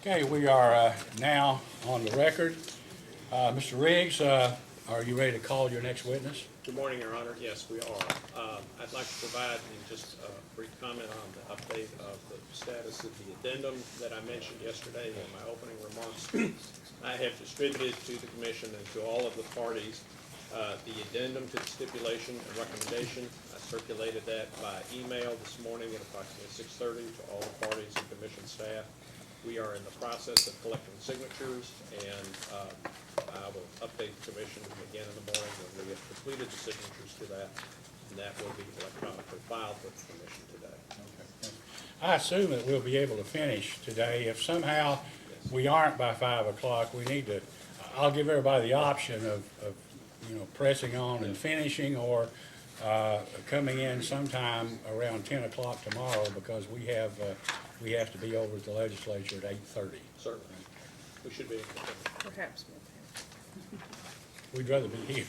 Okay, we are now on the record. Mr. Riggs, are you ready to call your next witness? Good morning, Your Honor. Yes, we are. I'd like to provide just a brief comment on the update of the status of the addendum that I mentioned yesterday in my opening remarks. I have distributed to the Commission and to all of the parties the addendum to the stipulation and recommendation. I circulated that by email this morning at approximately 6:30 to all the parties and Commission staff. We are in the process of collecting signatures, and I will update the Commission again in the morning when we have completed the signatures to that, and that will be electronically filed with the Commission today. Okay. I assume that we'll be able to finish today. If somehow we aren't by 5 o'clock, we need to, I'll give everybody the option of pressing on and finishing, or coming in sometime around 10 o'clock tomorrow, because we have to be over at the legislature at 8:30. Certainly. We should be able to. Perhaps. We'd rather be here.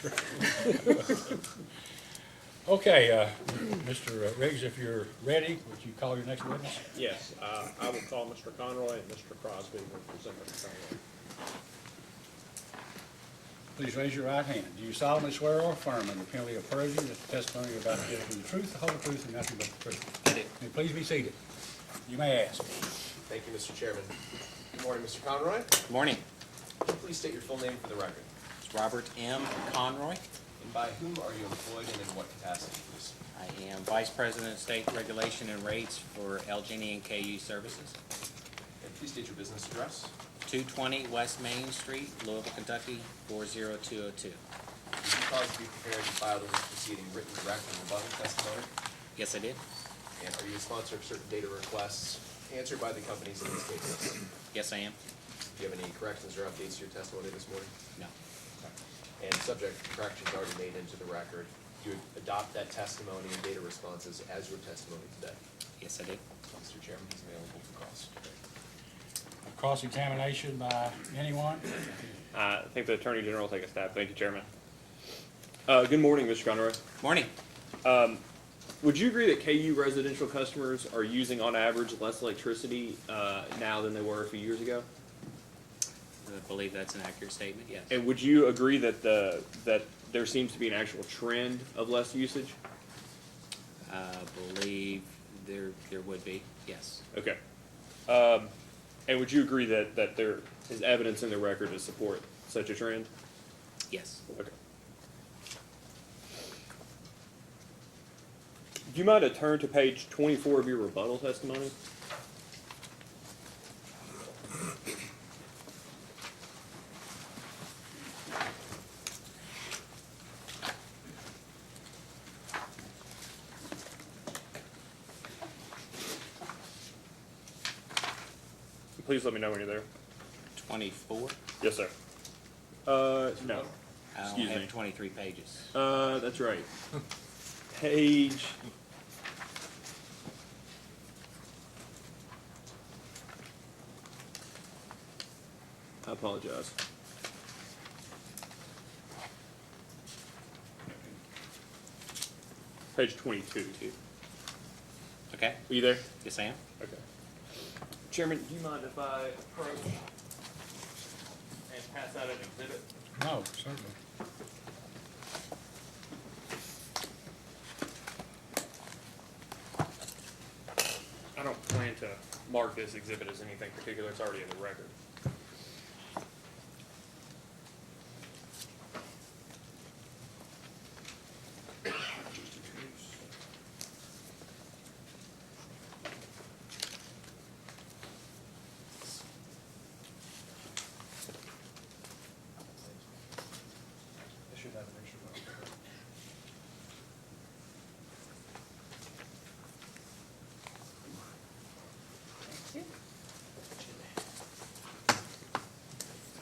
Okay, Mr. Riggs, if you're ready, would you call your next witness? Yes, I will call Mr. Conroy, and Mr. Crosby will present Mr. Conroy. Please raise your right hand. Do you solemnly swear or affirm under penalty of perjury that the testimony you're about to give is the truth, the whole truth, and nothing but the truth? I do. And please be seated. You may ask. Thank you, Mr. Chairman. Good morning, Mr. Conroy. Good morning. Could you please state your full name for the record? It's Robert M. Conroy. And by whom are you employed and in what capacity, please? I am Vice President of State Regulation and Rates for LG&E and KU Services. And please state your business address. 220 West Main Street, Louisville, Kentucky, 40202. Did you cause to be prepared and filed in this proceeding written direct and rebuttal testimony? Yes, I did. And are you a sponsor of certain data requests answered by the companies in these cases? Yes, I am. Do you have any corrections or updates to your testimony this morning? No. And subject to corrections already made into the record, do you adopt that testimony and data responses as your testimony today? Yes, I did. Mr. Chairman, he's available for cross. Cross-examination by anyone? I think the Attorney General will take a stab. Thank you, Chairman. Good morning, Mr. Conroy. Morning. Would you agree that KU residential customers are using, on average, less electricity now than they were a few years ago? I believe that's an accurate statement, yes. And would you agree that that there seems to be an actual trend of less usage? I believe there would be, yes. Okay. And would you agree that there is evidence in the record to support such a trend? Yes. Okay. Do you mind to turn to page 24 of your rebuttal testimony? Please let me know when you're there. 24? Yes, sir. No. I Excuse only have me. 23 pages. That's right. Page. I apologize. Page 22. Okay? Are you there? Yes, I am. Okay. Chairman, do you mind if I approach and pass out an exhibit? No, certainly. I don't plan to mark this exhibit as anything particular. It's already in the record. I should have an extra one.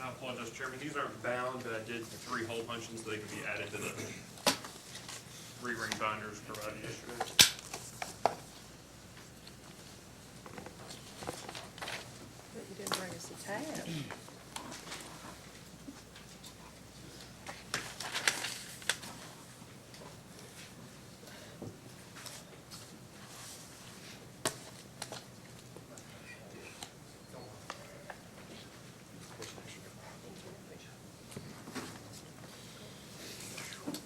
I apologize, Chairman. These aren't bound, but I did 3 hole punches so they can be added to the 3-ring binders provided yesterday. But you didn't bring us a tab.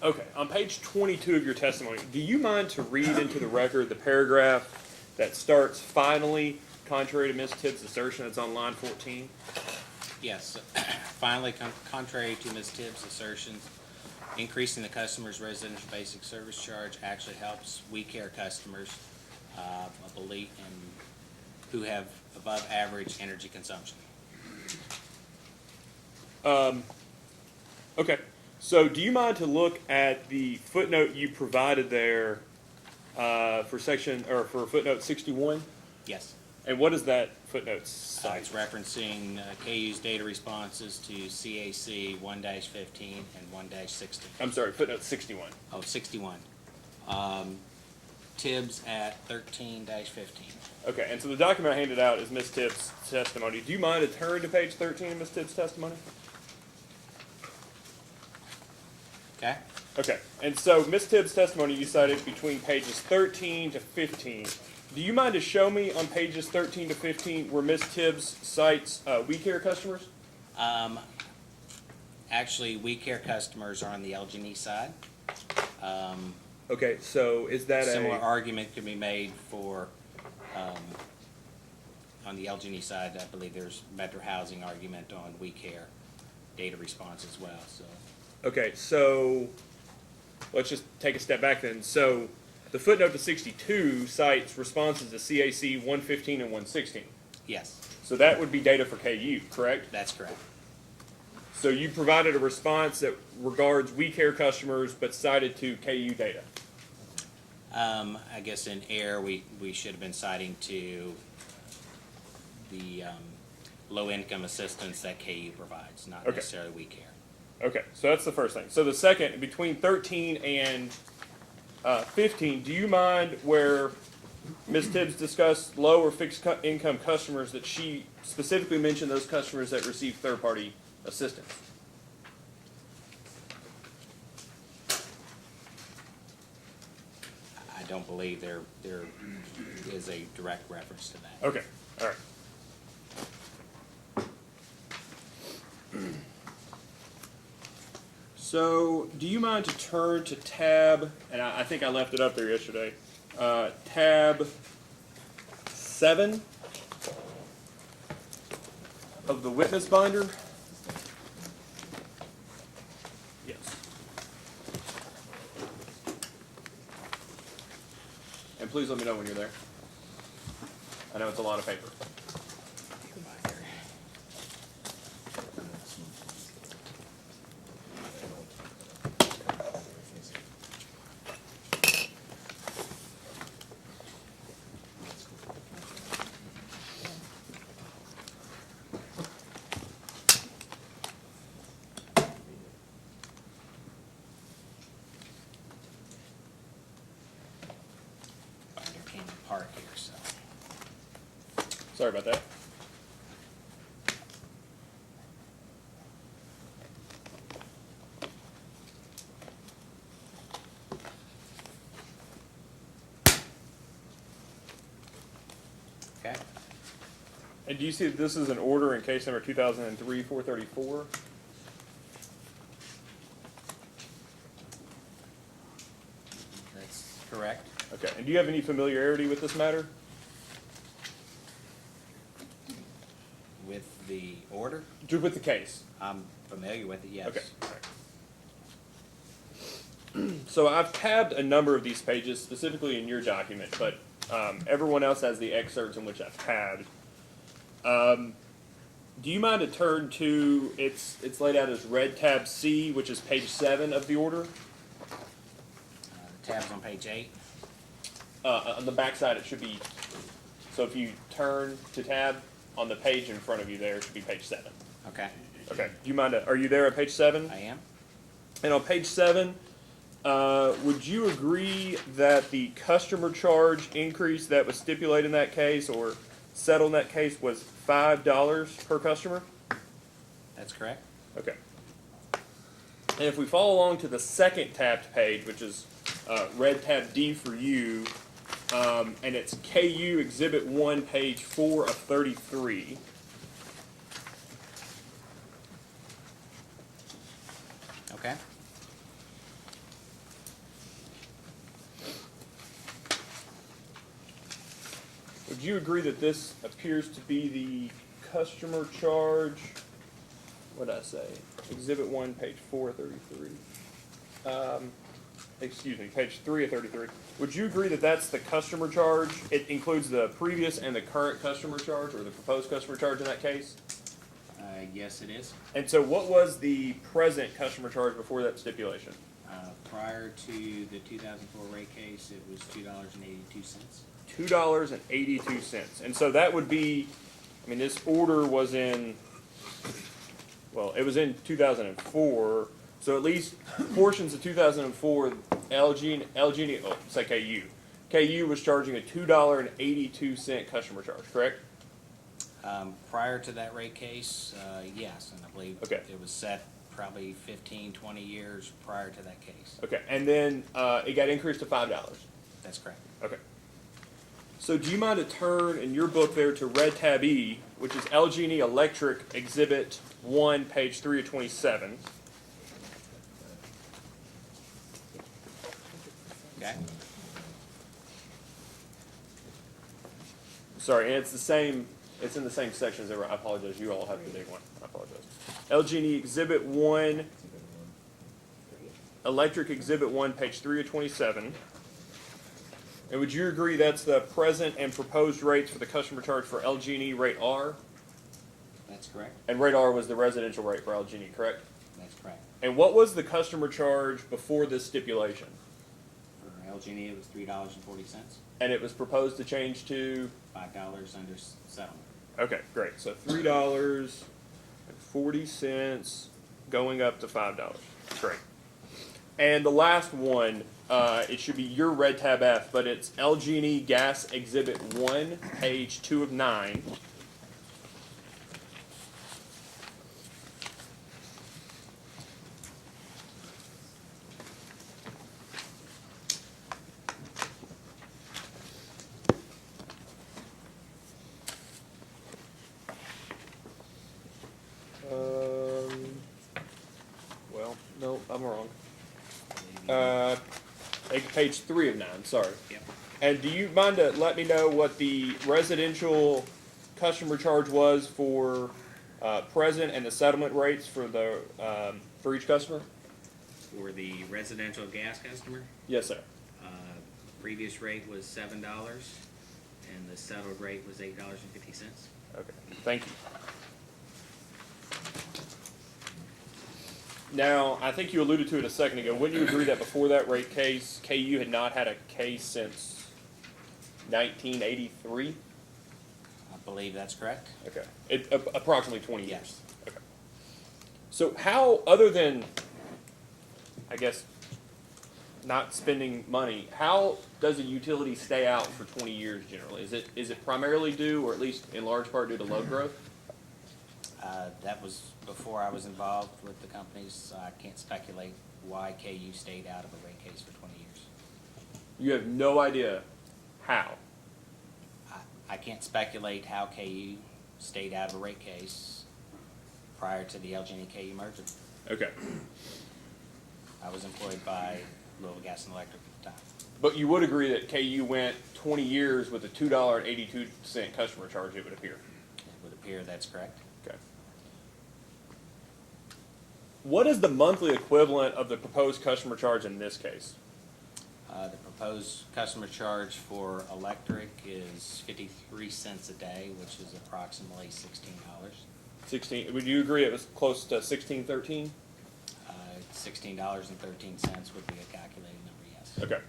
Okay, on page 22 of your testimony, do you mind to read into the record the paragraph that starts finally, contrary to Ms. Tibbs' assertion that's on line 14? Yes. Finally, contrary to Ms. Tibbs' assertions, increasing the customer's residential basic service charge actually helps We Care customers, I believe, who have above average energy consumption. Okay, so do you mind to look at the footnote you provided there for footnote 61? Yes. And what is that footnote cite? It's referencing KU's data responses to CAC 1-15 and 1-16. I'm sorry, footnote 61. Oh, 61. Tibbs at 13-15. Okay, and so the document I handed out is Ms. Tibbs' testimony. Do you mind to turn to page 13 of Ms. Tibbs' testimony? Okay? Okay, and so Ms. Tibbs' testimony you cited between pages 13 to 15. Do you mind to show me on pages 13 to 15 where Ms. Tibbs cites We Care customers? Actually, We Care customers are on the LG&E side. Okay, so is that Similar argument can be made for, on the LG&E side, I believe there's better housing argument on We Care data response as well, so. Okay, so let's just take a step back then. So the footnote to 62 cites responses to CAC 115 and 116. Yes, So that would be data for KU, correct? that's correct. So you provided a response that regards We Care customers but cited to KU data. I guess in air, we should have been citing to the low-income assistance that KU provides, not Okay. necessarily We Care. Okay, so that's the first thing. So the second, between 13 and 15, do you mind where Ms. Tibbs discussed low or fixed income customers that she specifically mentioned those customers that receive third-party assistance? I don't believe there is a direct reference to that. Okay, all right. So, do you mind to turn to tab, and I think I left it up there yesterday, tab 7 of the witness binder? Yes. And please let me know when you're there. I know it's a lot of paper. Binder came apart here, so. Sorry about that. Okay. And do you see that this is an order in case number 2003-434? That's correct. Okay, and do you have any familiarity with this matter? With the order, With the case? I'm familiar with it, yes. Okay. So I've tabbed a number of these pages, specifically in your document, but everyone else has the excerpts in which I've tabbed. Do you mind to turn to, it's laid out as red tab C, which is page 7 of the order? The tab's on page 8. On the back side, it should be, so if you turn to tab on the page in front of you there, it should be page 7. Okay, Okay, do you mind, are you there at page 7? I am. And on page 7, would you agree that the customer charge increase that was stipulated in that case or settled in that case was $5 per customer? That's correct. Okay. And if we follow along to the second tabbed page, which is red tab D for you, and it's KU Exhibit 1, page 4 of 33. Okay. would you agree that this appears to be the customer charge? What did I say? Exhibit 1, page 4 of 33. Excuse me, page 3 of 33. Would you agree that that's the customer charge? It includes the previous and the current customer charge, or the proposed customer charge in that case? Yes, it is. And so what was the present customer charge before that stipulation? Prior to the 2004 rate case, it was $2.82. $2.82. And so that would be, I mean, this order was in, well, it was in 2004, so at least portions of 2004, LG, oh, say KU. KU was charging a $2.82 customer charge, correct? Prior to that rate case, yes, and I believe Okay. it was set probably 15, 20 years prior to that case. Okay, and then it got increased to $5. That's correct. Okay. So do you mind to turn in your book there to Red Tab E, which is LG&E Electric Exhibit 1, page 3 of 27. Okay? Sorry, and it's the same, it's in the same section as ever. I apologize, you all have the big one. I apologize. LG&E Exhibit 1, Electric Exhibit 1, page 3 of 27. And would you agree that's the present and proposed rates for the customer charge for LG&E rate R? That's correct. And rate R was the residential rate for LG&E, correct? That's correct. And what was the customer charge before this stipulation? For LG&E, it was $3.40, And it was proposed to change to? $5 under settlement. Okay, great. So $3.40 going up to $5. Great. And the last one, it should be your Red Tab F, but it's LG&E Gas Exhibit 1, page 2 of 9. Well, no, I'm wrong. Page 3 of 9, sorry. Yep. And do you mind to let me know what the residential customer charge was for present and the settlement rates for the for each customer? For the residential gas customer, Yes, sir. previous rate was $7, and the settled rate was $8.50. Okay, thank you. Now, I think you alluded to it a second ago. Wouldn't you agree that before that rate case, KU had not had a case since 1983? I believe that's correct. Okay, approximately 20 years. Yes. Okay. So how, other than, I guess, not spending money, how does a utility stay out for 20 years generally? Is it primarily due, or at least in large part due to load growth? That was before I was involved with the companies, so I can't speculate why KU stayed out of a rate case for 20 years. You have no idea how. I can't speculate how KU stayed out of a rate case prior to the LG&E KU merger. Okay. I was employed by Louisville Gas and Electric at the time. But you would agree that KU went 20 years with a $2.82 customer charge, it would appear. It would appear that's correct. Okay. What is the monthly equivalent of the proposed customer charge in this case? The proposed customer charge for electric is 53 cents a day, which is approximately $16. 16. Would you agree it was close to 1613? $16.13 would be a calculated number, yes. Okay.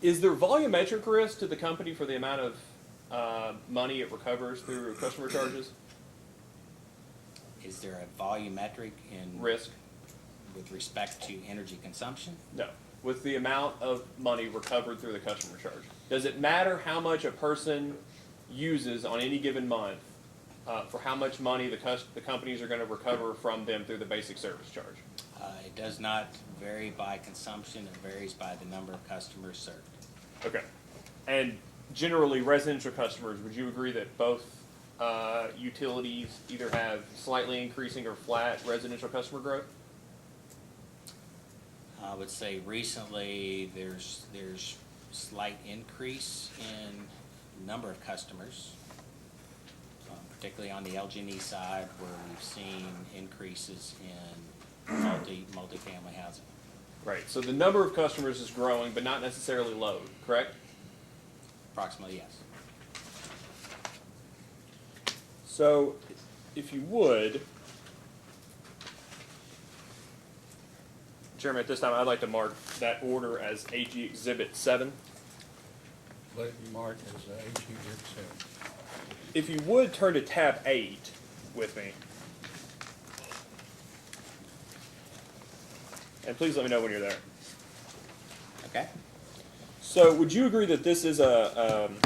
Is there volumetric risk to the company for the amount of money it recovers through customer charges? Is there a volumetric in Risk? with respect to energy consumption? No. With the amount of money recovered through the customer charge. Does it matter how much a person uses on any given month for how much money the companies are going to recover from them through the basic service charge? It does not vary by consumption, it varies by the number of customers served. Okay. And generally, residential customers, would you agree that both utilities either have slightly increasing or flat residential customer growth? I would say recently there's slight increase in number of customers, particularly on the LG&E side, where we've seen increases in multifamily housing. Right. So the number of customers is growing, but not necessarily load, correct? Approximately, yes. So, if you would, Chairman, at this time, I'd like to mark that order as AG Exhibit 7. Let it be marked as HU Exhibit 7. If you would turn to tab 8 with me. And please let me know when you're there. Okay. So, would you agree that this is an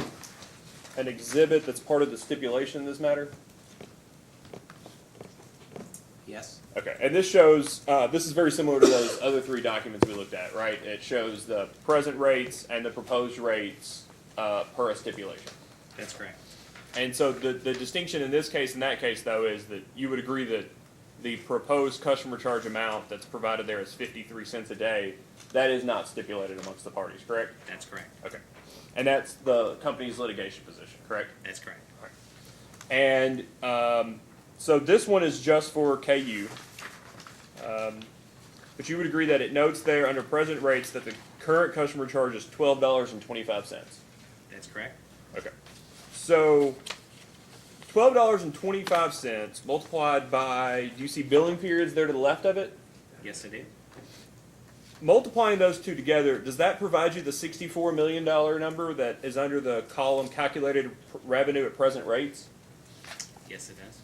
exhibit that's part of the stipulation in this matter? Yes. Okay, and this shows, this is very similar to those other 3 documents we looked at, right? It shows the present rates and the proposed rates per a stipulation. That's correct. And so the distinction in this case and that case, though, is that you would agree that the proposed customer charge amount that's provided there is 53 cents a day. That is not stipulated amongst the parties, correct? That's correct. Okay. And that's the company's litigation position, correct? That's correct. And so this one is just for KU. But you would agree that it notes there under present rates that the current customer charge is $12.25. That's correct. Okay. So $12.25 multiplied by, do you see billing periods there to the left of it? Yes, I do. Multiplying those two together, does that provide you the $64 million number that is under the column calculated revenue at present rates? Yes, it does.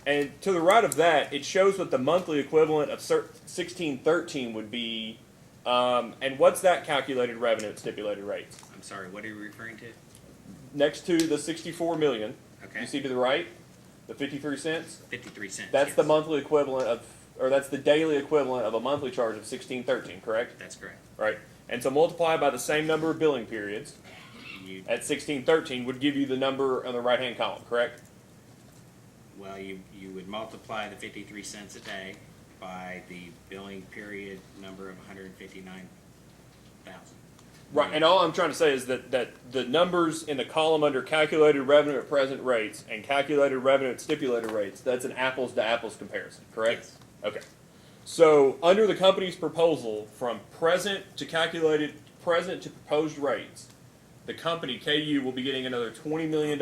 And to the right of that, it shows what the monthly equivalent of 1613 would be. And what's that calculated revenue at stipulated rates? I'm sorry, what are you referring to? Next to the 64 million, Okay. you see to the right, the 53 cents? 53 cents. That's yes. the monthly equivalent of, or that's the daily equivalent of a monthly charge of 1613, correct? That's correct. Right. And so multiply by the same number of billing periods You, at 1613 would give you the number on the right-hand column, correct? well, you would multiply the 53 cents a day by the billing period number of 159,000. Right, and all I'm trying to say is that the numbers in the column under calculated revenue at present rates and calculated revenue at stipulated rates, that's an apples to apples comparison, correct? Yes. Okay. So under the company's proposal, from present to proposed rates, the company, KU, will be getting another $20 million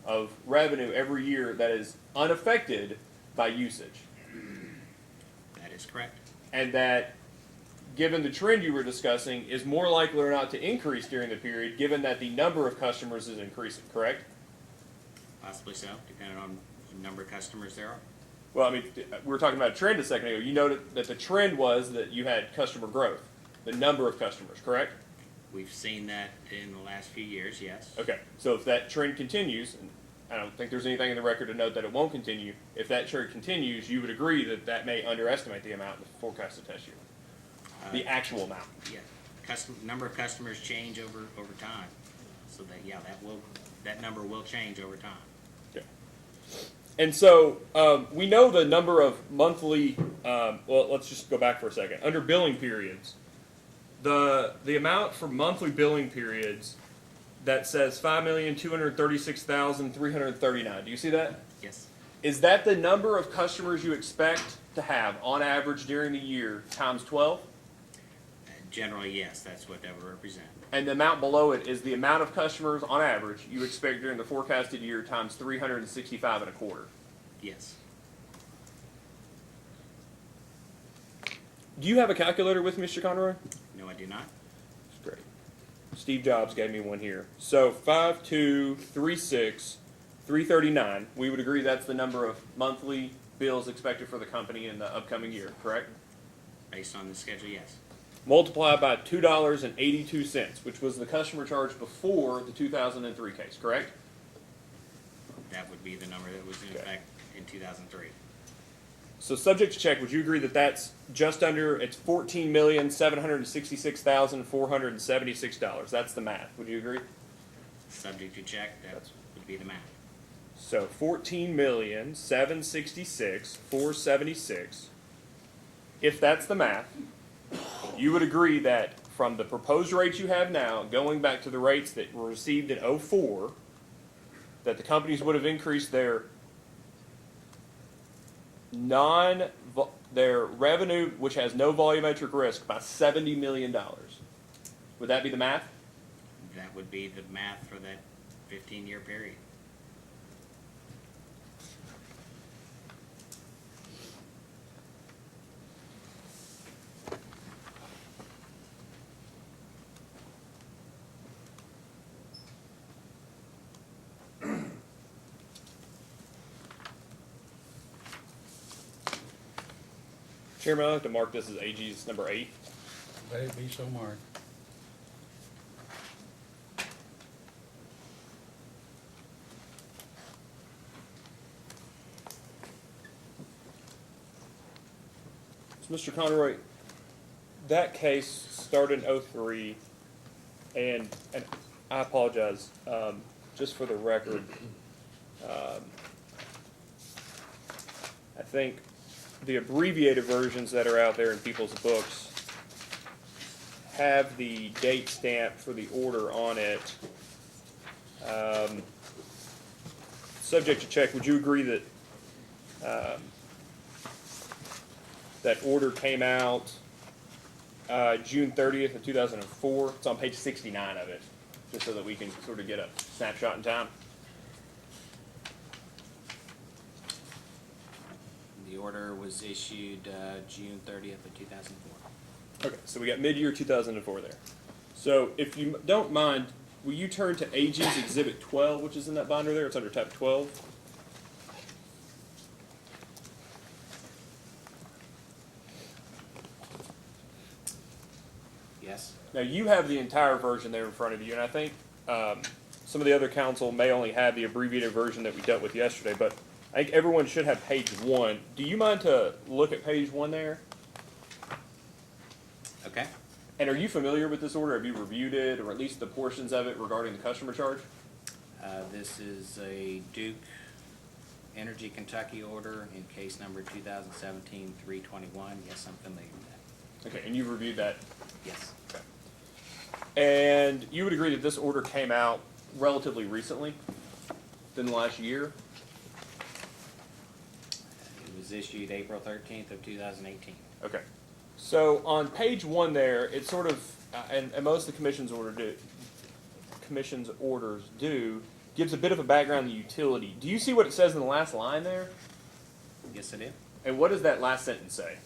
of revenue every year that is unaffected by usage. That is correct. And that, given the trend you were discussing, is more likely or not to increase during the period, given that the number of customers is increasing, correct? Possibly so, depending on the number of customers there are. Well, I mean, we were talking about a trend a second ago. You noted that the trend was that you had customer growth, the number of customers, correct? We've seen that in the last few years, yes. Okay, so if that trend continues, and I don't think there's anything in the record to note that it won't continue, if that trend continues, you would agree that that may underestimate the amount in the forecasted test year, the actual amount. Yeah, number of customers change over time, so that, yeah, that number will change over time. Okay. And so we know the number of monthly. Well, let's just go back for a second. Under billing periods, the amount for monthly billing periods that says 5,236,339. Do you see that? Yes, Is that the number of customers you expect to have on average during the year times 12? generally, yes, that's what that would represent. And the amount below it is the amount of customers on average you expect during the forecasted year times 365 and a quarter. Yes, Do you have a calculator with me, Mr. Conroy? no, I do not. That's great. Steve Jobs gave me one here. So 5,236,339. We would agree that's the number of monthly bills expected for the company in the upcoming year, correct? Based on the schedule, yes. Multiply by $2.82, which was the customer charge before the 2003 case, correct? That would be the number that was in Okay. effect in 2003. So subject to check, would you agree that that's just under, it's $14,766,476? That's the math. Would you agree? Subject to check, that would be the math. So 14,766,476. If that's the math, you would agree that from the proposed rates you have now, going back to the rates that were received in '04, that the companies would have increased their their revenue, which has no volumetric risk, by $70 million. Would that be the math? That would be the math for that 15-year period. Chairman, I'd like to mark this as AG's number 8. Let it be so marked. So, Mr. Conroy, that case started in '03, and I apologize, just for the record, I think the abbreviated versions that are out there in people's books have the date stamp for the order on it. Subject to check, would you agree that that order came out June 30th of 2004? It's on page 69 of it, just so that we can sort of get a snapshot in time. The order was issued June 30th of 2004. Okay, so we got mid-year 2004 there. So if you don't mind, will you turn to AG's Exhibit 12, which is in that binder there? It's under tab 12. Yes? Now, you have the entire version there in front of you, and I think some of the other council may only have the abbreviated version that we dealt with yesterday, but I think everyone should have page 1. Do you mind to look at page 1 there? Okay. And are you familiar with this order? Have you reviewed it, or at least the portions of it regarding the customer charge? This is a Duke Energy Kentucky order in case number 2017-321. Yes, I'm familiar with that. Okay, and you've reviewed that? Yes. Okay. And you would agree that this order came out relatively recently, within the last year? It was issued April 13th of 2018. Okay. So on page 1 there, it's sort of, and most of the commission's orders do, gives a bit of a background on the utility. Do you see what it says in the last line there? Yes, I did. And what does that last sentence say? It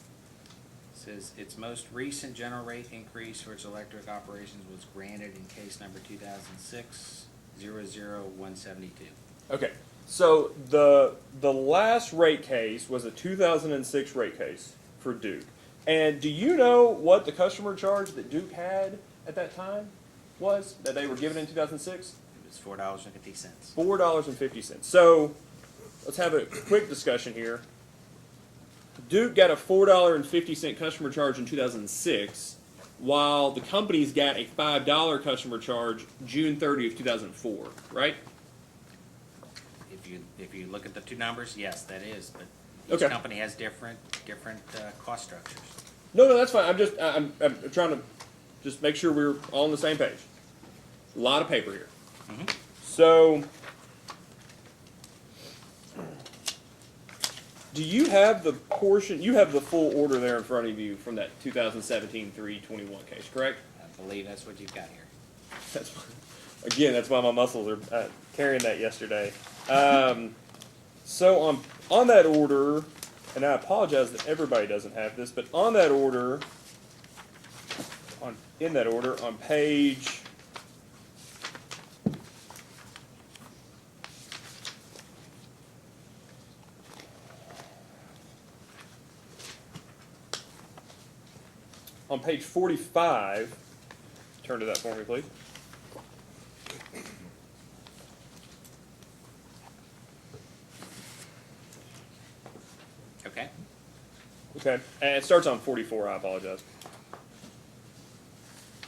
says its most recent general rate increase for its electric operations was granted in case number 2006-00172. Okay. So the last rate case was a 2006 rate case for Duke. And do you know what the customer charge that Duke had at that time was, that they were given in 2006? It was $4.50. $4.50. So let's have a quick discussion here. Duke got a $4.50 customer charge in 2006, while the companies got a $5 customer charge June 30th, 2004, right? If you look at the two numbers, yes, that is, but each Okay. company has different cost structures. No, that's fine. I'm trying to just make sure we're all on the same page. A lot of paper here. Mhm. So, do you have the portion? You have the full order there in front of you from that 2017-321 case, correct? I believe that's what you've got here. That's again. That's why my muscles are carrying that yesterday. So on that order, and I apologize that everybody doesn't have this, but on that order, in that order, on page on page 45, turn to that for me, please. Okay? Okay, and it starts on 44, I apologize.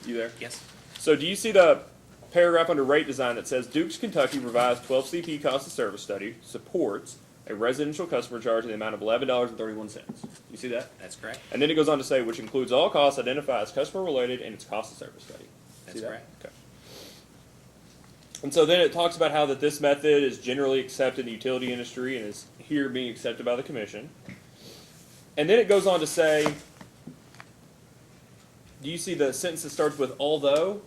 You there? Yes? So do you see the paragraph under rate design that says Duke's Kentucky revised 12 CP cost of service study supports a residential customer charge in the amount of $11.31. You see that? That's correct. And then it goes on to say, which includes all costs identified as customer related in its cost of service study. That's See that? correct. Okay. And so then it talks about how that this method is generally accepted in the utility industry and is here being accepted by the commission. And then it goes on to say, do you see the sentence that starts with although?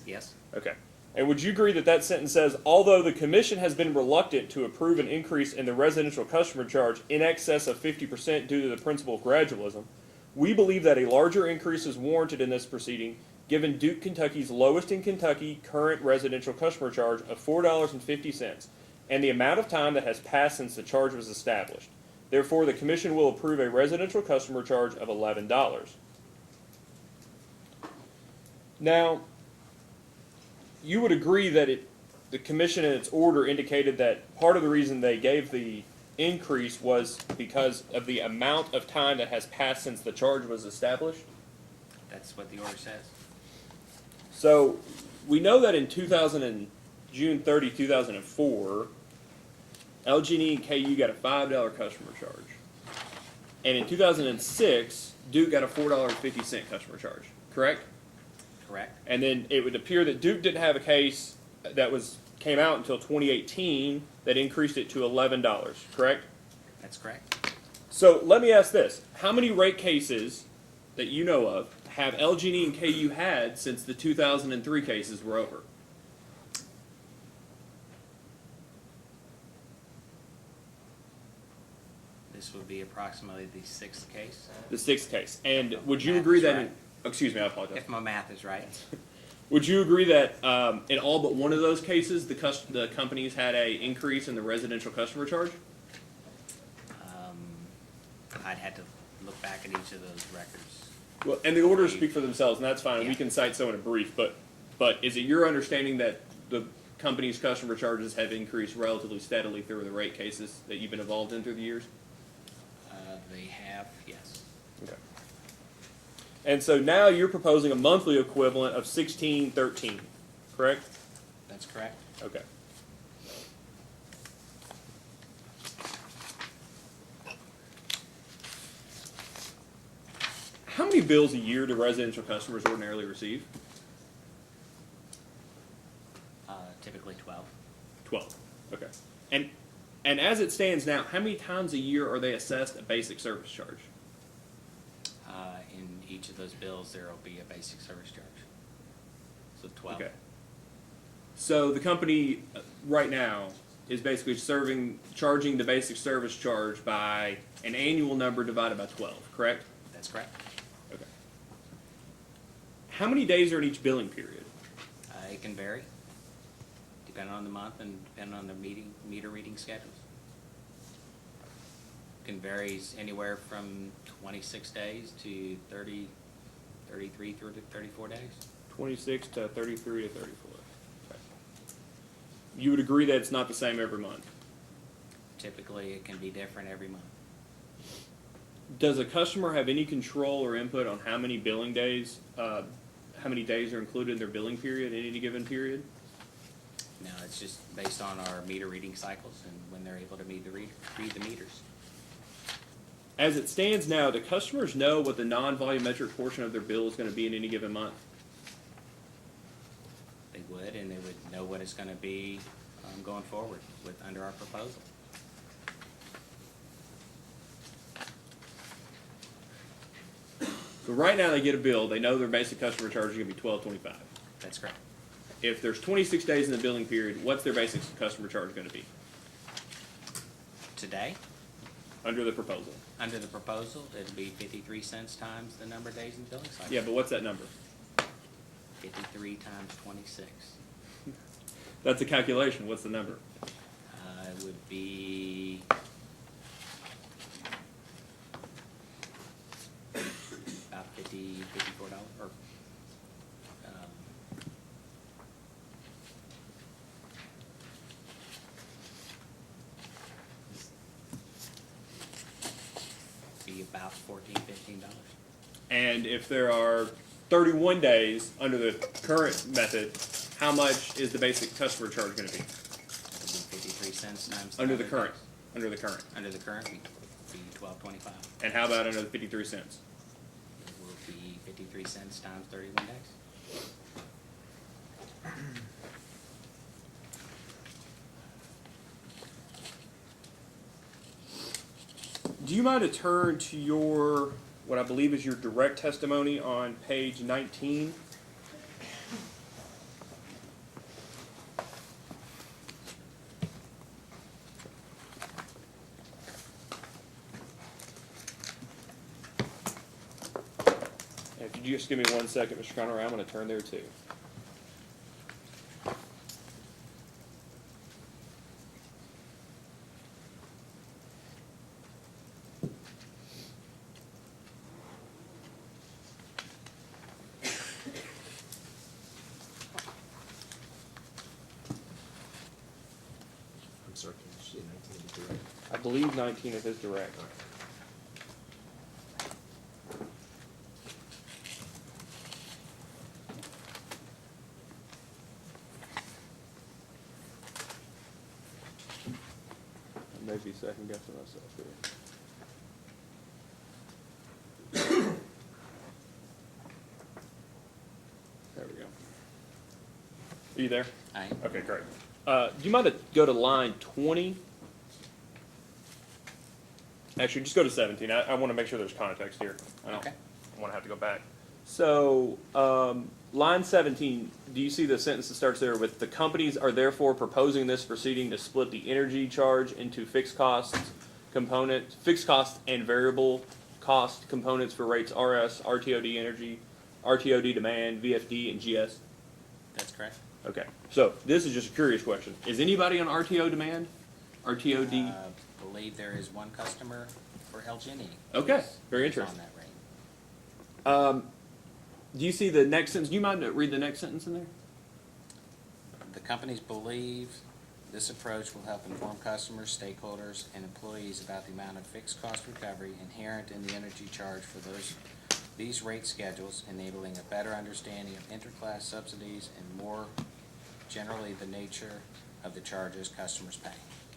Yes. Okay. And would you agree that that sentence says, although the commission has been reluctant to approve an increase in the residential customer charge in excess of 50% due to the principle of gradualism, we believe that a larger increase is warranted in this proceeding, given Duke, Kentucky's lowest in Kentucky current residential customer charge of $4.50, and the amount of time that has passed since the charge was established. Therefore, the commission will approve a residential customer charge of $11. Now, you would agree that the commission in its order indicated that part of the reason they gave the increase was because of the amount of time that has passed since the charge was established? That's what the order says. So, we know that in June 30, 2004, LG&E and KU got a $5 customer charge. And in 2006, Duke got a $4.50 customer charge, correct? Correct. And then it would appear that Duke didn't have a case that came out until 2018 that increased it to $11, correct? That's correct. So let me ask this. How many rate cases that you know of have LG&E and KU had since the 2003 cases were over? This would be approximately the sixth case, The sixth case. And would you Math agree is that... right. Excuse me, I apologize. if my math is right. Would you agree that in all but one of those cases, the companies had a increase in the residential customer charge? I'd have to look back at each of those records. Well, and the orders speak for themselves, and that's fine. We Yeah. can cite some in a brief, but is it your understanding that the company's customer charges have increased relatively steadily through the rate cases that you've been involved in through the years? They have, yes. Okay. And so now you're proposing a monthly equivalent of $16.13, correct? That's correct. Okay. How many bills a year do residential customers ordinarily receive? Typically 12. 12. Okay. And as it stands now, how many times a year are they assessed a basic service charge? In each of those bills, there will be a basic service charge. So 12. Okay. So the company right now is basically charging the basic service charge by an annual number divided by 12, correct? That's correct. Okay. How many days are in each billing period? It can vary, depending on the month and depending on the meter reading schedules. Can vary anywhere from 26 days to 30, 33 through to 34 days. 26 to 33 to 34. Okay. You would agree that it's not the same every month? Typically, it can be different every month. Does a customer have any control or input on how many billing days, how many days are included in their billing period in any given period? No, it's just based on our meter reading cycles and when they're able to read the meters. As it stands now, do customers know what the non-volumetric portion of their bill is going to be in any given month? They would, and they would know what it's going to be going forward under our proposal. So right now they get a bill, they know their basic customer charge is going to be $12.25. That's correct. If there's 26 days in the billing period, what's their basic customer charge going to be Today, under the proposal? under the proposal, it'd be 53 cents times the number of days in the billing cycle. Yeah, but what's that number? 53 times 26. That's a calculation. What's the number? It would be about $54, or be about $14, $15. And if there are 31 days under the current method, how much is the basic customer charge going to be? It would 53 cents times. Under the 100 current, days. under the current. Under the current, be 12.25. And how about under the 53 cents? It will be 53 cents times 31 days. Do you mind to turn to your, what I believe is your direct testimony on page 19? If you just give me 1 second, Mr. Conroy, I'm going to turn there too. I'm sorry, can you say 1983? I believe 19 of his direct. I may be second guessing myself here. There we go. Are you there? Aye. Okay, great. Do you mind to go to line 20? Actually, just go to 17. I want to make sure there's context here. I don't Okay. want to have to go back. So, line 17, do you see the sentence that starts there with, the companies are therefore proposing this proceeding to split the energy charge into fixed cost and variable cost components for rates RS, RTOD energy, RTOD demand, VFD, and GS? That's correct. Okay, so this is just a curious question. Is anybody on RTO demand? RTOD? Believe there is one customer for LGNE. Okay, very who's interesting. On that rate. Do you see the next sentence? Do you mind to read the next sentence in there? The companies believe this approach will help inform customers, stakeholders, and employees about the amount of fixed cost recovery inherent in the energy charge for these rate schedules, enabling a better understanding of interclass subsidies and more generally the nature of the charges customers pay.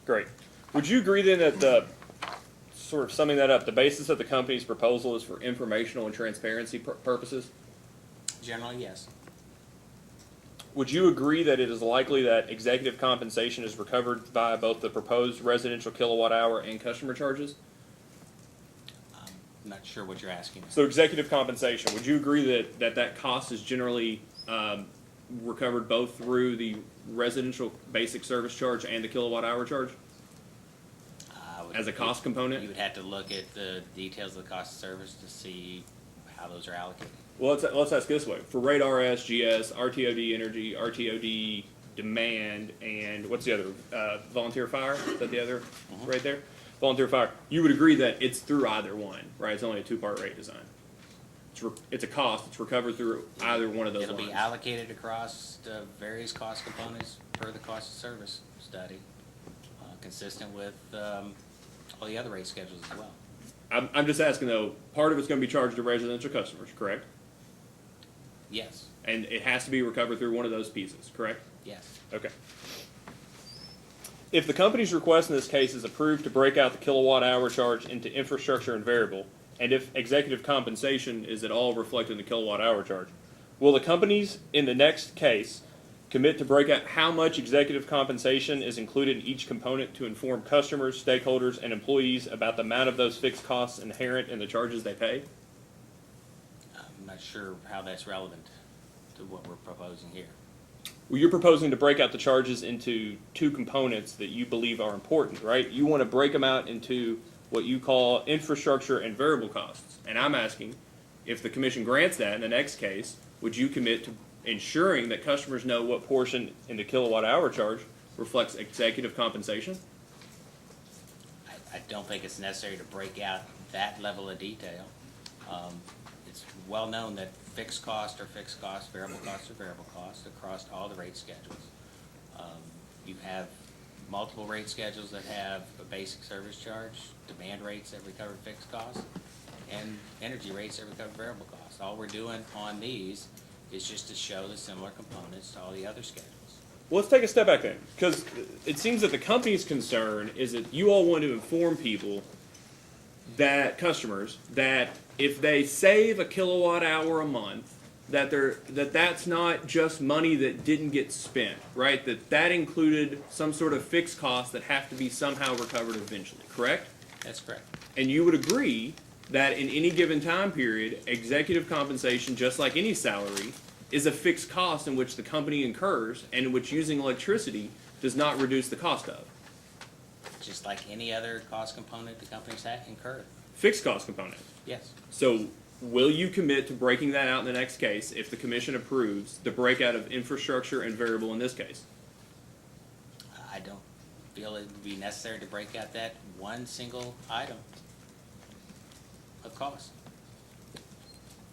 Great. Would you agree then that the, sort of summing that up, the basis of the company's proposal is for informational and transparency purposes? Generally, yes. Would you agree that it is likely that executive compensation is recovered by both the proposed residential kilowatt hour and customer charges? I'm not sure what you're asking. So executive compensation, would you agree that cost is generally recovered both through the residential basic service charge and the kilowatt hour charge as a cost component? You would have to look at the details of the cost of service to see how those are allocated. Well, let's ask this way. For rate RS, GS, RTOD energy, RTOD demand, and what's the other? Volunteer fire? Is that the other right there? Volunteer fire. You would agree that it's through either one, right? It's only a two-part rate design. It's a cost. It's recovered through either one of those It'll lines. be allocated across the various cost components per the cost of service study, consistent with all the other rate schedules as well. I'm just asking though, part of it's going to be charged to residential customers, correct? Yes, And it has to be recovered through one of those pieces, correct? yes. Okay. If the company's request in this case is approved to break out the kilowatt hour charge into infrastructure and variable, and if executive compensation is at all reflected in the kilowatt hour charge, will the companies in the next case commit to break out how much executive compensation is included in each component to inform customers, stakeholders, and employees about the amount of those fixed costs inherent in the charges they pay? I'm not sure how that's relevant to what we're proposing here. Well, you're proposing to break out the charges into two components that you believe are important, right? You want to break them out into what you call infrastructure and variable costs. And I'm asking, if the commission grants that in the next case, would you commit to ensuring that customers know what portion in the kilowatt hour charge reflects executive compensation? I don't think it's necessary to break out that level of detail. It's well known that fixed costs are fixed costs, variable costs are variable costs across all the rate schedules. You have multiple rate schedules that have a basic service charge, demand rates that recover fixed costs, and energy rates that recover variable costs. All we're doing on these is just to show the similar components to all the other schedules. Well, let's take a step back then, because it seems that the company's concern is that you all want to inform people, that customers, that if they save a kilowatt hour a month, that's not just money that didn't get spent, right? That included some sort of fixed costs that have to be somehow recovered eventually, correct? That's correct. And you would agree that in any given time period, executive compensation, just like any salary, is a fixed cost in which the company incurs and in which using electricity does not reduce the cost of. Just like any other cost component the company's incurred. Fixed cost component. Yes. So will you commit to breaking that out in the next case if the commission approves the breakout of infrastructure and variable in this case? I don't feel it would be necessary to break out that one single item of cost.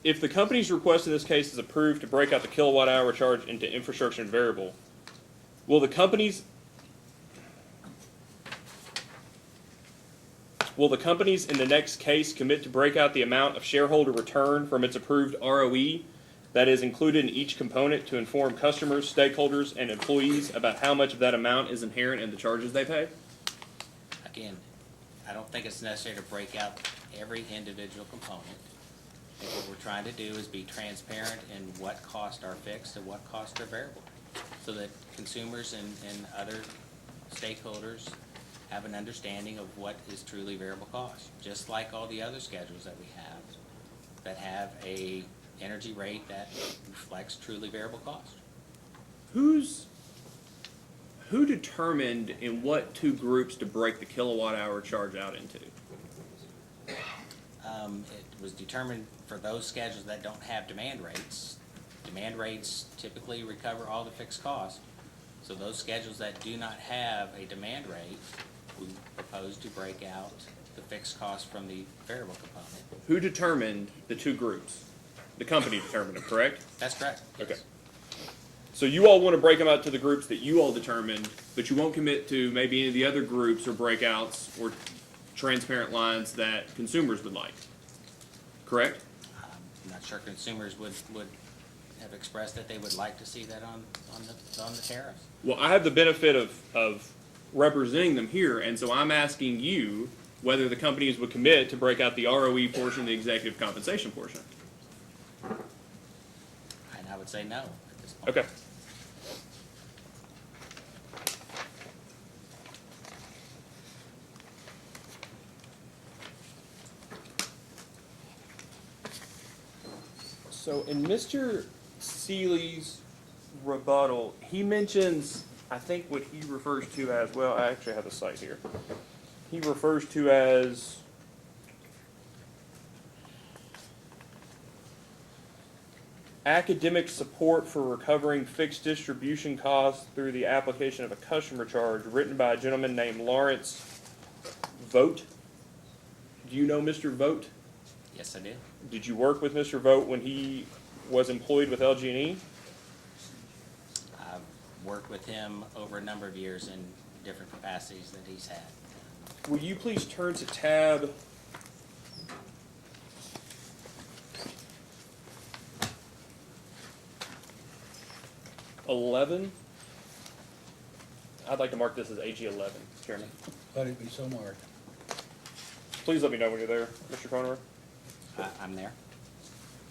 If the company's request in this case is approved to break out the kilowatt hour charge into infrastructure and variable, will the companies in the next case commit to break out the amount of shareholder return from its approved ROE that is included in each component to inform customers, stakeholders, and employees about how much of that amount is inherent in the charges they pay? Again, I don't think it's necessary to break out every individual component. I think what we're trying to do is be transparent in what costs are fixed and what costs are variable, so that consumers and other stakeholders have an understanding of what is truly variable cost, just like all the other schedules that we have that have a energy rate that reflects truly variable cost. Who determined in what two groups to break the kilowatt hour charge out into? It was determined for those schedules that don't have demand rates. Demand rates typically recover all the fixed costs. So those schedules that do not have a demand rate, we propose to break out the fixed cost from the variable component. Who determined the two groups? The company determined them, correct? That's correct. Yes. Okay. So you all want to break them out to the groups that you all determined, but you won't commit to maybe any of the other groups or breakouts or transparent lines that consumers would like, correct? I'm not sure consumers would have expressed that they would like to see that on the tariffs. Well, I have the benefit of representing them here, and so I'm asking you whether the companies would commit to break out the ROE portion, the executive compensation portion. And I would say no at this point. Okay. So in Mr. Seeley's rebuttal, he mentions, I think what he refers to as, well, I actually have the site here. He refers to as academic support for recovering fixed distribution costs through the application of a customer charge, written by a gentleman named Lawrence Vogt. Do you know Mr. Vogt? Yes, I do. Did you work with Mr. Vogt when he was employed with LG&E? I've worked with him over a number of years in different capacities that he's had. Will you please turn to tab 11? I'd like to mark this as AG 11, Chairman. Let it be so marked. Please let me know when you're there, Mr. Conroy. I'm there.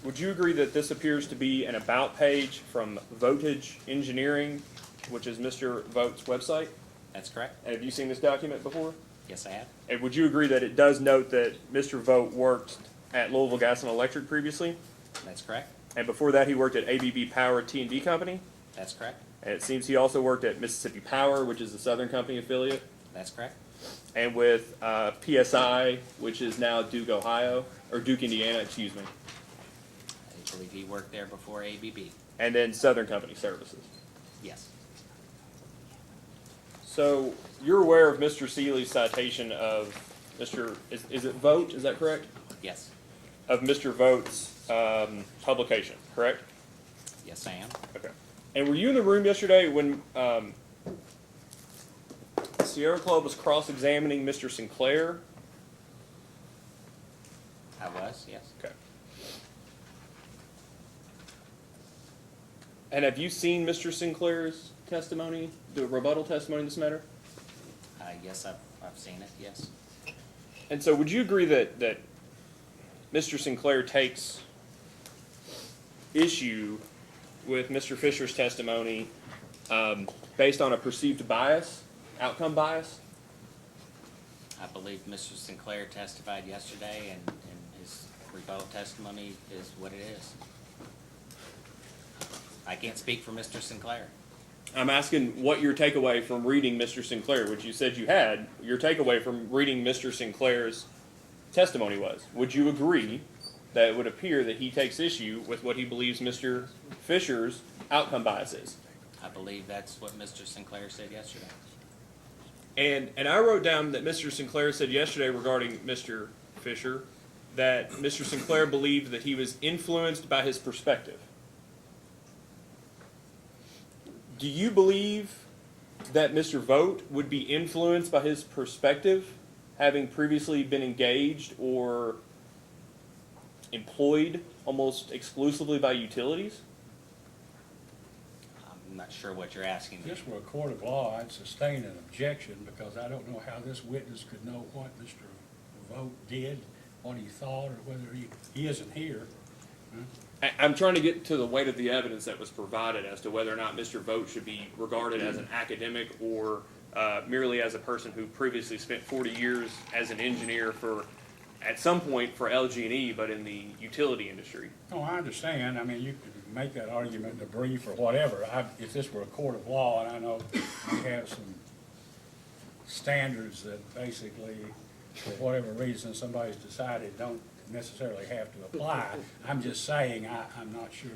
Would you agree that this appears to be an about page from Voltage Engineering, which is Mr. Vogt's website? That's correct. And have you seen this document before? Yes, I have. And would you agree that it does note that Mr. Vogt worked at Louisville Gas and Electric previously? That's correct. And before that, he worked at ABB Power T&D Company? That's correct. And it seems he also worked at Mississippi Power, which is the Southern Company affiliate, That's correct. and with PSI, which is now Duke, Ohio, or Duke, Indiana, excuse me, I believe he worked there before ABB. and then Southern Company Services. Yes. So you're aware of Mr. Seeley's citation of Mr. Is it Vogt? Is that correct? Yes. Of Mr. Vogt's publication, correct? Yes, I am. Okay. And were you in the room yesterday when Sierra Club was cross-examining Mr. Sinclair? I was, yes. Okay. And have you seen Mr. Sinclair's testimony, the rebuttal testimony in this matter? Yes, I've seen it, yes. And so would you agree that Mr. Sinclair takes issue with Mr. Fisher's testimony based on a perceived bias, outcome bias? I believe Mr. Sinclair testified yesterday, and his rebuttal testimony is what it is. I can't speak for Mr. Sinclair. I'm asking what your takeaway from reading Mr. Sinclair, which you said you had, your takeaway from reading Mr. Sinclair's testimony was. Would you agree that it would appear that he takes issue with what he believes Mr. Fisher's outcome bias is? I believe that's what Mr. Sinclair said yesterday. And I wrote down that Mr. Sinclair said yesterday regarding Mr. Fisher that Mr. Sinclair believed that he was influenced by his perspective. Do you believe that Mr. Vogt would be influenced by his perspective, having previously been engaged or employed almost exclusively by utilities? I'm not sure what you're asking If me. this were a court of law, I'd sustain an objection because I don't know how this witness could know what Mr. Vogt did, what he thought, or whether he isn't here. I'm trying to get to the weight of the evidence that was provided as to whether or not Mr. Vogt should be regarded as an academic or merely as a person who previously spent 40 years as an engineer for, at some point, for LG&E, but in the utility industry. Oh, I understand. I mean, you could make that argument in a brief or whatever. If this were a court of law, and I know we have some standards that basically, for whatever reason, somebody's decided don't necessarily have to apply. I'm just saying I'm not sure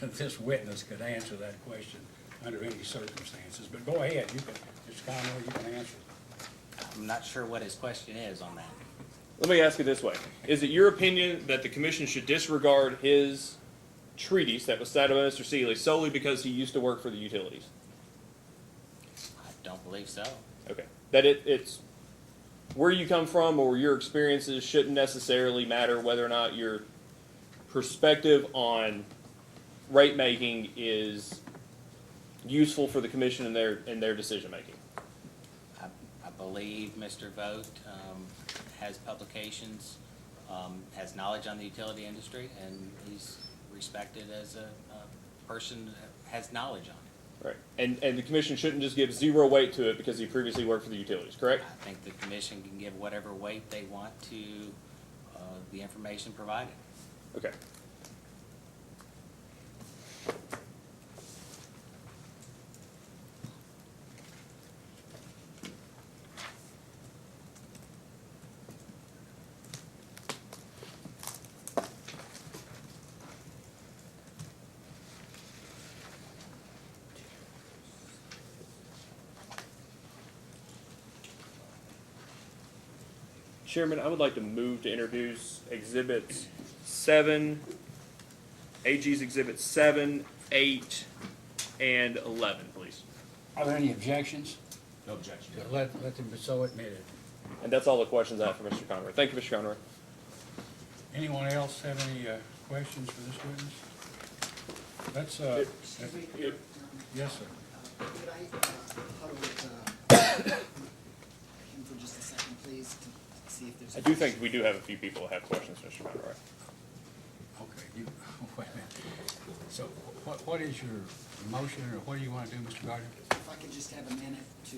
that this witness could answer that question under any circumstances. But go ahead, you can, Mr. Conway, you can answer it. I'm not sure what his question is on that. Let me ask it this way. Is it your opinion that the commission should disregard his treatise that was cited by Mr. Seeley solely because he used to work for the utilities? I don't believe so. Okay. That it's where you come from or your experiences shouldn't necessarily matter whether or not your perspective on rate making is useful for the commission in their decision making. I believe Mr. Vogt has publications, has knowledge on the utility industry, and he's respected as a person that has knowledge on it. Right. And the commission shouldn't just give zero weight to it because he previously worked for the utilities, correct? I think the commission can give whatever weight they want to the information provided. Okay. Chairman, I would like to move to introduce exhibits 7, AG's exhibits 7, 8, and 11, please. Are there any objections? No objection. Let them be so admitted. And that's all the questions I have for Mr. Conroy. Thank you, Mr. Conroy. Anyone else have any questions for this witness? Let's, yes, sir. Could I huddle with him for just a second, please, to see if there's... I do think we do have a few people that have questions, Mr. Conroy. Okay, wait a minute. So what is your motion, or what do you want to do, Mr. Gardner? If I could just have a minute to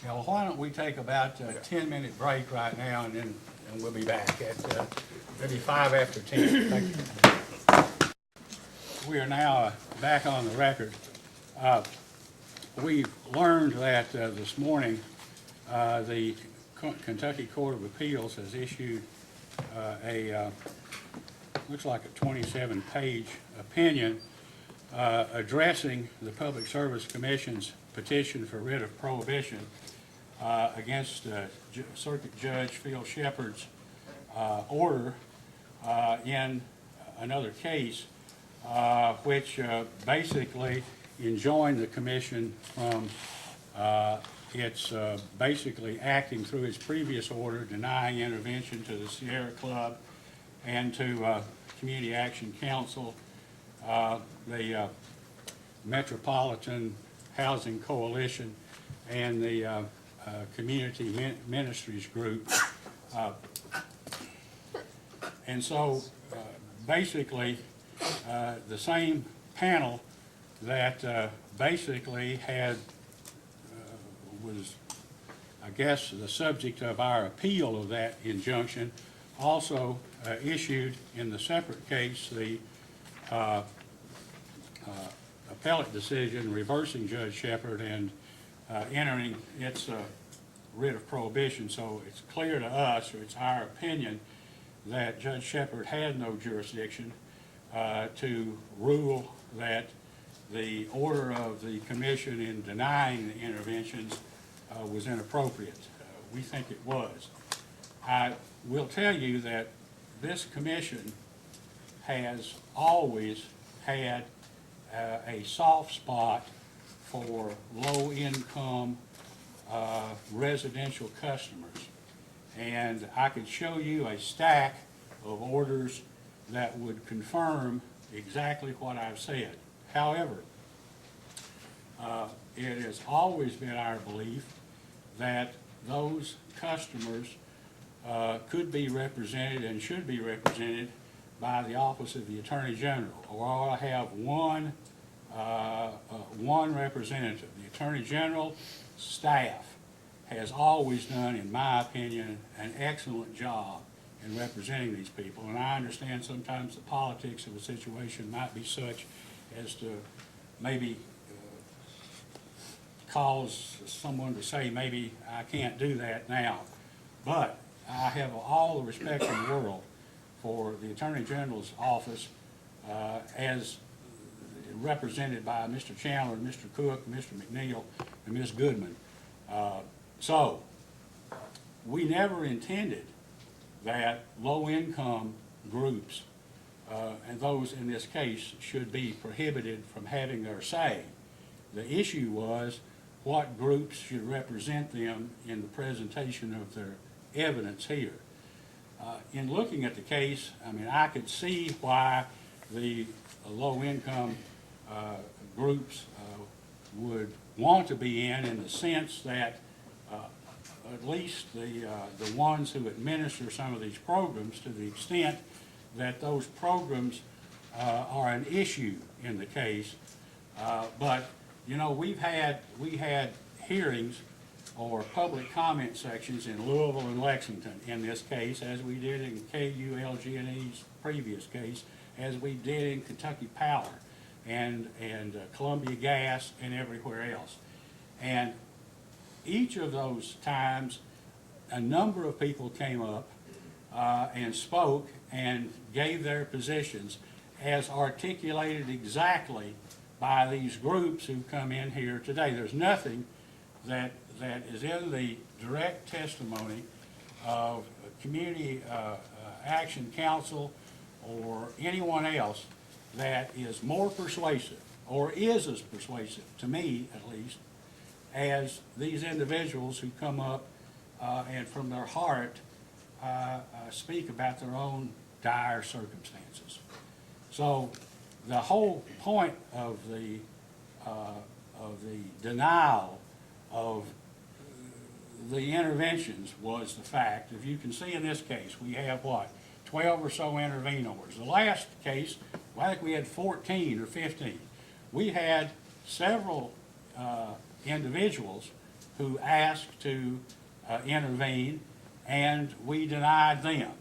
Yeah, well, why don't we take about a 10-minute break right now, and then we'll be back at maybe 5 after 10. Thank you. We are now back on the record. We've learned that this morning the Kentucky Court of Appeals has issued looks like a 27-page opinion addressing the Public Service Commission's petition for writ of prohibition against Circuit Judge Phil Shepard's order in another case, which basically enjoined the commission from its basically acting through its previous order denying intervention to the Sierra Club and to Community Action Council. The Metropolitan Housing Coalition and the Community Ministries Group. And so, basically, the same panel that basically had, was, I guess, the subject of our appeal of that injunction, also issued in the separate case the appellate decision reversing Judge Shepard and entering its writ of prohibition. So it's clear to us, or it's our opinion, that Judge Shepard had no jurisdiction to rule that the order of the commission in denying the interventions was inappropriate. We think it was. I will tell you that this commission has always had a soft spot for low-income residential customers. And I could show you a stack of orders that would confirm exactly what I've said. However, it has always been our belief that those customers could be represented and should be represented by the Office of the Attorney General, or ought to have one representative. The Attorney General staff has always done, in my opinion, an excellent job in representing these people. And I understand sometimes the politics of the situation might be such as to maybe cause someone to say, maybe I can't do that now. But I have all the respect in the world for the Attorney General's office as represented by Mr. Chandler, Mr. Cook, Mr. McNeil, and Ms. Goodman. So we never intended that low-income groups, and those in this case, should be prohibited from having their say. The issue was what groups should represent them in the presentation of their evidence here. In looking at the case, I mean, I could see why the low-income groups would want to be in the sense that at least the ones who administer some of these programs, to the extent that those programs are an issue in the case. But, you know, we had hearings or public comment sections in Louisville and Lexington in this case, as we did in KULG&E's previous case, as we did in Kentucky Power and Columbia Gas and everywhere else. And each of those times, a number of people came up and spoke and gave their positions as articulated exactly by these groups who come in here today. There's nothing that is in the direct testimony of Community Action Council or anyone else that is more persuasive, or is as persuasive, to me at least, as these individuals who come up and from their heart speak about their own dire circumstances. So the whole point of the denial of the interventions was the fact, if you can see in this case, we have what, 12 or so intervenors. The last case, well, I think we had 14 or 15. We had several individuals who asked to intervene, and we denied them.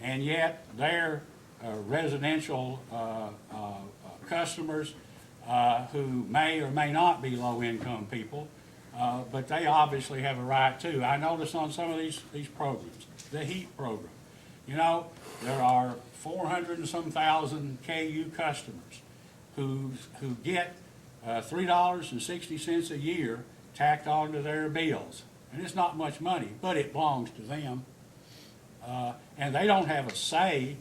And yet their residential customers who may or may not be low-income people, but they obviously have a right too. I noticed on some of these programs, the HEAP program, you know, there are 400 and some thousand KU customers who get $3.60 a year tacked onto their bills. And it's not much money, but it belongs to them. And they don't have a say.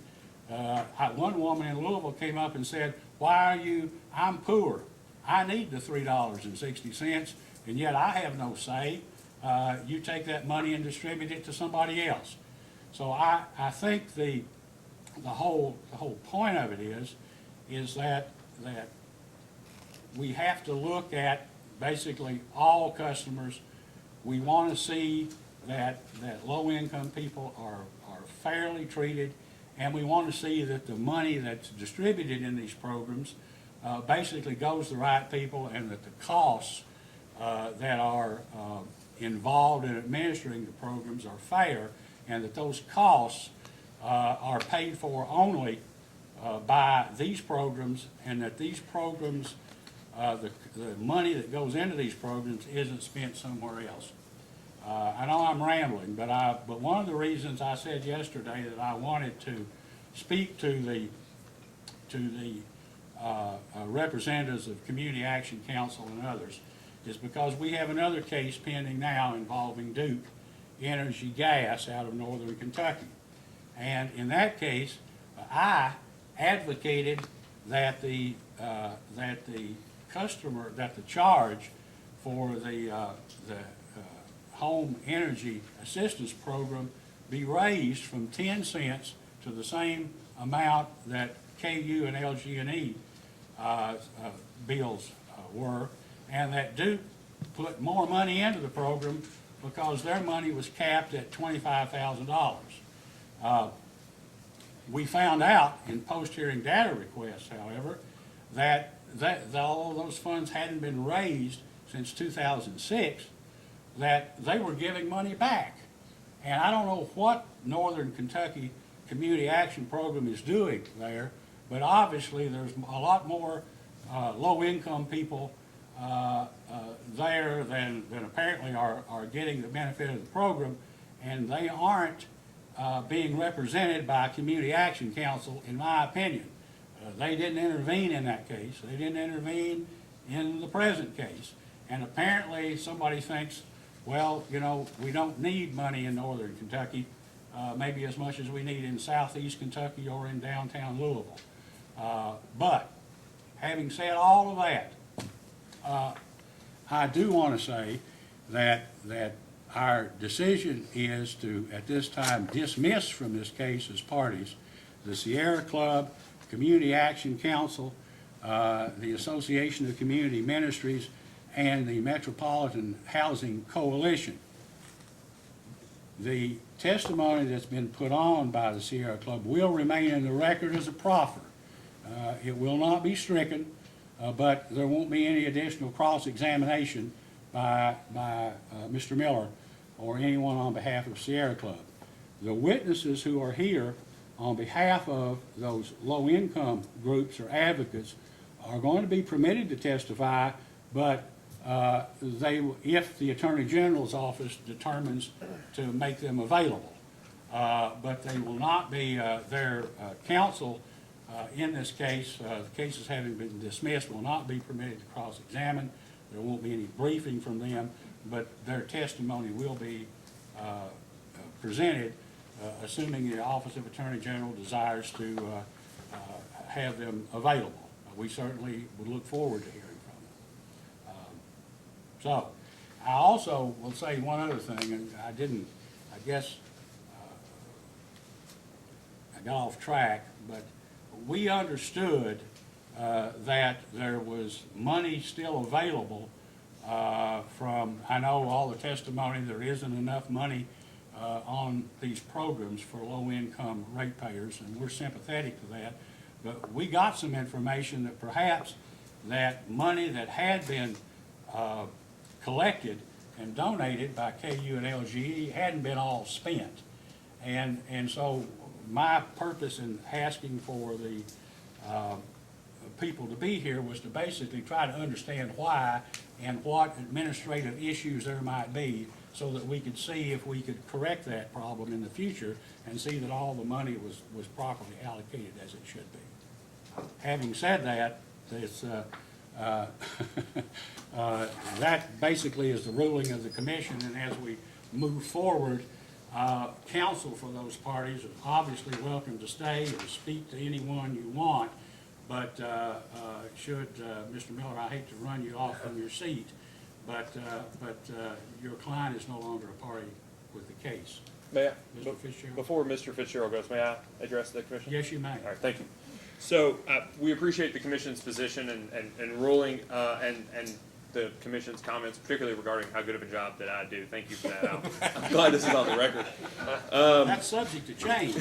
One woman in Louisville came up and said, why are you, I'm poor. I need the $3.60, and yet I have no say. You take that money and distribute it to somebody else. So I think the whole point of it is that we have to look at basically all customers. We want to see that low-income people are fairly treated, and we want to see that the money that's distributed in these programs basically goes to the right people, and that the costs that are involved in administering the programs are fair, and that those costs are paid for only by these programs, and that these programs, the money that goes into these programs isn't spent somewhere else. I know I'm rambling, but one of the reasons I said yesterday that I wanted to speak to the representatives of Community Action Council and others is because we have another case pending now involving Duke Energy Gas out of northern Kentucky. And in that case, I advocated that the charge for the home energy assistance program be raised from 10 cents to the same amount that KU and LG&E bills were, and that Duke put more money into the program because their money was capped at $25,000. We found out in post-hearing data requests, however, that all those funds hadn't been raised since 2006, that they were giving money back. And I don't know what Northern Kentucky Community Action Program is doing there, but obviously there's a lot more low-income people there than apparently are getting the benefit of the program, and they aren't being represented by Community Action Council, in my opinion. They didn't intervene in that case. They didn't intervene in the present case. And apparently somebody thinks, well, you know, we don't need money in northern Kentucky, maybe as much as we need in southeast Kentucky or in downtown Louisville. But having said all of that, I do want to say that our decision is to, at this time, dismiss from this case as parties the Sierra Club, Community Action Council, the Association of Community Ministries, and the Metropolitan Housing Coalition. The testimony that's been put on by the Sierra Club will remain in the record as a proffer. It will not be stricken, but there won't be any additional cross-examination by Mr. Miller or anyone on behalf of Sierra Club. The witnesses who are here on behalf of those low-income groups or advocates are going to be permitted to testify, but if the Attorney General's office determines to make them available. But they will not be, their counsel in this case, the cases having been dismissed, will not be permitted to cross-examine. There won't be any briefing from them, but their testimony will be presented, assuming the Office of Attorney General desires to have them available. We certainly would look forward to hearing from them. So, I also will say one other thing, and I guess I got off track, but we understood that there was money still available from, I know all the testimony, there isn't enough money on these programs for low-income ratepayers, and we're sympathetic to that. But we got some information that perhaps that money that had been collected and donated by KU and LGE hadn't been all spent. And so my purpose in asking for the people to be here was to basically try to understand why and what administrative issues there might be, so that we could see if we could correct that problem in the future and see that all the money was properly allocated as it should be. Having said that, it's, that basically is the ruling of the commission, and as we move forward, counsel for those parties is obviously welcome to stay and speak to anyone you want, but should, Mr. Miller, I hate to run you off from your seat, but your client is no longer a party with the case. May I, Mr. Fitzgerald? before Mr. Fitzgerald goes, may I address the commission? Yes, you may. All right, thank you. So we appreciate the commission's position and ruling and the commission's comments, particularly regarding how good of a job that I do. Thank you for that. I'm glad this is on the record. That's subject to change.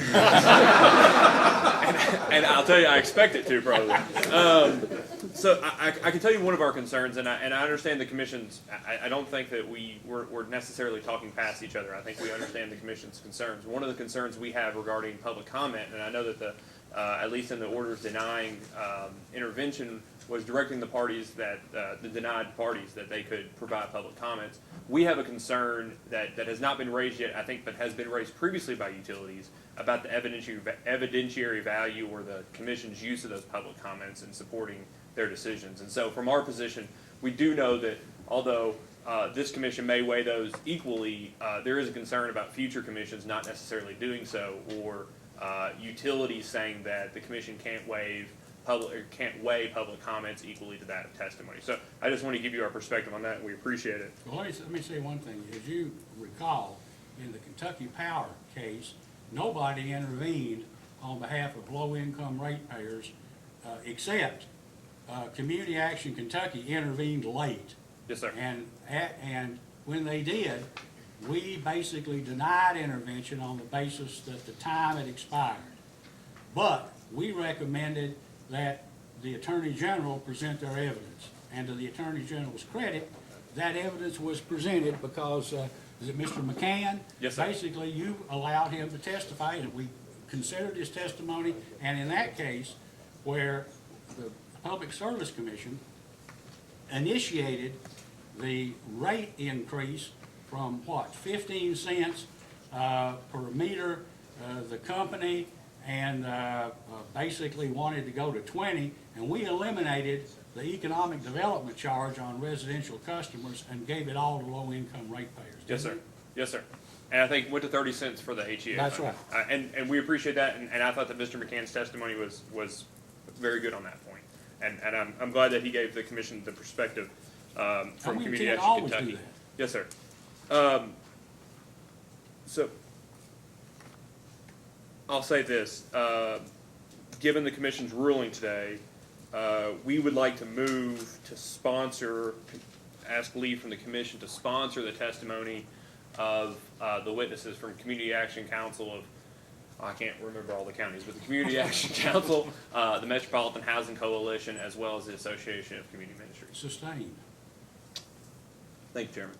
And I'll tell you, I expect it to probably. So I can tell you one of our concerns, and I understand the commission's. I don't think that we're necessarily talking past each other. I think we understand the commission's concerns. One of the concerns we have regarding public comment, and I know that at least in the orders denying intervention, was directing the parties that the denied parties that they could provide public comments. We have a concern that has not been raised yet, I think, but has been raised previously by utilities about the evidentiary value or the commission's use of those public comments in supporting their decisions. And so from our position, we do know that although this commission may weigh those equally, there is a concern about future commissions not necessarily doing so, or utilities saying that the commission can't weigh public comments equally to that of testimony. So I just want to give you our perspective on that, and we appreciate it. Well, let me say one thing. As you recall, in the Kentucky Power case, nobody intervened on behalf of low-income ratepayers except Community Action Kentucky intervened late. Yes, sir. And when they did, we basically denied intervention on the basis that the time had expired. But we recommended that the Attorney General present their evidence. And to the Attorney General's credit, that evidence was presented because, is it Mr. McCann? Yes, sir. Basically, you allowed him to testify, and we considered his testimony. And in that case, where the Public Service Commission initiated the rate increase from what, 15 cents per meter, the company and basically wanted to go to 20, and we eliminated the economic development charge on residential customers and gave it all to low-income ratepayers. Yes, sir. Yes, sir. And I think went to 30 cents for the HEA. That's fund. right. And we appreciate that, and I thought that Mr. McCann's testimony was very good on that point. And I'm glad that he gave the commission the perspective from we Community intend to Action always do Kentucky. that. Yes, sir. So I'll say this, given the commission's ruling today, we would like to move to sponsor, ask leave from the commission to sponsor the testimony of the witnesses from Community Action Council of, I can't remember all the counties, but the Community Action Council, the Metropolitan Housing Coalition, as well as the Association of Community Ministries. Sustained. Thank you, Chairman.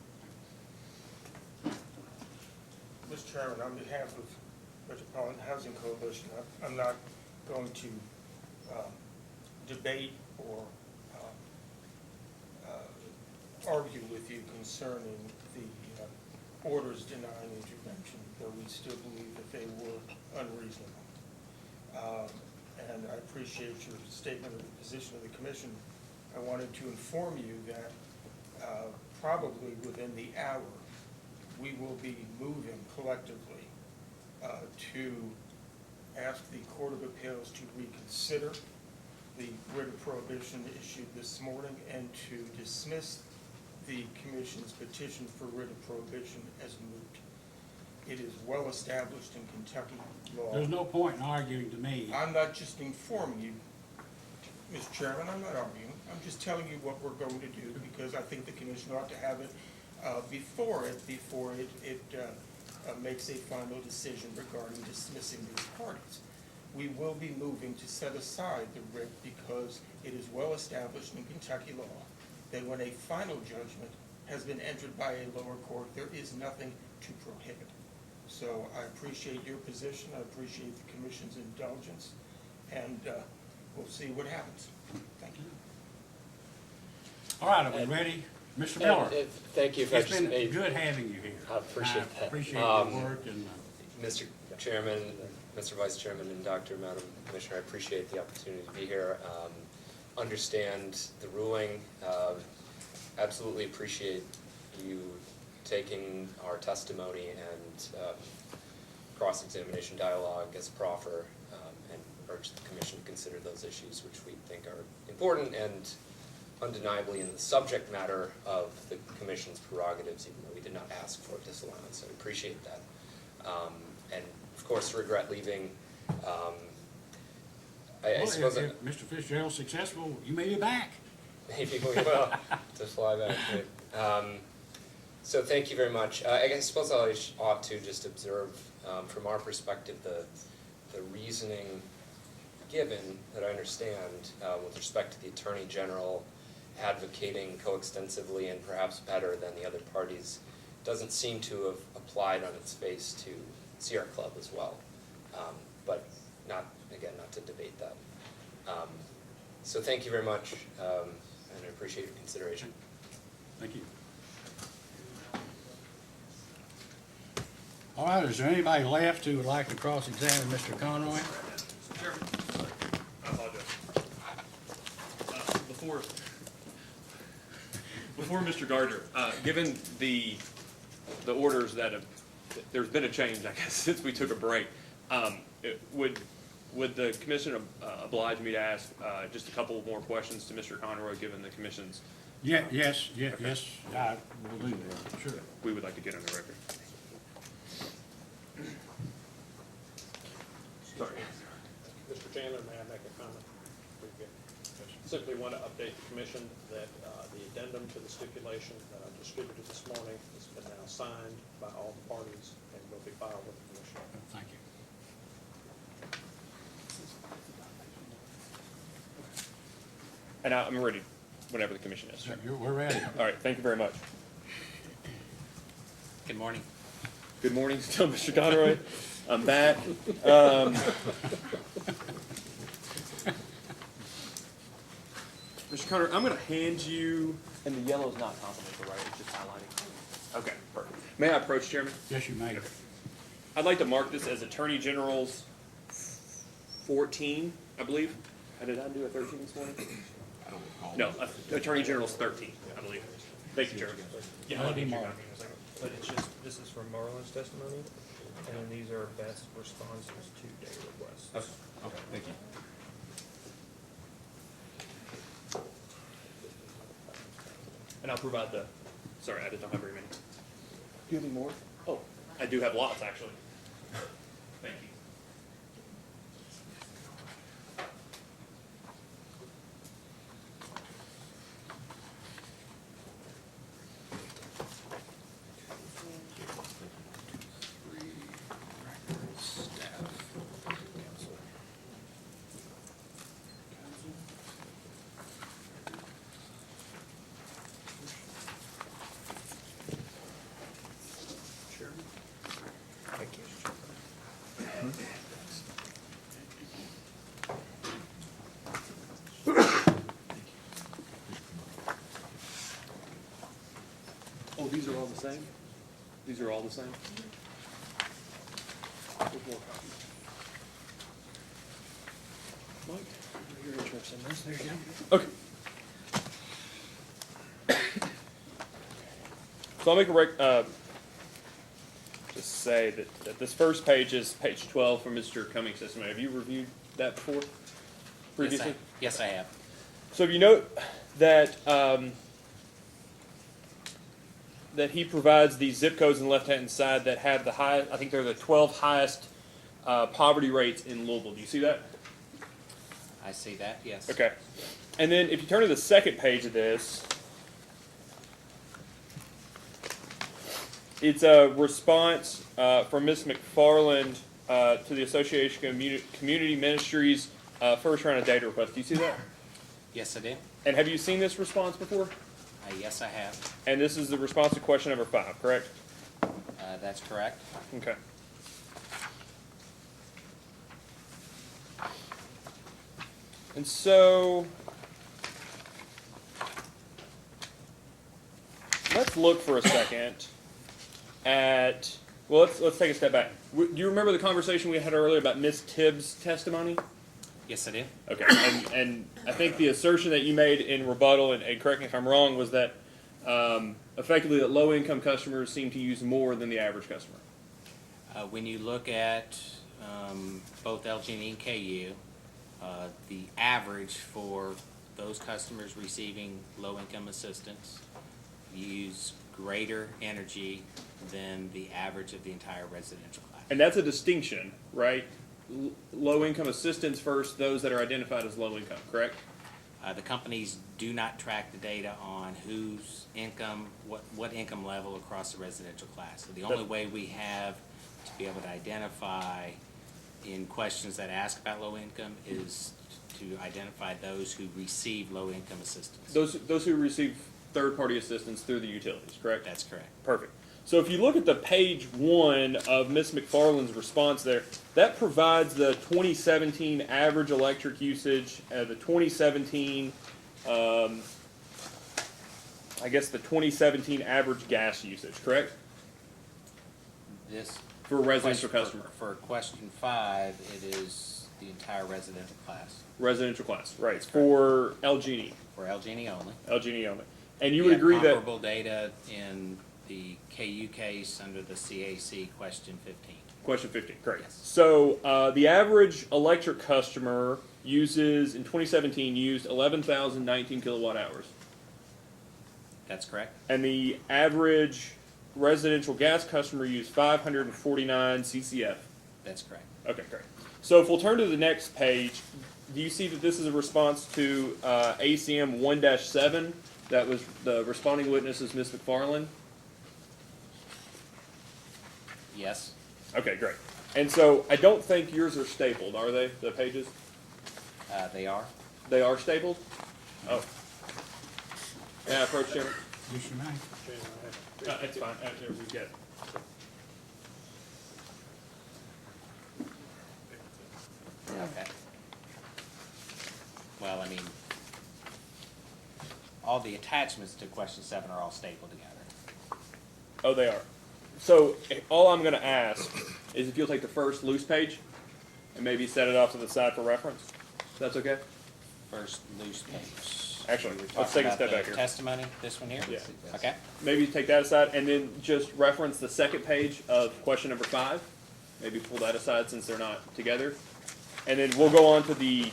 Mr. Chairman, on behalf of Metropolitan Housing Coalition, I'm not going to debate or argue with you concerning the orders denying intervention, though we still believe that they were unreasonable. And I appreciate your statement of the position of the commission. I wanted to inform you that probably within the hour, we will be moving collectively to ask the Court of Appeals to reconsider the writ of prohibition issued this morning and to dismiss the commission's petition for writ of prohibition as moot. It is well established in Kentucky law. There's no point in arguing to me. I'm not just informing you, Mr. Chairman, I'm not arguing. I'm just telling you what we're going to do because I think the commission ought to have it before it makes a final decision regarding dismissing these parties. We will be moving to set aside the writ because it is well established in Kentucky law that when a final judgment has been entered by a lower court, there is nothing to prohibit. So I appreciate your position, I appreciate the commission's indulgence, and we'll see what happens. Thank you. All right, are we ready? Mr. Miller? Thank you. If I It's just been may- good having you here. I appreciate that. I appreciate your work and, Mr. Chairman, Mr. Vice Chairman, and Madam Commissioner, I appreciate the opportunity to be here. Understand the ruling. Absolutely appreciate you taking our testimony and cross-examination dialogue as a proffer, and urge the Commission to consider those issues which we think are important and undeniably in the subject matter of the Commission's prerogatives, even though we did not ask for disallowance. So I appreciate that. And of course, regret leaving. I Well, suppose if Mr. Fitzgerald's successful, you may be back. maybe we will to fly back. So thank you very much. I suppose I ought to just observe from our perspective the reasoning given that I understand with respect to the Attorney General advocating coextensively and perhaps better than the other parties doesn't seem to have applied on its face to Sierra Club as well. But not to debate that. So thank you very much, and I appreciate your consideration. Thank you. All right, is there anybody left who would like to cross-examine Mr. Conroy? Chairman, I apologize. Before Mr. Gardner, given the orders that have, there's been a change, I guess, since we took a break, would the commission oblige me to ask just a couple more questions to Mr. Conroy, given the commission's? Yes, I will do that, sure. We would like to get on the record. Sorry. Mr. Chandler, may I make a comment? Simply want to update the commission that the addendum to the stipulation that I distributed this morning has been now signed by all the parties and will be filed with the commission. Thank you. And I'm ready whenever the commission is. We're ready. All right, thank you very much. Good morning. Good morning, still Mr. Conroy. I'm back. Mr. Conroy, I'm going to hand you, and the yellow is not confidential, right? It's just highlighting. Okay, perfect. May I approach, Chairman? Yes, you may. I'd like to mark this as Attorney General's 14, I believe. Did I do a 13 this morning? No, Attorney General's 13, I believe. Thank you, Chairman. Yeah, I'll get you a copy in a second. But it's just, this is from Marlon's testimony, and then these are best responses to data requests. Okay, thank you. And I'll provide the, sorry, I don't have very many. Do you have any more? Oh, I do have lots, actually. Thank you. Oh, these are all the same? These are all the same? There's more copies. Mike, you're interested in this, there you go. Okay. So I'll make a just say that this first page is page 12 from Mr. Cummings' testimony. Have you reviewed that before? Previously? Yes, I have. So if you note that that he provides these zip codes on the left-hand side that have the highest, I think they're the 12 highest poverty rates in Louisville. Do you see that? I see that, yes. Okay. And then if you turn to the second page of this, it's a response from Ms. McFarland to the Association of Community Ministries first round of data requests. Do you see that? Yes, I do. And have you seen this response before? Yes, I have. And this is the response to question number 5, correct? That's correct. Okay. And so let's look for a second at, well, let's take a step back. Do you remember the conversation we had earlier about Ms. Tibbs' testimony? Yes, I do. Okay, and I think the assertion that you made in rebuttal, and correct me if I'm wrong, was that effectively that low-income customers seem to use more than the average customer. When you look at both LG&E and KU, the average for those customers receiving low-income assistance use greater energy than the average of the entire residential class. And that's a distinction, right? low-income assistance versus those that are identified as low-income, correct? The companies do not track the data on whose income, what income level across the residential class. So the only way we have to be able to identify in questions that ask about low income is to identify those who receive low income assistance. Those who receive third-party assistance through the utilities, correct? That's correct. Perfect. So if you look at the page 1 of Ms. McFarland's response there, that provides the 2017 average electric usage, the 2017, I guess the 2017 average gas usage, correct? This For a residential question- customer. For question 5, it is the entire residential class, Residential class, right. It's for LG&E, for LG&E only. LG&E only. And you We would have agree that, comparable data in the KU case under the CAC question 15. question 15, great. Yes. So the average electric customer uses, in 2017, used 11,019 kilowatt hours. That's correct? And the average residential gas customer used 549 CCF. That's correct. Okay, great. So if we'll turn to the next page, do you see that this is a response to ACM 1-7? That was the responding witness is Ms. McFarland? Yes. Okay, great. And so I don't think yours are stapled, are they, the pages? They are. They are stapled? Oh. May I approach, Chairman? Yes, you may. It's fine. There we go. Okay. Well, I mean, all the attachments to question 7 are all stapled together. Oh, they are. So all I'm going to ask is if you'll take the first loose page and maybe set it off to the side for reference. That's okay? First loose page. Actually, We're let's talking take a step about back the here. testimony, this one here? Yeah. Okay. Maybe take that aside and then just reference the second page of question number 5. Maybe pull that aside since they're not together. And then we'll go on to the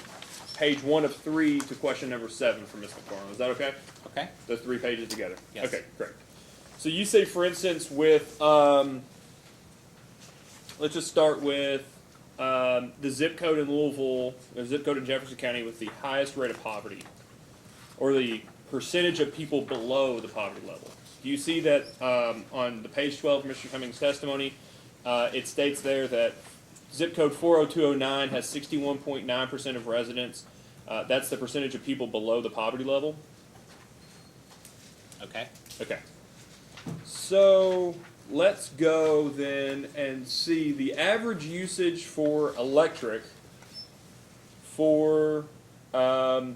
page 1 of 3 to question number 7 from Ms. McFarland. Is that okay? Okay. Those 3 pages together? Yes. Okay, great. So you say, for instance, with, let's just start with the zip code in Louisville, the zip code in Jefferson County with the highest rate of poverty, or the percentage of people below the poverty level. Do you see that on the page 12 of Mr. Cummings' testimony, it states there that zip code 40209 has 61.9% of residents. That's the percentage of people below the poverty level. Okay. Okay. So let's go then and see the average usage for electric for, let me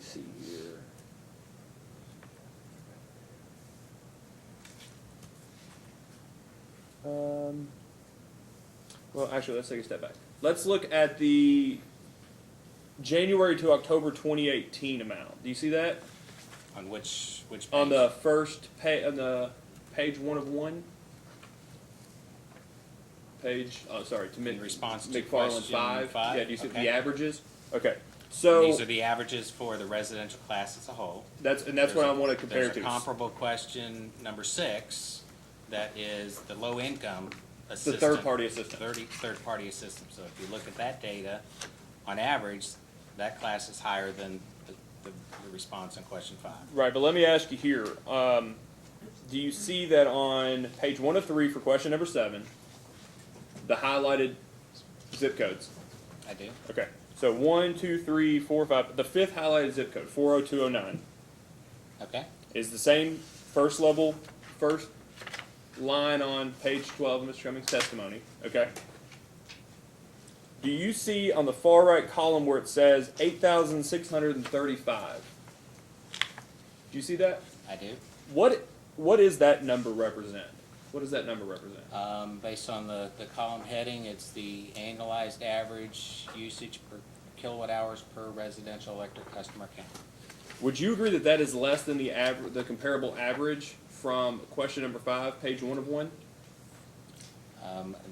see here. Well, actually, let's take a step back. Let's look at the January to October 2018 amount. Do you see that? On which page? On the first page, on the page 1 of 1. Page, oh, sorry, to In response to McFarland question 5. five? Yeah, do you see Okay. the averages? Okay, so These are the averages for the residential class as a whole. that's what There's I a- want to compare There's a to. comparable question, number 6, that is the low-income The assistant. third-party assistant. Third-party assistant. So if you look at that data, on average, that class is higher than the response on question 5. Right, but let me ask you here. Do you see that on page 1 of 3 for question number 7, the highlighted zip codes? I do. Okay, so 1, 2, 3, 4, 5. The 5th highlighted zip code, 40209, Okay. is the same first line on page 12 of Mr. Cummings' testimony. Okay. Do you see on the far right column where it says 8,635? Do you see that? I do. What is that number represent? What does that number represent? Based on the column heading, it's the annualized average usage per kilowatt hours per residential electric customer account. Would you agree that that is less than the comparable average from question number 5, page 1 of 1?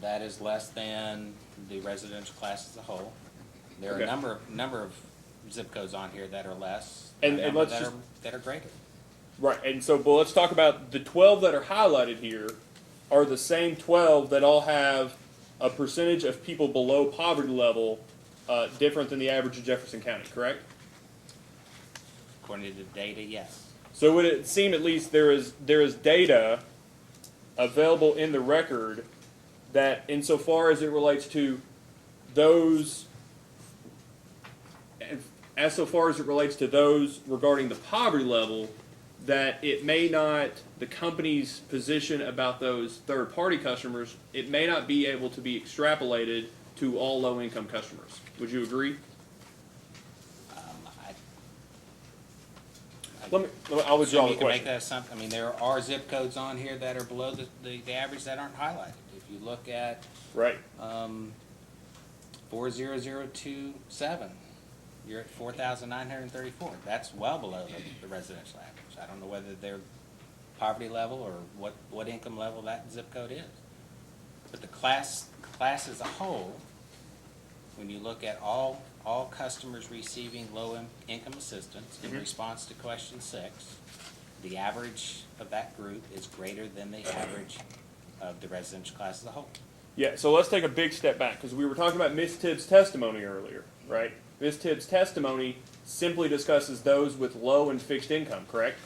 That is less than the residential class as a whole. There are Okay. a number of zip codes on here that are less, And a number let's that just- are greater. Right, and so but let's talk about the 12 that are highlighted here are the same 12 that all have a percentage of people below poverty level different than the average of Jefferson County, correct? According to the data, yes. So would it seem at least there is data available in the record that insofar as it relates to those, as so far as it relates to those regarding the poverty level, that it may not, the company's position about those third-party customers, it may not be able to be extrapolated to all low-income customers. Would you agree? I'll withdraw the You can make question. that assumption. I mean, there are zip codes on here that are below the average that aren't highlighted. If you look at Right. 40027, you're at 4,934. That's well below the residential average. I don't know whether they're poverty level or what income level that zip code is. But the class as a whole, when you look at all customers receiving income assistance in response to question 6, the average of that group is greater than the average of the residential class as a whole. Yeah, so let's take a big step back, because we were talking about Ms. Tibbs' testimony earlier, right? Ms. Tibbs' testimony simply discusses those with low and fixed income, correct?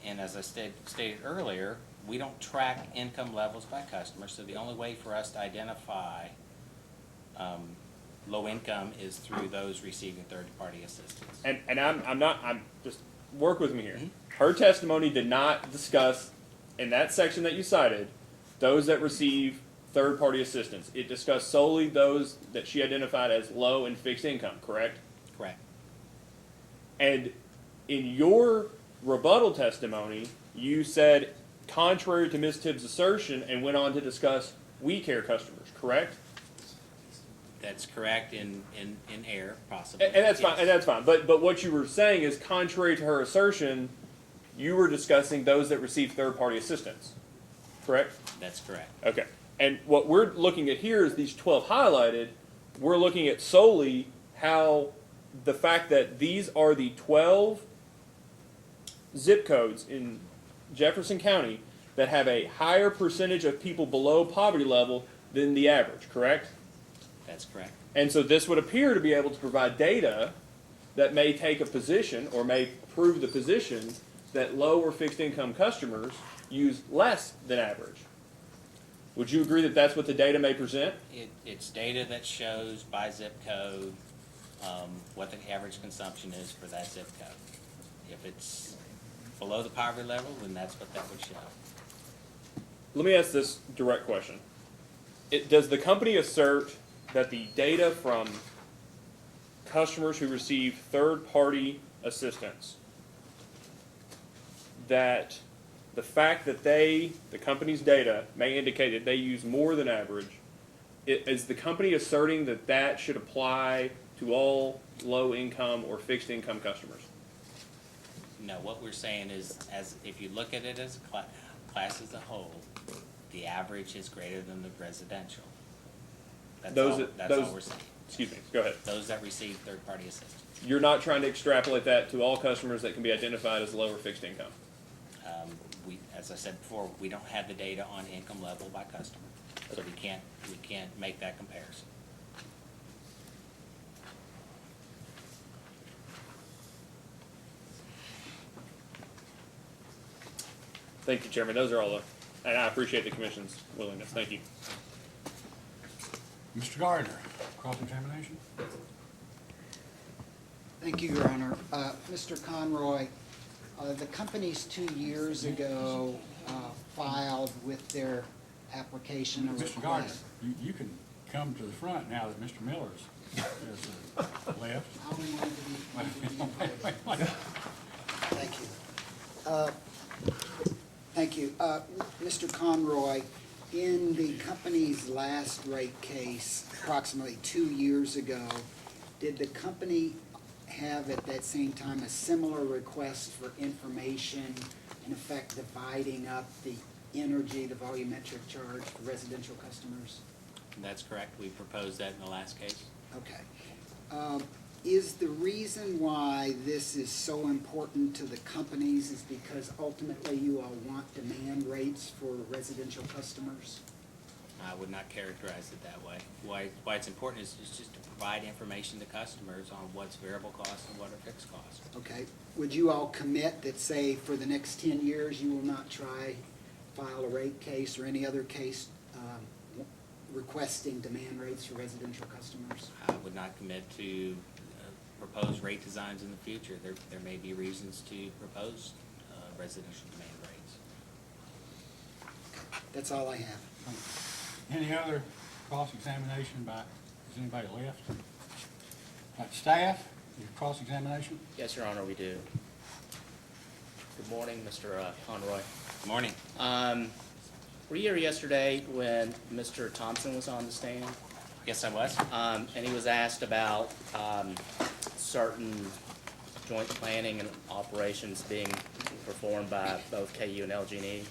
And as I stated earlier, we don't track income levels by customer, so the only way for us to identify low income is through those receiving third-party assistance. And I'm just work with me here. Her testimony did not discuss, in that section that you cited, those that receive third-party assistance. It discussed solely those that she identified as low and fixed income, correct? Correct. And in your rebuttal testimony, you said, contrary to Ms. Tibbs' assertion, and went on to discuss We Care customers, correct? That's correct in error, possibly. And that's fine. Yes. And that's fine. But what you were saying is, contrary to her assertion, you were discussing those that receive third-party assistance, correct? That's correct. Okay. And what we're looking at here is these 12 highlighted. We're looking at solely how the fact that these are the 12 zip codes in Jefferson County that have a higher percentage of people below poverty level than the average, correct? That's correct. And so this would appear to be able to provide data that may take a position or may prove the position that low or fixed income customers use less than average. Would you agree that that's what the data may present? It's data that shows by zip code what the average consumption is for that zip code. If it's below the poverty level, then that's what that would show. Let me ask this direct question. Does the company assert that the data from customers who receive third-party assistance, that the fact that the company's data may indicate that they use more than average, is the company asserting that that should apply to all low-income or fixed-income customers? No, what we're saying is, as if you look at it as a class as a whole, the average is greater than the residential. That's all we're saying. Excuse me, go ahead. Those that receive third-party assistance. You're not trying to extrapolate that to all customers that can be identified as low or fixed income? As I said before, we don't have the data on income level by customer, so we can't make that comparison. Thank you, Chairman. Those are all and I appreciate the Commission's willingness. Thank you. Mr. Gardner, cross-examination? Thank you, Your Honor. Mr. Conroy, the companies 2 years ago filed with their application a Mr. Gardner, request. you can come to the front now that Mr. Miller's has left. I only wanted to be Thank you. Thank you. Mr. Conroy, in the company's last rate case, approximately 2 years ago, did the company have at that same time a similar request for information, in effect dividing up the energy, the volumetric charge for residential customers? That's correct. We proposed that in the last case. Okay. Is the reason why this is so important to the companies is because ultimately you all want demand rates for residential customers? I would not characterize it that way. Why it's important is just to provide information to customers on what's variable costs and what are fixed costs. Okay, would you all commit that, say, for the next 10 years, you will not file a rate case or any other case requesting demand rates for residential customers? I would not commit to propose rate designs in the future. There may be reasons to propose residential demand rates. That's all I have. Any other cross-examination by, is anybody left? Staff, your cross-examination? Yes, Your Honor, we do. Good morning, Mr. Conroy. Good morning. Were you here yesterday when Mr. Thompson was on the stand? Yes, I was. And he was asked about certain joint planning and operations being performed by both KU and LG&E?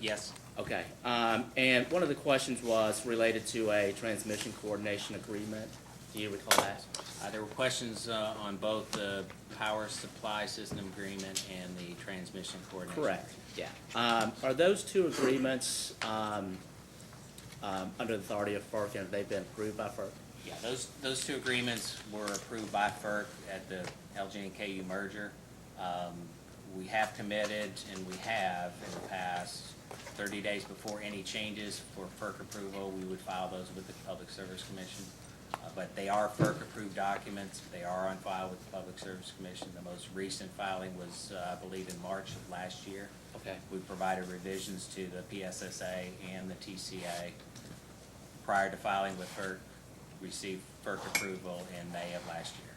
Yes. Okay. And one of the questions was related to a transmission coordination agreement. Do you recall that? There were questions on both the power supply system agreement and the transmission coordination. Correct, yeah. Are those two agreements under the authority of FERC, and have they been approved by FERC? Yeah, those two agreements were approved by FERC at the LG and KU merger. We have committed, and we have in the past 30 days before any changes for FERC approval, we would file those with the Public Service Commission. But they are FERC-approved documents. They are on file with the Public Service Commission. The most recent filing was, I believe, in March of last year. Okay. We provided revisions to the PSSA and the TCA. Prior to filing with FERC, received FERC approval in May of last year.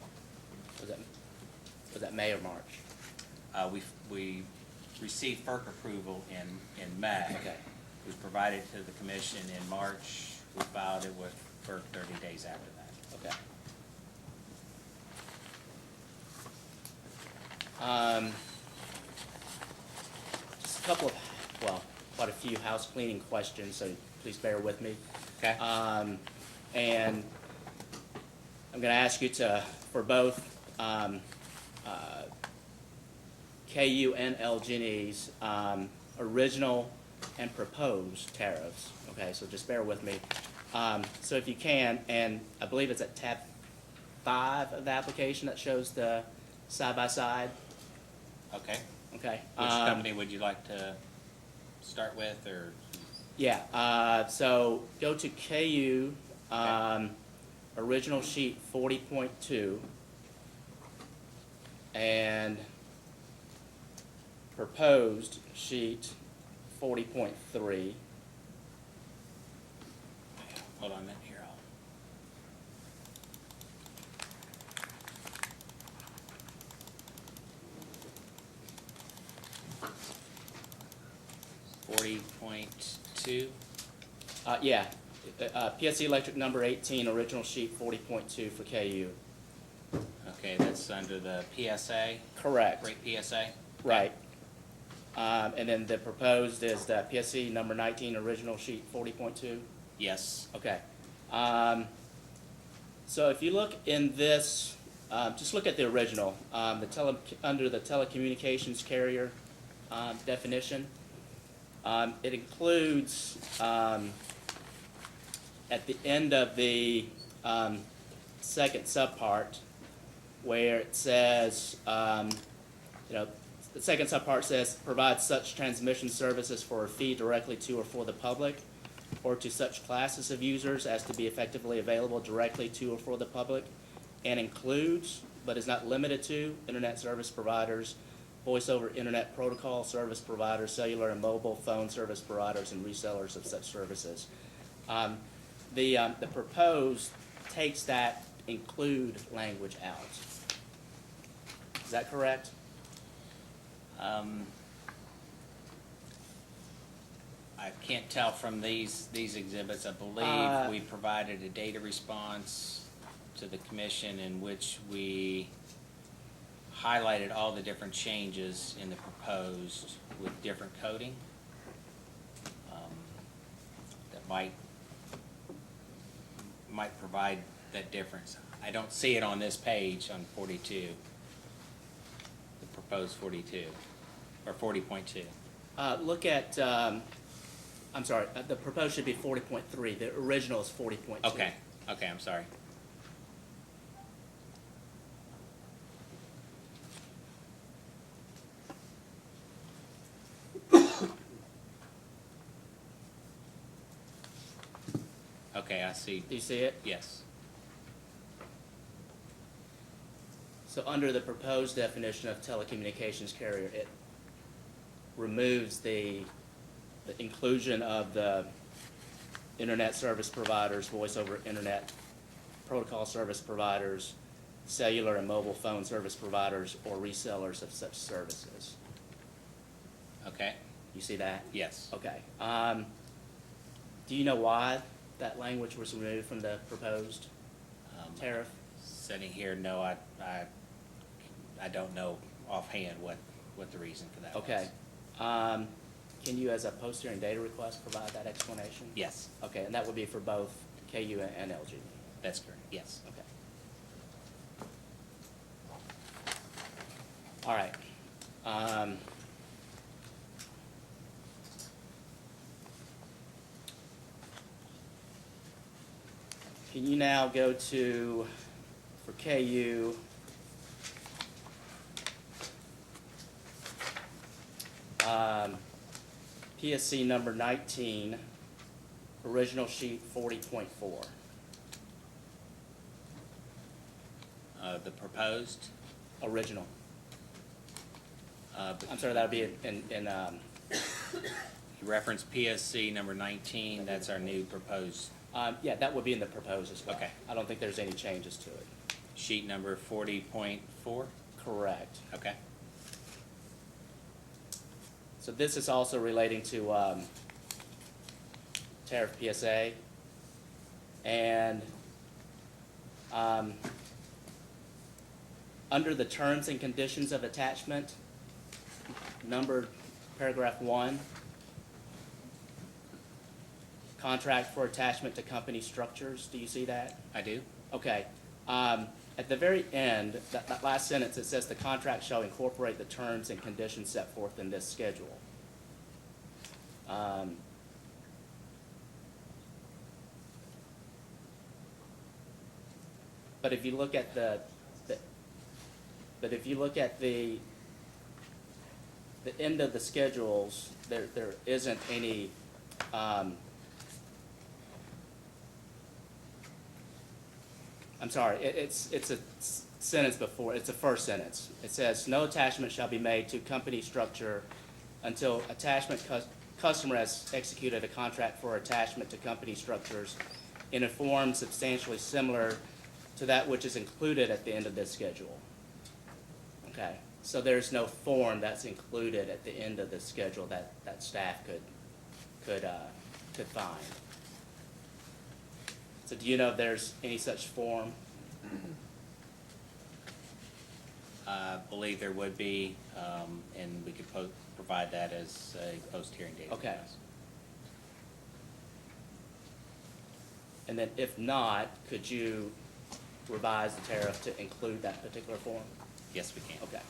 Was that May or March? We received FERC approval in May. Okay. It was provided to the commission in March. We filed it with FERC 30 days after that. Okay. Just a couple of, well, quite a few house cleaning questions, so please bear with me. Okay. And I'm going to ask you to, for both KU and LG&E's original and proposed tariffs. Okay, so just bear with me. So if you can, and I believe it's at tab 5 of the application that shows the side-by-side. Okay. Okay. Which company would you like to start with, or? Yeah, so go to KU, original sheet 40.2, and proposed sheet 40.3. Hold on a minute here. .2. Yeah, PSC electric number 18, original sheet 40.2 for KU. Okay, that's under the PSA. Correct. Rate PSA. Right. And then the proposed is the PSC number 19, original sheet 40.2? Yes. Okay. So if you look in this, just look at the original, under the telecommunications carrier definition. It includes, at the end of the second subpart, where it says, the second subpart says, provide such transmission services for a fee directly to or for the public, or to such classes of users as to be effectively available directly to or for the public, and includes, but is not limited to, internet service providers, voice over internet protocol service providers, cellular and mobile phone service providers, and resellers of such services. The proposed takes that include language out. Is that correct? I can't tell from these exhibits. I believe we provided a data response to the commission in which we highlighted all the different changes in the proposed with different coding. That might provide that difference. I don't see it on this page on 42, the proposed 42, or 40.2. Look at I'm sorry, the proposed should be 40.3, the original is 40.2. Okay, okay, I'm sorry. Okay, I see. Do you see it? Yes. So under the proposed definition of telecommunications carrier, it removes the inclusion of the internet service providers, voice over internet protocol service providers, cellular and mobile phone service providers, or resellers of such services. Okay, You see that? yes. Okay. Do you know why that language was removed from the proposed tariff? Sitting here, no, I don't know offhand what the reason for that was. Okay. Can you, as a post-hearing data request, provide that explanation? Yes, Okay, and that would be for both KU and LG? that's correct, yes. Okay. All right. Can you now go to, for KU, PSC number 19, original sheet 40.4. The proposed, Original. but I'm sorry, that would be in you referenced PSC number 19, that's our new proposed yeah, that would be in the proposed as well. Okay. I don't think there's any changes to it. sheet number 40.4? Correct. Okay, So this is also relating to tariff PSA. And under the terms and conditions of attachment, numbered paragraph 1, contract for attachment to company structures, do you see that? I do. Okay. At the very end, that last sentence, it says the contract shall incorporate the terms and conditions set forth in this schedule. But if you look at the end of the schedules, there isn't any I'm sorry, it's a sentence before, it's the first sentence. It says, no attachment shall be made to company structure until attachment customer has executed a contract for attachment to company structures in a form substantially similar to that which is included at the end of this schedule. Okay, so there's no form that's included at the end of the schedule that staff could find. So do you know if there's any such form? I believe there would be, and we could provide that as a post-hearing data. Okay. request. And then if not, could you revise the tariff to include that particular form? Yes, we can. Okay.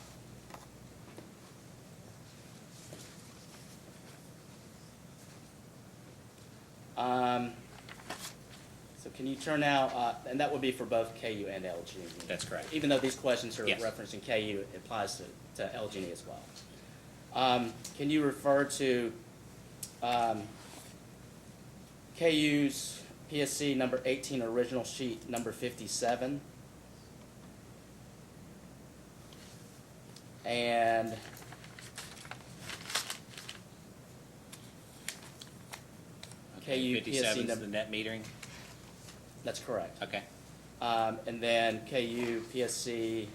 So can you turn now, and that would be for both KU and LG? That's correct. Even though these questions are Yes. referencing KU, it applies to LG as well. Can you refer to KU's PSC number 18, original sheet number 57? And KU 57 PSC is number, the net metering? that's correct. Okay, And then KU PSC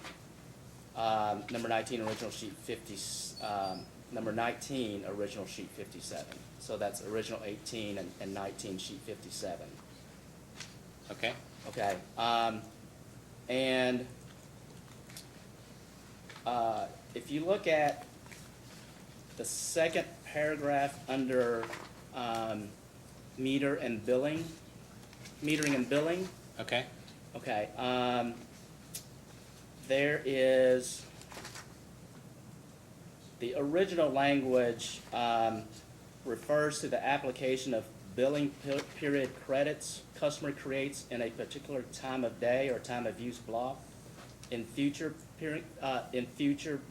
number 19, original sheet 50, number 19, original sheet 57. So that's original 18 and 19, sheet 57. okay. Okay. And if you look at the second paragraph under metering and billing, Okay, okay, there is the original language refers to the application of billing period credits customer creates in a particular time of day or time of use block in future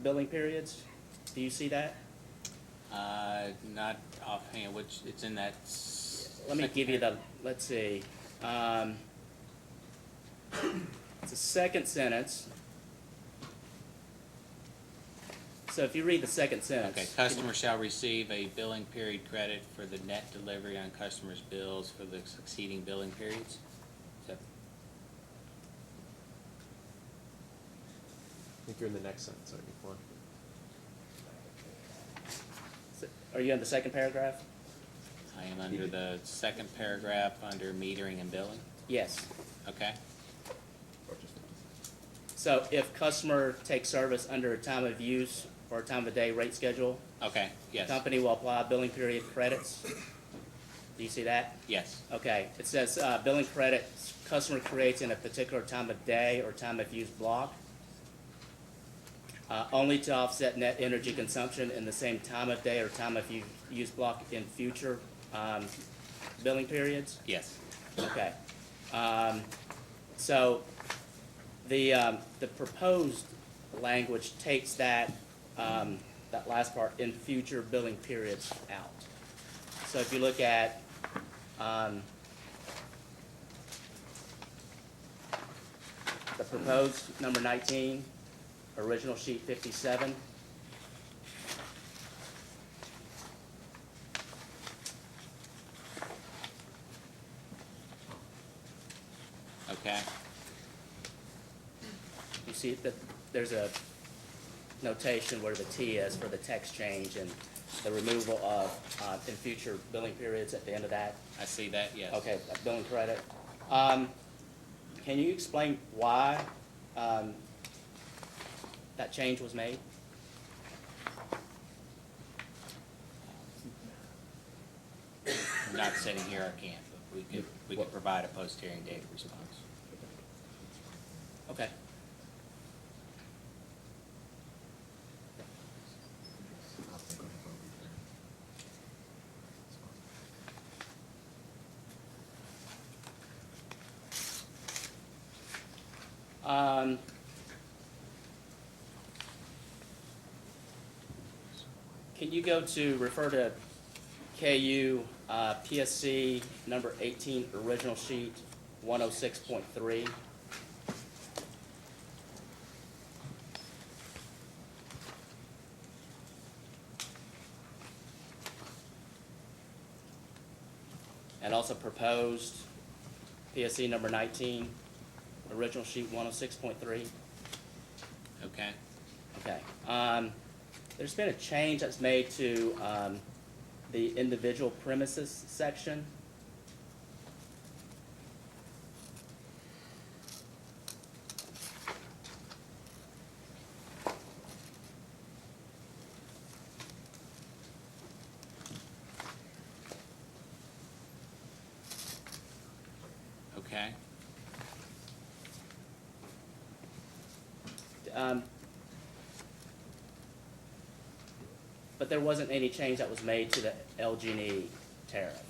billing periods. Do you see that? Not offhand, which, it's in that. Let me give you the, let's see. It's the second sentence. So if you read the second sentence. Okay, customer shall receive a billing period credit for the net delivery on customers' bills for the succeeding billing periods. Is that- I think you're in the next sentence, aren't you, Juan? Are you in the second paragraph? I am under the second paragraph, under metering and billing. Yes. Okay, So if customer takes service under a time of use or a time of day rate schedule, okay, yes, company will apply billing period credits. Do you see that? yes, Okay, it says, billing credits customer creates in a particular time of day or time of use block, only to offset net energy consumption in the same time of day or time of use block in future, billing periods? yes. Okay. So the proposed language takes that, that last part, in future billing periods, out. So if you look at, the proposed number 19, original sheet 57. Okay, You see that there's a notation where the T is for the text change and the removal of, in future billing periods at the end of that. I see that, yes. Okay, that billing credit. Can you explain why, that change was made? I'm not sitting here, I can't, but we could provide a post-hearing data response. Okay. Can you go to, refer to KU, PSC number 18, original sheet 106.3? And also proposed PSC number 19, original sheet 106.3. Okay, Okay. There's been a change that's made to the individual premises section. okay, But there wasn't any change that was made to the LG&E tariff.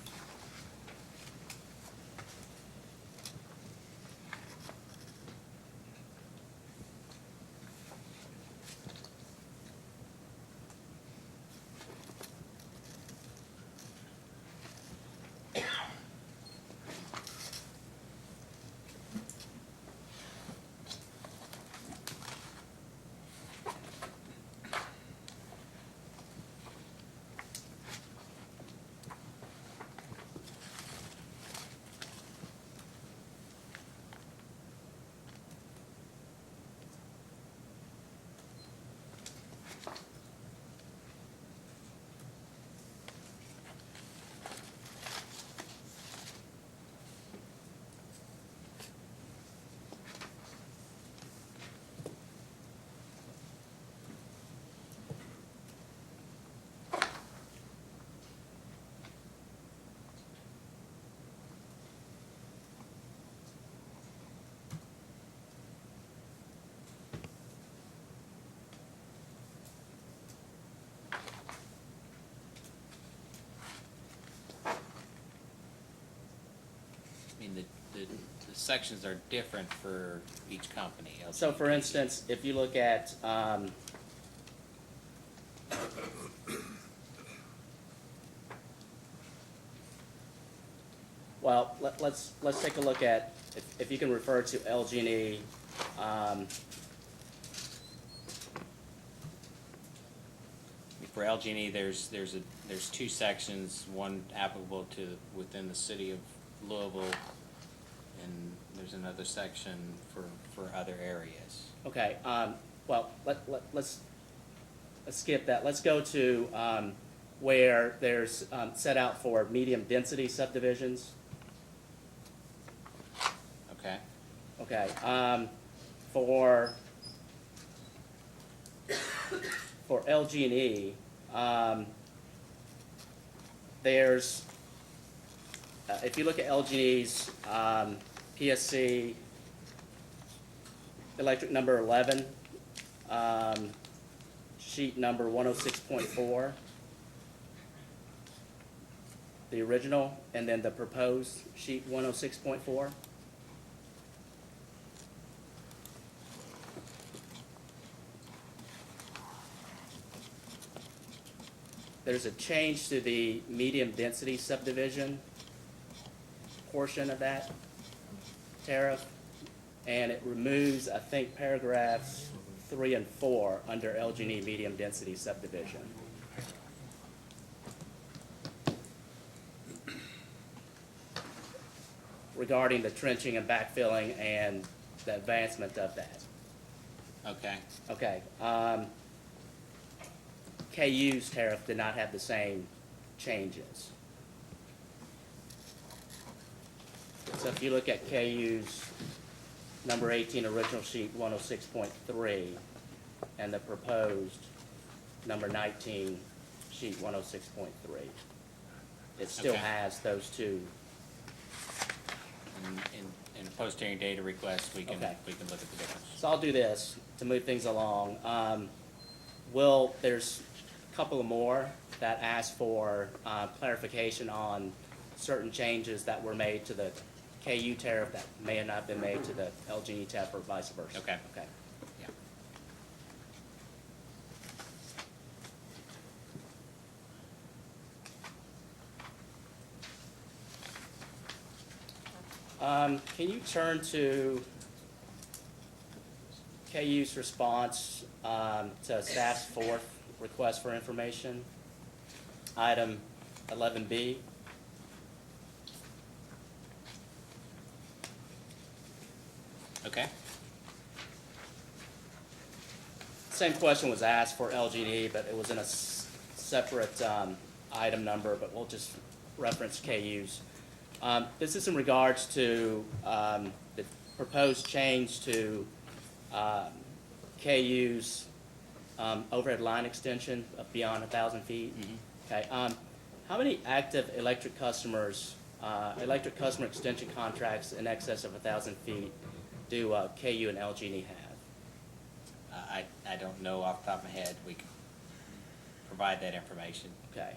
the sections are different for each company. So for instance, if you look at, well, let's take a look at, if you can refer to LG&E, For LG&E, there's two sections, one applicable to within the city of Louisville, and there's another section for other areas. okay, well, let's skip that. Let's go to, where there's, set out for medium density subdivisions. Okay? Okay, for LG&E, there's, if you look at LG&E's, PSC electric number 11, sheet number 106.4, the original, and then the proposed sheet 106.4. There's a change to the medium density subdivision portion of that tariff, and it removes, I think, paragraphs 3 and 4 under LG&E medium density subdivision. Regarding the trenching and backfilling and the advancement of that. Okay. Okay, KU's tariff did not have the same changes. So if you look at KU's number 18 original sheet 106.3 and the proposed number 19 sheet 106.3, it still Okay. has those two. In post-hearing data requests, we can Okay. look at the difference. So I'll do this to move things along. There's a couple of more that ask for clarification on certain changes that were made to the KU tariff that may have not been made to the LG&E tariff or vice versa. Okay. Okay. Yeah. Can you turn to KU's response to staff's fourth request for information, item 11B? Okay. Same question was asked for LG&E, but it was in a separate item number, but we'll just reference KU's. This is in regards to the proposed change to KU's overhead line extension of beyond 1,000 feet. Okay. How many active electric customer extension contracts in excess of 1,000 feet do KU and LG&E have? I don't know off the top of my head. We can provide that information. Okay.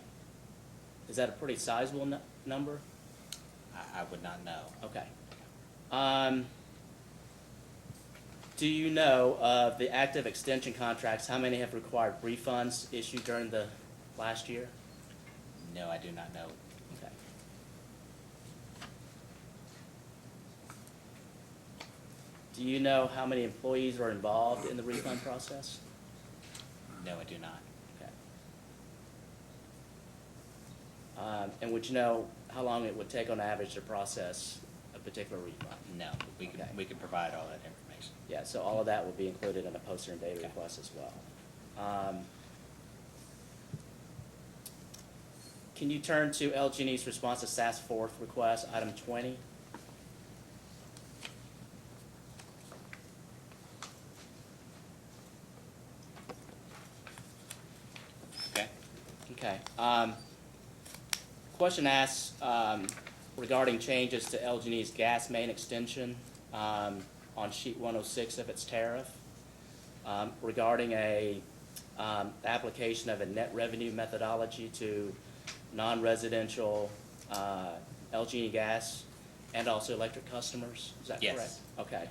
Is that a pretty sizable number? I would not know. Okay. Do you know of the active extension contracts, how many have required refunds issued during the last year? No, I do not know. Okay. Do you know how many employees are involved in the refund process? No, I do not. Okay. And would you know how long it would take on average to process a particular refund? No, we can Okay. provide all that information. Yeah, so all of that will be included in a poster and data Okay. request as well. Can you turn to LG&E's response to staff's fourth request, item 20? Okay. Okay. Question asks regarding changes to LG&E's gas main extension on sheet 106 of its tariff, regarding a application of a net revenue methodology to non-residential LG&E gas And also electric customers, is that Yes. correct? Okay.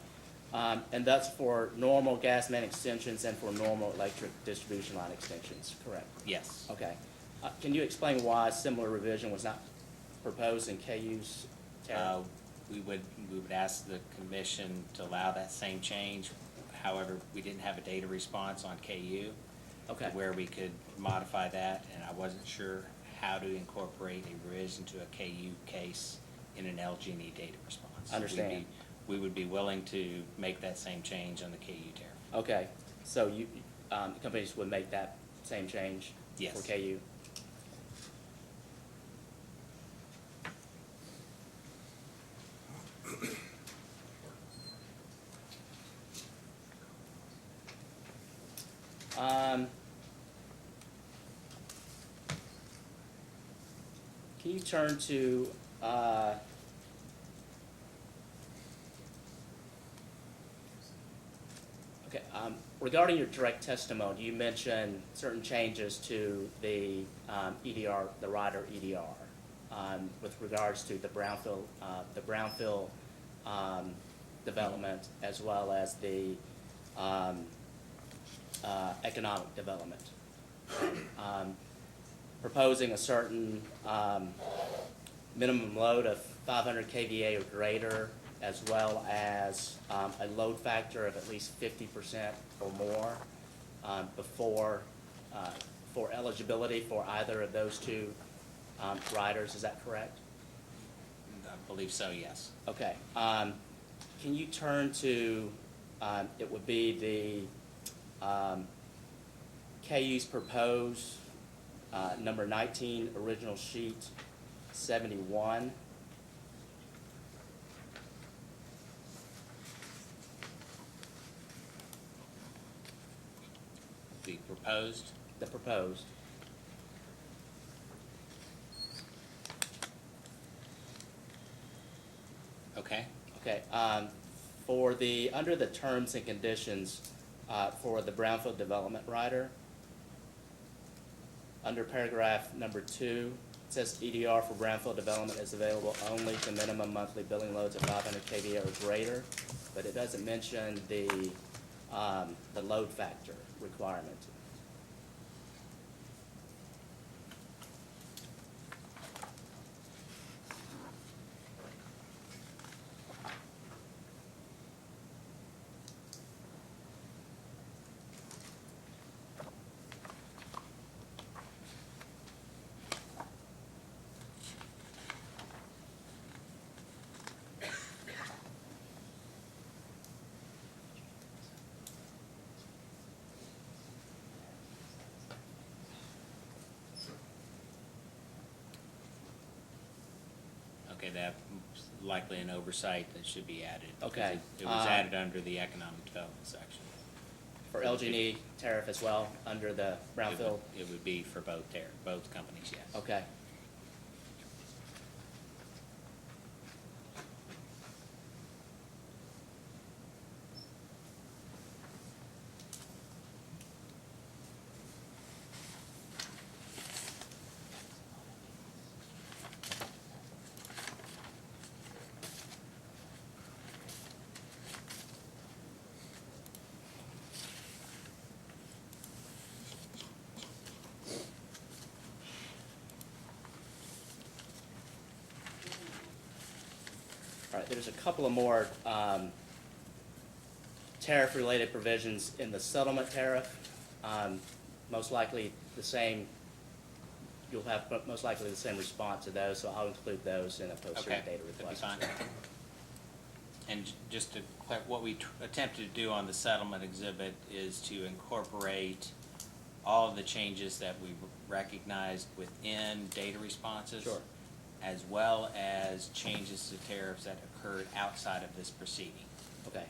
And that's for normal gas main extensions and for normal electric distribution line extensions, correct? Yes. Okay. Can you explain why a similar revision was not proposed in KU's tariff? We would ask the commission to allow that same change. However, we didn't have a data response on KU. Okay. Where we could modify that, and I wasn't sure how to incorporate a revision to a KU case in an LG&E data response. Understand. We would be willing to make that same change on the KU tariff. Okay, so you, companies would make that same change? Yes. For KU? Can you turn to, okay, regarding your direct testimony, you mentioned certain changes to the EDR, the rider EDR, with regards to the brownfield development as well as the economic development. Proposing a certain minimum load of 500 kVA or greater, as well as a load factor of at least 50% or more before for eligibility for either of those two riders. Is that correct? I believe so, yes. Okay. Can you turn to, it would be the KU's proposed number 19, original sheet 71. The proposed, The proposed. okay. Okay, for the, under the terms and conditions, for the brownfield development rider, under paragraph number 2, it says EDR for brownfield development is available only to minimum monthly billing loads of 500 kVA or greater, but it doesn't mention the load factor requirement. Okay, that's likely an oversight that should be added. because Okay, It was added under the economic development section. For LG&E tariff as well, under the brownfield? It would be for both companies, yes. Okay. All right, there's a couple of more tariff-related provisions in the settlement tariff. Most likely the same, you'll have most likely the same response to those, so I'll include those in a posterior Okay, data that'd be request. fine. And just to clarify, what we attempted to do on the settlement exhibit is to incorporate all of the changes that we recognized within data responses. Sure. As well as changes to tariffs that occurred outside of this proceeding. Okay,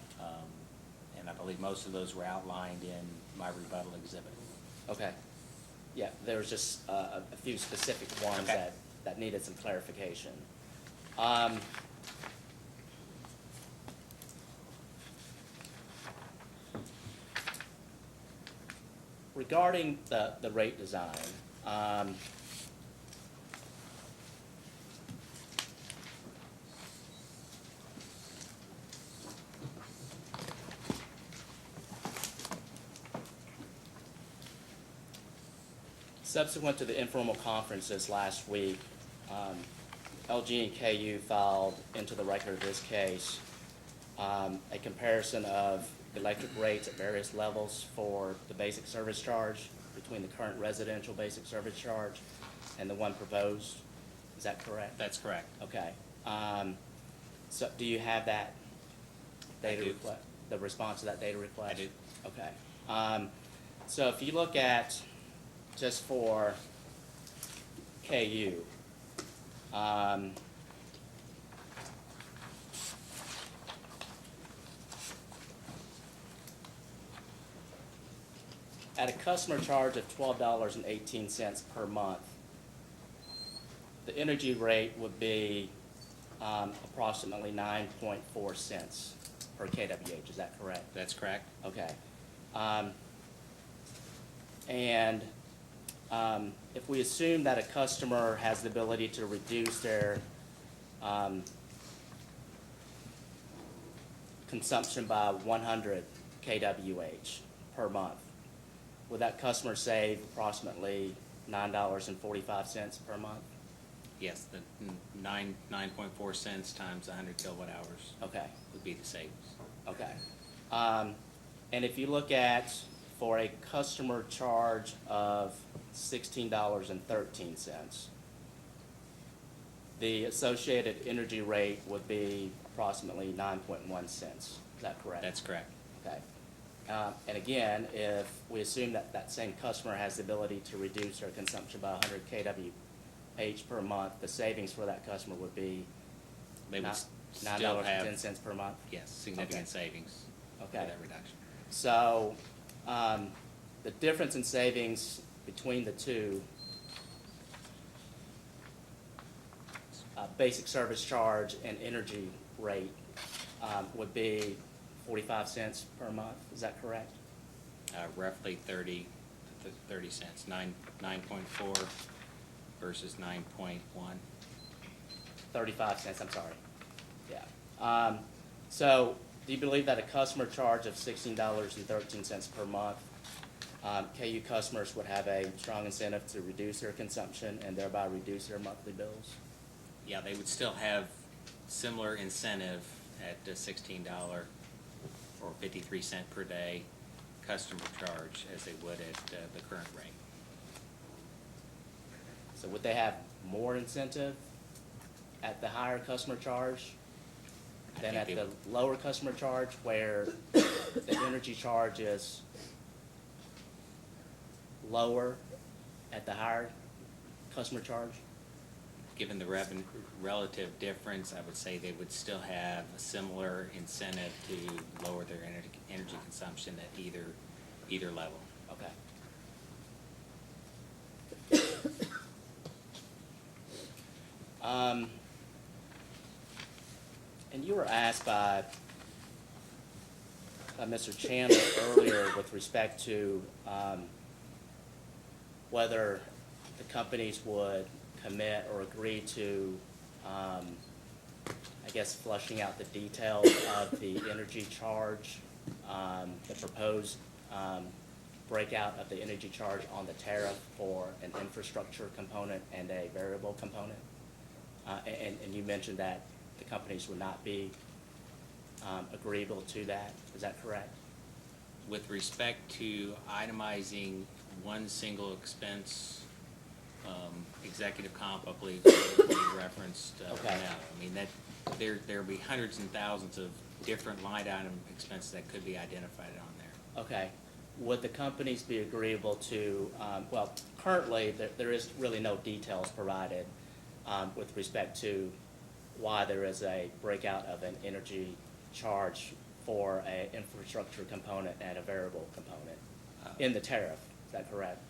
And I believe most of those were outlined in my rebuttal exhibit. okay. Yeah, there was just a few specific ones Okay. that needed some clarification. Regarding the rate design, Subsequent to the informal conferences last week, LG and KU filed into the record of this case a comparison of electric rates at various levels for the basic service charge between the current residential basic service charge and the one proposed. Is that correct? That's correct. Okay. So do you have that data do. request, the response to that data request? I do. Okay. So if you look at, just for KU, at a customer charge of $12.18 per month, the energy rate would be approximately 9.4 cents per kWh. Is that correct? That's correct. Okay. If we assume that a customer has the ability to reduce their consumption by 100 kWh per month, would that customer save approximately $9.45 per month? Yes, the 9.4 cents times 100 kilowatt hours Okay. would be the savings. Okay. And if you look at, for a customer charge of $16.13, the associated energy rate would be approximately 9.1 cents. Is that correct? That's correct. Okay. And again, if we assume that that same customer has the ability to reduce their consumption by 100 kWh per month, the savings for that customer would be They would still $9.10 have, per month? yes, significant savings for Okay. that reduction. So, the difference in savings between the two, basic service charge and energy rate, would be 45 cents per month. Is that correct? Roughly 30 cents, 9.4 versus 9.1. 35 cents, I'm sorry. Yeah. So, do you believe that a customer charge of $16.13 per month, KU customers would have a strong incentive to reduce their consumption and thereby reduce their monthly bills? Yeah, they would still have similar incentive at the $16 or 53 cent per day customer charge as they would at the current rate. So would they have more incentive at the higher customer charge than I at think the they lower customer charge where the energy charge is lower at the higher customer charge? Given the relative difference, I would say they would still have a similar incentive to lower their energy consumption at either level. Okay. And you were asked by Mr. Chandler earlier with respect to whether the companies would commit or agree to, I guess, flushing out the details of the energy charge, the proposed breakout of the energy charge on the tariff for an infrastructure component and a variable component. And you mentioned that the companies would not be agreeable to that. Is that correct? With respect to itemizing one single expense, executive comp, I believe, you referenced Okay. now. I mean, there'll be hundreds and thousands of different line item expenses that could be identified on there. Okay. Would the companies be agreeable to, well, currently, there is really no details provided with respect to why there is a breakout of an energy charge for an infrastructure component and a variable component in the tariff. Is that correct?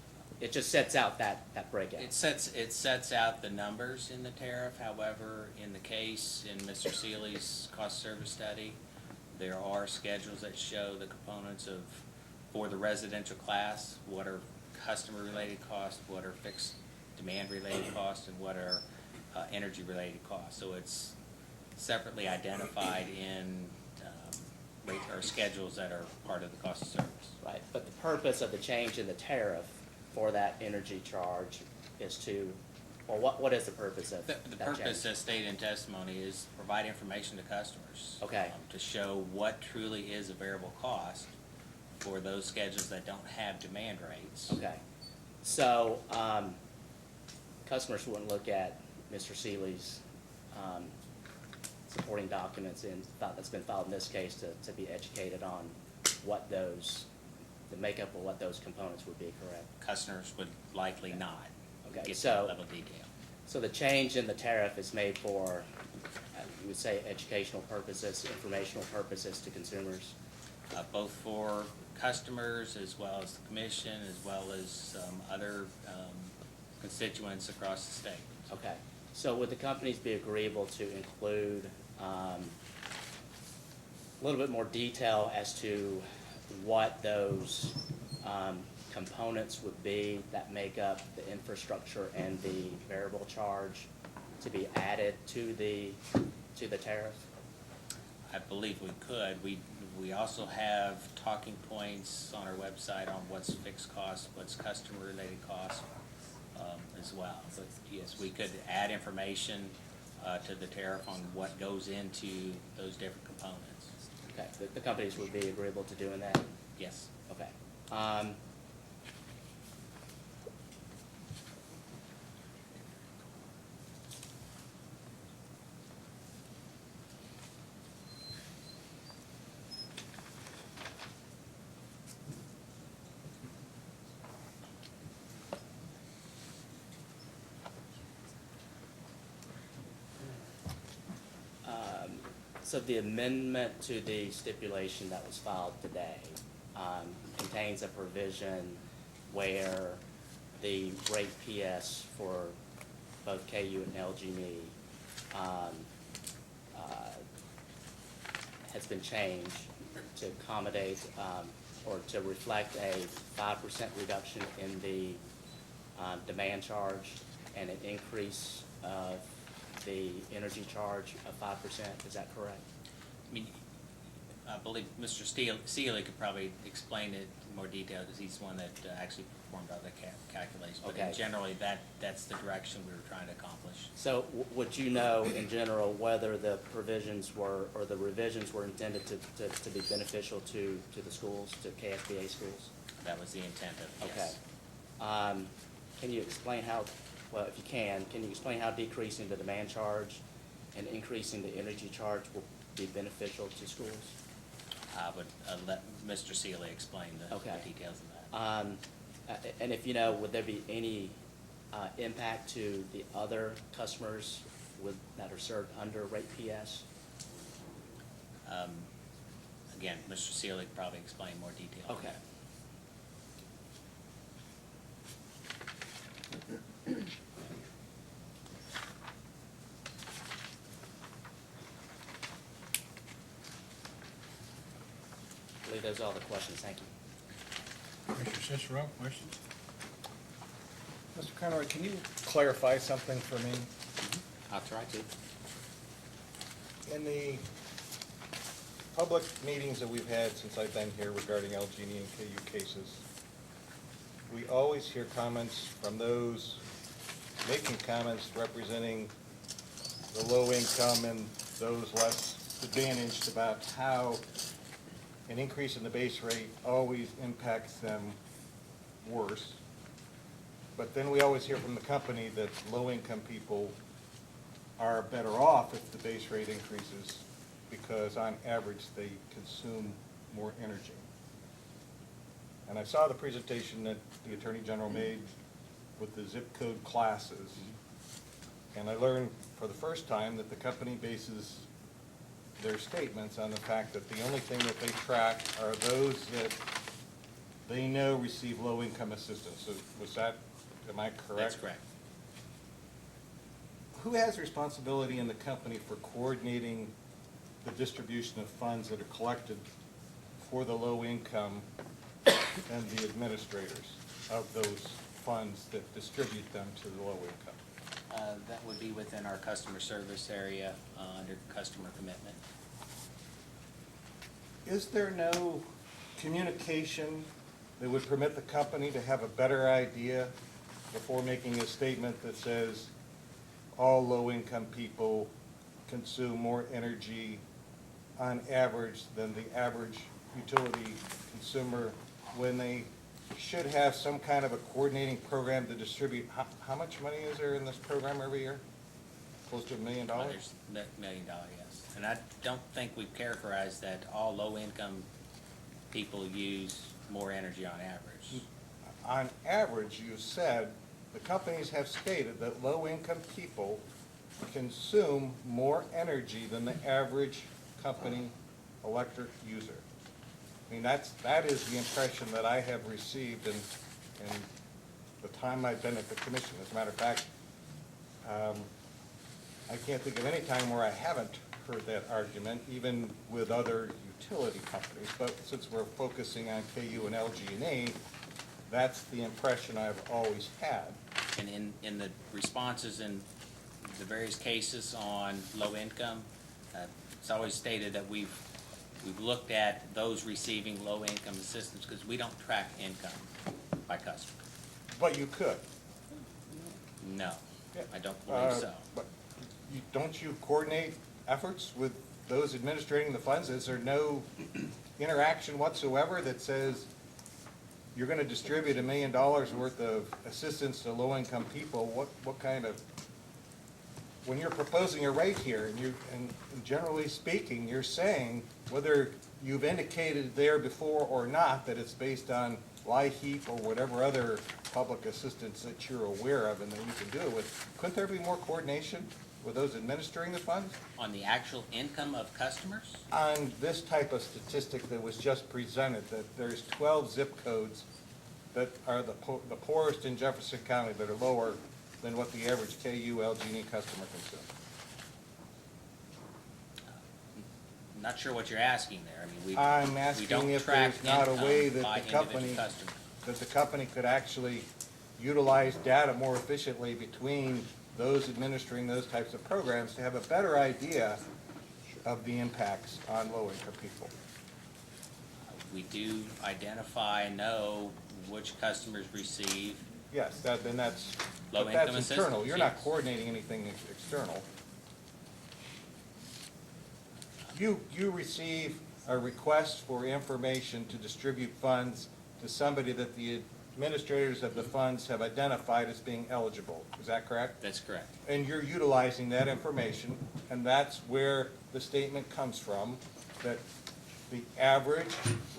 It just sets out that breakout. It sets out the numbers in the tariff. However, in the case, in Mr. Seeley's cost service study, there are schedules that show the components for the residential class, what are customer-related costs, what are fixed demand-related costs, and what are energy-related costs. So it's separately identified in schedules that are part of the cost of service. Right, but the purpose of the change in the tariff for that energy charge is to, or what is the purpose of The that change? purpose, as stated in testimony, is provide information to customers. Okay. To show what truly is a variable cost for those schedules that don't have demand rates. Okay, so, customers wouldn't look at Mr. Seeley's, supporting documents that's been filed in this case to be educated on what those, the makeup of what those components would be, correct? Customers would likely not Okay, get so- that level of detail. So the change in the tariff is made for, you would say, educational purposes, informational purposes to consumers? Both for customers as well as the commission, as well as other constituents across the state. Okay, so would the companies be agreeable to include a little bit more detail as to what those components would be that make up the infrastructure and the variable charge to be added to the tariff? I believe we could. We also have talking points on our website on what's fixed cost, what's customer-related cost as well. But yes, we could add information to the tariff on what goes into those different components. Okay, the companies would be agreeable to doing that? Yes. Okay. So the amendment to the stipulation that was filed today contains a provision where the rate PS for both KU and LG&E has been changed to accommodate or to reflect a 5% reduction in the demand charge and an increase of the energy charge of 5%, is that correct? I mean, I believe Mr. Seeley could probably explain it in more detail because he's the one that actually performed all the calculations. But Okay. generally, that's the direction we were trying to accomplish. So would you know in general whether the provisions were, or the revisions were intended to be beneficial to the schools, to KSBA schools? That was the intent of it, Okay. yes. Can you explain how, well, if you can you explain how decreasing the demand charge and increasing the energy charge will be beneficial to schools? I would let Mr. Seeley explain the Okay. details of that. And if you know, would there be any impact to the other customers that are served under rate PS? Again, Mr. Seeley could probably explain more detail. on Okay. that. I believe those are all the questions, thank you. Mr. Cicero, questions? Mr. Conroy, can you clarify something for me? I'll try to. In the public meetings that we've had since I've been here regarding LG&E and KU cases, we always hear comments from those making comments representing the low income and those less advantaged about how an increase in the base rate always impacts them worse. But then we always hear from the company that low-income people are better off if the base rate increases because on average they consume more energy. And I saw the presentation that the Attorney General made with the zip code classes. And I learned for the first time that the company bases their statements on the fact that the only thing that they track are those that they know receive low-income assistance. So was that, am I correct? That's correct. Who has responsibility in the company for coordinating the distribution of funds that are collected for the low income and the administrators of those funds that distribute them to the low income? That would be within our customer service area under customer commitment. Is there no communication that would permit the company to have a better idea before making a statement that says all low-income people consume more energy on average than the average utility consumer, when they should have some kind of a coordinating program to distribute. How much money is there in this program every year? Close to $1 million? There's $1 million, yes. And I don't think we've characterized that all low-income people use more energy on average. On average, you said, the companies have stated that low-income people consume more energy than the average company electric user. I mean, that is the impression that I have received in the time I've been at the commission. As a matter of fact, I can't think of any time where I haven't heard that argument, even with other utility companies. But since we're focusing on KU and LG&E, that's the impression I've always had. And in the responses in the various cases on low income, it's always stated that we've looked at those receiving low income assistance because we don't track income by customer. But you could. No, I don't believe so. But don't you coordinate efforts with those administrating the funds? Is there no interaction whatsoever that says you're going to distribute $1 million worth of assistance to low-income people? What kind of, when you're proposing a rate here, and generally speaking, you're saying whether you've indicated there before or not that it's based on LIHEAP or whatever other public assistance that you're aware of and that you can do it with, couldn't there be more coordination with those administering the funds? On the actual income of customers? On this type of statistic that was just presented, that there's 12 zip codes that are the poorest in Jefferson County that are lower than what the average KU LG&E customer consumes. I'm not sure what you're asking there. I mean, I'm we asking don't if track there's not a way income that by the company, individual customer. that the company could actually utilize data more efficiently between those administering those types of programs to have a better idea of the impacts on low-income people. We do identify and know which customers receive. Yes, but that's Low-income internal. assistance, You're not yes. coordinating anything external. You receive a request for information to distribute funds to somebody that the administrators of the funds have identified as being eligible. Is that correct? That's correct. And you're utilizing that information, and that's where the statement comes from, that the average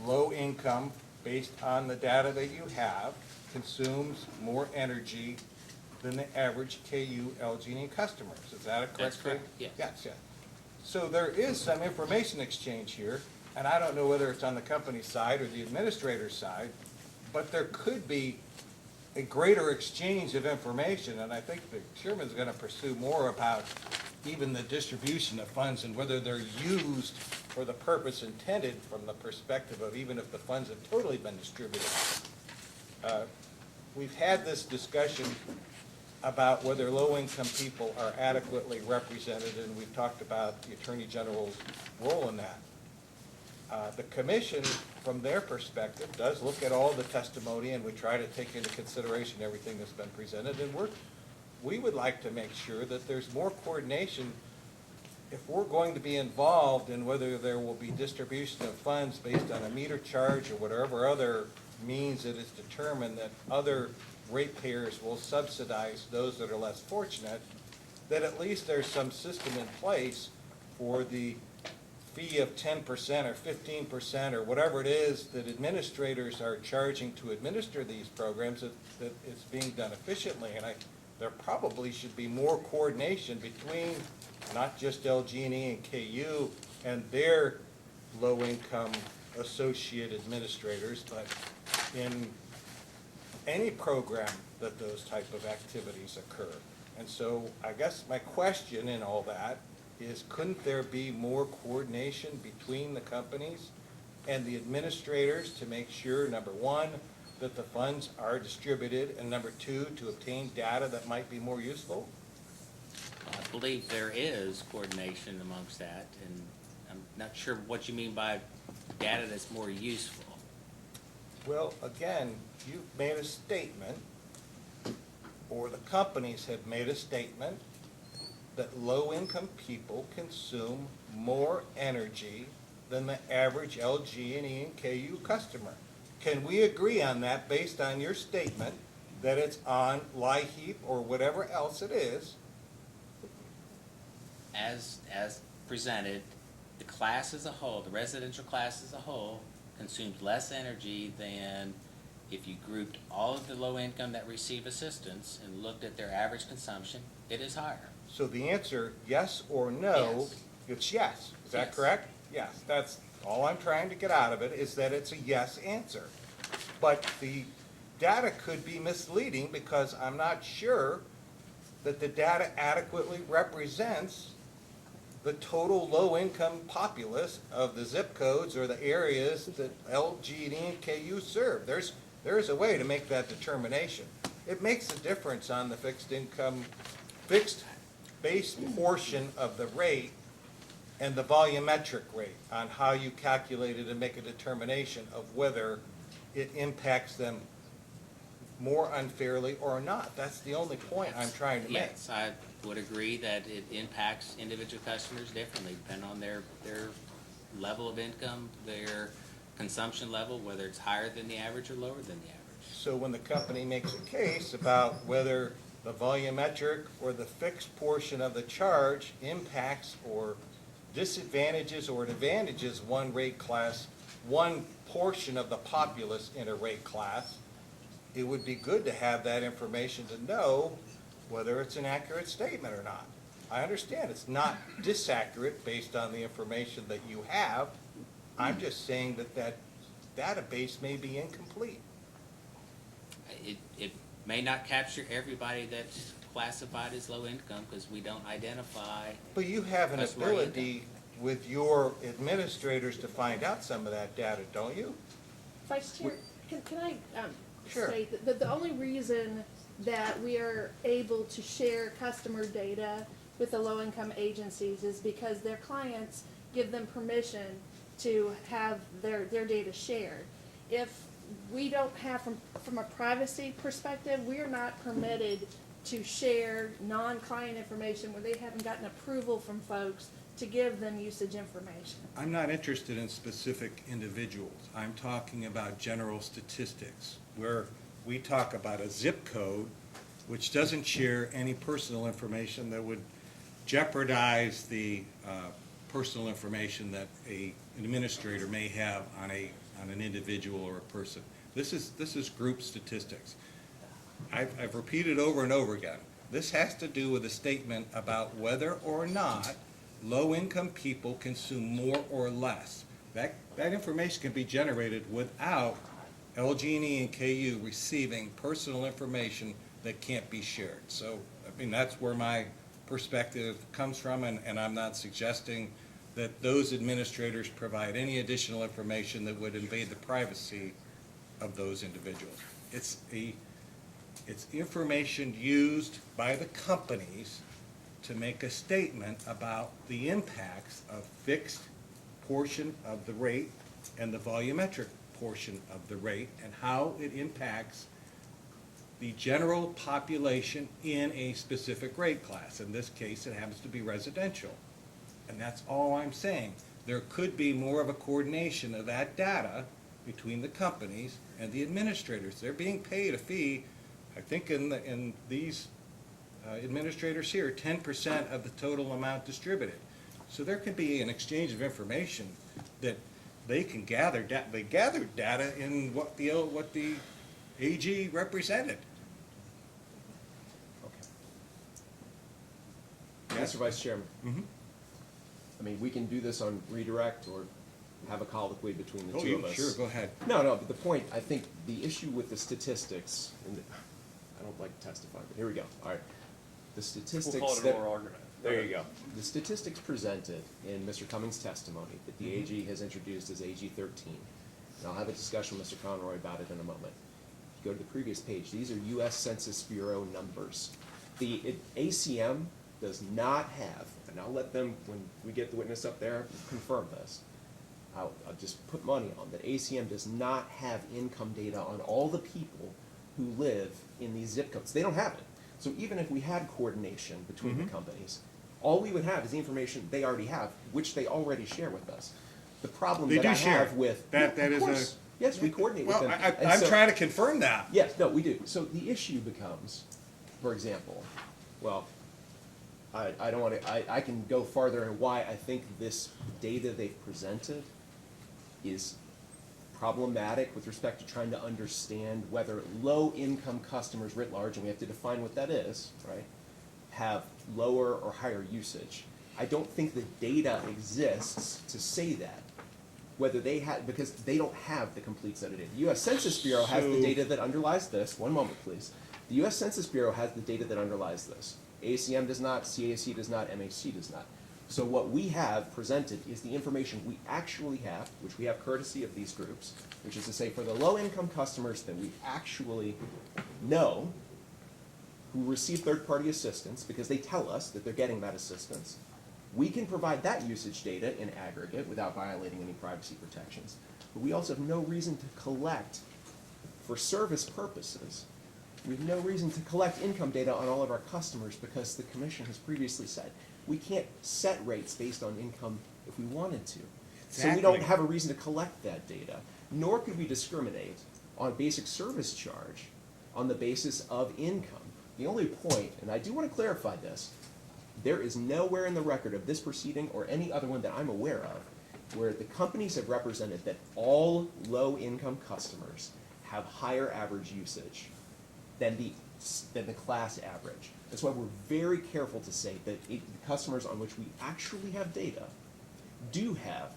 low income, based on the data that you have, consumes more energy than the average KU LG&E customers. Is that a correct That's correct, statement? yes. Yes. So there is some information exchange here, and I don't know whether it's on the company side or the administrator's side, but there could be a greater exchange of information, and I think the chairman's going to pursue more about even the distribution of funds and whether they're used for the purpose intended from the perspective of even if the funds have totally been distributed. We've had this discussion about whether low-income people are adequately represented, and we've talked about the Attorney General's role in that. The commission, from their perspective, does look at all the testimony, and we try to take into consideration everything that's been presented, and we would like to make sure that there's more coordination. If we're going to be involved in whether there will be distribution of funds based on a meter charge or whatever other means it is determined that other ratepayers will subsidize those that are less fortunate, that at least there's some system in place for the fee of 10% or 15% or whatever it is that administrators are charging to administer these programs, that it's being done efficiently. And there probably should be more coordination between not just LG&E and KU and their low-income associate administrators, but in any program that those type of activities occur. And so I guess my question in all that is, couldn't there be more coordination between the companies and the administrators to make sure, number one, that the funds are distributed, and number two, to obtain data that might be more useful? I believe there is coordination amongst that, and I'm not sure what you mean by data that's more useful. Well, again, you've made a statement, or the companies have made a statement, that low-income people consume more energy than the average LG&E and KU customer. Can we agree on that based on your statement that it's on LIHEAP or whatever else it is? As presented, the class as a whole, the residential class as a whole, consumes less energy than if you grouped all of the low income that receive assistance and looked at their average consumption, it is higher. So the answer, yes or no, Yes. it's yes. Is that Yes. correct? Yes. That's all I'm trying to get out of it, is that it's a yes answer. But the data could be misleading because I'm not sure that the data adequately represents the total low-income populace of the zip codes or the areas that LG&E and KU serve. There's a way to make that determination. It makes a difference on the fixed base portion of the rate and the volumetric rate on how you calculate it and make a determination of whether it impacts them more unfairly or not. That's the only point I'm trying to make. Yes, I would agree that it impacts individual customers differently, depending on their level of income, their consumption level, whether it's higher than the average or lower than the average. So when the company makes a case about whether the volumetric or the fixed portion of the charge impacts or disadvantages or advantages one rate class, one portion of the populace in a rate class, it would be good to have that information to know whether it's an accurate statement or not. I understand it's not disaccurate based on the information that you have. I'm just saying that that database may be incomplete. It may not capture everybody that's classified as low income, because we don't identify. But you have an Customer ability with your administrators to find out some of that data, don't you? Vice Chair, can I Sure. state that the only reason that we are able to share customer data with the low-income agencies is because their clients give them permission to have their data shared. If we don't have, from a privacy perspective, we are not permitted to share non-client information where they haven't gotten approval from folks to give them usage information. I'm not interested in specific individuals. I'm talking about general statistics, where we talk about a zip code which doesn't share any personal information that would jeopardize the personal information that an administrator may have on an individual or a person. This is group statistics. I've repeated over and over again. This has to do with a statement about whether or not low-income people consume more or less. That information can be generated without LG&E and KU receiving personal information that can't be shared. So, I mean, that's where my perspective comes from, and I'm not suggesting that those administrators provide any additional information that would invade the privacy of those individuals. It's information used by the companies to make a statement about the impacts of fixed portion of the rate and the volumetric portion of the rate and how it impacts the general population in a specific rate class. In this case, it happens to be residential. And that's all I'm saying. There could be more of a coordination of that data between the companies and the administrators. They're being paid a fee, I think in these administrators here, 10% of the total amount distributed. So there can be an exchange of information that they can gather. They gathered data in what the AG represented. Mr. Vice Chairman, Mhm. I mean, we can do this on redirect or have a colloquy between the Oh, two of us. sure, go ahead. No, but the point, I think the issue with the statistics, and I don't like to testify, but here we go. All right. The statistics We'll call it that, an oral argument. there you go. The statistics presented in Mr. Cummings' testimony that the AG has introduced as AG 13, and I'll have a discussion with Mr. Conroy about it in a moment. If you go to the previous page, these are U.S. Census Bureau numbers. The ACM does not have, and I'll let them, when we get the witness up there, confirm this. I'll just put money on that ACM does not have income data on all the people who live in these zip codes. They don't have it. So even if we had coordination between the companies, all we would have is the information they already have, which they already share with us. The problem They that do I share. have with That of is a- course, yes, we coordinate with Well, them. And I'm so- trying to confirm that. Yes, no, we do. So the issue becomes, for example, well, I don't want to, I can go farther in why I think this data they've presented is problematic with respect to trying to understand whether low-income customers writ large, and we have to define what that is, right, have lower or higher usage. I don't think the data exists to say that. Whether they have, because they don't have the complete set of data. The U.S. Census Bureau has the So- data that underlies this. One moment, please. The U.S. Census Bureau has the data that underlies this. ACM does not, CAC does not, MHC does not. So what we have presented is the information we actually have, which we have courtesy of these groups, which is to say for the low-income customers that we actually know who receive third-party assistance because they tell us that they're getting that assistance, we can provide that usage data in aggregate without violating any privacy protections. But we also have no reason to collect, for service purposes, we have no reason to collect income data on all of our customers because the commission has previously said we can't set rates based on income if we wanted to. So we don't Exactly. have a reason to collect that data, nor could we discriminate on basic service charge on the basis of income. The only point, and I do want to clarify this, there is nowhere in the record of this proceeding or any other one that I'm aware of where the companies have represented that all low-income customers have higher average usage than the class average. That's why we're very careful to say that the customers on which we actually have data do have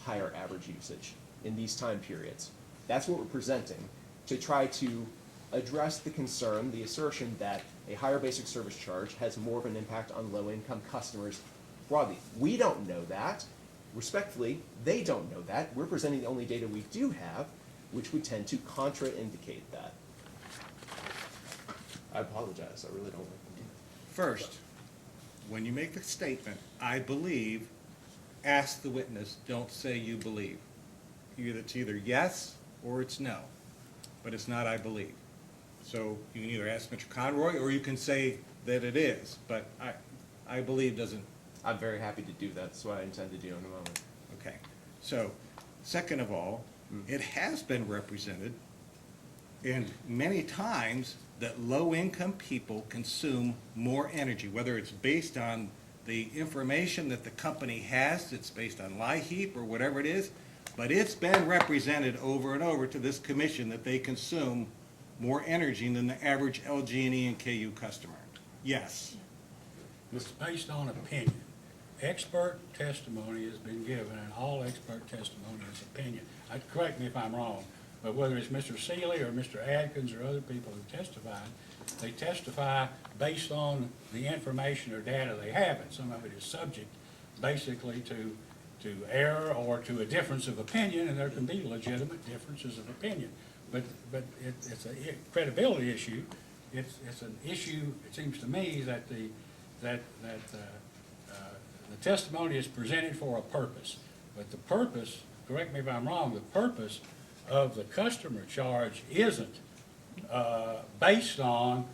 higher average usage in these time periods. That's what we're presenting to try to address the concern, the assertion that a higher basic service charge has more of an impact on low-income customers broadly. We don't know that. Respectfully, they don't know that. We're presenting the only data we do have, which would tend to contraindicate that. I apologize. I really don't like to do that. First, when you make a statement, I believe, ask the witness, don't say you believe. It's either yes or it's no, but it's not I believe. So you can either ask Mr. Conroy or you can say that it is, but I believe doesn't. I'm very happy to do that. That's what I intend to do in a moment. Okay. So, second of all, it has been represented and many times that low-income people consume more energy, whether it's based on the information that the company has, that's based on LIHEAP or whatever it is, but it's been represented over and over to this commission that they consume more energy than the average LG&E and KU customer. Yes. It's based on opinion. Expert testimony has been given, and all expert testimony is opinion. Correct me if I'm wrong, but whether it's Mr. Seeley or Mr. Adkins or other people who testified, they testify based on the information or data they have, and some of it is subject basically to error or to a difference of opinion, and there can be legitimate differences of opinion. But it's a credibility issue. It's an issue, it seems to me, that the testimony is presented for a purpose. But the purpose, correct me if I'm wrong, the purpose of the customer charge isn't based on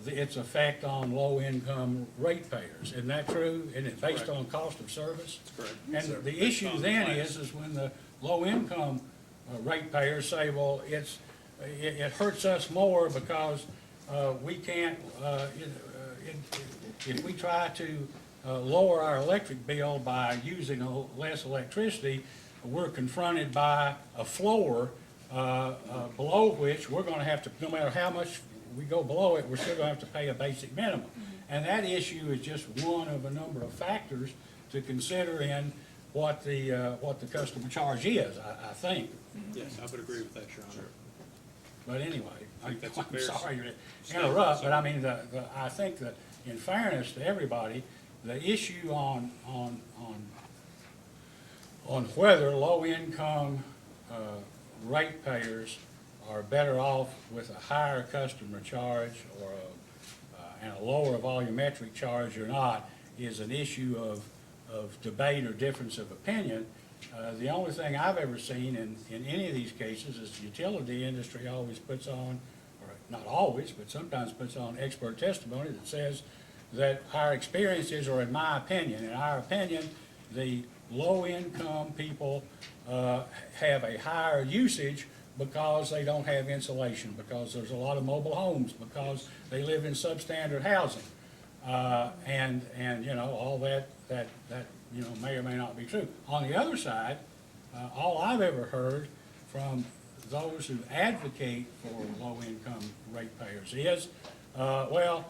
its effect on low-income ratepayers. Isn't that true? Isn't it based on cost of service? That's correct. And the issue then is when the low-income ratepayers say, well, it hurts us more because we can't, if we try to lower our electric bill by using less electricity, we're confronted by a floor below which we're going to have to, no matter how much we go below it, we're still going to have to pay a basic minimum. And that issue is just one of a number of factors to consider in what the customer charge is, I think. Yes, I would agree with that, Your Honor. But anyway, think that's a I'm fair sorry to statement. interrupt, but I mean, I think that in fairness to everybody, the issue on whether low-income ratepayers are better off with a higher customer charge or and a lower volumetric charge or not is an issue of debate or difference of opinion. The only thing I've ever seen in any of these cases is the utility industry always puts on, or not always, but sometimes puts on expert testimony that says that our experiences, or in my opinion, the low-income people have a higher usage because they don't have insulation, because there's a lot of mobile homes, because they live in substandard housing. And, you know, all that, you know, may or may not be true. On the other side, all I've ever heard from those who advocate for low-income ratepayers is, well,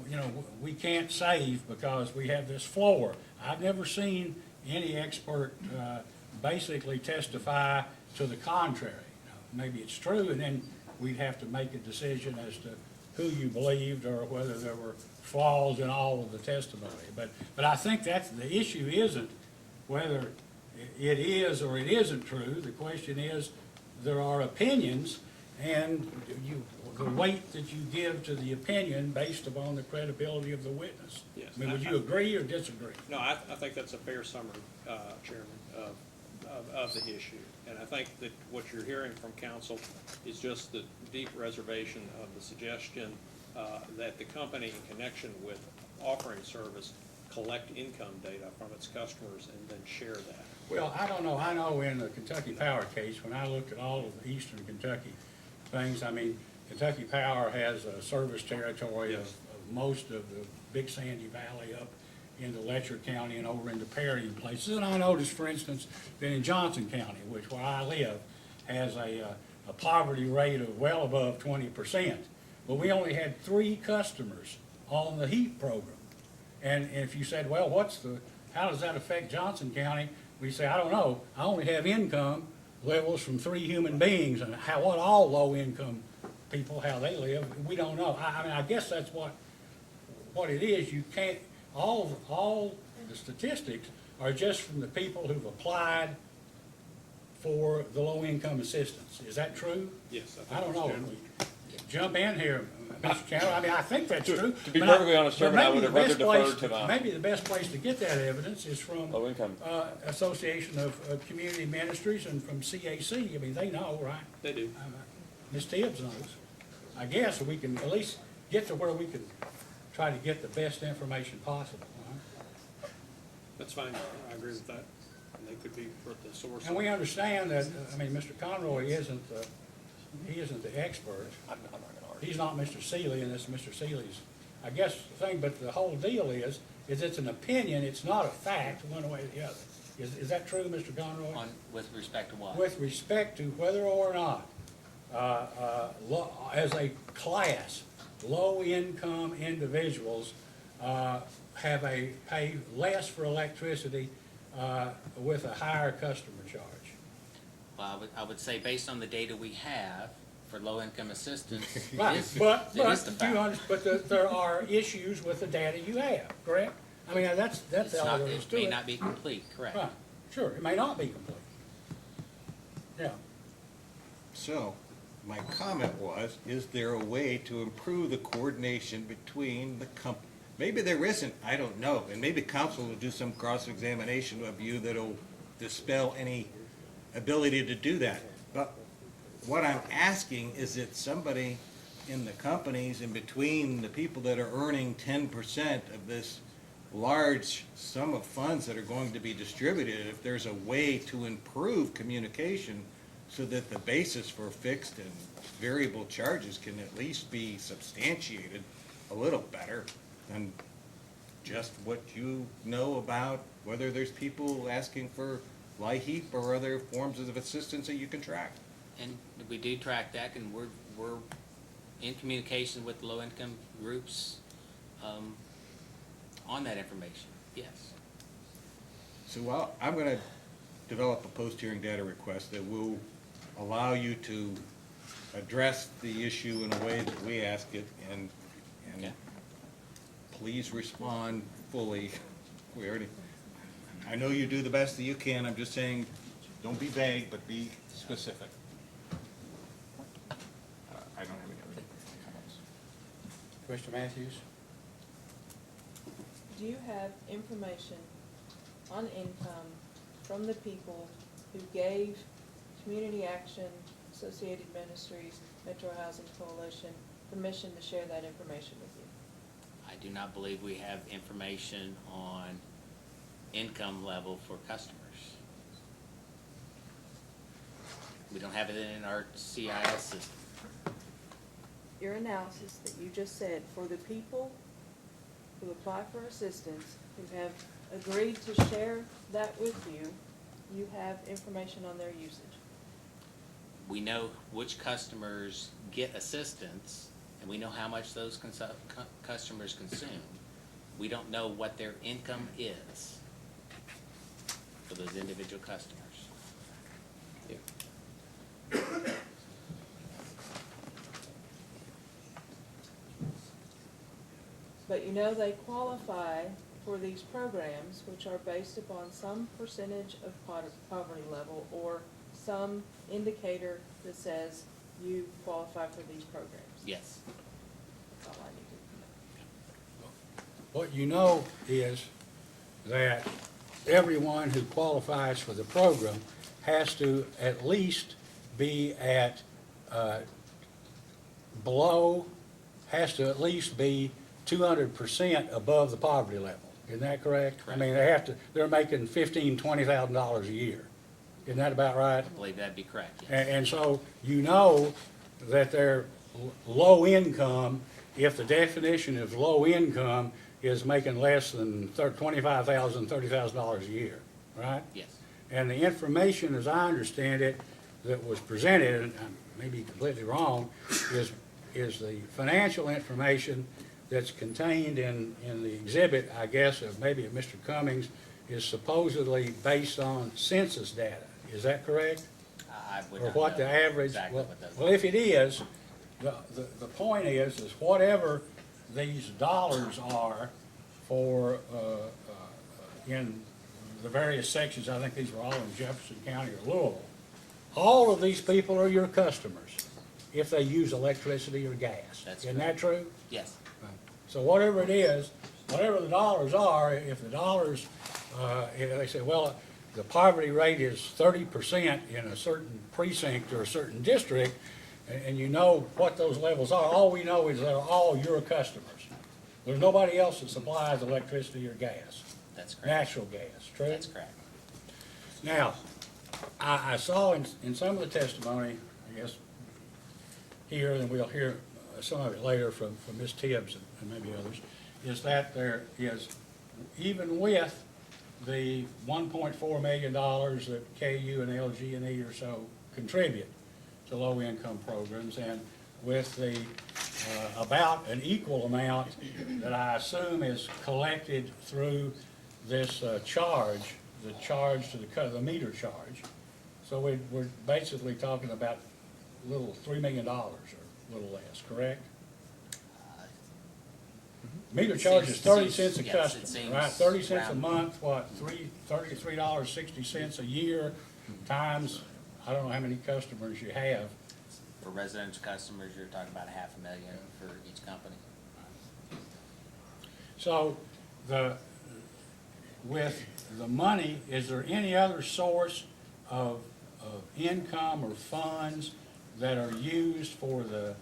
you know, we can't save because we have this floor. I've never seen any expert basically testify to the contrary. Now, maybe it's true, and then we'd have to make a decision as to who you believed or whether there were flaws in all of the testimony. But I think that's the issue, isn't whether it is or it isn't true. The question is, there are opinions, and the weight that you give to the opinion based upon the credibility of the witness. Yes. I mean, would you agree or disagree? No, I think that's a fair summary, Chairman, of the issue. And I think that what you're hearing from council is just the deep reservation of the suggestion that the company, in connection with offering service, collect income data from its customers and then share that. Well, I don't know. I know in the Kentucky Power case, when I looked at all of the eastern Kentucky things, I mean, Kentucky Power has a service territory of most of the Big Sandy Valley up into Letcher County and over into Perry and places. And I noticed, for instance, that in Johnson County, which where I live, has a poverty rate of well above 20%. But we only had 3 customers on the heat program. And if you said, well, how does that affect Johnson County? We say, I don't know. I only have income levels from 3 human beings, and what all low-income people, how they live, we don't know. I mean, I guess that's what it is. You can't, all the statistics are just from the people who've applied for the low-income assistance. Is that true? Yes. I don't know. Jump in here, Mr. Chairman. I mean, I think that's true. To be perfectly honest, Chairman, I would have rather deferred to the Maybe the best place to get that evidence is from low income. Association of Community Ministries and from CAC. I mean, they know, right? They do. Ms. Tibbs knows. I guess we can at least get to where we can try to get the best information possible. Right? That's fine. I agree with that. And they could be for the source. And we understand that, I mean, Mr. Conroy isn't the expert. He's not Mr. Seeley, and it's Mr. Seeley's, I guess, the thing, but the whole deal is it's an opinion, it's not a fact one way or the other. Is that true, Mr. Conroy? With respect to what? With respect to whether or not, as a class, low-income individuals pay less for electricity with a higher customer charge. Well, I would say based on the data we have for low-income assistance, Right, it is but the fact. there are issues with the data you have, correct? I mean, that's all there is It to may it. not be complete, correct? Right, sure, it may not be complete. Yeah. So, my comment was, is there a way to improve the coordination between the company? Maybe there isn't, I don't know, and maybe council will do some cross-examination of you that'll dispel any ability to do that. But what I'm asking is that somebody in the companies, in between the people that are earning 10% of this large sum of funds that are going to be distributed, if there's a way to improve communication so that the basis for fixed and variable charges can at least be substantiated a little better than just what you know about whether there's people asking for LIHEAP or other forms of assistance that you can track. And we do track that, and we're in communication with low-income groups on that information, yes. So I'm going to develop a post-hearing data request that will allow you to address the issue in a way that we ask it, and Okay. please respond fully. I know you do the best that you can. I'm just saying, don't be vague, but be specific. I don't have any other comments. Commissioner Matthews? Do you have information on income from the people who gave Community Action, Associated Ministries, Metro Housing Coalition permission to share that information with you? I do not believe we have information on income level for customers. We don't have it in our CIS system. Your analysis that you just said, for the people who apply for assistance, who have agreed to share that with you, you have information on their usage. We know which customers get assistance, and we know how much those customers consume. We don't know what their income is for those individual customers. But you know they qualify for these programs, which are based upon some percentage of poverty level or some indicator that says you qualify for these programs. Yes. That's all I need to know. What you know is that everyone who qualifies for the program has to at least be at, has to at least be 200% above the poverty level. Isn't that correct? I mean, they're making $15,000, $20,000 a year. Isn't that about right? I believe that'd be correct, yes. And so you know that they're low income if the definition of low income is making less than $25,000, $30,000 a year, right? Yes. And the information, as I understand it, that was presented, and I may be completely wrong, is the financial information that's contained in the exhibit, I guess, of maybe of Mr. Cummings, is supposedly based on census data. Is that correct? I would Or not what know the average, exactly well, what those well, if it is, the point is whatever these dollars are for, in the various sections, I think these were all in Jefferson County or Louisville, all of these people are your customers if they use electricity or gas. That's Isn't that true? Yes. So whatever it is, whatever the dollars are, if the dollars, if they say, well, the poverty rate is 30% in a certain precinct or a certain district, and you know what those levels are, all we know is they're all your customers. There's nobody else that supplies electricity or gas, That's correct. natural gas, true? That's correct. Now, I saw in some of the testimony, I guess, here, and we'll hear some of it later from Ms. Tibbs and maybe others, is that there is, even with the $1.4 million that KU and LG&E or so contribute to low-income programs, and with the about an equal amount that I assume is collected through this charge, the charge to the meter charge. So we're basically talking about a little $3 million or a little less, correct? Meter charge is 30 cents a yes, it customer, seems right? 30 cents a around- month, what, $33.60 a year times, I don't know how many customers you have. For residential customers, you're talking about $500,000 for each company. So with the money, is there any other source of income or funds that are used for the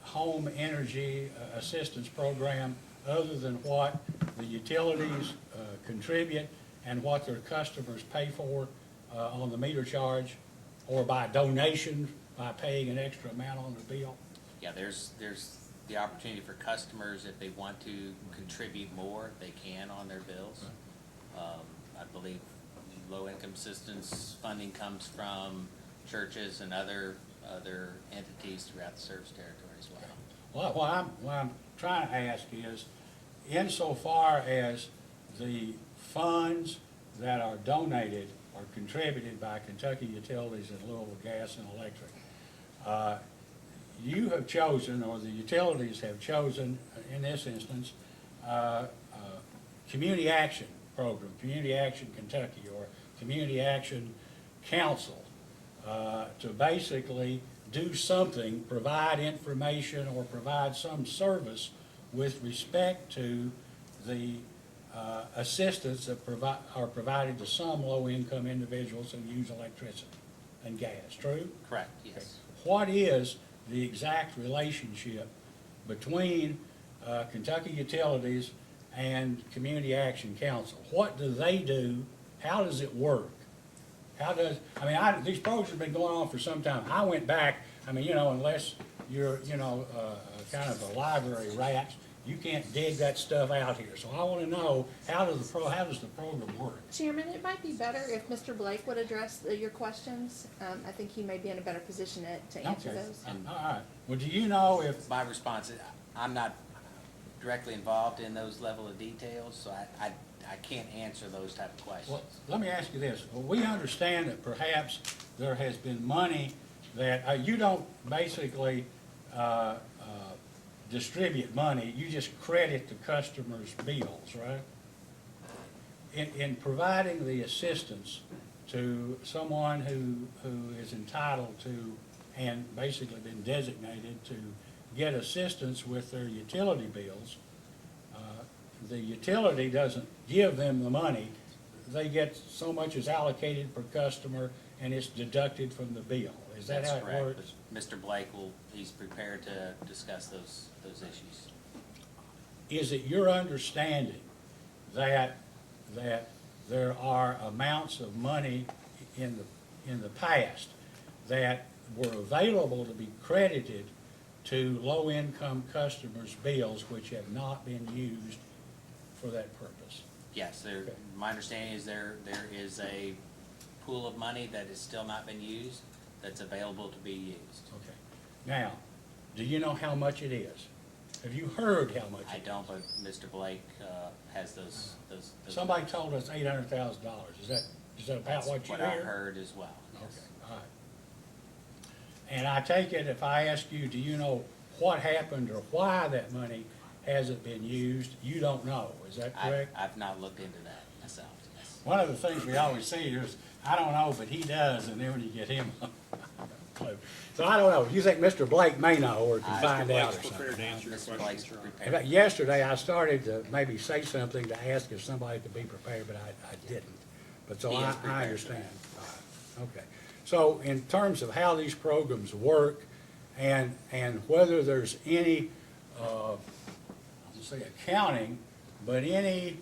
home energy assistance program other than what the utilities contribute and what their customers pay for on the meter charge, or by donation, by paying an extra amount on the bill? Yeah, there's the opportunity for customers, if they want to contribute more, they can on their bills. I believe low-income assistance funding comes from churches and other entities throughout the service territory as well. Well, what I'm trying to ask is, insofar as the funds that are donated or contributed by Kentucky Utilities and Louisville Gas and Electric, you have chosen, or the utilities have chosen, in this instance, Community Action Program, Community Action Kentucky, or Community Action Council, to basically do something, provide information or provide some service with respect to the assistance that are provided to some low-income individuals who use electricity and gas, true? Correct, yes. What is the exact relationship between Kentucky Utilities and Community Action Council? What do they do? How does it work? These programs have been going on for some time. I went back, unless you're, kind of a library rat, you can't dig that stuff out here. So I want to know, how does the program work? Chairman, it might be better if Mr. Blake would address your questions. I think he may be in a better position to answer Okay. those. All right. Well, do you know if, My response is, I'm not directly involved in those level of details, so I can't answer those type of questions. well, let me ask you this. Well, we understand that perhaps there has been money that, you don't basically distribute money, you just credit the customer's bills, right? In providing the assistance to someone who is entitled to and basically been designated to get assistance with their utility bills, the utility doesn't give them the money. They get so much is allocated per customer and it's deducted from the bill. Is that how it That's works? correct. Mr. Blake he's prepared to discuss those issues. Is it your understanding that there are amounts of money in the past that were available to be credited to low-income customers' bills which have not been used for that purpose? Yes, Okay. my understanding is there is a pool of money that has still not been used that's available to be used. Okay. Now, do you know how much it is? Have you heard how much I it is? don't, but Mr. Blake has those. Somebody told us $800,000. Is that about That's what you what I heard? heard as well, yes. Okay, all right. And I take it, if I ask you, do you know what happened or why that money hasn't been used, you don't know, is that correct? I've not looked into that myself, yes. One of the things we always see is, I don't know, but he does, and then when you get him, so I don't know. You think Mr. Blake may know or can find out or something? Mr. Blake's In prepared. fact, yesterday, I started to maybe say something to ask if somebody could be prepared, but I didn't. But so He is I prepared for understand. All right, okay. So in terms of how these programs work and whether there's any, I'll say accounting, but any,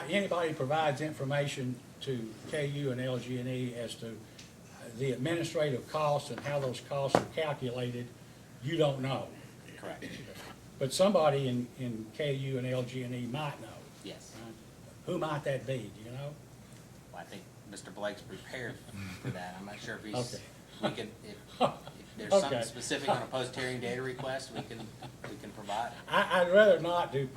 anybody provides information to KU and LG&E as to the administrative costs and how those costs are calculated, you don't know. Correct, But somebody in KU and LG&E might know. yes. Who might that be, do you know? Well, I think Mr. Blake's prepared for that. I'm not sure if he's, Okay. we can, if there's Okay. something specific on a post-hearing data request, we can provide it. I'd rather not do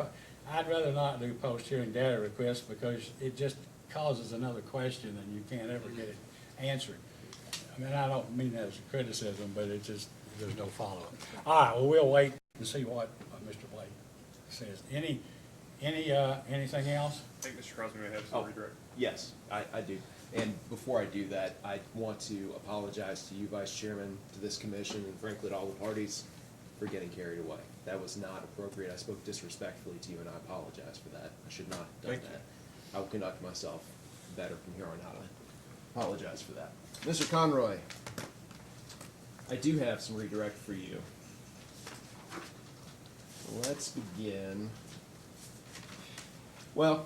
post-hearing data requests because it just causes another question and you can't ever get it answered. I mean, I don't mean that as a criticism, but it just, there's no follow-up. All right, well, we'll wait and see what Mr. Blake says. Anything else? I think Mr. Crosby may have Oh. some redirect. Yes, I do. And before I do that, I want to apologize to you, Vice Chairman, to this commission, and frankly to all the parties for getting carried away. That was not appropriate. I spoke disrespectfully to you, and I apologize for that. I should not have done Thank you. that. I will conduct myself better from here on out. I apologize for that. Mr. Conroy, I do have some redirect for you. Let's begin. Well,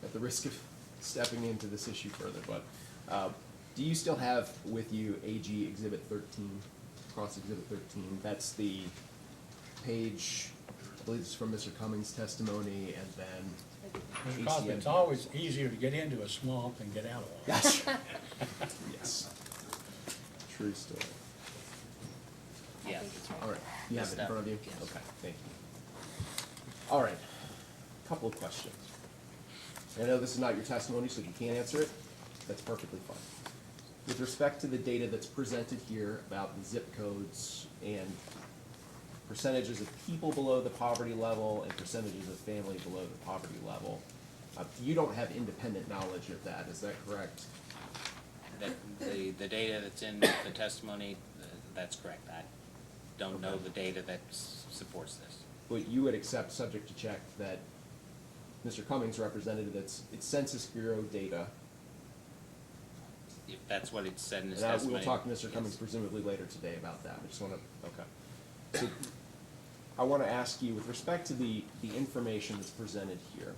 at the risk of stepping into this issue further, but do you still have with you AG Exhibit 13, Cross Exhibit 13? That's the page, I believe it's from Mr. Cummings' testimony, and then Mr. Crosby, it's always easier to get into a swamp than get out of one. That's yes, true story. Yeah. All right, you have it in front of you? Yes. Okay, thank you. All right, couple of questions. I know this is not your testimony, so if you can't answer it, that's perfectly fine. With respect to the data that's presented here about the zip codes and percentages of people below the poverty level and percentages of family below the poverty level, you don't have independent knowledge of that, is that correct? The data that's in the testimony, that's correct. I don't know the data that supports this. but you would accept, subject to check, that Mr. Cummings represented it's Census Bureau data. If that's what it said in his And testimony. we'll talk to Mr. yes. Cummings presumably later today about that. I just want to, okay. So I want to ask you, with respect to the information that's presented here,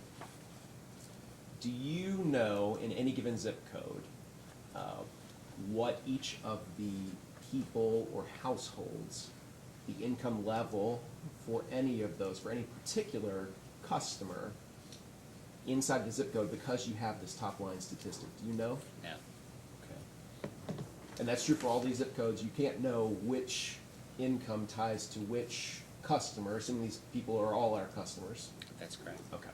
do you know in any given zip code what each of the people or households, the income level for any of those, for any particular customer inside the zip code, because you have this top line statistic? Do you know? No. Okay. And that's true for all these zip codes. You can't know which income ties to which customer, assuming these people are all our customers. That's correct. Okay.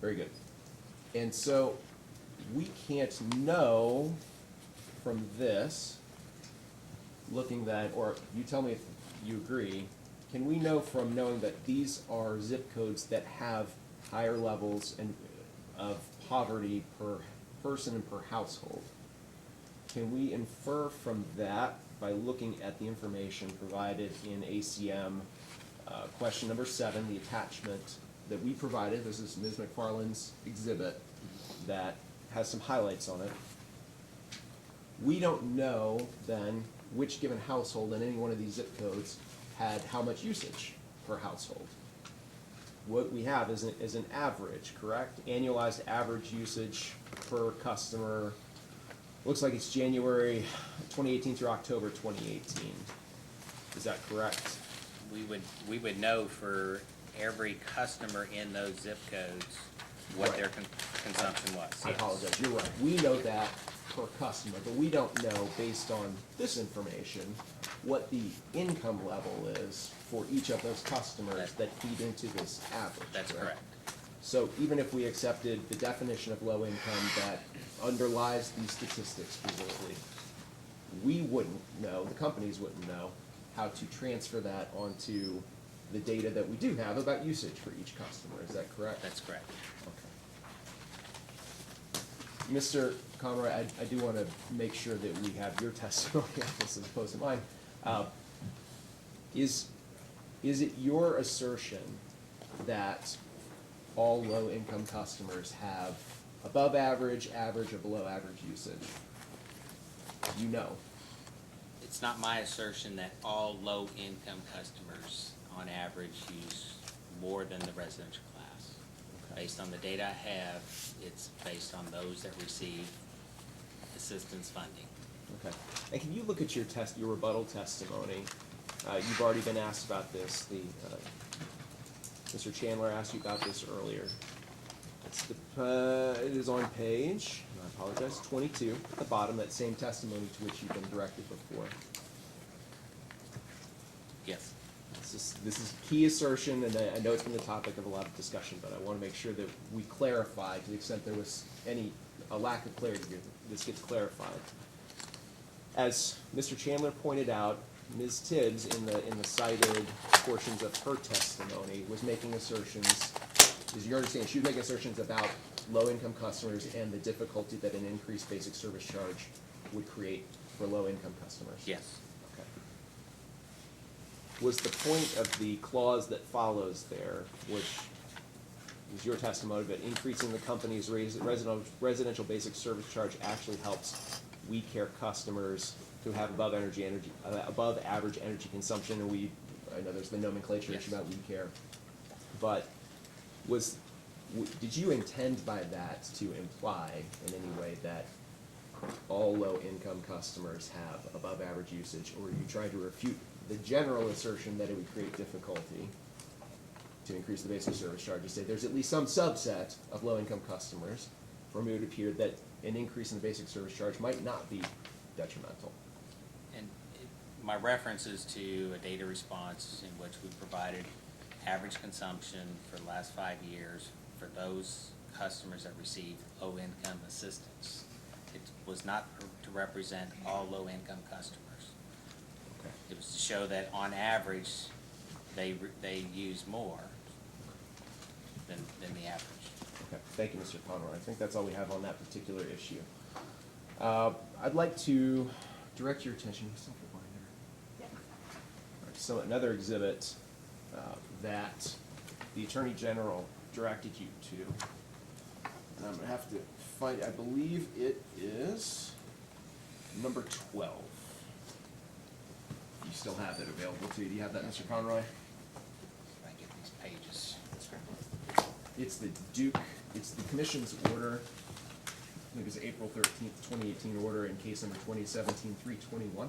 Very good. And so we can't know from this, looking that, or you tell me if you agree, can we know from knowing that these are zip codes that have higher levels of poverty per person and per household? Can we infer from that by looking at the information provided in ACM question number 7, the attachment that we provided? This is Ms. McFarland's exhibit that has some highlights on it. We don't know then which given household in any one of these zip codes had how much usage per household. What we have is an average, correct? Annualized average usage per customer. Looks like it's January 2018 through October 2018. Is that correct? We would know for every customer in those zip codes what Right. their consumption was. I Yes. apologize, you're right. We know that per customer, but we don't know, based on this information, what the income level is for each of those customers that feed into this average. That's correct. So even if we accepted the definition of low income that underlies these statistics presumably, we wouldn't know, the companies wouldn't know, how to transfer that onto the data that we do have about usage for each customer. Is that correct? That's correct. Okay. Mr. Conroy, I do want to make sure that we have your testimony on this as opposed to mine. Is it your assertion that all low-income customers have above average, average, or below average usage? You know. It's not my assertion that all low-income customers on average use more than the residential class. Okay. Based on the data I have, it's based on those that receive assistance funding. Okay. And can you look at your rebuttal testimony? You've already been asked about this. Mr. Chandler asked you about this earlier. It is on page, I apologize, 22 at the bottom, that same testimony to which you've been directed before. Yes. This is key assertion, and I know it's been the topic of a lot of discussion, but I want to make sure that we clarify, to the extent there was a lack of clarity here, this gets clarified. As Mr. Chandler pointed out, Ms. Tibbs, in the cited portions of her testimony, was making assertions, is your understanding, she was making assertions about low-income customers and the difficulty that an increased basic service charge would create for low-income customers? Yes. Okay. Was the point of the clause that follows there, which is your testimony, that increasing the company's residential basic service charge actually helps we care customers who have above average energy consumption, and I know there's the nomenclature issue about we care, but did you intend by that to imply in any way that all low-income customers have above average usage, or are you trying to refute the general assertion that it would create difficulty to increase the basic service charge, to say there's at least some subset of low-income customers for whom it would appear that an increase in the basic service charge might not be detrimental? And my reference is to a data response in which we provided average consumption for the last 5 years for those customers that received low-income assistance. It was not to represent all low-income customers. Okay. It was to show that on average, they use more than the average. Okay, thank you, Mr. Conroy. I think that's all we have on that particular issue. I'd like to direct your attention to something. All right, so another exhibit that the Attorney General directed you to. And I'm gonna have to find, I believe it is number 12. You still have it available to you. Do you have that, Mr. Conroy? I get these pages. It's the commission's order. I think it's April 13th, 2018 order in case number 2017-321.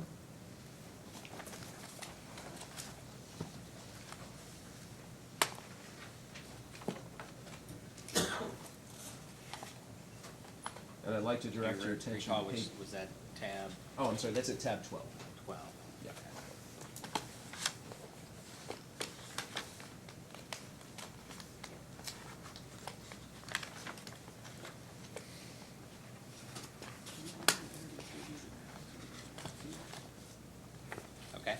And I'd like to direct your attention Recall to which, page. was that tab Oh, I'm sorry, that's at tab 12. 12? Yeah. Okay.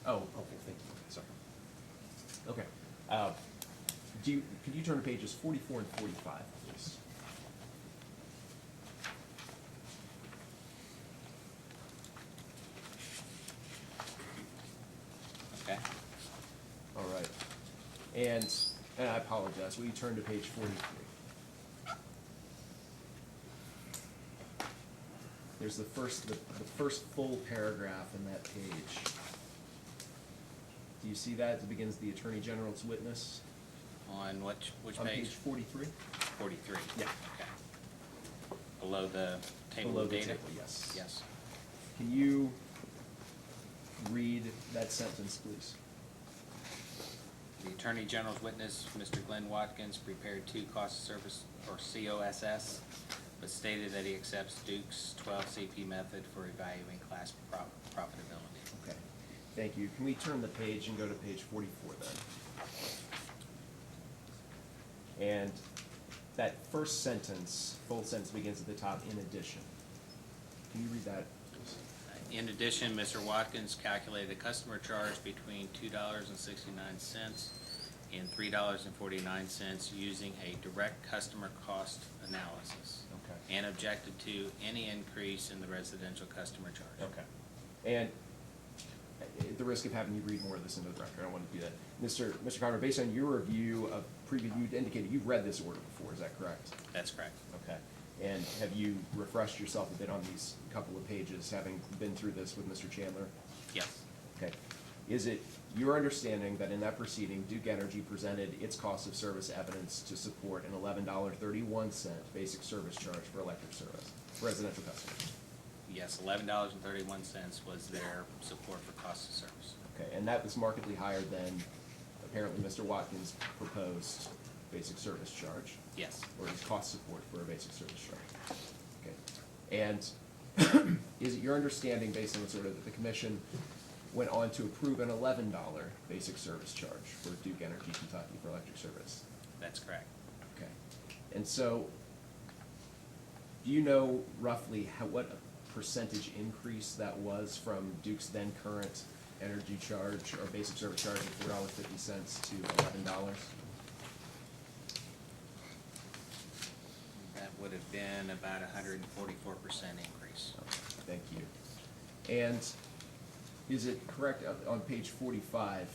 Oh, okay, thank you, sorry. Okay, could you turn to pages 44 and 45, please? Okay. All right, and I apologize, will you turn to page 43? There's the first full paragraph in that page. Do you see that? It begins the Attorney General's witness. On which On page page? 43? 43? Yeah. Okay. Below the table Below of the data? table, yes. Yes. Can you read that sentence, please? The Attorney General's witness, Mr. Glenn Watkins, prepared two cost of service, or COSS, but stated that he accepts Duke's 12 CP method for evaluating class profitability. Okay, thank you. Can we turn the page and go to page 44 then? And that first sentence, full sentence begins at the top, in addition. Can you read that, please? In addition, Mr. Watkins calculated a customer charge between $2.69 and $3.49 using a direct customer cost analysis. Okay. And objected to any increase in the residential customer charge. Okay. And at the risk of having you read more of this into the record, I don't want to do that. Mr. Conrad, based on your review of previous, you indicated you've read this order before, is that correct? That's correct. Okay. And have you refreshed yourself a bit on these couple of pages, having been through this with Mr. Chandler? Yes. Okay. Is it your understanding that in that proceeding, Duke Energy presented its cost of service evidence to support an $11.31 basic service charge for electric service, for residential customers? Yes, $11.31 was their support for cost of service. Okay, and that was markedly higher than apparently Mr. Watkins' proposed basic service charge? Yes. Or his cost support for a basic service charge? Okay. And is it your understanding, based on the sort of, that the commission went on to approve an $11 basic service charge for Duke Energy Kentucky for electric service? That's correct. Okay. And so, do you know roughly what percentage increase that was from Duke's then current energy charge or basic service charge of $4.50 to $11? That would have been about 144% increase. Okay, thank you. And is it correct, on page 45,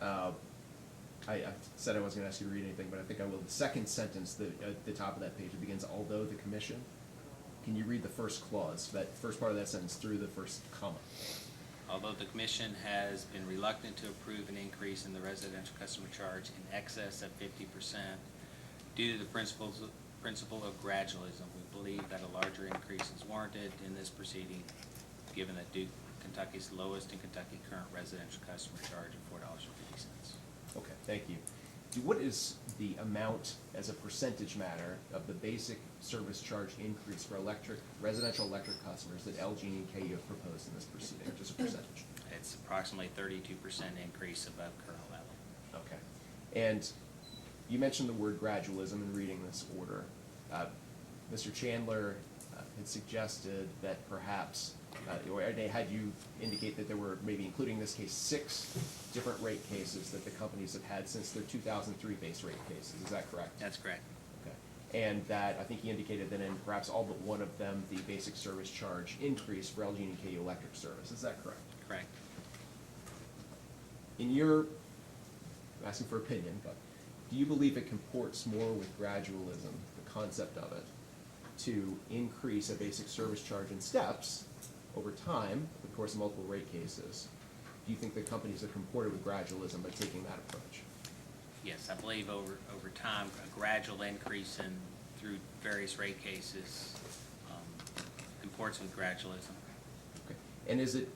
I said I wasn't going to ask you to read anything, but I think I will. The second sentence at the top of that page, it begins, although the commission. Can you read the first clause, that first part of that sentence through the first comma? Although the commission has been reluctant to approve an increase in the residential customer charge in excess of 50% due to the principle of gradualism, we believe that a larger increase is warranted in this proceeding, given that Duke Kentucky's lowest in Kentucky current residential customer charge of $4.50. Okay, thank you. What is the amount, as a percentage matter, of the basic service charge increase for residential electric customers that LG and KU have proposed in this proceeding, just a percentage? It's approximately 32% increase above current level. Okay. And you mentioned the word gradualism in reading this order. Mr. Chandler had suggested that perhaps, or had you indicate that there were, maybe including in this case, 6 different rate cases that the companies have had since their 2003 base rate cases. Is that correct? That's correct. Okay. And that, I think he indicated that in perhaps all but one of them, the basic service charge increased for LG and KU electric service. Is that correct? Correct. in your, I'm asking for opinion, but do you believe it comports more with gradualism, the concept of it, to increase a basic service charge in steps over time, of course, in multiple rate cases? Do you think the companies have comported with gradualism by taking that approach? Yes, I believe over time, a gradual increase in, through various rate cases, comports with gradualism. Okay. And is it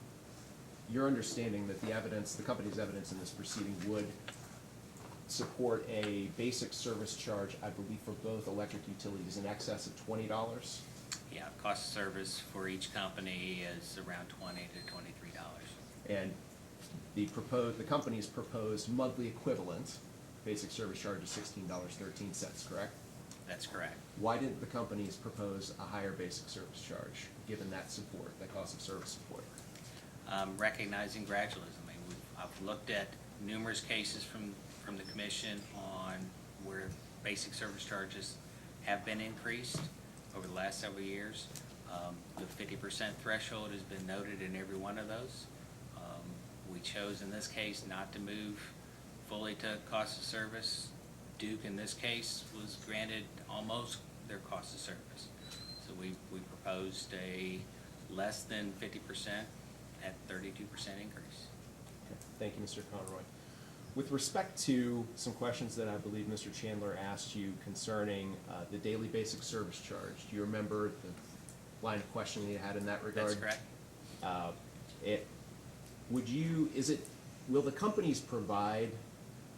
your understanding that the evidence, the company's evidence in this proceeding would support a basic service charge, I believe, for both electric utilities in excess of $20? Yeah, cost of service for each company is around $20 to $23. And the company's proposed monthly equivalent basic service charge is $16.13, correct? That's correct. Why didn't the companies propose a higher basic service charge, given that support, that cost of service support? Recognizing gradualism. I mean, I've looked at numerous cases from the commission on where basic service charges have been increased over the last several years. The 50% threshold has been noted in every one of those. We chose in this case not to move fully to cost of service. Duke in this case was granted almost their cost of service. So we proposed a less than 50% at 32% increase. Okay. Thank you, Mr. Conroy. With respect to some questions that I believe Mr. Chandler asked you concerning the daily basic service charge, do you remember the line of questioning you had in that regard? That's correct. Will the companies provide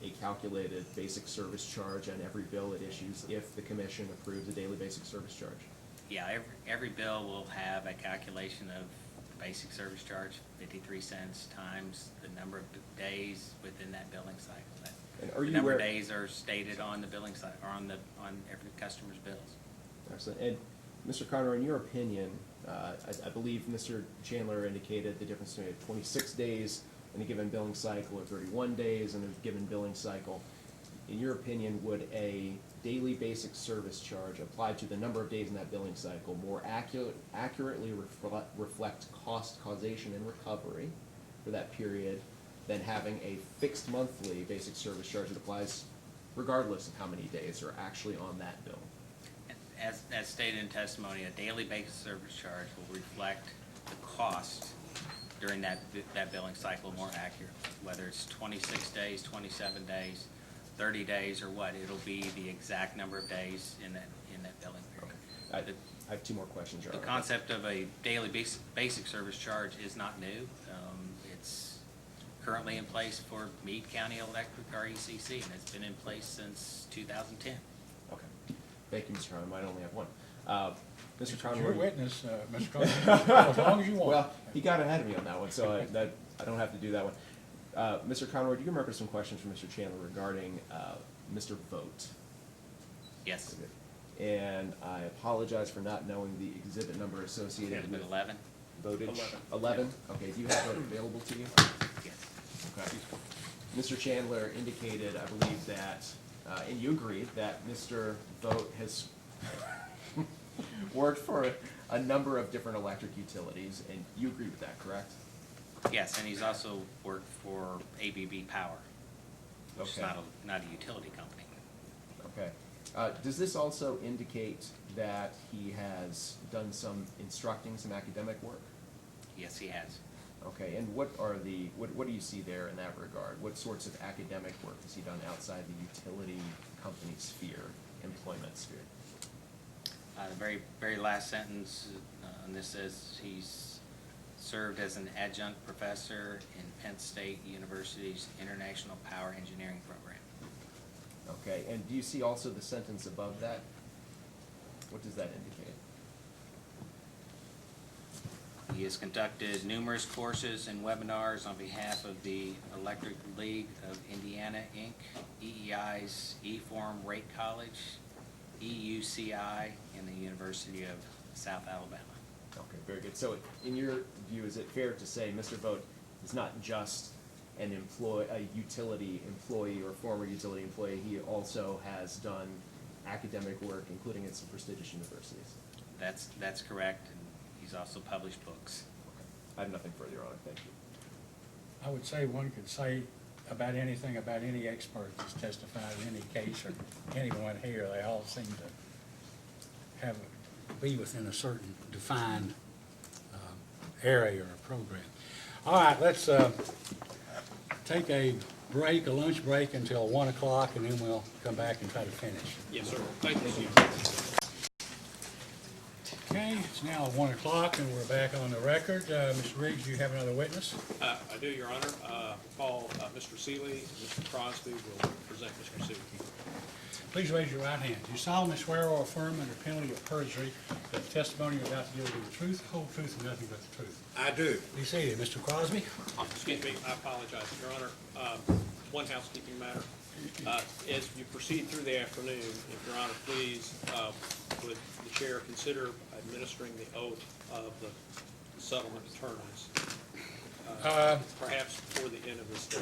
a calculated basic service charge on every bill it issues if the commission approves a daily basic service charge? Yeah, every bill will have a calculation of basic service charge, 53 cents times the number of days within that billing cycle. And are The you number of aware? days are stated on the billing cycle, or on every customer's bills. Excellent. And Mr. Conroy, in your opinion, I believe Mr. Chandler indicated the difference between 26 days in a given billing cycle or 31 days in a given billing cycle. In your opinion, would a daily basic service charge applied to the number of days in that billing cycle more accurately reflect cost, causation, and recovery for that period than having a fixed monthly basic service charge that applies regardless of how many days are actually on that bill? As stated in testimony, a daily basic service charge will reflect the cost during that billing cycle more accurately. Whether it's 26 days, 27 days, 30 days, or what, it'll be the exact number of days in that billing period. I have two more questions, Your The Honor. concept of a daily basic service charge is not new. It's currently in place for Meade County Electric, or ECC, and it's been in place since 2010. Okay. Thank you, Mr. Conroy. I might only have one. Mr. It's Conroy. your witness, Mr. Conroy, as long as you want. Well, he got ahead of me on that one, so I don't have to do that one. Mr. Conroy, do you remember some questions from Mr. Chandler regarding Mr. Vogt? Yes, And I apologize for not knowing the exhibit number associated it's with been 11. votage. 11? Okay, do you have that available to you? Yes. Okay. Mr. Chandler indicated, I believe that, and you agreed, that Mr. Vogt has worked for a number of different electric utilities, and you agree with that, correct? Yes, and he's also worked for ABB Power, which is Okay. not a utility company. Okay. Does this also indicate that he has done some instructing, some academic work? Yes, he has. Okay, and what do you see there in that regard? What sorts of academic work has he done outside the utility company sphere, employment sphere? The very last sentence, and this says he's served as an adjunct professor in Penn State University's International Power Engineering Program. Okay, and do you see also the sentence above that? What does that indicate? He has conducted numerous courses and webinars on behalf of the Electric League of Indiana, Inc., EEI's E-Form Rate College, EUCI, and the University of South Alabama. Okay, very good. So in your view, is it fair to say Mr. Vogt is not just a utility employee or former utility employee, he also has done academic work, including at some prestigious universities? That's correct, and he's also published books. Okay. I have nothing further, Your Honor. Thank you. I would say one could say about anything, about any expert that's testified in any case or anyone here. They all seem to be within a certain defined area or program. All right, let's take a break, a lunch break until 1 o'clock, and then we'll come back and try to finish. Yes, sir. Thank you. Okay, it's now 1 o'clock, and we're back on the record. Mr. Riggs, you have another witness? I do, Your Honor. Call Mr. Seeley, and Mr. Crosby will present Mr. Seeley. Please raise your right hand. Do you solemnly swear or affirm under penalty of perjury that the testimony you're about to give will be the truth, the whole truth, and nothing but the truth? I do. Be seated. Mr. Crosby? Excuse me, I apologize, Your Honor. One housekeeping matter. As you proceed through the afternoon, if Your Honor, please, would the chair consider administering the oath of the settlement attorneys? Perhaps before the end of this day.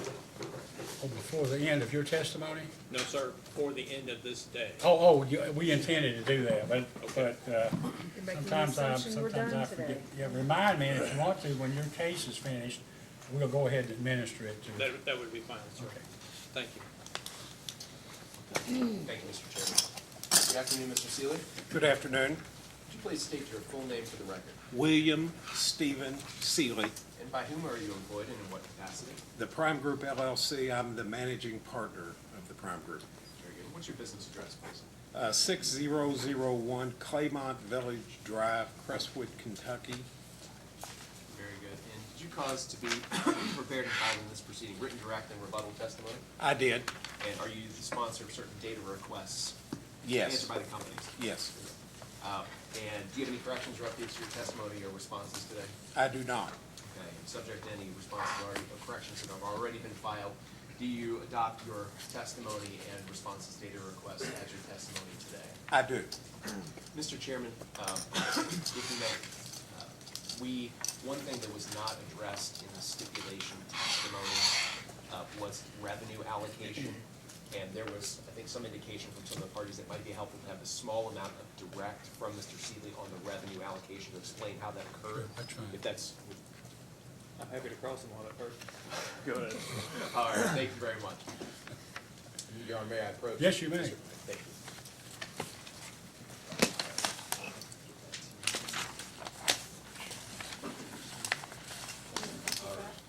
Oh, before the end of your testimony? No, sir, before the end of this day. We intended to do that, but sometimes I forget. Yeah, remind me if you want to, when your case is finished, we'll go ahead and administer it to. That would be fine, sir. Okay. Thank you. Thank you, Mr. Chairman. Good afternoon, Mr. Seeley. Would Good afternoon. you please state your full name for the record? William Stephen Seeley, And by whom are you employed and in what capacity? the Prime Group LLC. I'm the managing partner of the Prime Group. Very good. What's your business address, please? 6001 Claymont Village Drive, Crestwood, Kentucky. Very good. And did you cause to be prepared and filed in this proceeding written direct and rebuttal testimony? I did, And are you the sponsor of certain data requests? yes, Answered by the companies? yes. And do you have any corrections or updates to your testimony or responses today? I do not. Okay, and subject to any responses or corrections that have already been filed, do you adopt your testimony and responses data requests as your testimony today? I do. Mr. Chairman, if you may, one thing that was not addressed in the stipulation testimony was revenue allocation. And there was, I think, some indication from some of the parties that might be helpful to have a small amount of direct from Mr. Seeley on the revenue allocation to explain how that occurred. That's right. If that's, I'm happy to cross them on it first. good. All right, thank you very much. Your Honor, may I approach? Yes, you may. Thank you.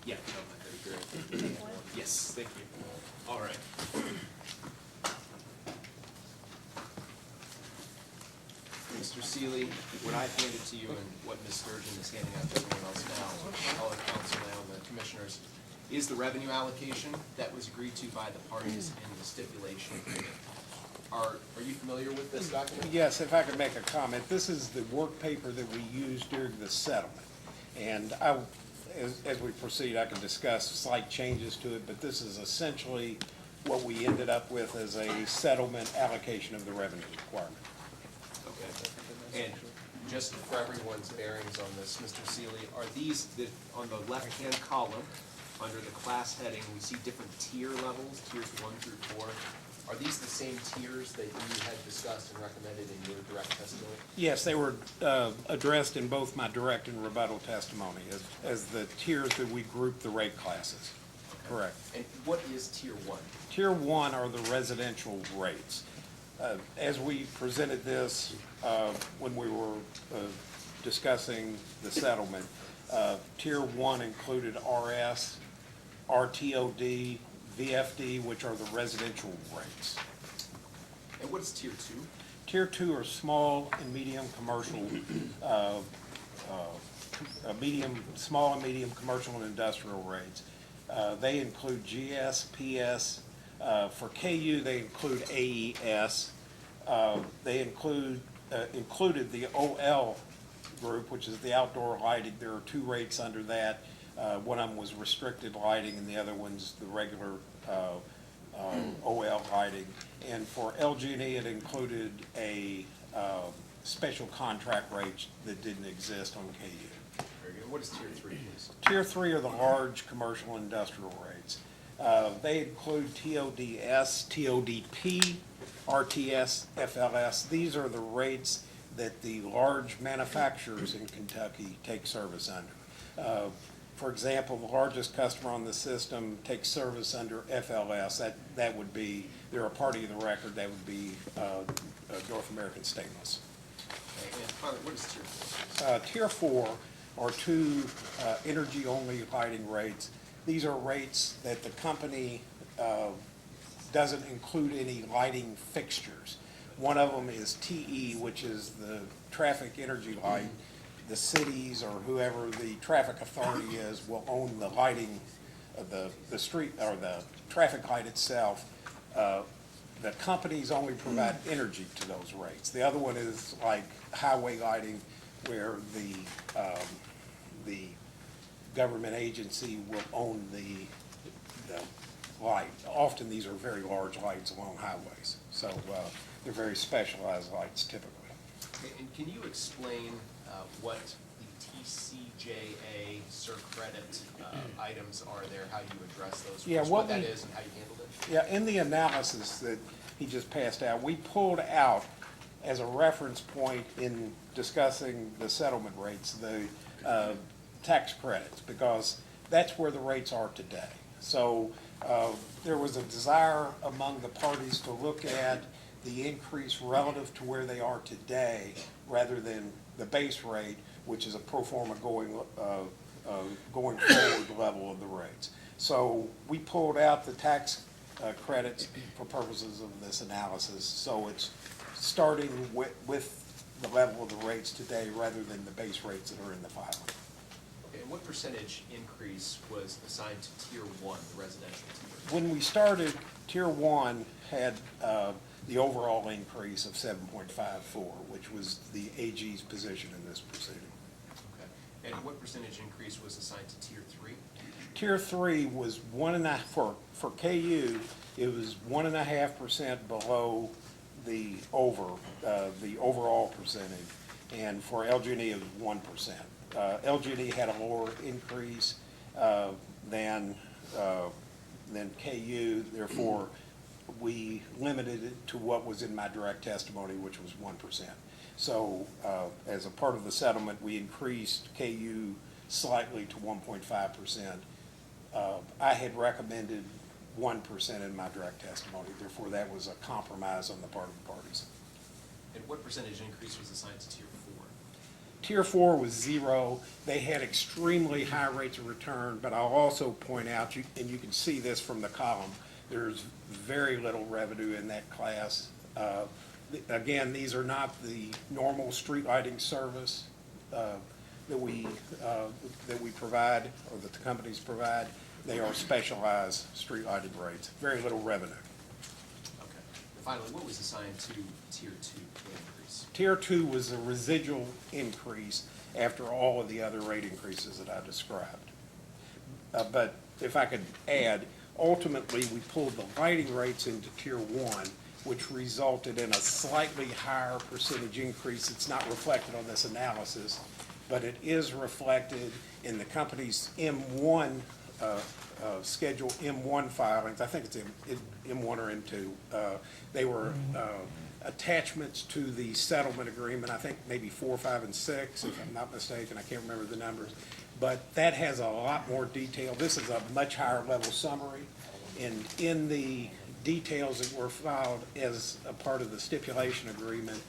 Yeah, no, that'd be great. Yes, thank you. All right. Mr. Seeley, what I've handed to you and what Ms. Sturgeon is handing out to everyone else now, all the council now, the commissioners, is the revenue allocation that was agreed to by the parties in the stipulation agreement. Are you familiar with this document? Yes, if I could make a comment, this is the work paper that we used during the settlement. And as we proceed, I can discuss slight changes to it, but this is essentially what we ended up with as a settlement allocation of the revenue requirement. Okay. And just for everyone's bearings on this, Mr. Seeley, are these, on the left-hand column, under the class heading, we see different tier levels, tiers 1 through 4. Are these the same tiers that you had discussed and recommended in your direct testimony? Yes, they were addressed in both my direct and rebuttal testimony as the tiers that we group the rate classes. Okay. Correct. And what is tier 1? Tier 1 are the residential rates. As we presented this when we were discussing the settlement, Tier 1 included RS, RTOD, VFD, which are the residential rates. And what is tier 2? Tier 2 are small and medium commercial, small and medium commercial and industrial rates. They include GS, PS. For KU, they include AES. They included the OL group, which is the outdoor lighting. There are 2 rates under that. One of them was restricted lighting, and the other one's the regular OL lighting. And for LG&E, it included a special contract rate that didn't exist on KU. Very good. What is tier 3, please? Tier 3 are the large commercial industrial rates. They include TODS, TODP, RTS, FLS. These are the rates that the large manufacturers in Kentucky take service under. for example, the largest customer on the system takes service under FLS. That would be, they're a party of the record, that would be North American Stainless. And finally, what is tier 4? Tier 4 are two energy-only lighting rates. These are rates that the company doesn't include any lighting fixtures. One of them is TE, which is the traffic energy light. The cities or whoever the traffic authority is will own the lighting of the street or the traffic light itself. The companies only provide energy to those rates. The other one is like highway lighting, where the government agency will own the light. Often these are very large lights along highways, so they're very specialized lights typically. Okay, and can you explain what the TCJA Sir Credit items are there, how you address those, Yeah, what that is and how you handled it? Yeah, in the analysis that he just passed out, we pulled out as a reference point in discussing the settlement rates, the tax credits, because that's where the rates are today. So there was a desire among the parties to look at the increase relative to where they are today, rather than the base rate, which is a pro forma going forward level of the rates. So we pulled out the tax credits for purposes of this analysis. So it's starting with the level of the rates today rather than the base rates that are in the filing. Okay, and what percentage increase was assigned to tier 1, the residential tier? When we started, tier 1 had the overall increase of 7.54, which was the AG's position in this proceeding. Okay, and what percentage increase was assigned to tier 3? Tier 3 was 1.5, for KU, it was 1.5% below the overall percentage, and for LG&E it was 1%. LG&E had a lower increase than KU, therefore we limited it to what was in my direct testimony, which was 1%. So as a part of the settlement, we increased KU slightly to 1.5%. I had recommended 1% in my direct testimony, therefore that was a compromise on the part of the parties. And what percentage increase was assigned to tier 4? Tier 4 was 0. They had extremely high rates of return, but I'll also point out, and you can see this from the column, there's very little revenue in that class. Again, these are not the normal street lighting service that we provide, or that the companies provide. They are specialized street lighting rates. Very little revenue. Okay. And finally, what was assigned to tier 2 increase? Tier 2 was a residual increase after all of the other rate increases that I described. But if I could add, ultimately, we pulled the lighting rates into tier 1, which resulted in a slightly higher percentage increase. It's not reflected on this analysis, but it is reflected in the company's M1, Schedule M1 filings. I think it's M1 or M2. They were attachments to the settlement agreement, I think maybe 4, 5, and 6, if I'm not mistaken. I can't remember the numbers. But that has a lot more detail. This is a much higher level summary. And in the details that were filed as a part of the stipulation agreement,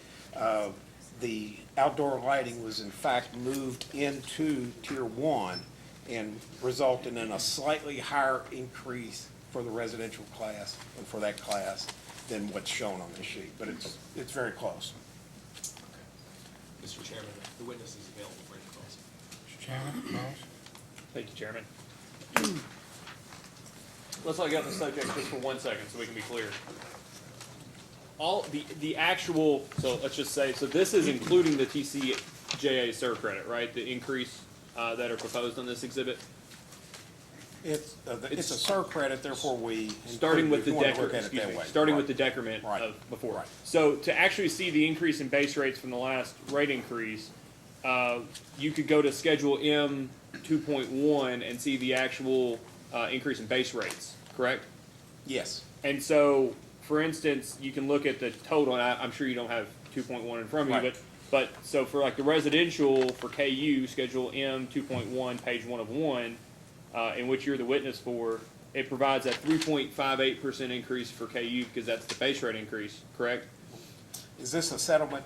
the outdoor lighting was in fact moved into tier 1 and resulted in a slightly higher increase for the residential class and for that class than what's shown on this sheet, but it's very close. Okay. Mr. Chairman, the witness is available for any calls. Mr. Chairman, calls? Thank you, Chairman. Let's look at the subject just for 1 second so we can be clear. All the actual, so let's just say, so this is including the TCJA SIR credit, right? The increase that are proposed on this exhibit? It's a SIR credit, therefore we starting with the starting with the decrement right. of before. Right. So to actually see the increase in base rates from the last rate increase, you could go to Schedule M 2.1 and see the actual increase in base rates, correct? Yes. And so, for instance, you can look at the total, and I'm sure you don't have 2.1 in front of you, Right. But, so for like the residential, for KU, Schedule M 2.1, page 1 of 1, in which you're the witness for, it provides that 3.58% increase for KU because that's the base rate increase, correct? Is this a settlement?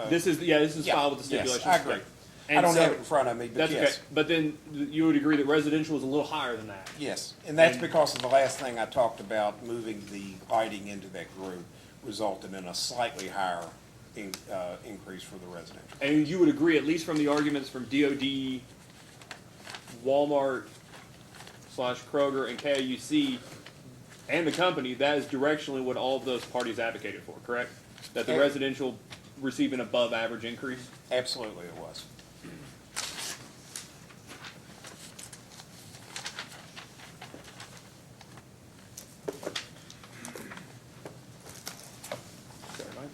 This is Yeah. filed with the Yes, stipulations. I agree. correct. I And don't so- have it in front of me, but That's yes. okay. But then you would agree that residential is a little higher than that. Yes, and that's And- because of the last thing I talked about, moving the lighting into that group resulted in a slightly higher increase for the residential. And you would agree, at least from the arguments from DOD, Walmart / Kroger and KUC and the company, that is directionally what all of those parties advocated for, correct? That the Yeah. residential receive an above average increase? Absolutely it was. Sorry, Mike.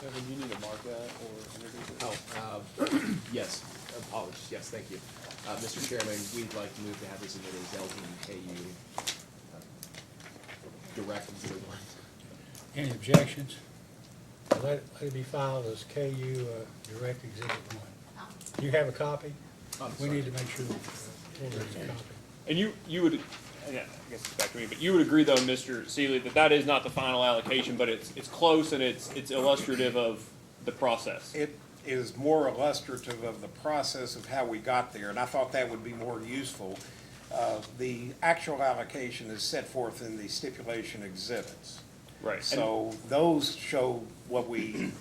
Kevin, you need to mark that or introduce it? Yes, apologies, yes, thank you. Mr. Chairman, we'd like to move to have this submitted as LG and KU direct exhibit one. Any objections? Let it be filed as KU Direct Exhibit 1. Do you have a copy? We need to make sure that there's a copy. And you would, yeah, I guess it's back to me, but you would agree though, Mr. Seeley, that that is not the final allocation, but it's close and it's illustrative of the process. It is more illustrative of the process of how we got there, and I thought that would be more useful. The actual allocation is set forth in the stipulation exhibits. Right. So those show what we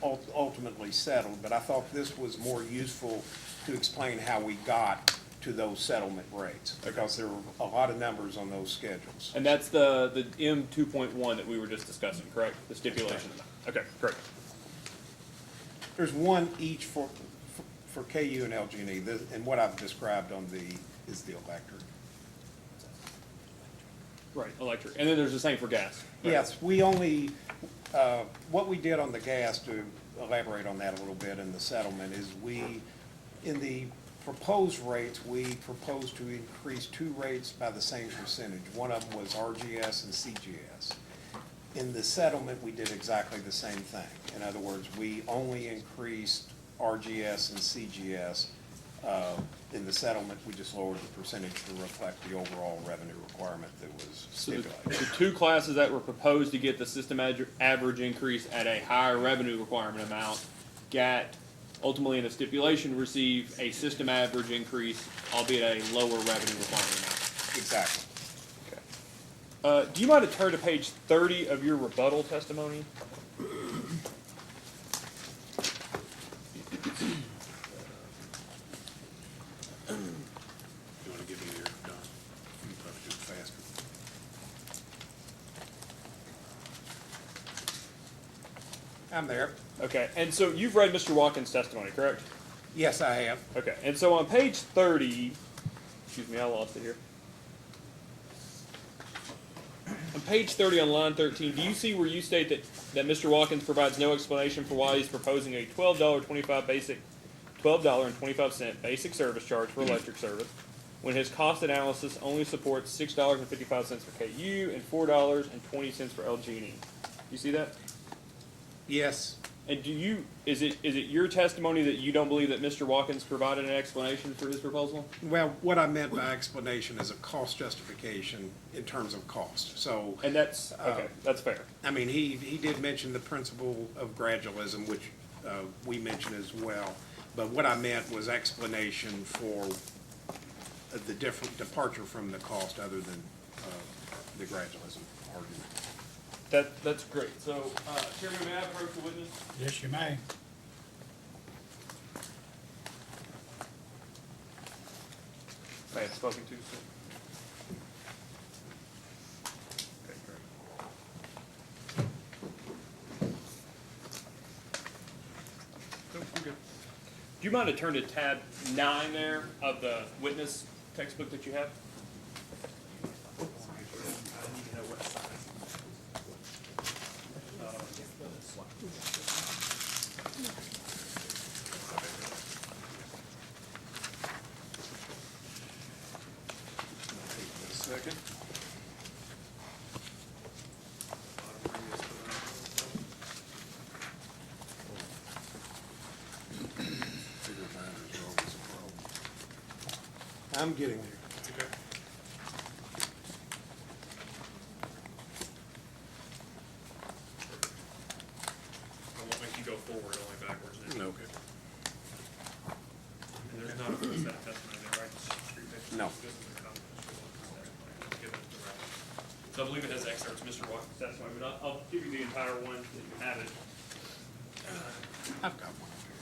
ultimately settled, but I thought this was more useful to explain how we got to those settlement rates, because there were a lot of numbers on those schedules. And that's the M 2.1 that we were just discussing, correct? The stipulation. Okay, great. There's one each for KU and LG&E, and what I've described on is the electric. Right, electric. And then there's the same for gas. Right? Yes, we only, what we did on the gas, to elaborate on that a little bit in the settlement, is in the proposed rates, we proposed to increase two rates by the same percentage. One of them was RGS and CGS. In the settlement, we did exactly the same thing. In other words, we only increased RGS and CGS. In the settlement, we just lowered the percentage to reflect the overall revenue requirement that was So stipulated. the two classes that were proposed to get the system average increase at a higher revenue requirement amount got, ultimately in the stipulation, receive a system average increase, albeit a lower revenue requirement amount. Exactly. Do you mind to turn to page 30 of your rebuttal testimony? You want to give me your, Don? You probably do it faster. I'm there. Okay, and so you've read Mr. Watkins' testimony, correct? Yes, I have. Okay, and so on page 30, excuse me, I lost it here. On page 30 on line 13, do you see where you state that Mr. Watkins provides no explanation for why he's proposing a $12.25 basic service charge for electric service, when his cost analysis only supports $6.55 for KU and $4.20 for LG&E? You see that? Yes. And is it your testimony that you don't believe that Mr. Watkins provided an explanation for his proposal? Well, what I meant by explanation is a cost justification in terms of cost, so. And that's, okay, that's fair. I mean, he did mention the principle of gradualism, which we mentioned as well. But what I meant was explanation for the different departure from the cost other than the gradualism argument. That's great. So, Chairman, may I approach the witness? Yes, you may. I have spoken to, so. Okay, great. Nope, I'm good. Do you mind to turn to tab 9 there of the witness textbook that you have? Second. I'm getting there. Okay. I won't make you go forward, only backwards now. Okay. And there's not a full set of testimony there, right? Just three pages. No. This is a copy of Mr. Watkins' testimony. Give it to the record. So I believe it has excerpts, Mr. Watkins' testimony, but I'll give you the entire one that you have it. I've got one up here.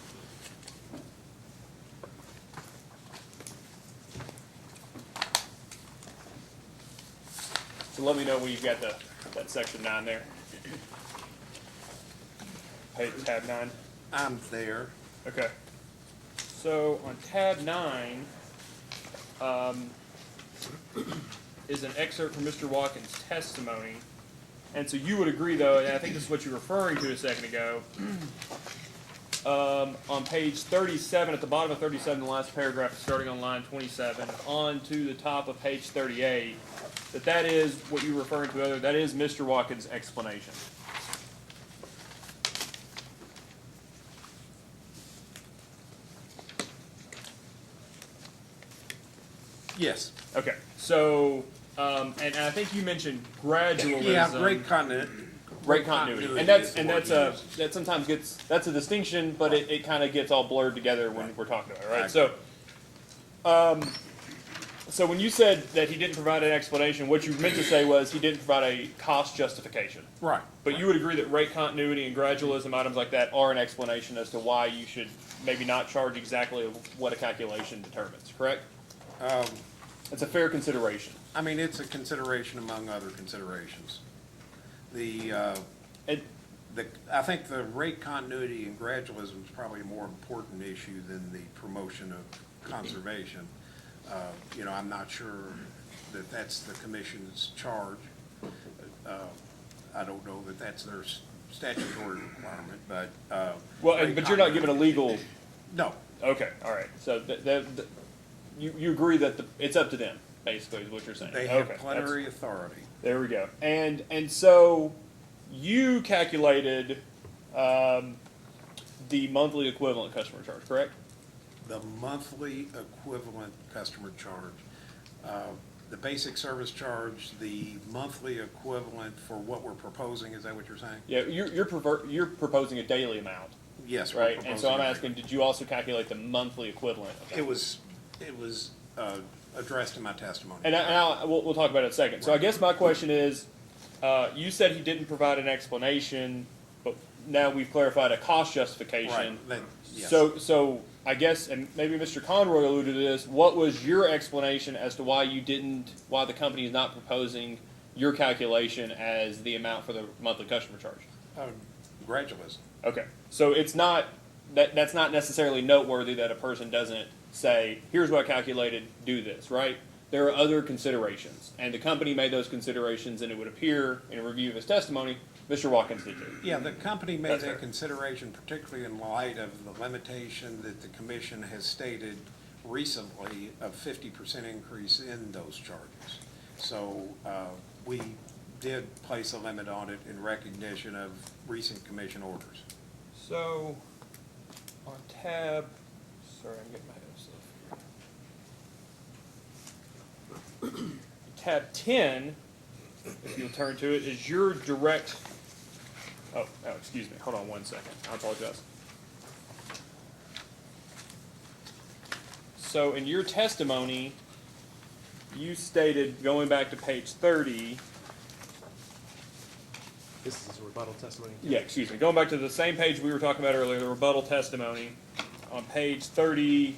So let me know when you've got that section 9 there. Page tab 9. I'm there. Okay. So on tab 9 is an excerpt from Mr. Watkins' testimony. And so you would agree, though, and I think this is what you were referring to a second ago, on page 37, at the bottom of 37, the last paragraph, starting on line 27, on to the top of page 38, that is what you were referring to earlier, that is Mr. Watkins' explanation. Yes. Okay, so, and I think you mentioned gradualism. Yeah, great continuity. Great continuity, and that sometimes that's a distinction, but it kind of gets all blurred together when we're talking about it, right? So, so when you said that he didn't provide an explanation, what you meant to say was he didn't provide a cost justification. Right. But you would agree that rate continuity and gradualism, items like that, are an explanation as to why you should maybe not charge exactly what a calculation determines, correct? It's a fair consideration. I mean, it's a consideration among other considerations. I think the rate continuity and gradualism is probably a more important issue than the promotion of conservation. I'm not sure that that's the commission's charge. I don't know that that's their statutory requirement, but. But you're not given a legal. No. Okay, all right. So you agree that it's up to them, basically, is what you're saying. They have Okay, plenary authority. There we go. And so you calculated the monthly equivalent customer charge, correct? The monthly equivalent customer charge, the basic service charge, the monthly equivalent for what we're proposing, is that what you're saying? Yeah, you're proposing a daily amount. Yes. Right, and so I'm asking, did you also calculate the monthly equivalent of that? It was addressed in my testimony. And we'll talk about it in a second. So I guess my question is, you said he didn't provide an explanation, but now we've clarified a cost justification. Right. Yes. So I guess, and maybe Mr. Conroy alluded to this, what was your explanation as to why the company is not proposing your calculation as the amount for the monthly customer charge? Gradualism. Okay, so it's not, that's not necessarily noteworthy that a person doesn't say, here's what I calculated, do this, right? There are other considerations, and the company made those considerations, and it would appear in a review of his testimony, Mr. Watkins did too. Yeah, the company made That's that fair. consideration, particularly in light of the limitation that the commission has stated recently of 50% increase in those charges. So we did place a limit on it in recognition of recent commission orders. So, on tab, sorry, I'm getting my head stuff here. Tab 10, if you'll turn to it, is your direct, excuse me, hold on one second, I apologize. So in your testimony, you stated, going back to page 30, This is a rebuttal testimony? yeah, excuse me, going back to the same page we were talking about earlier, the rebuttal testimony, on page 32,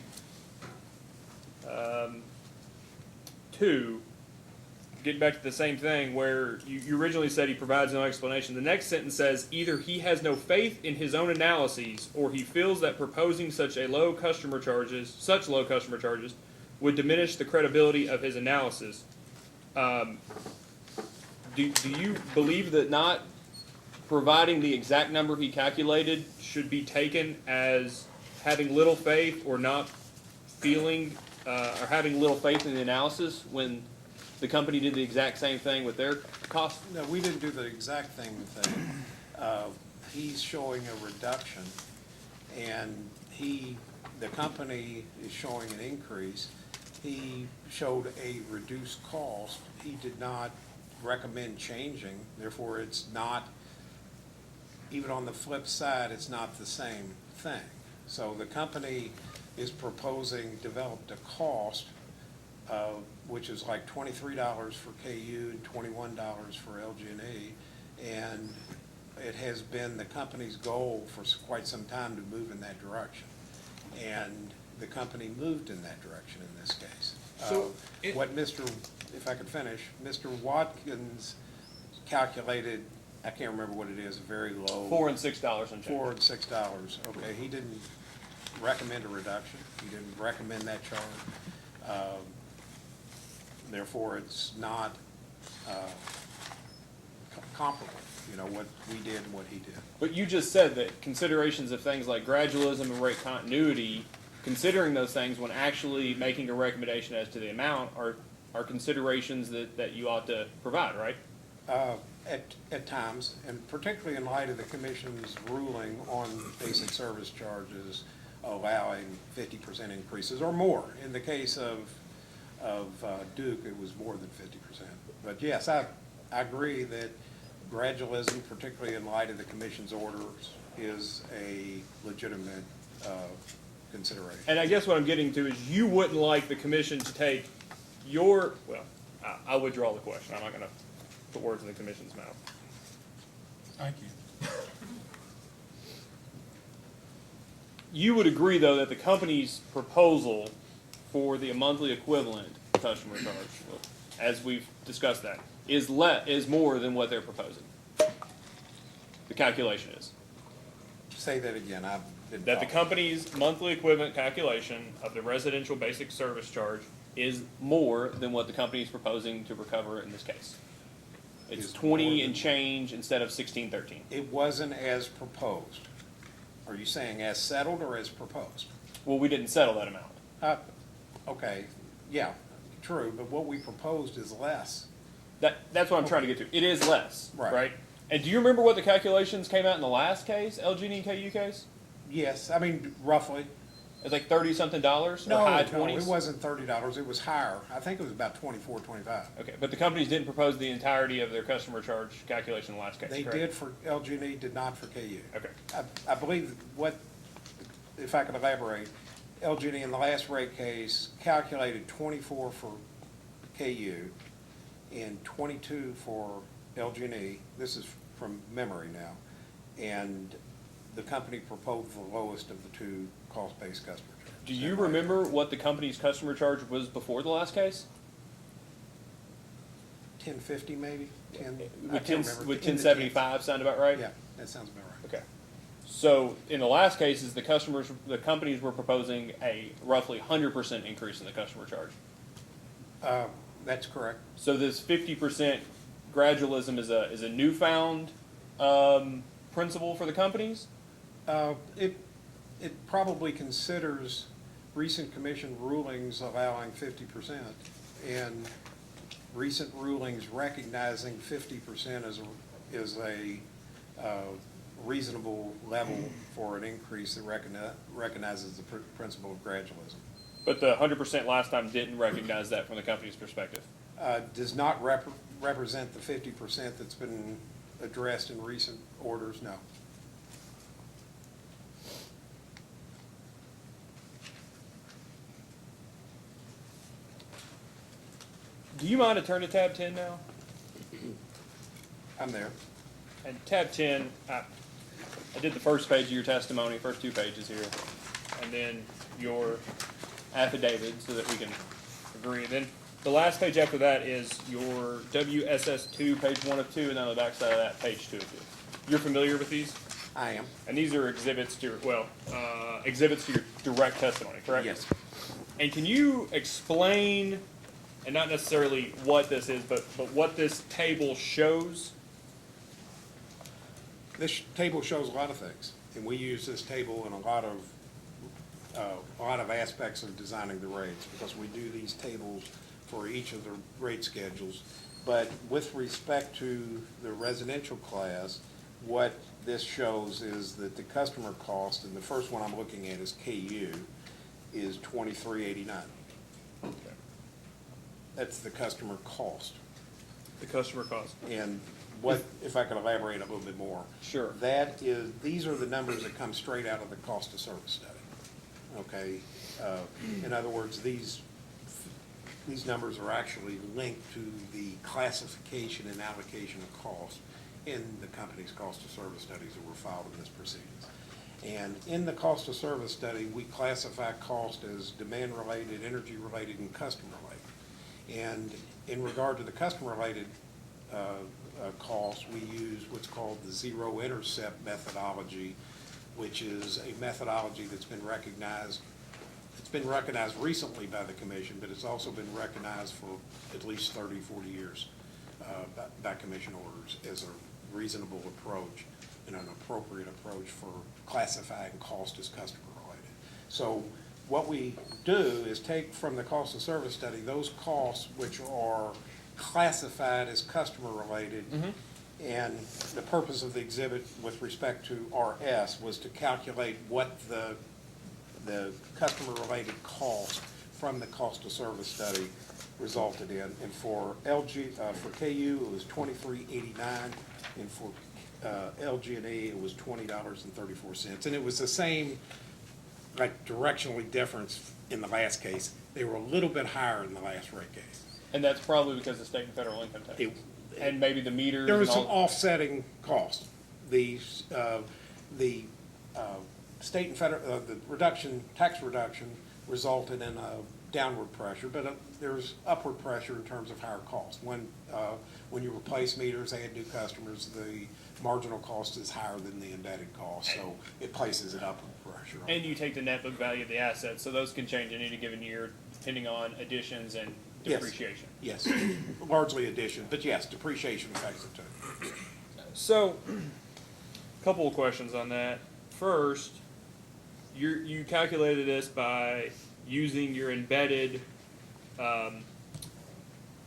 getting back to the same thing where you originally said he provides no explanation. The next sentence says, either he has no faith in his own analyses, or he feels that proposing such low customer charges would diminish the credibility of his analysis. Do you believe that not providing the exact number he calculated should be taken as having little faith or not feeling or having little faith in the analysis when the company did the exact same thing with their cost? No, we didn't do the exact same thing. He's showing a reduction, and the company is showing an increase, he showed a reduced cost. He did not recommend changing, therefore it's not, even on the flip side, it's not the same thing. So the company is proposing, developed a cost, which is like $23 for KU and $21 for LG&E, and it has been the company's goal for quite some time to move in that direction. And the company moved in that direction in this case. So What if I could finish, Mr. Watkins calculated, I can't remember what it is, a very low. $4 and $6 on change. $4 and $6, okay, he didn't recommend a reduction, he didn't recommend that charge. Therefore, it's not comparable, you know, what we did and what he did. But you just said that considerations of things like gradualism and rate continuity, considering those things when actually making a recommendation as to the amount are considerations that you ought to provide, right? At times, and particularly in light of the commission's ruling on basic service charges allowing 50% increases or more. In the case of Duke, it was more than 50%. But yes, I agree that gradualism, particularly in light of the commission's orders, is a legitimate consideration. And I guess what I'm getting to is you wouldn't like the commission to take your, well, I withdraw the question. I'm not going to put words in the commission's mouth. Thank you. You would agree, though, that the company's proposal for the monthly equivalent customer charge, as we've discussed that, is more than what they're proposing. The calculation is. Say that again, I didn't That the follow. company's monthly equivalent calculation of the residential basic service charge is more than what the company is proposing to recover in this case. It's Is 20 more and than- change instead of 1613. It wasn't as proposed. Are you saying as settled or as proposed? Well, we didn't settle that amount. Okay, yeah, true, but what we proposed is less. That's what I'm trying to get to. It is less, Right. right? And do you remember what the calculations came out in the last case, LG&E and KU case? Yes, I mean, roughly. It was like $30-something or high No, 20s? it wasn't $30, it was higher. I think it was about 24, 25. Okay, but the companies didn't propose the entirety of their customer charge calculation in the last case, They correct? did for LG&E, did not for KU. Okay. I believe if I could elaborate, LG&E in the last rate case calculated 24 for KU and 22 for LG&E. This is from memory now. And the company proposed the lowest of the two cost-based customer charges. Do you remember what the company's customer charge was before the last case? 1050 maybe? 10, I Would can't remember. would In the 1075 sound about right? Yeah, that sounds about right. Okay. So in the last cases, the companies were proposing a roughly 100% increase in the customer charge. That's correct. So this 50% gradualism is a newfound principle for the companies? It probably considers recent commission rulings allowing 50% and recent rulings recognizing 50% is a reasonable level for an increase that recognizes the principle of gradualism. But the 100% last time didn't recognize that from the company's perspective. Does not represent the 50% that's been addressed in recent orders, no. Do you mind to turn to tab 10 now? I'm there. And tab 10, I did the first page of your testimony, first two pages here, and then your affidavit so that we can agree. Then the last page after that is your WSS2, page 1 of 2, and on the back side of that, page 2 of 2. You're familiar with these? I am. And these are exhibits to, exhibits to your direct testimony, correct? Yes. And can you explain, and not necessarily what this is, but what this table shows? This table shows a lot of things, and we use this table in a lot of aspects of designing the rates, because we do these tables for each of the rate schedules. But with respect to the residential class, what this shows is that the customer cost, and the first one I'm looking at is KU, is $23.89. Okay. That's the customer cost. The customer cost. And what, if I could elaborate a little bit more? Sure. That is, these are the numbers that come straight out of the cost of service study. Okay? In other words, these numbers are actually linked to the classification and allocation of cost in the company's cost of service studies that were filed in this proceedings. And in the cost of service study, we classify cost as demand-related, energy-related, and customer-related. And in regard to the customer-related costs, we use what's called the zero-intercept methodology, which is a methodology that's been recognized. It's been recognized recently by the commission, but it's also been recognized for at least 30, 40 years by commission orders as a reasonable approach and an appropriate approach for classifying cost as customer related. So what we do is take from the cost of service study those costs which are classified as customer related, and the purpose of the exhibit with respect to RS was to calculate what the customer related cost from the cost of service study resulted in. And for LG, for KU, it was $23.89, and for LG&E, it was $20.34. And it was the same, like, directionally difference in the last case. They were a little bit higher in the last rate case. And that's probably because of state and federal income tax. And maybe the meters. There was and some offsetting costs. The state and federal, the tax reduction resulted in a downward pressure, but there was upward pressure in terms of higher costs. When you replace meters, add new customers, the marginal cost is higher than the embedded cost, so it places an upward pressure on it. And you take the net book value of the assets, so those can change in any given year depending on additions and depreciation. Yes, largely addition, but yes, depreciation affects it too. So, couple of questions on that. First, you calculated this by using your embedded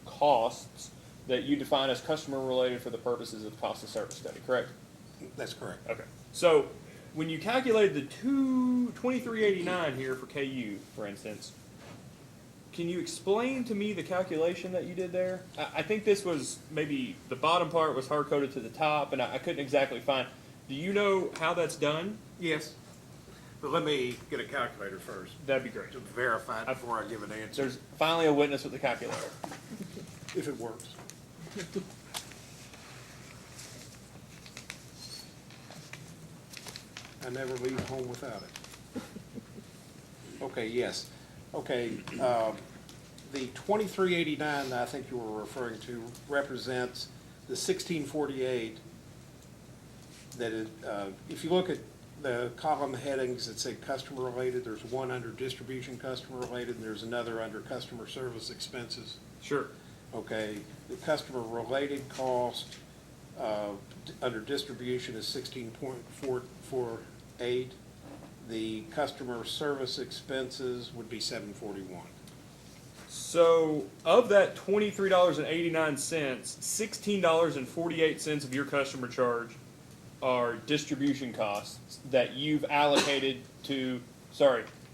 costs that you define as customer related for the purposes of the cost of service study, correct? That's correct. Okay. So when you calculated the $23.89 here for KU, for instance, can you explain to me the calculation that you did there? I think this was maybe the bottom part was hard coded to the top, and I couldn't exactly find. Do you know how that's done? Yes, but let me get a calculator first That'd be great. to verify it before I give an answer, There's finally a witness with the calculator. if it works. I never leave home without it. Okay, yes. Okay, the 2389 that I think you were referring to represents the 1648 that is, if you look at the column headings that say customer related, there's one under distribution customer related, and there's another under customer service expenses. Sure. Okay, the customer related cost under distribution is 16.448. The customer service expenses would be 741. So of that $23.89, $16.48 of your customer charge are distribution costs that you've allocated to,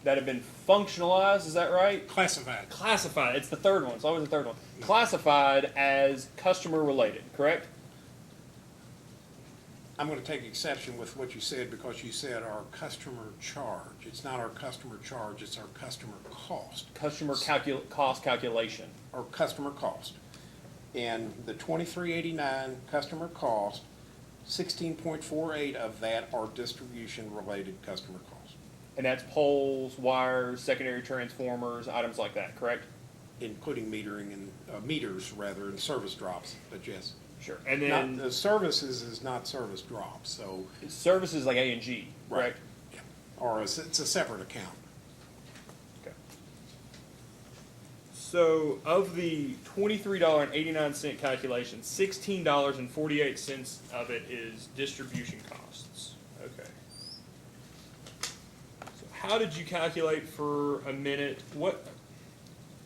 that have been functionalized, is that right? Classified. Classified, it's the third one, it's always the third one. Classified as customer related, correct? I'm going to take exception with what you said because you said our customer charge. It's not our customer charge, it's our customer cost. Customer cost calculation. Or customer cost. And the 2389 customer cost, 16.48 of that are distribution-related customer costs. And that's poles, wires, secondary transformers, items like that, correct? Including metering and, meters rather, and service drops, but yes. Sure. And then The services is not service drops, so. services like A&G, correct? Yeah. Or it's a separate account. Okay. So of the $23.89 calculation, $16.48 of it is distribution costs. Okay. So how did you calculate for a minute?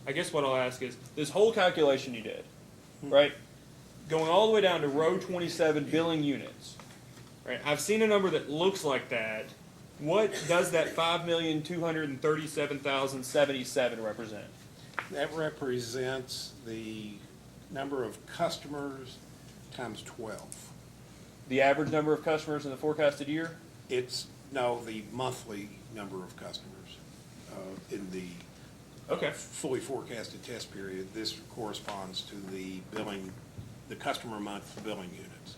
I guess what I'll ask is, this whole calculation you did, right? Going all the way down to row 27 billing units, right? I've seen a number that looks like that. What does that 5,237,077 represent? That represents the number of customers times 12. The average number of customers in the forecasted year? No, the monthly number of customers in the Okay. fully forecasted test period. This corresponds to the billing, the customer month billing units.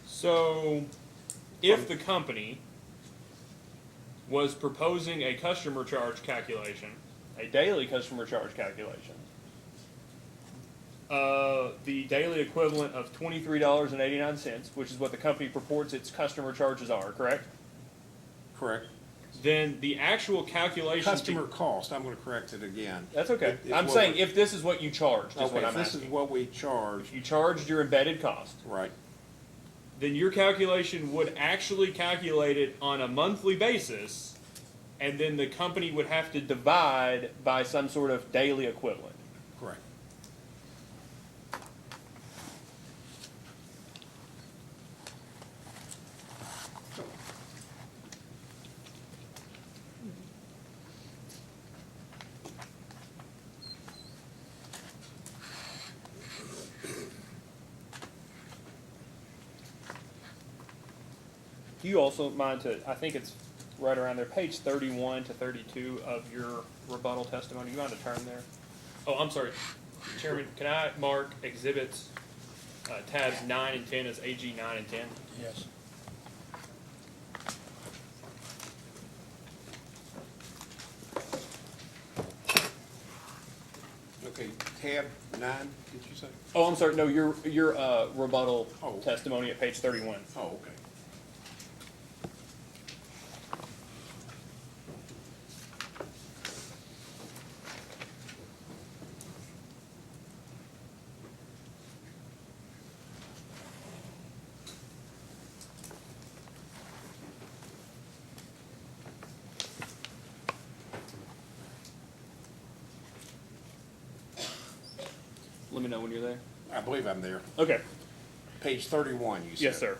So, if the company was proposing a customer charge calculation, a daily customer charge calculation, the daily equivalent of $23.89, which is what the company purports its customer charges are, correct? Correct. Then the actual calculation. Customer cost, I'm going to correct it again. That's okay. If I'm what saying we- if this is what you charged, is Okay, what I'm if this is asking. what we charge, If you charged your embedded cost, right, then your calculation would actually calculate it on a monthly basis, and then the company would have to divide by some sort of daily equivalent. correct. Do you also mind to, I think it's right around there, page 31 to 32 of your rebuttal testimony. You mind to turn there? Oh, I'm sorry. Chairman, can I mark exhibits tabs 9 and 10 as AG 9 and 10? Yes. Okay, tab 9, did you say? Oh, I'm sorry. No, your rebuttal Oh. testimony at page 31. Oh, okay. Let me know when you're there. I believe I'm there. Okay. Page 31, you said. Yes, sir.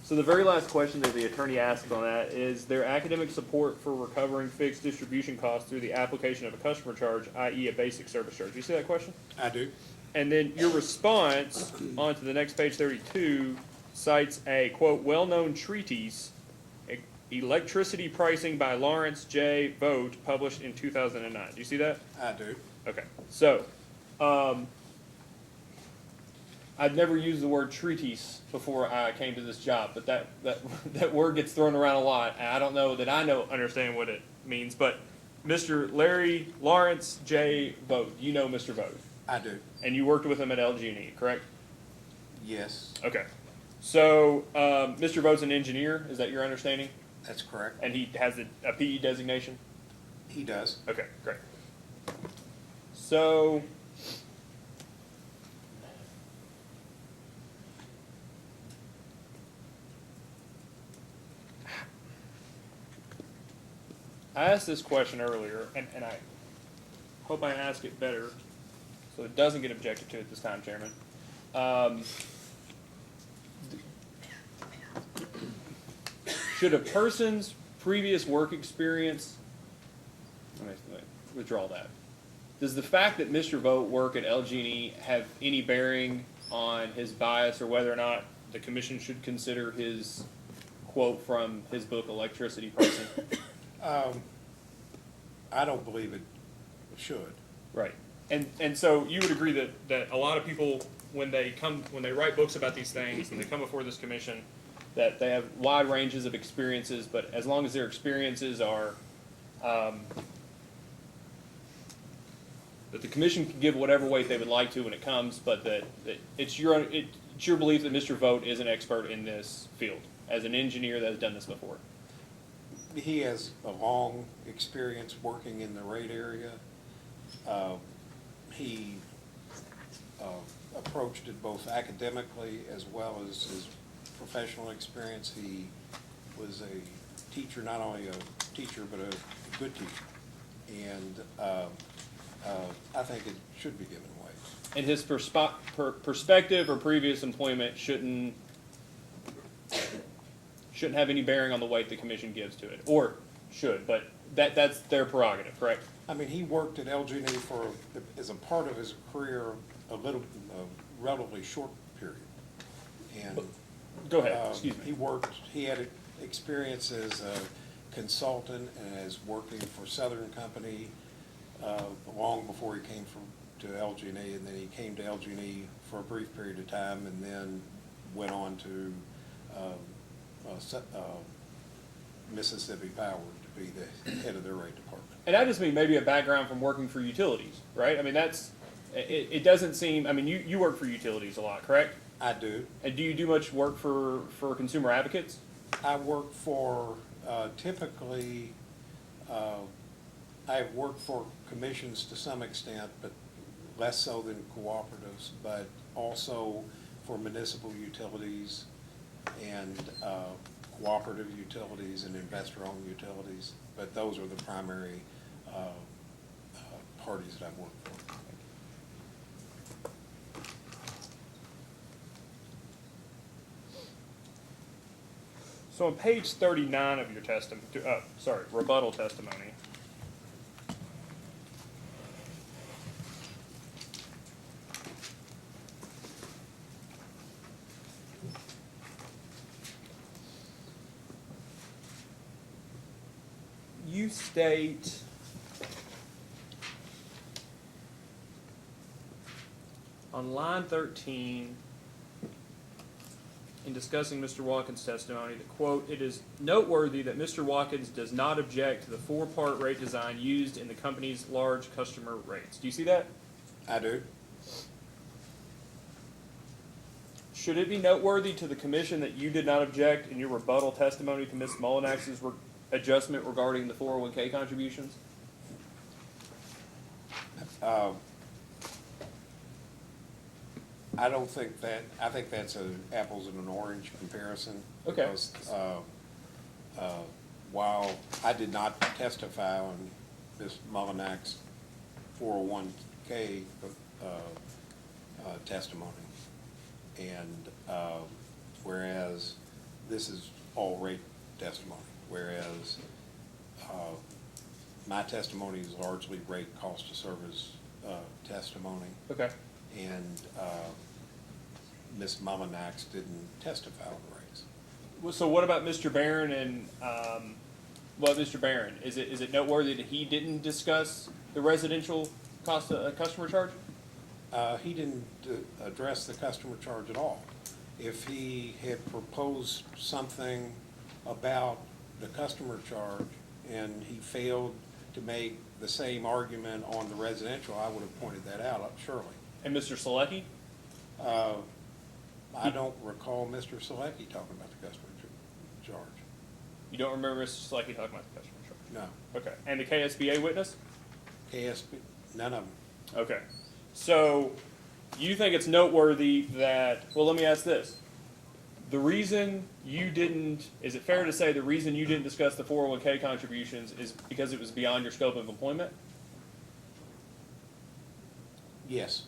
So the very last question that the attorney asked on that is there academic support for recovering fixed distribution costs through the application of a customer charge, i.e. a basic service charge? Do you see that question? I do. And then your response on to the next page 32 cites a, quote, well-known treatise, Electricity Pricing by Lawrence J. Vogt, published in 2009. Do you see that? I do. Okay. So, I've never used the word treatise before I came to this job, but that word gets thrown around a lot, and I don't know that I understand what it means, but Mr. Larry Lawrence J. Vogt, you know Mr. Vogt, I do. and you worked with him at LG&E, correct? Yes, Okay. So, Mr. Vogt's an engineer, is that your understanding? that's correct. And he has a PE designation? He does. Okay, great. So, I asked this question earlier, and I hope I ask it better so it doesn't get objected to at this time, Chairman. Should a person's previous work experience, let me withdraw that. Does the fact that Mr. Vogt worked at LG&E have any bearing on his bias or whether or not the commission should consider his quote from his book, Electricity Pricing? I don't believe it should. Right. And so you would agree that a lot of people, when they write books about these things and they come before this commission, that they have wide ranges of experiences, but as long as their experiences are, that the commission can give whatever weight they would like to when it comes, but that it's your belief that Mr. Vogt is an expert in this field, as an engineer that has done this before. He has a long experience working in the rate area. He approached it both academically as well as his professional experience. He was a teacher, not only a teacher, but a good teacher. And I think it should be given weight. And his perspective or previous employment shouldn't have any bearing on the weight the commission gives to it, or should, but that's their prerogative, correct? I mean, he worked at LG&E for, as a part of his career, a relatively short period. And Go ahead, excuse he me. he had experience as a consultant and as working for Southern Company long before he came to LG&E, and then he came to LG&E for a brief period of time, and then went on to Mississippi Power to be the head of their rate department. And I just mean maybe a background from working for utilities, right? I mean, it doesn't seem, I mean, you work for utilities a lot, correct? I do. And do you do much work for consumer advocates? I work for, typically, I've worked for commissions to some extent, but less so than cooperatives, but also for municipal utilities and cooperative utilities and investor-owned utilities. But those are the primary parties that I've worked for. So on page 39 of your rebuttal testimony, you state on line 13, in discussing Mr. Watkins' testimony, that, quote, "It is noteworthy that Mr. Watkins does not object to the four-part rate design used in the company's large customer rates." Do you see that? I do. Should it be noteworthy to the commission that you did not object in your rebuttal testimony to Ms. Mullinax's adjustment regarding the 401k contributions? I don't think that, I think that's an apples and an orange comparison. Okay. Because, while I did not testify on Ms. Mullinax's 401k testimony, and whereas this is all rate testimony, whereas my testimony is largely rate cost of service testimony. Okay. And Ms. Mullinax didn't testify on the rates. Well, so what about Mr. Barron and, Mr. Barron? Is it noteworthy that he didn't discuss the residential cost customer charge? He didn't address the customer charge at all. If he had proposed something about the customer charge and he failed to make the same argument on the residential, I would have pointed that out, surely. And Mr. Selecki? I don't recall Mr. Selecki talking about the customer charge. You don't remember Mr. Selecki talking about the customer charge? No. Okay. And the KSBA witness? KSB, none of them. Okay. So you think it's noteworthy that, well, let me ask this. The reason you didn't, is it fair to say the reason you didn't discuss the 401k contributions is because it was beyond your scope of employment? Yes,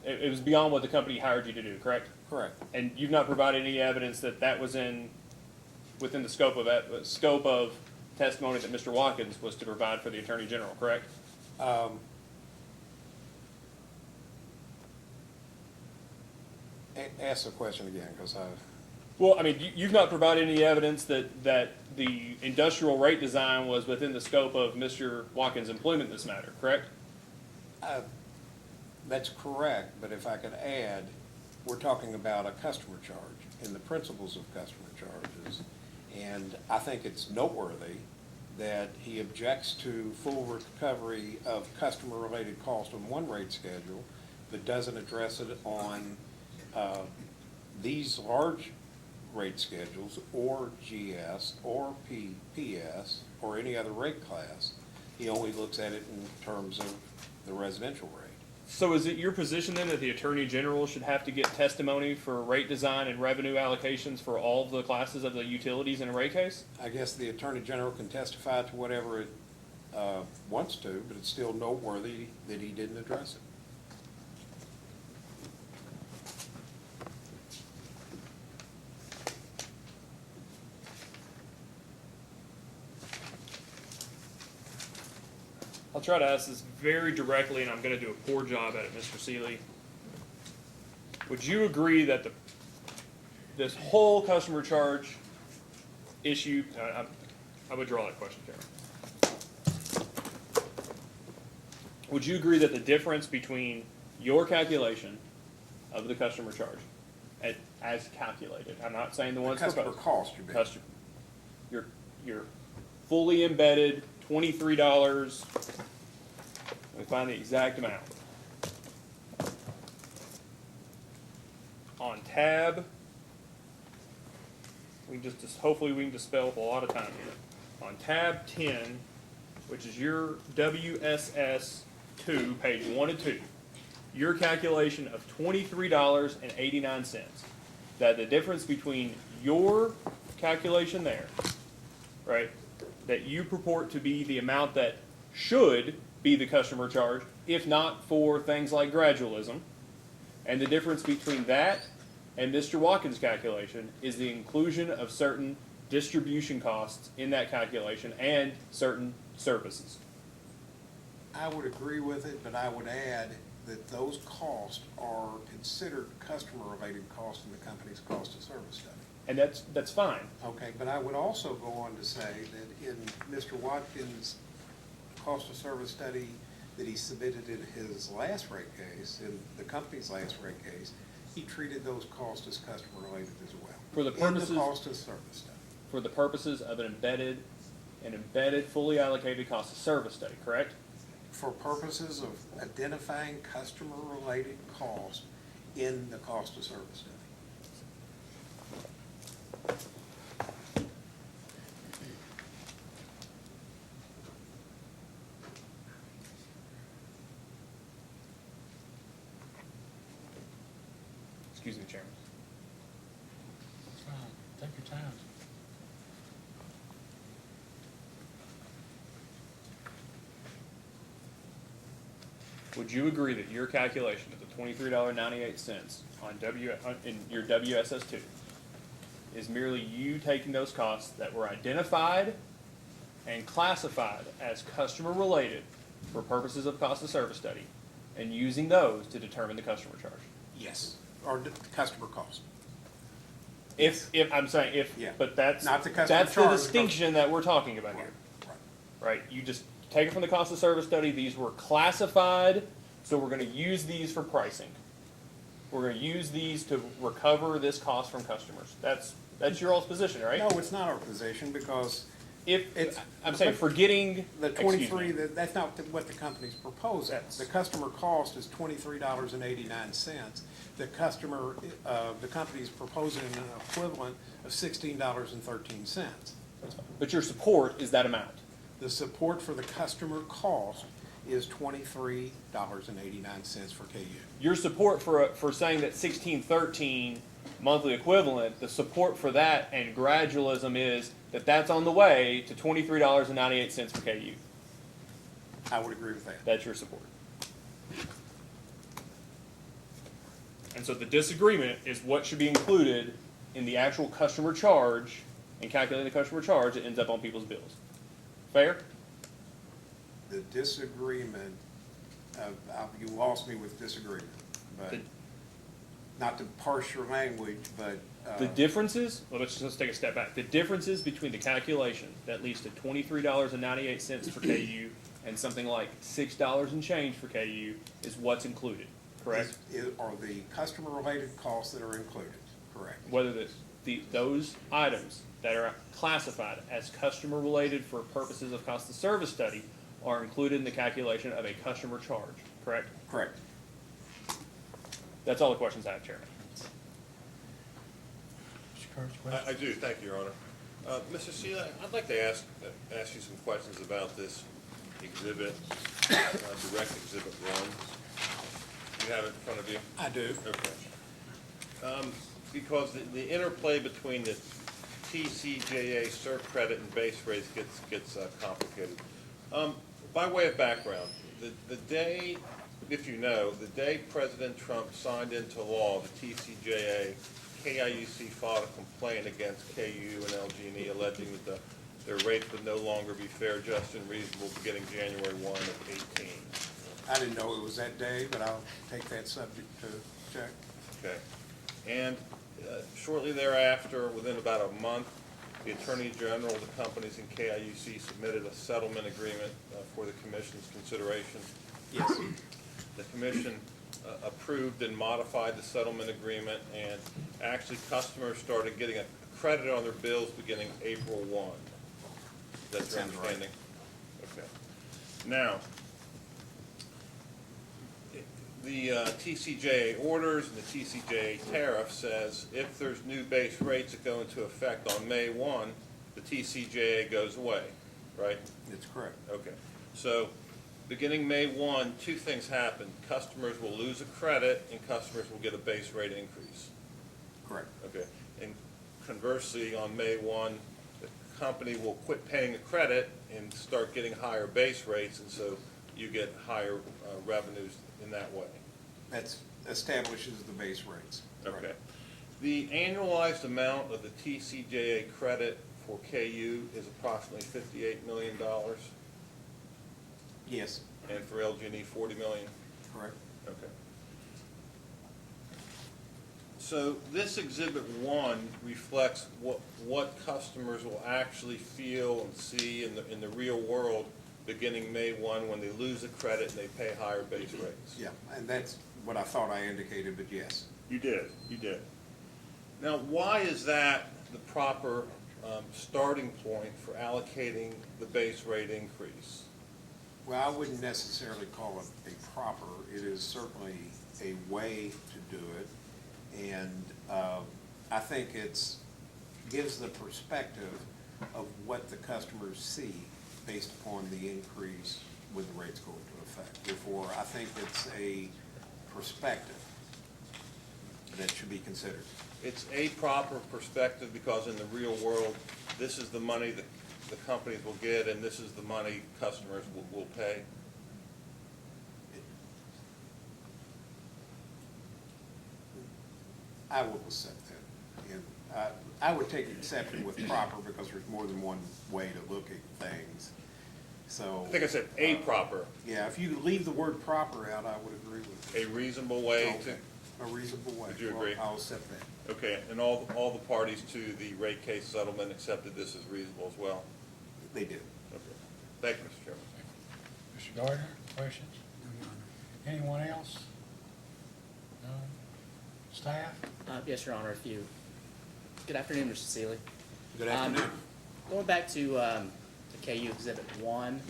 It was beyond what the company hired you to do, correct? correct. And you've not provided any evidence that that was within the scope of testimony that Mr. Watkins was to provide for the Attorney General, correct? Ask the question again, because Well, I mean, you've not provided any evidence that the industrial rate design was within the scope of Mr. Watkins' employment in this matter, correct? that's correct, but if I could add, we're talking about a customer charge and the principles of customer charges. And I think it's noteworthy that he objects to full recovery of customer-related cost on one rate schedule, but doesn't address it on these large rate schedules, or GS, or PS, or any other rate class. He only looks at it in terms of the residential rate. So is it your position then that the Attorney General should have to get testimony for rate design and revenue allocations for all of the classes of the utilities in a rate case? I guess the Attorney General can testify to whatever it wants to, but it's still noteworthy that he didn't address it. I'll try to ask this very directly, and I'm gonna do a poor job at it, Mr. Seeley. Would you agree that this whole customer charge issue, I withdraw that question, Chairman. Would you agree that the difference between your calculation of the customer charge, as calculated, I'm not saying the ones proposed. Customer cost, you mean? Customer, your fully embedded $23, let me find the exact amount. On tab, hopefully we can dispel with a lot of time here. On tab 10, which is your WSS 2, page 1 and 2, your calculation of $23.89. That the difference between your calculation there, right, that you purport to be the amount that should be the customer charge, if not for things like gradualism, and the difference between that and Mr. Watkins' calculation is the inclusion of certain distribution costs in that calculation and certain services. I would agree with it, but I would add that those costs are considered customer-related costs in the company's cost of service study. And that's fine. Okay, but I would also go on to say that in Mr. Watkins' cost of service study that he submitted in his last rate case, in the company's last rate case, he treated those costs as customer-related as well. For the purposes, in the cost of service study. For the purposes of an embedded, fully allocated cost of service study, correct? For purposes of identifying customer-related costs in the cost of service study. Excuse me, Chairman. It's fine. Take your time. Would you agree that your calculation of the $23.98 in your WSS2 is merely you taking those costs that were identified and classified as customer-related for purposes of cost of service study and using those to determine the customer charge? Yes, or the customer cost. If I'm saying if, Yeah. but that's Not the customer that's the charge, distinction that we're talking about Right, here, right. right? You just take it from the cost of service study. These were classified, so we're going to use these for pricing. We're going to use these to recover this cost from customers. That's your all's position, right? No, it's not our position because If I'm saying forgetting the excuse me. 23, that's not what the company's proposing. That's- The customer cost is $23.89. The company's proposing an equivalent of $16.13. But your support is that amount. The support for the customer cost is $23.89 for KU. Your support for saying that 1613 monthly equivalent, the support for that and gradualism is that that's on the way to $23.98 for KU. I would agree with that. That's your support. And so the disagreement is what should be included in the actual customer charge and calculating the customer charge that ends up on people's bills. Fair? The disagreement, you lost me with disagreement, but The- not to parse your language, but. The differences, well, let's take a step back. The differences between the calculation that leads to $23.98 for KU and something like $6 and change for KU is what's included, correct? Are the customer-related costs that are included, correct? Whether those items that are classified as customer-related for purposes of cost of service study are included in the calculation of a customer charge, correct? Correct. That's all the questions I have, Chairman. Mr. Kurtz, question? I do, thank you, Your Honor. Mr. Seeley, I'd like to ask you some questions about this exhibit, direct exhibit 1. You have it in front of you? I do. Okay. Because the interplay between the TCJA cert credit and base rates gets complicated. By way of background, the day, if you know, the day President Trump signed into law the TCJA, KIUC filed a complaint against KU and LG&E alleging that the Their rates would no longer be fair, just, and reasonable beginning January 1 of 18. I didn't know it was that day, but I'll take that subject to check. Okay. And shortly thereafter, within about a month, the Attorney General of the companies in KIUC submitted a settlement agreement for the Commission's consideration. Yes. The Commission approved and modified the settlement agreement, and actually customers started getting a credit on their bills beginning April 1. Is that your Sounds right. understanding? Okay. Now, the TCJA orders and the TCJA tariff says if there's new base rates that go into effect on May 1, the TCJA goes away, right? It's correct. Okay. So beginning May 1, two things happen. Customers will lose a credit and customers will get a base rate increase. Correct. Okay. And conversely, on May 1, the company will quit paying a credit and start getting higher base rates, and so you get higher revenues in that way. That establishes the base rates. Okay. The annualized amount of the TCJA credit for KU is approximately $58 million, Yes, and for LG&E, $40 million. correct. Okay. So this Exhibit 1 reflects what customers will actually feel and see in the real world beginning May 1 when they lose a credit and they pay higher base rates. Yeah, and that's what I thought I indicated, but yes. You did. Now, why is that the proper starting point for allocating the base rate increase? Well, I wouldn't necessarily call it a proper. It is certainly a way to do it. And I think gives the perspective of what the customers see based upon the increase when the rates go into effect. Therefore, I think it's a perspective that should be considered. It's a proper perspective because in the real world, this is the money that the companies will get and this is the money customers will pay. I will accept that. And I would take exception with proper because there's more than one way to look at things. So. I think I said a proper. Yeah, if you leave the word proper out, I would agree with you. A reasonable way to. Okay. A reasonable way. Would you agree? Well, I'll accept that. Okay, and all the parties to the rate case settlement accepted this as reasonable as well? They did. Okay. Thank you, Mr. Chairman. Mr. Gardner, questions? Anyone else? No? Staff? Yes, Your Honor, good afternoon, Mr. Seeley. Good afternoon. Going back to the KU Exhibit 1,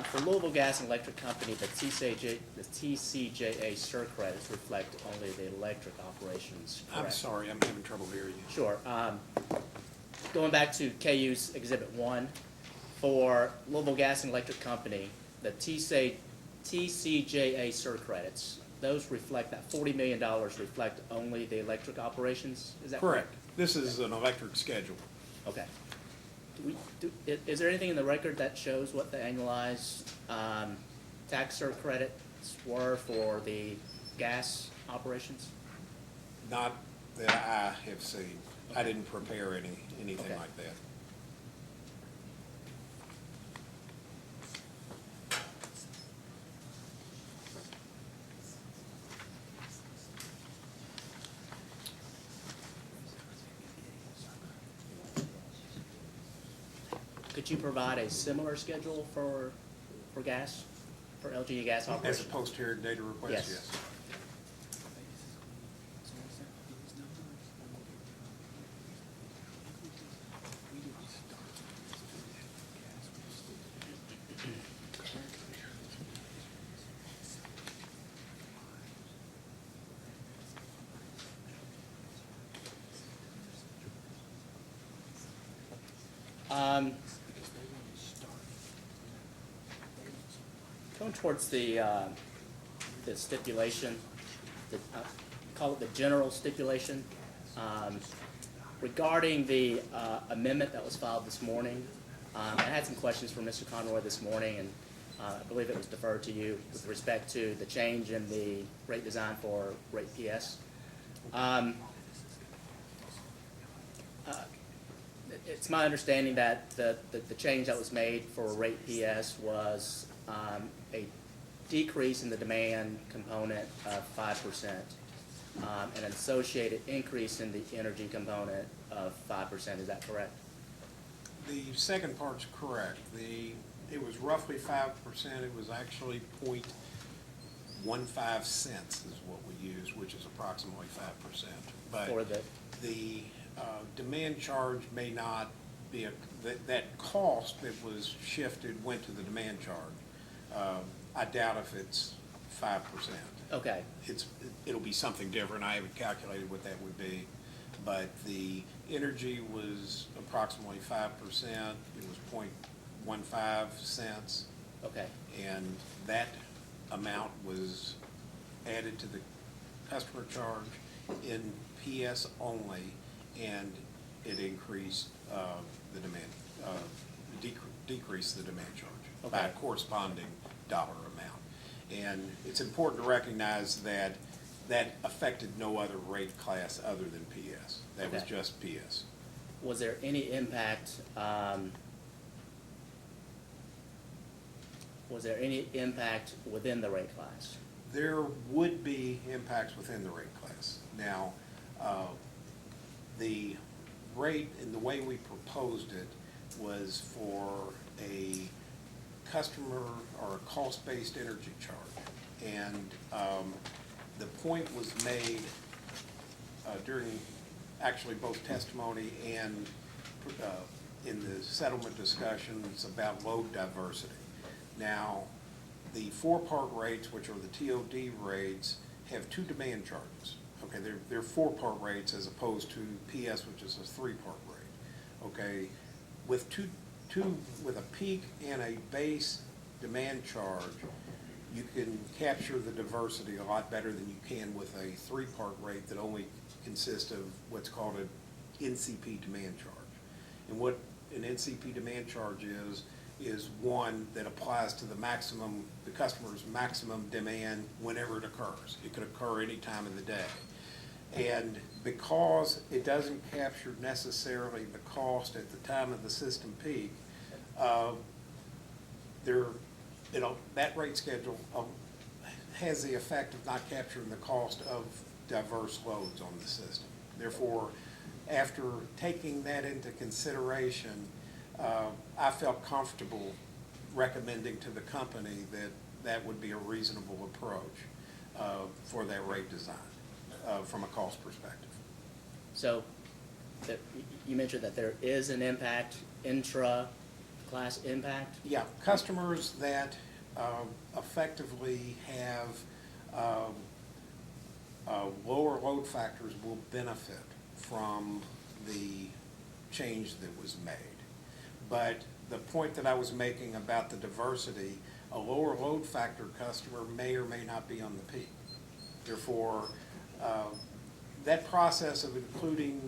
for Louisville Gas and Electric Company, the TCJA SIR credits reflect only the electric operations, correct? I'm sorry, I'm having trouble hearing you. Sure. Going back to KU's Exhibit 1, for Louisville Gas and Electric Company, the TCJA SIR credits, those reflect, that $40 million reflect only the electric operations? Is that correct? This is an electric schedule. Okay. Is there anything in the record that shows what the annualized tax SIR credits were for the gas operations? Not that I have seen. I didn't prepare anything Okay. like that. Could you provide a similar schedule for gas, for LG gas As operations? a post-hearing data request, Yes. yes. Going towards the stipulation, call it the general stipulation, regarding the amendment that was filed this morning. I had some questions for Mr. Conroy this morning, and I believe it was deferred to you with respect to the change in the rate design for rate PS. It's my understanding that the change that was made for rate PS was a decrease in the demand component of 5%, and an associated increase in the energy component of 5%. Is that correct? The second part's correct. It was roughly 5%. It was actually 0.15 cents is what we used, which is approximately 5%. But For the the demand charge may not be, that cost that was shifted went to the demand charge. I doubt if it's 5%. okay. It'll be something different. I haven't calculated what that would be. But the energy was approximately 5%. It was 0.15 cents. Okay. And that amount was added to the customer charge in PS only, and it increased the demand, decreased the demand charge by a corresponding dollar amount. And it's important to recognize that that affected no other rate class other than PS. That was just PS. Was there any impact, within the rate class? There would be impacts within the rate class. Now, the rate and the way we proposed it was for a customer or a cost-based energy charge. And the point was made during actually both testimony and in the settlement discussions about load diversity. Now, the four-part rates, which are the TOD rates, have two demand charges. Okay, they're four-part rates as opposed to PS, which is a three-part rate. Okay, with with a peak and a base demand charge, you can capture the diversity a lot better than you can with a three-part rate that only consists of what's called an NCP demand charge. And what an NCP demand charge is one that applies to the customer's maximum demand whenever it occurs. It could occur any time of the day. And because it doesn't capture necessarily the cost at the time of the system peak, that rate schedule has the effect of not capturing the cost of diverse loads on the system. Therefore, after taking that into consideration, I felt comfortable recommending to the company that that would be a reasonable approach for that rate design from a cost perspective. So, you mentioned that there is an impact, intra-class impact? Yeah, customers that effectively have lower load factors will benefit from the change that was made. But the point that I was making about the diversity, a lower load factor customer may or may not be on the peak. Therefore, that process of including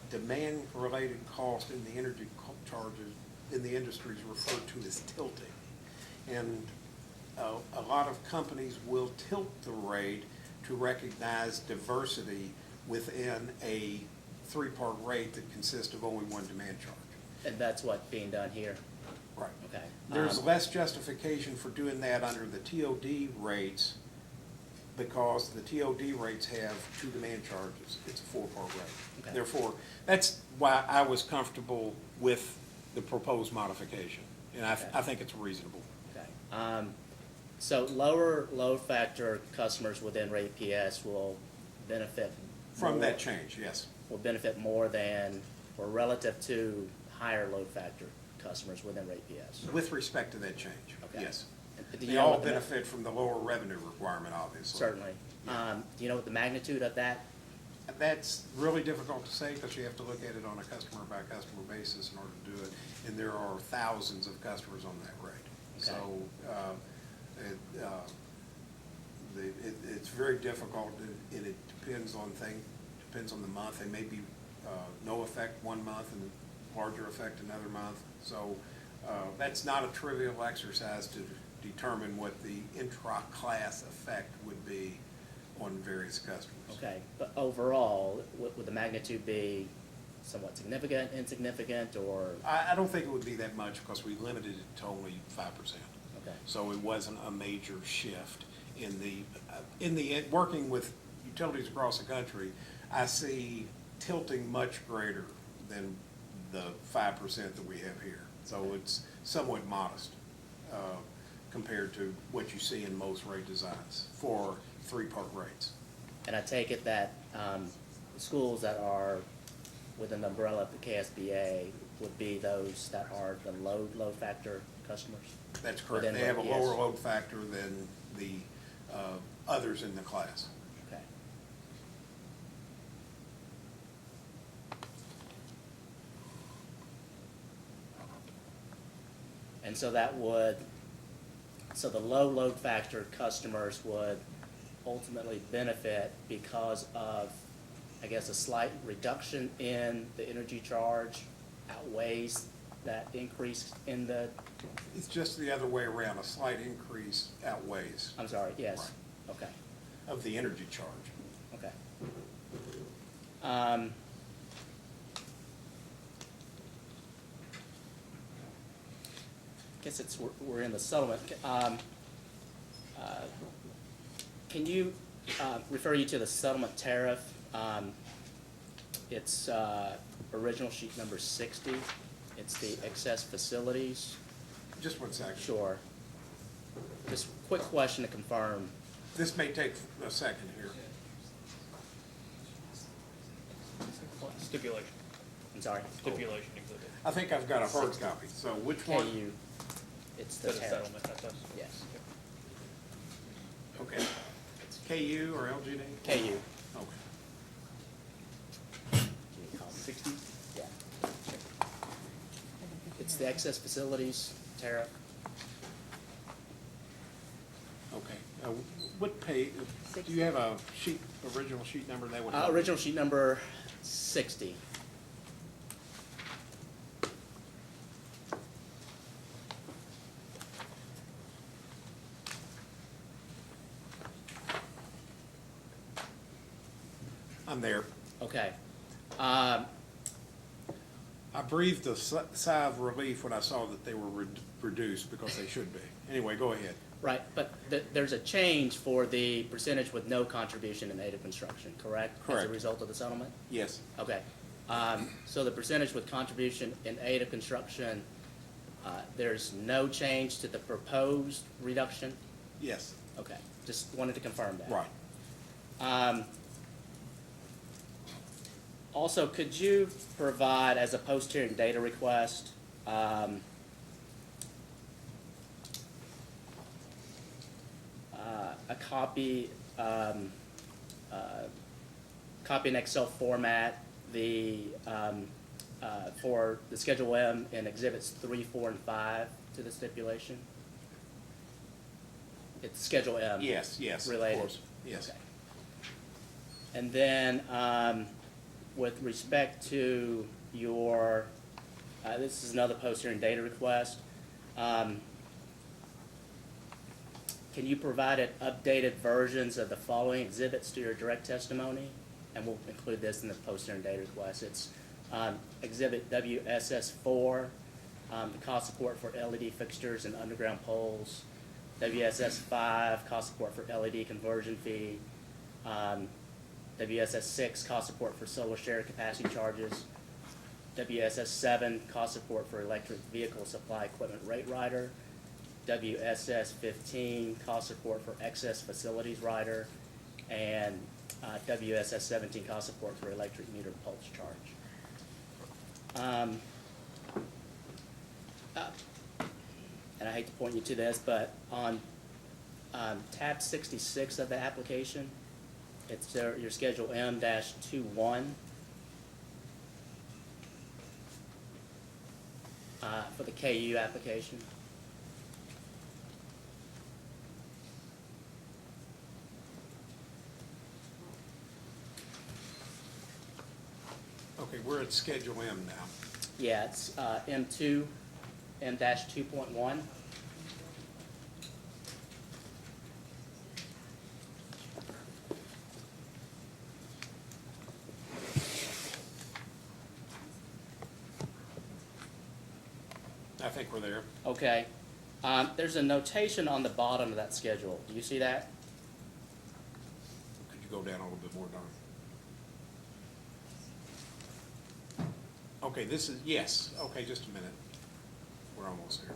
demand-related cost in the energy charges in the industry is referred to as tilting. And a lot of companies will tilt the rate to recognize diversity within a three-part rate that consists of only one demand charge. And that's what's being done here? Right. Okay. There's less justification for doing that under the TOD rates because the TOD rates have two demand charges. It's a four-part rate. Okay. Therefore, that's why I was comfortable with the proposed modification, and I think it's reasonable. Okay. So lower load factor customers within rate PS will benefit From more- that change, yes. will benefit more than, or relative to higher load factor customers within rate PS? With respect to that change, Okay. yes. Do you They know all what the- benefit from the lower revenue requirement, obviously. Certainly. Do you know what the magnitude of that? That's really difficult to say because you have to look at it on a customer-by-customer basis in order to do it, and there are thousands of customers on that rate. Okay. So it's very difficult, and it depends on the month. They may be no effect one month and larger effect another month. So that's not a trivial exercise to determine what the intra-class effect would be on various customers. Okay, but overall, would the magnitude be somewhat significant, insignificant, or, I don't think it would be that much because we limited it to only 5%. okay, So it wasn't a major shift in the, working with utilities across the country, I see tilting much greater than the 5% that we have here. So it's somewhat modest, compared to what you see in most rate designs for three-part rates. and I take it that, schools that are within the umbrella of the KSBA would be those that are the load factor customers? That's correct. Within They have a the- lower yes. load factor than the others in the class. Okay. And so that would, so the low load factor customers would ultimately benefit because of, I guess, a slight reduction in the energy charge outweighs that increase in the, It's just the other way around. A slight increase outweighs I'm sorry, yes, okay, of the energy charge. okay. Guess it's, we're in the settlement. Can you, refer you to the settlement tariff? It's, original sheet number 60. It's the excess facilities. Just one second. Sure. Just quick question to confirm. This may take a second here. Stipulation, I'm sorry. stipulation exhibit. I think I've got a hard copy. So which one? KU. It's the That's a tariff. settlement, that's us. Yes. Okay. KU or LGD? KU. Okay. 60? Yeah. It's the excess facilities tariff. Okay. What page, do you have a sheet, original sheet number that would help? Original sheet number 60. I'm there. Okay. I breathed a sigh of relief when I saw that they were reduced because they should be. Anyway, go ahead. Right, but there's a change for the percentage with no contribution in aid of construction, correct? As Correct. a result of the settlement? Yes. Okay. So the percentage with contribution in aid of construction, there's no change to the proposed reduction? Yes. Okay, just wanted to confirm that. Right. Also, could you provide, as a post-hearing data request, a copy, copy in Excel format, for the Schedule M in Exhibits 3, 4, and 5 to the stipulation? It's Schedule M. Yes, yes, of Related. course. Yes. Okay. And then, with respect to your, this is another post-hearing data request. Can you provide updated versions of the following exhibits to your direct testimony? And we'll include this in the post-hearing data request. It's Exhibit WSS4, the cost support for LED fixtures and underground poles. WSS5, cost support for LED conversion fee. WSS6, cost support for solar share capacity charges. WSS7, cost support for electric vehicle supply equipment rate rider. WSS15, cost support for excess facilities rider. And WSS17, cost support for electric meter pulse charge. And I hate to point you to this, but on tab 66 of the application, it's your Schedule M-21. For the KU application. Okay, we're at Schedule M now. Yeah, it's M2, M-2.1. think we're there. Okay. There's a notation on the bottom of that schedule. Do you see that? Could you go down a little bit more, Don? Okay, this is, yes, okay, just a minute. We're almost there.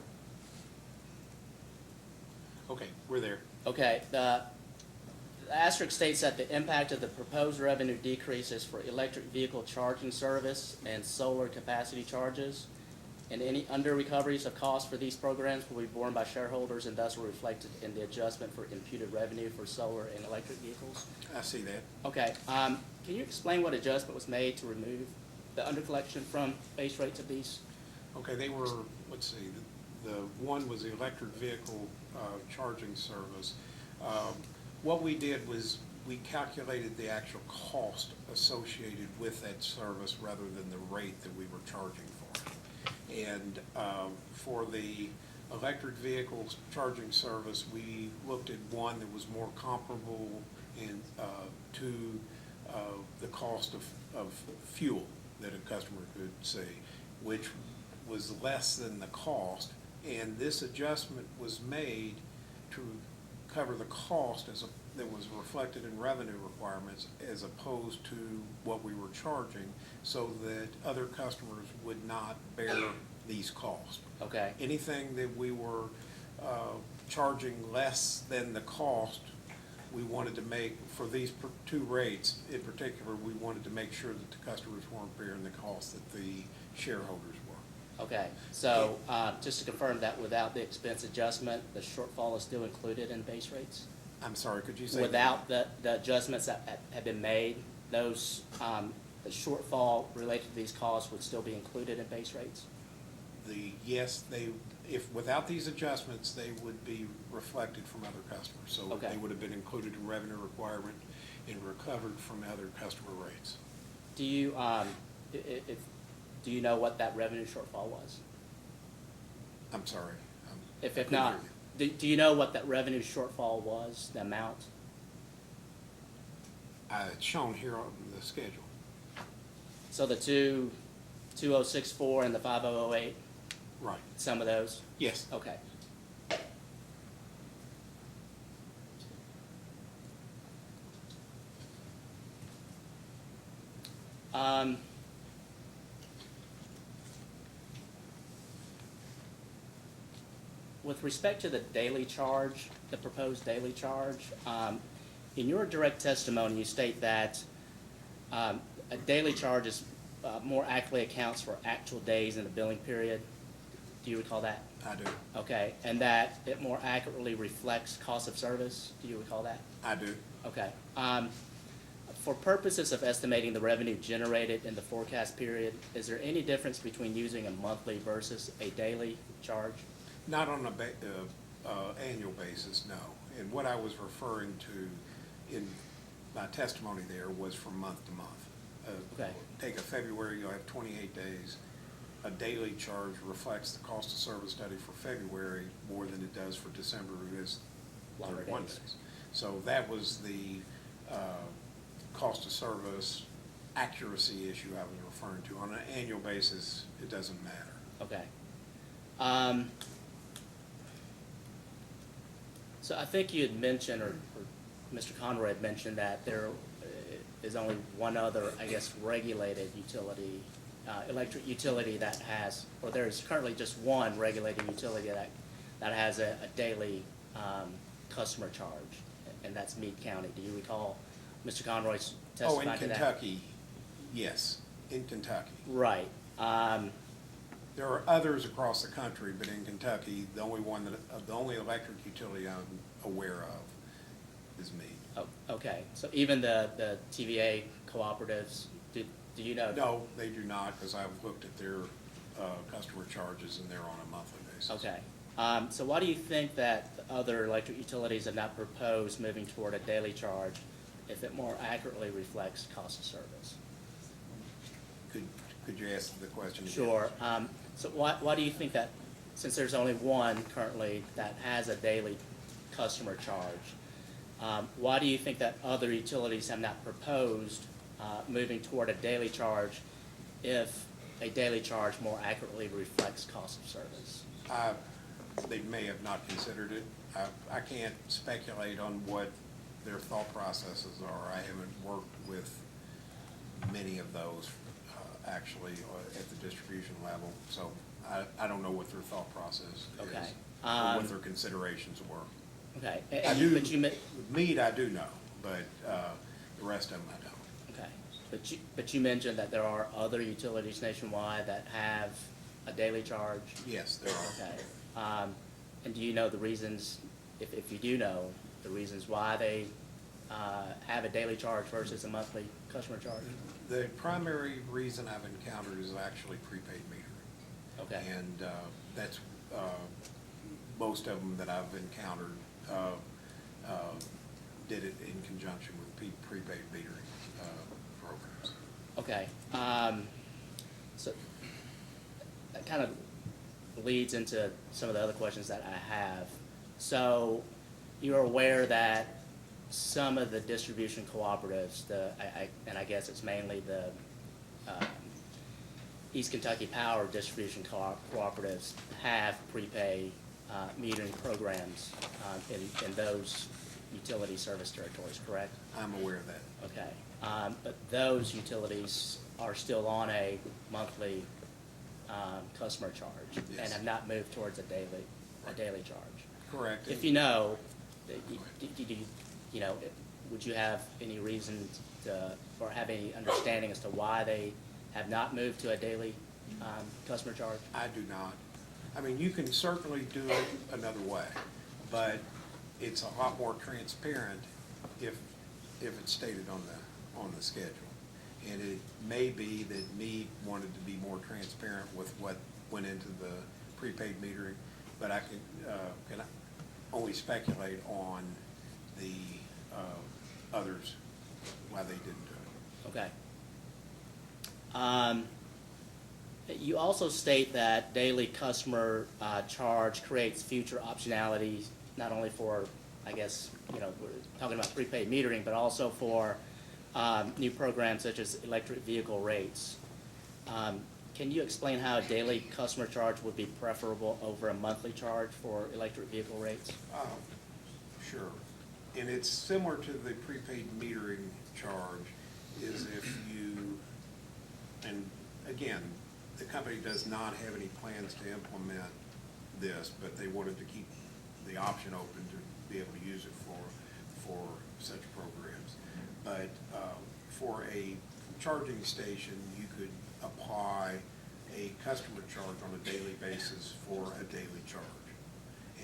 Okay, we're there. Okay, the asterisk states that the impact of the proposed revenue decreases for electric vehicle charging service and solar capacity charges, and any under-recoveries of costs for these programs will be borne by shareholders and thus are reflected in the adjustment for imputed revenue for solar and electric vehicles. I see that. Okay, can you explain what adjustment was made to remove the undercollection from base rates of these? Okay, they were, let's see, the one was the electric vehicle charging service. What we did was we calculated the actual cost associated with that service rather than the rate that we were charging for. And for the electric vehicles charging service, we looked at one that was more comparable to the cost of fuel that a customer could see, which was less than the cost. And this adjustment was made to cover the cost that was reflected in revenue requirements as opposed to what we were charging, so that other customers would not bear these costs. Okay. Anything that we were charging less than the cost, we wanted to make, for these two rates in particular, we wanted to make sure that the customers weren't bearing the cost that the shareholders were. Okay, so just to confirm that without the expense adjustment, the shortfall is still included in base rates? I'm sorry, could you say? Without the adjustments that have been made, those, the shortfall related to these costs would still be included in base rates? Yes, without these adjustments, they would be reflected from other customers. So Okay. they would have been included in revenue requirement and recovered from other customer rates. Do you, do you know what that revenue shortfall was? I'm sorry. If couldn't not, hear do you know what that revenue shortfall was, the amount? It's shown here on the schedule. So the 2064 and the 5008, Right. some of those? Yes. Okay. With respect to the daily charge, the proposed daily charge, in your direct testimony, you state that a daily charge is more accurately accounts for actual days in the billing period. Do you recall that? I do. Okay, and that it more accurately reflects cost of service. Do you recall that? I do. Okay. For purposes of estimating the revenue generated in the forecast period, is there any difference between using a monthly versus a daily charge? Not on a annual basis, no. And what I was referring to in my testimony there was from month to month. Okay. Take a February, you'll have 28 days. A daily charge reflects the cost of service study for February more than it does for December, who is Longer 31 days. days. So that was the cost of service accuracy issue I was referring to. On an annual basis, it doesn't matter. Okay. So I think you had mentioned, or Mr. Conroy had mentioned that there is only one other, I guess, regulated utility, electric utility that has, or there's currently just one regulated utility that has a daily customer charge, and that's Meade County. Do you recall Mr. Conroy's testifying to that? Oh, in Kentucky, yes, in Kentucky. Right. There are others across the country, but in Kentucky, the only electric utility I'm aware of is Meade. Oh, okay. So even the TVA cooperatives, do you know? No, they do not, because I've looked at their customer charges and they're on a monthly basis. Okay. So why do you think that the other electric utilities have not proposed moving toward a daily charge if it more accurately reflects cost of service? Could you ask the question again? Sure. So why do you think that, since there's only one currently that has a daily customer charge, why do you think that other utilities have not proposed moving toward a daily charge if a daily charge more accurately reflects cost of service? They may have not considered it. I can't speculate on what their thought processes are. I haven't worked with many of those, actually, at the distribution level, so I don't know what their thought process is. Okay. Or what their considerations were. Okay. I do, But you meat I do know, but the rest of them I don't. Okay. But you mentioned that there are other utilities nationwide that have a daily charge? Yes, there are. Okay. And do you know the reasons, if you do know, the reasons why they have a daily charge versus a monthly customer charge? The primary reason I've encountered is actually prepaid metering. Okay. And that's, most of them that I've encountered did it in conjunction with prepaid metering programs. Okay. So that kind of leads into some of the other questions that I have. So you're aware that some of the distribution cooperatives, and I guess it's mainly the East Kentucky Power distribution cooperatives, have prepay metering programs in those utility service territories, correct? I'm aware of that. Okay. But those utilities are still on a monthly customer charge Yes. and have not moved towards a daily charge. Correct. If you know, would you have any reason to, or have any understanding as to why they have not moved to a daily customer charge? I do not. I mean, you can certainly do it another way, but it's a lot more transparent if it's stated on the schedule. And it may be that me wanted to be more transparent with what went into the prepaid metering, but I can only speculate on the others, why they didn't do it. Okay. You also state that daily customer charge creates future optionality, not only for, I guess, we're talking about prepaid metering, but also for new programs such as electric vehicle rates. Can you explain how a daily customer charge would be preferable over a monthly charge for electric vehicle rates? Sure. And it's similar to the prepaid metering charge, is if you, and again, the company does not have any plans to implement this, but they wanted to keep the option open to be able to use it for such programs. But for a charging station, you could apply a customer charge on a daily basis for a daily charge.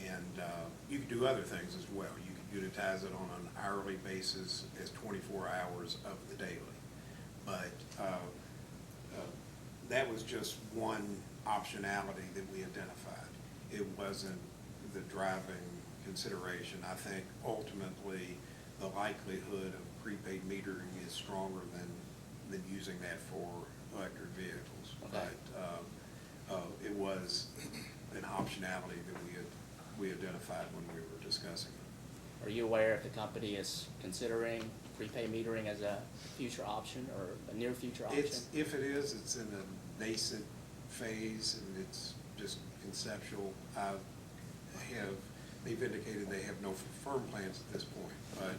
And you could do other things as well. You could unitize it on an hourly basis as 24 hours of the daily. But that was just one optionality that we identified. It wasn't the driving consideration. I think ultimately the likelihood of prepaid metering is stronger than using that for electric vehicles. Okay. But it was an optionality that we identified when we were discussing it. Are you aware if the company is considering prepaid metering as a future option or a near future option? If it is, it's in a nascent phase and it's just conceptual. They've indicated they have no firm plans at this point, but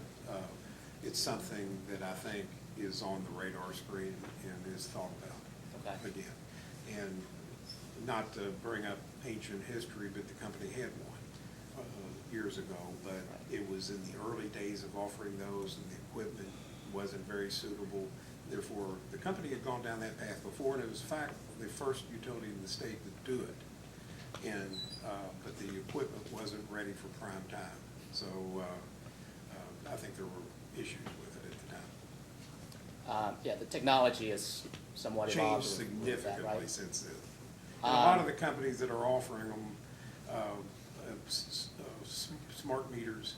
it's something that I think is on the radar screen and is thought about again. And not to bring up ancient history, but the company had one years ago, but it was in the early days of offering those and the equipment wasn't very suitable. Therefore, the company had gone down that path before, and it was in fact the first utility in the state to do it. And but the equipment wasn't ready for prime time. So I think there were issues with it at the time. Yeah, the technology is somewhat evolved. Changed significantly right? since then. And a lot of the companies that are offering them smart meters,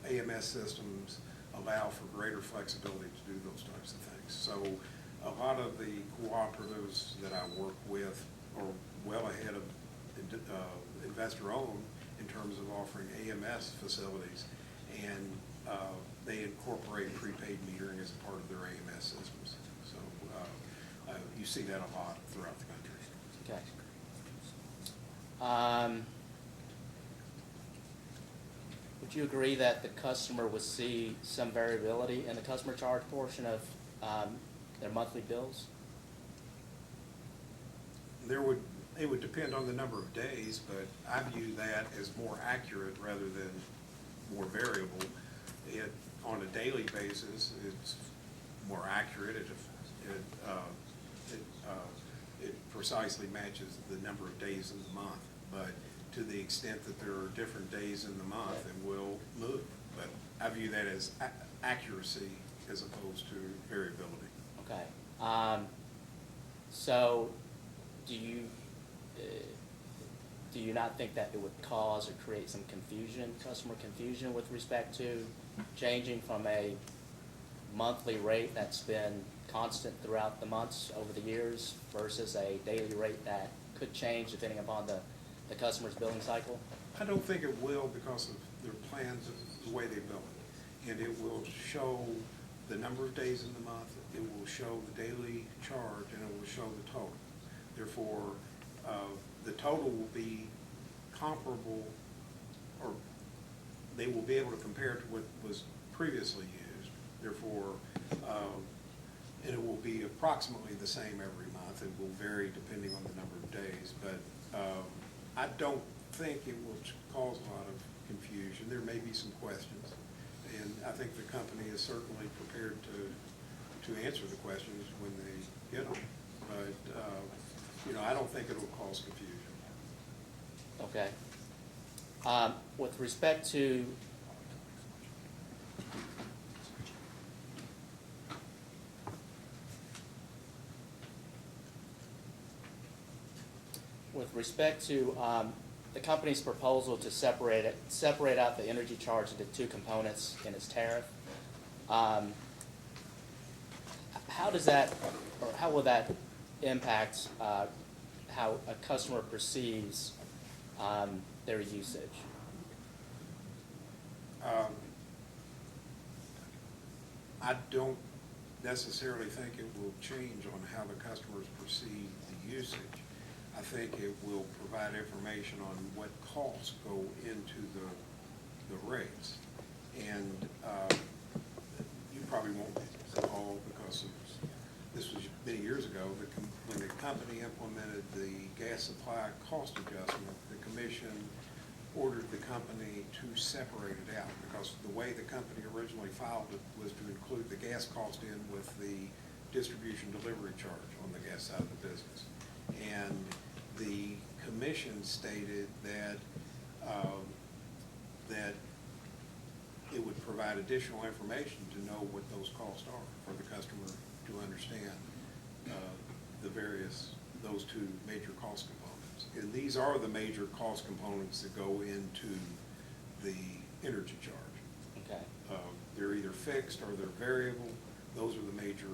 AMS systems allow for greater flexibility to do those types of things. So a lot of the cooperatives that I work with are well ahead of investor-owned in terms of offering AMS facilities, and they incorporate prepaid metering as a part of their AMS systems. So you see that a lot throughout the country. Would you agree that the customer would see some variability in the customer charge portion of their monthly bills? It would depend on the number of days, but I view that as more accurate rather than more variable. On a daily basis, it's more accurate. It precisely matches the number of days in the month. But to the extent that there are different days in the month, it will move. But I view that as accuracy as opposed to variability. Okay. So do you not think that it would cause or create some confusion, customer confusion with respect to changing from a monthly rate that's been constant throughout the months over the years versus a daily rate that could change depending upon the customer's billing cycle? I don't think it will because of their plans and the way they bill it. And it will show the number of days in the month, it will show the daily charge, and it will show the total. Therefore, the total will be comparable, or they will be able to compare to what was previously used. Therefore, and it will be approximately the same every month. It will vary depending on the number of days, but I don't think it will cause a lot of confusion. There may be some questions, and I think the company is certainly prepared to answer the questions when they get them. But I don't think it will cause confusion. Okay. With respect to the company's proposal to separate out the energy charge into two components in its tariff, how does that, or how will that impact how a customer perceives their usage? I don't necessarily think it will change on how the customers perceive the usage. I think it will provide information on what costs go into the rates. And you probably won't recall because this was many years ago, when the company implemented the gas supply cost adjustment, the commission ordered the company to separate it out because the way the company originally filed it was to include the gas cost in with the distribution delivery charge on the gas side of the business. And the commission stated that that it would provide additional information to know what those costs are for the customer to understand those two major cost components. And these are the major cost components that go into the energy charge. Okay. They're either fixed or they're variable. Those are the major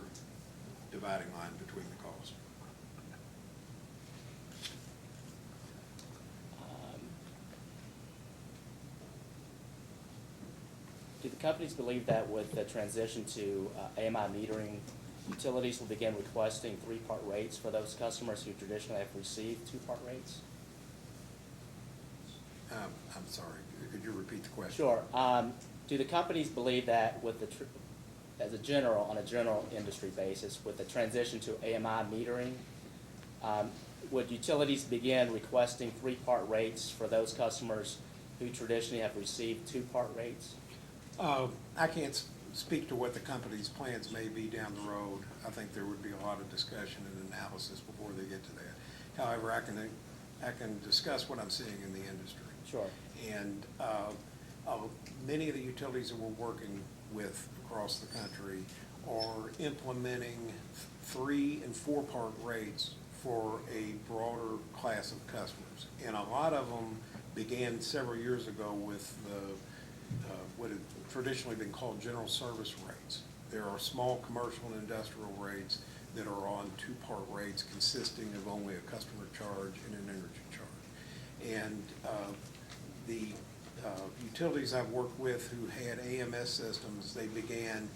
dividing line between the costs. Do the companies believe that with the transition to AMI metering, utilities will begin requesting three-part rates for those customers who traditionally have received two-part rates? I'm sorry, could you repeat the question? Sure. Do the companies believe that with on a general industry basis, with the transition to AMI metering, would utilities begin requesting three-part rates for those customers who traditionally have received two-part rates? I can't speak to what the company's plans may be down the road. I think there would be a lot of discussion and analysis before they get to that. However, I can discuss what I'm seeing in the industry. Sure. And many of the utilities that we're working with across the country are implementing 3- and 4-part rates for a broader class of customers. And a lot of them began several years ago with what had traditionally been called general service rates. There are small commercial and industrial rates that are on 2-part rates consisting of only a customer charge and an energy charge. And the utilities I've worked with who had AMS systems, they began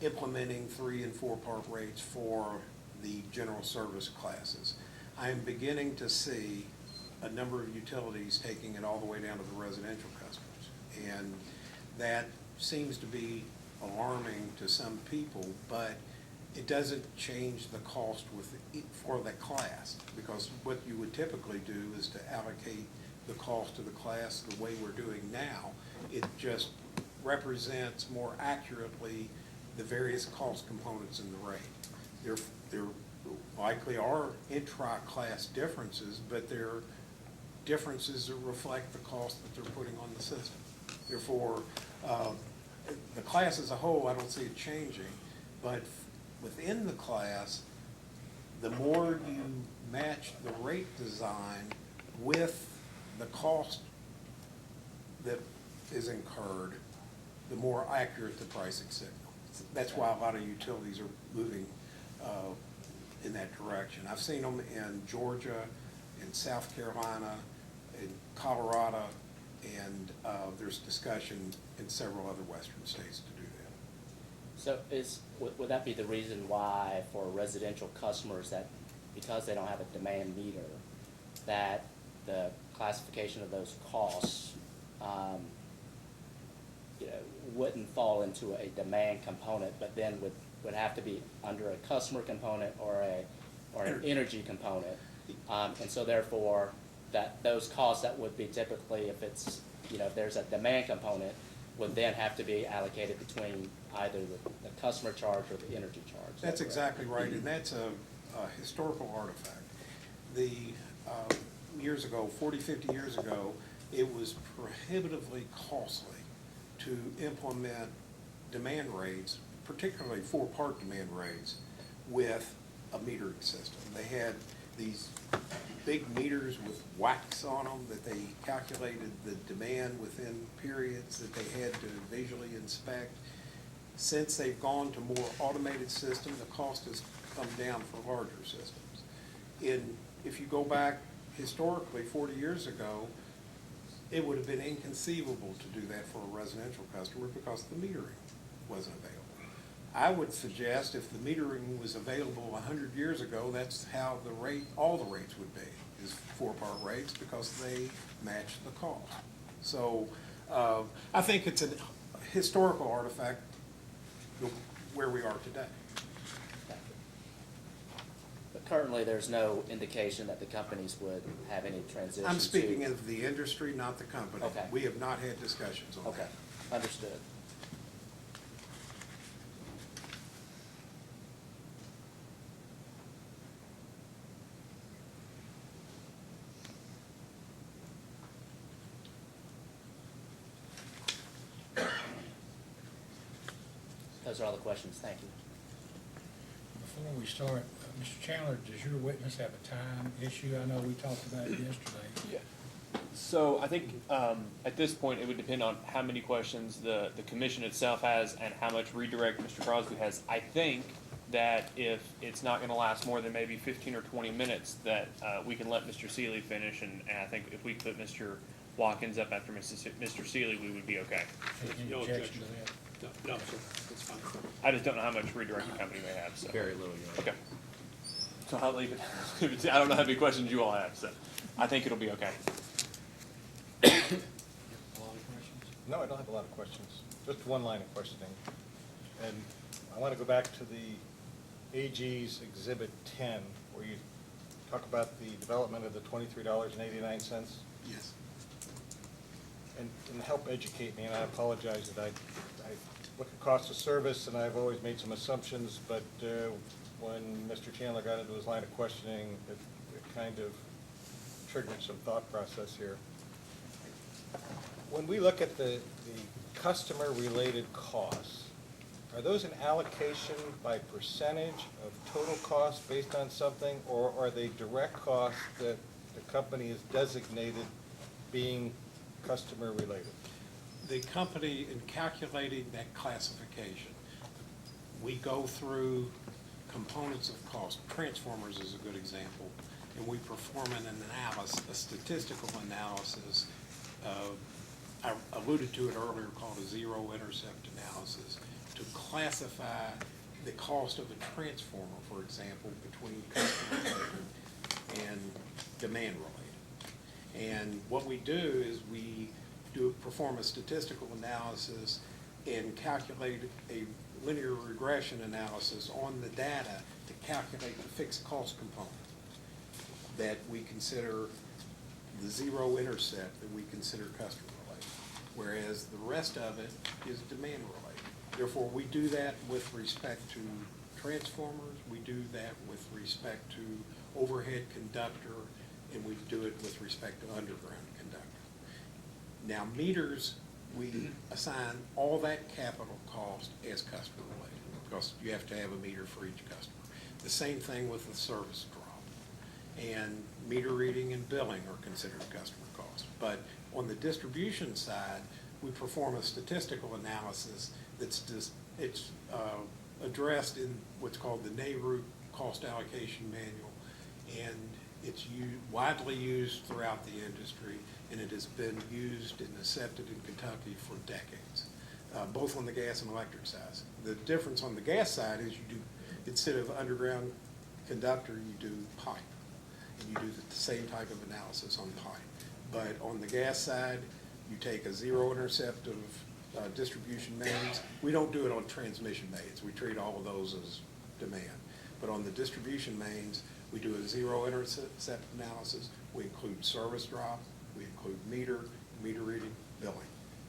implementing 3- and 4-part rates for the general service classes. I am beginning to see a number of utilities taking it all the way down to the residential customers. And that seems to be alarming to some people, but it doesn't change the cost for that class, because what you would typically do is to allocate the cost of the class the way we're doing now. It just represents more accurately the various cost components in the rate. There likely are intra-class differences, but they're differences that reflect the cost that they're putting on the system. Therefore, the class as a whole, I don't see it changing, but within the class, the more you match the rate design with the cost that is incurred, the more accurate the pricing signal. That's why a lot of utilities are moving in that direction. I've seen them in Georgia, in South Carolina, in Colorado, and there's discussion in several other western states to do that. So would that be the reason why for residential customers that, because they don't have a demand meter, that the classification of those costs, wouldn't fall into a demand component, but then would have to be under a customer component or an energy component, and so therefore that those costs that would be typically, if it's, if there's a demand component, would then have to be allocated between either the customer charge or the energy charge. That's exactly right, and that's a historical artifact. Years ago, 40, 50 years ago, it was prohibitively costly to implement demand rates, particularly four-part demand rates, with a metering system. They had these big meters with wax on them that they calculated the demand within periods that they had to visually inspect. Since they've gone to more automated systems, the cost has come down for larger systems. If you go back historically 40 years ago, it would have been inconceivable to do that for a residential customer because the metering wasn't available. I would suggest if the metering was available 100 years ago, that's how all the rates would be, is four-part rates, because they match the cost. So I think it's a historical artifact where we are today. But currently, there's no indication that the companies would have any transition to. I'm speaking of the industry, not the company. Okay. We have not had discussions on that. Okay, understood. Those are all the questions. Thank you. Before we start, Mr. Chandler, does your witness have a time issue? I know we talked about it yesterday. Yeah. So I think at this point, it would depend on how many questions the commission itself has and how much redirect Mr. Crosby has. I think that if it's not going to last more than maybe 15 or 20 minutes, that we can let Mr. Seeley finish, and I think if we put Mr. Watkins up after Mr. Seeley, we would be okay. Any No objection to that? No, sir, that's fine. I just don't know how much redirect the company may have, so. Very little, Your Honor. Okay. So I'll leave it. I don't know how many questions you all have, so I think it'll be okay. A lot of questions? No, I don't have a lot of questions, just one line of questioning. And I want to go back to the AG's Exhibit 10, where you talk about the development of the $23.89. Yes. And help educate me, and I apologize that I look at cost of service, and I've always made some assumptions, but when Mr. Chandler got into his line of questioning, it kind of triggered some thought process here. When we look at the customer-related costs, are those an allocation by percentage of total cost based on something, or are they direct costs that the company has designated being customer-related? The company, in calculating that classification, we go through components of cost. Transformers is a good example, and we perform an analysis, a statistical analysis. I alluded to it earlier, called a zero-intercept analysis, to classify the cost of a transformer, for example, between customers. and demand related. And what we do is we perform a statistical analysis and calculate a linear regression analysis on the data to calculate the fixed cost component that we consider the zero intercept that we consider customer related, whereas the rest of it is demand related. Therefore, we do that with respect to transformers, we do that with respect to overhead conductor, and we do it with respect to underground conductor. Now, meters, we assign all that capital cost as customer related, because you have to have a meter for each customer. The same thing with the service drop. And meter reading and billing are considered customer costs. But on the distribution side, we perform a statistical analysis that's addressed in what's called the NARUC Cost Allocation Manual. And it's widely used throughout the industry, and it has been used and accepted in Kentucky for decades, both on the gas and electric sides. The difference on the gas side is you do, instead of underground conductor, you do pipe. And you do the same type of analysis on pipe. But on the gas side, you take a zero intercept of distribution mains. We don't do it on transmission mains. We treat all of those as demand. But on the distribution mains, we do a zero intercept analysis. We include service drop, we include meter reading, billing.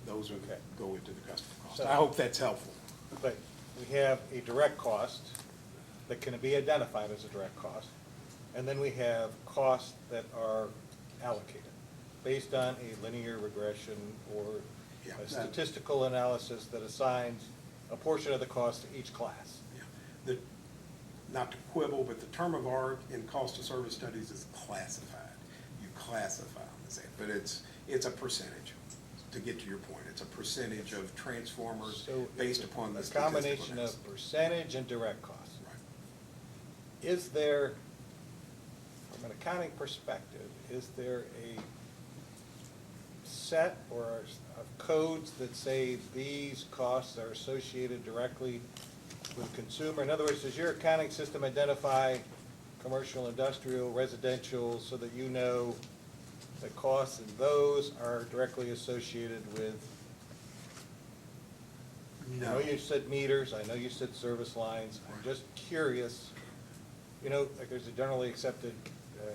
Those would go into the customer cost. I hope that's helpful. But we have a direct cost that can be identified as a direct cost, and then we have costs that are allocated based on a linear regression or a statistical analysis that assigns a portion of the cost to each class. Yeah. Not to quibble, but the term of art in cost of service studies is classified. You classify them as that, but it's a percentage. To get to your point, it's a percentage of transformers based upon the statistical combination analysis. of percentage and direct costs. Right. Is there, from an accounting perspective, is there a set or of codes that say these costs are associated directly with consumer? In other words, does your accounting system identify commercial, industrial, residential, so that you know the costs and those are directly associated with? No. I know you said meters, I know you said service lines. I'm just curious, you know, like there's a generally accepted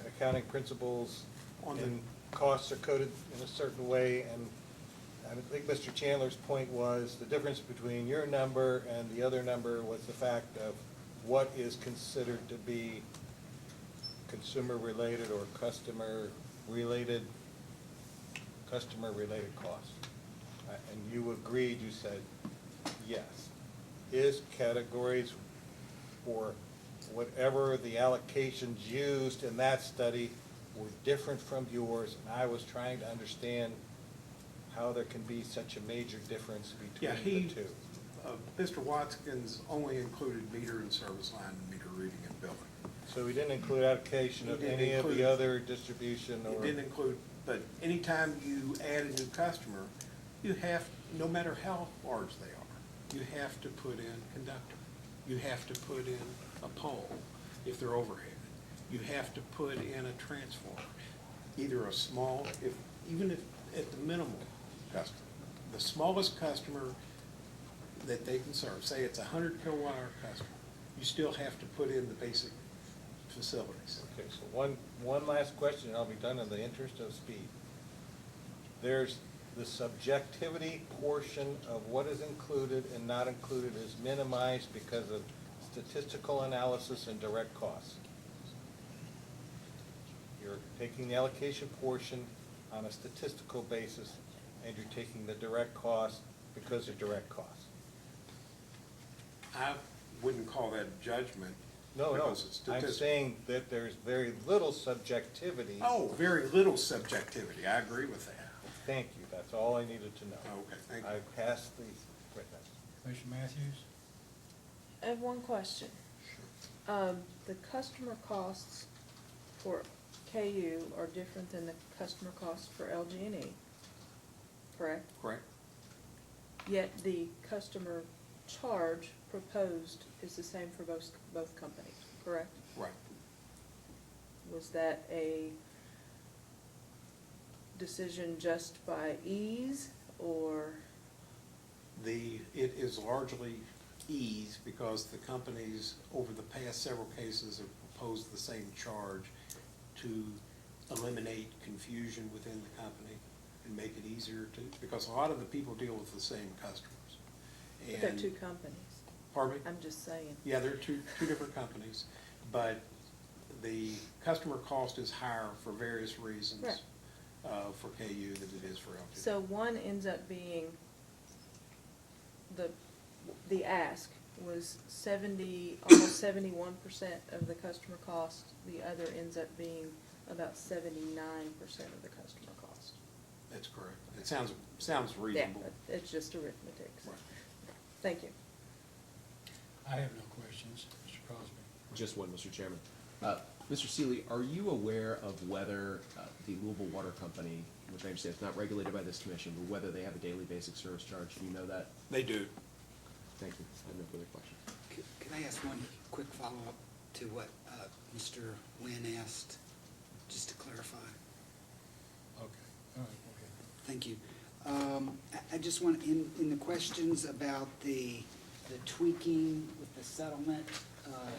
accounting principles and costs are coded in a certain way, and I think Mr. Chandler's point was the difference between your number and the other number was the fact of what is considered to be consumer-related or customer-related costs. And you agreed, you said, yes. His categories for whatever the allocations used in that study were different from yours, and I was trying to understand how there can be such a major difference between the two. Mr. Watkins only included meter and service line and meter reading and billing. So we didn't include allocation of any of the other distribution or? It didn't include, but anytime you add a new customer, you have, no matter how large they are, you have to put in conductor. You have to put in a pole if they're overhead. You have to put in a transformer, either a small, even if at the minimal customer, the smallest customer that they can serve, say it's a 100 kilowatt hour customer, you still have to put in the basic facilities. Okay, so one last question, and I'll be done in the interest of speed. There's the subjectivity portion of what is included and not included is minimized because of statistical analysis and direct costs. You're taking the allocation portion on a statistical basis, and you're taking the direct cost because of direct costs. I wouldn't call that judgment. No, because it's I'm statistical. saying that there's very little subjectivity. Oh, very little subjectivity. I agree with that. Thank you, that's all I needed to know. Okay, thank you. I passed the witness. Commissioner Matthews? I have one question. The customer costs for KU are different than the customer costs for LG&E, correct? Correct. Yet the customer charge proposed is the same for both companies, correct? Right. Was that a decision just by ease, or? It is largely ease because the companies, over the past several cases, have proposed the same charge to eliminate confusion within the company and make it easier to, because a lot of the people deal with the same customers. But they're And- two companies. Pardon me? I'm just saying. Yeah, they're two different companies, but the customer cost is higher for various reasons. Right. For KU than it is for LG. So one ends up being, the ask was 70, almost 71% of the customer cost. The other ends up being about 79% of the customer cost. That's correct. It sounds Yeah, reasonable. but it's just arithmetic. So. Right. Thank you. I have no questions, Mr. Crosby. Just one, Mr. Chairman. Mr. Seeley, are you aware of whether the Louisville Water Company, which I understand is not regulated by this commission, but whether they have a daily basic service charge? Do you know that? They do. Thank you. I have no further questions. Can I ask one quick follow-up to what Mr. Wynn asked, just to clarify? Okay, all right, okay. Thank you. I just want, in the questions about the tweaking with the settlement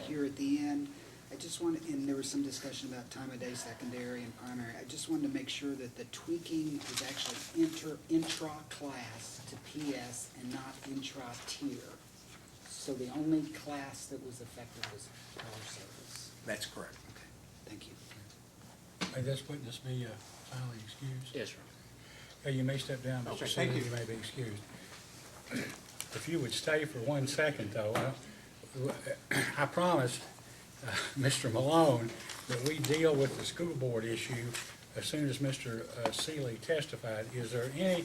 here at the end, I just want, and there was some discussion about time of day, secondary and primary. I just wanted to make sure that the tweaking is actually intra-class to PS and not intra-tier. So the only class that was affected was power service. That's correct. Okay, thank you. May this witness be finally excused? Yes, sir. Okay, you may step down, Okay, Mr. thank Seeley, you. you may be excused. If you would stay for 1 second, though, I promised Mr. Malone that we deal with the school board issue as soon as Mr. Seeley testified. Is there any,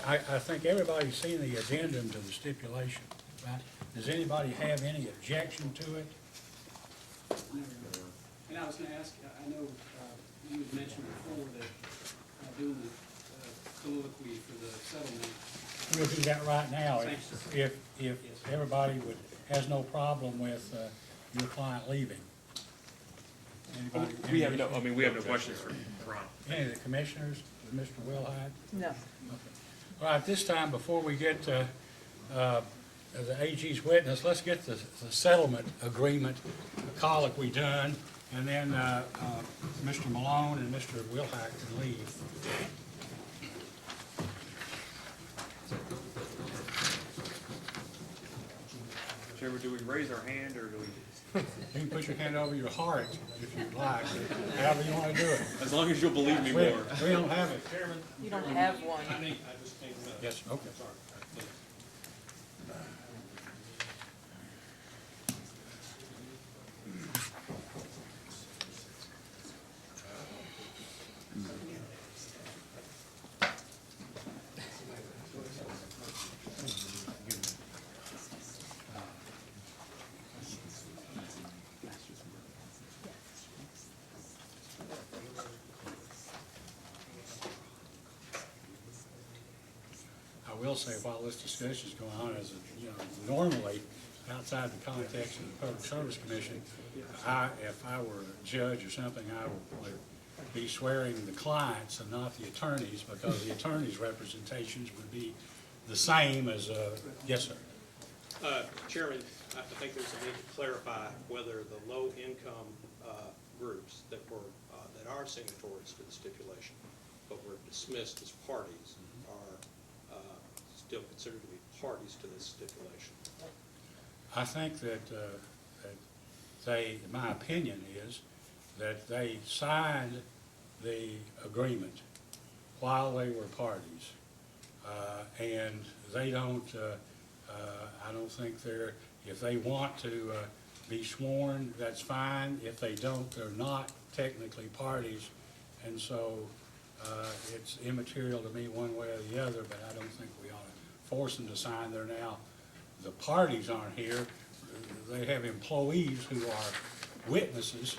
I think everybody's seen the addendum to the stipulation, right? Does anybody have any objection to it? And I was gonna ask, I know you had mentioned before that doing the colloquy for the settlement. We'll do that right now. Thanks. If everybody has no problem with your client leaving. Anybody- We have no, I mean, we have no questions for Ron. Any of the commissioners, Mr. Wilhite? No. All right, this time, before we get to the AG's witness, let's get the settlement agreement colloquy done, and then Mr. Malone and Mr. Wilhite can leave. Chairman, do we raise our hand or do we? You can put your hand over your heart if you'd like, however you want to do it. As long as you'll believe me more. We don't have it. Chairman. You don't have one. I just came up. Yes, okay. Sorry. I will say, while this discussion is going on, normally, outside the context of the Public Service Commission, if I were a judge or something, I would be swearing the clients and not the attorneys, because the attorneys' representations would be the same as, yes, sir. Chairman, I think there's a need to clarify whether the low-income groups that are signatories to the stipulation, but were dismissed as parties, are still considered to be parties to this stipulation. I think that my opinion is that they signed the agreement while they were parties. And they don't, I don't think if they want to be sworn, that's fine. If they don't, they're not technically parties. And so it's immaterial to me one way or the other, but I don't think we ought to force them to sign. They're now, the parties aren't here. They have employees who are witnesses,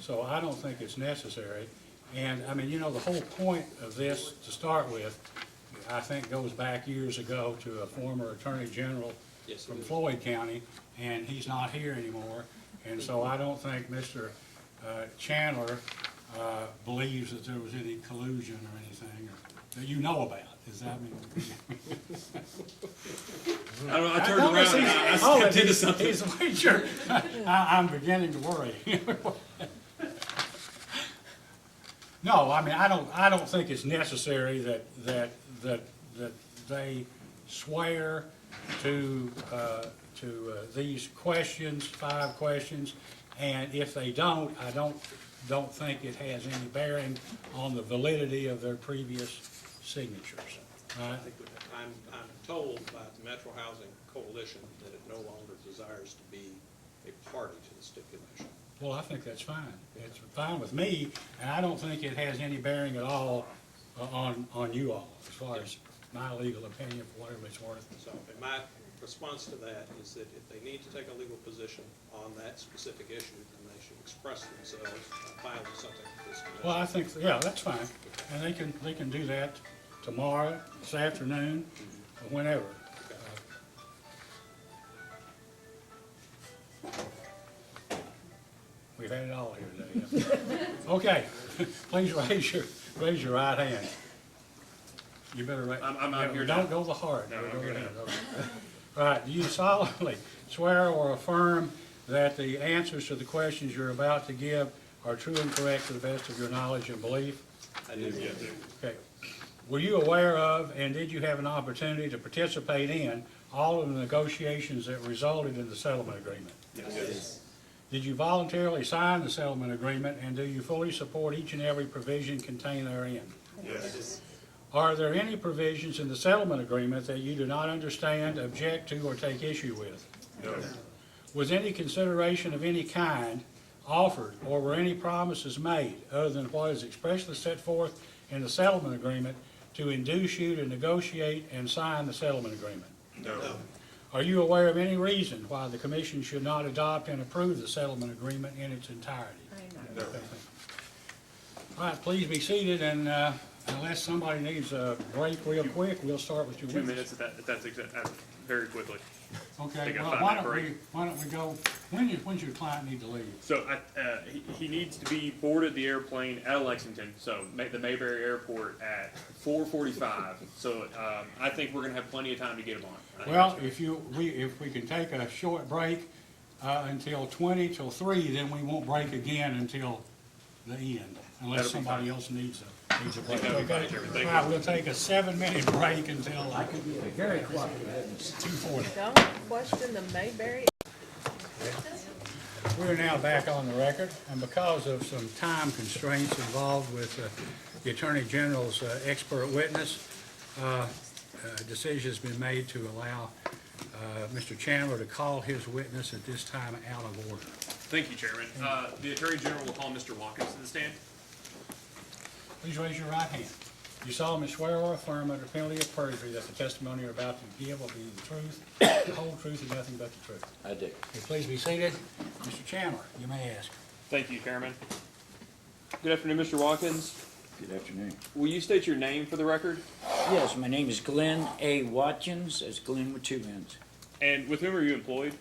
so I don't think it's necessary. And, I mean, the whole point of this, to start with, I think goes back years ago to a former Attorney General from Floyd County, and he's not here anymore. And so I don't think Mr. Chandler believes that there was any collusion or anything that you know about. Does that mean? I turned around and I stepped into something. He's a wager. I'm beginning to worry. No, I mean, I don't think it's necessary that they swear to these questions, 5 questions, and if they don't, I don't think it has any bearing on the validity of their previous signatures. Right? I'm told by the Metro Housing Coalition that it no longer desires to be a party to the stipulation. Well, I think that's fine. It's fine with me, and I don't think it has any bearing at all on you all, as far as my legal opinion, for whatever it's worth. So, and my response to that is that if they need to take a legal position on that specific issue, then they should express themselves by filing something with this commission. Well, I think, yeah, that's fine, and they can do that tomorrow, this afternoon, or whenever. We've had it all here today. Okay, please raise your right hand. You better raise. I'm here Don't now. go the heart. No, Go I'm here ahead. now. Okay. All right, do you solemnly swear or affirm that the answers to the questions you're about to give are true and correct to the best of your knowledge and belief? I do, yes. Okay. Were you aware of, and did you have an opportunity to participate in all of the negotiations that resulted in the settlement agreement? Yes. Did you voluntarily sign the settlement agreement, and do you fully support each and every provision contained therein? Yes. Are there any provisions in the settlement agreement that you do not understand, object to, or take issue with? No. Was any consideration of any kind offered, or were any promises made, other than what is expressly set forth in the settlement agreement, to induce you to negotiate and sign the settlement agreement? No. Are you aware of any reason why the commission should not adopt and approve the settlement agreement in its entirety? No. All right, please be seated, and unless somebody needs a break real quick, we'll start with your 2 witness. minutes, if that's very quickly. Okay, Take a well, 5-minute why don't we go, when's your client need to leave? So he needs to be boarded the airplane out of Lexington, so the Mayberry Airport at 4:45. So I think we're gonna have plenty of time to get him on. Well, if we can take a short break until 20 till 3, then we won't break again until the end, unless That'll be somebody fine. else needs a break. That'll be fine, Okay? Chairman. All Thank right, you. we'll take a 7-minute break until Very quiet. 2:40. Don't question the Mayberry. We're now back on the record, and because of some time constraints involved with the Attorney General's expert witness, a decision has been made to allow Mr. Chandler to call his witness at this time out of order. Thank you, Chairman. The Attorney General will call Mr. Watkins to the stand. Please raise your right hand. You solemnly swear or affirm under penalty of perjury that the testimony you're about to give will be the truth, the whole truth, and nothing but the truth? I do. Okay, please be seated. Mr. Chandler, you may ask. Thank you, Chairman. Good afternoon, Mr. Watkins. Good afternoon. Will you state your name for the record? Yes, my name is Glenn A. Watkins. That's Glenn with 2 N's. And with whom are you employed?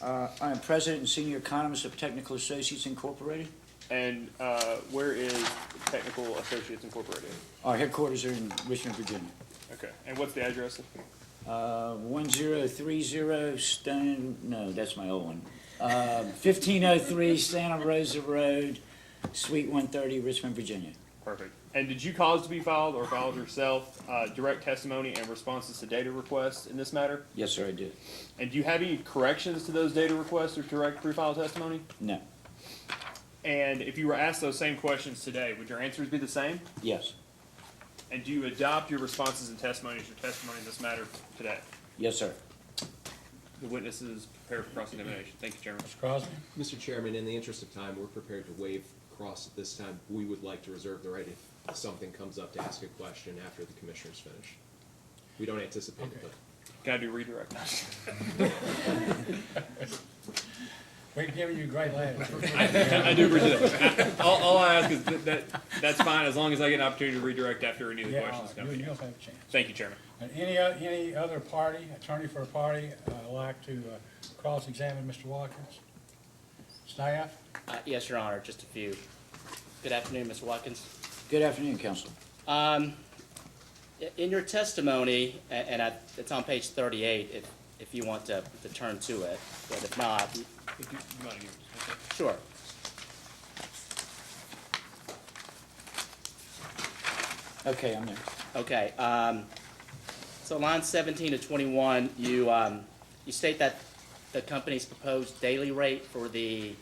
I am President and Senior Economist of Technical Associates Incorporated. And where is Technical Associates Incorporated? Our headquarters are in Richmond, Virginia. Okay. And what's the address? 1030 Stone, no, that's my old one. 1503 Santa Rosa Road, Suite 130, Richmond, Virginia. Perfect. And did you cause to be filed or filed yourself direct testimony and responses to data requests in this matter? Yes, sir, I did. And do you have any corrections to those data requests or direct pre-file testimony? No. And if you were asked those same questions today, would your answers be the same? Yes. And do you adopt your responses and testimonies, your testimony in this matter today? Yes, sir. The witness is prepared for cross-examination. Thank you, Chairman. Mr. Crosby? Mr. Chairman, in the interest of time, we're prepared to waive cross at this time. We would like to reserve the right if something comes up to ask a question after the commissioner's finished. We don't anticipate it, but. Can I do redirect? We're giving you great laughs. I do appreciate that. All I ask is that's fine as long as I get an opportunity to redirect after any of the Yeah, questions come. you'll have a chance. Thank you, Chairman. And any other party, attorney for a party, like to cross-examine Mr. Watkins? Staff? Yes, Your Honor, just a few. Good afternoon, Mr. Watkins. Good afternoon, Counsel. In your testimony, it's on page 38, if you want to turn to it, but if not, If you want to give it, okay. sure. Okay, I'm there. Okay, so lines 17 to 21, you state that the company's proposed daily rate for the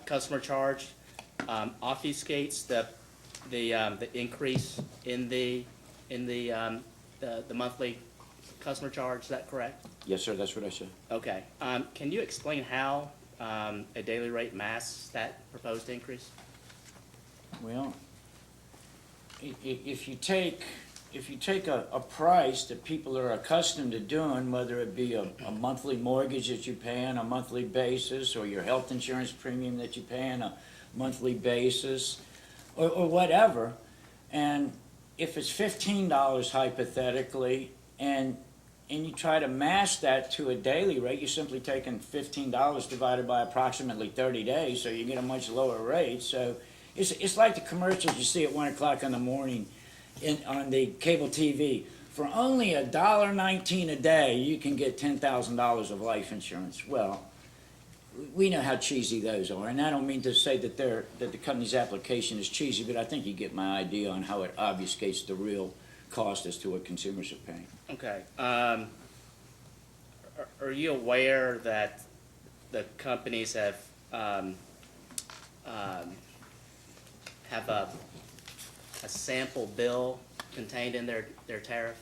customer charge obfuscates the increase in the monthly customer charge. Is that correct? Yes, sir, that's what I said. Okay. Can you explain how a daily rate masks that proposed increase? Well, if you take a price that people are accustomed to doing, whether it be a monthly mortgage that you pay on a monthly basis, or your health insurance premium that you pay on a monthly basis, or whatever, and if it's $15 hypothetically, and you try to mask that to a daily rate, you're simply taking $15 divided by approximately 30 days, so you get a much lower rate. So it's like the commercials you see at 1 o'clock in the morning on the cable TV. For only $1.19 a day, you can get $10,000 of life insurance. Well, we know how cheesy those are, and I don't mean to say that the company's application is cheesy, but I think you get my idea on how it obfuscates the real cost as to what consumers are paying. Okay. Are you aware that the companies have a sample bill contained in their tariff?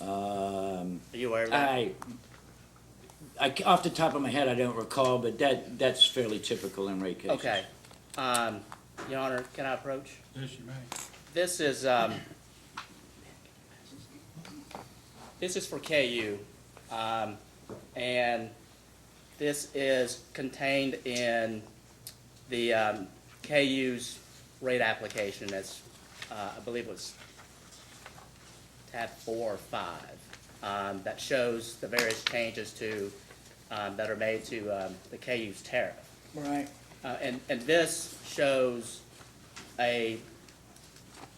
Are you aware of that? Off the top of my head, I don't recall, but that's fairly typical in rate cases. Okay. Your Honor, can I approach? Yes, you may. This is for KU, and this is contained in the KU's rate application. That's, I believe it was tab 4 or 5, that shows the various changes that are made to the KU's tariff. Right. And this shows a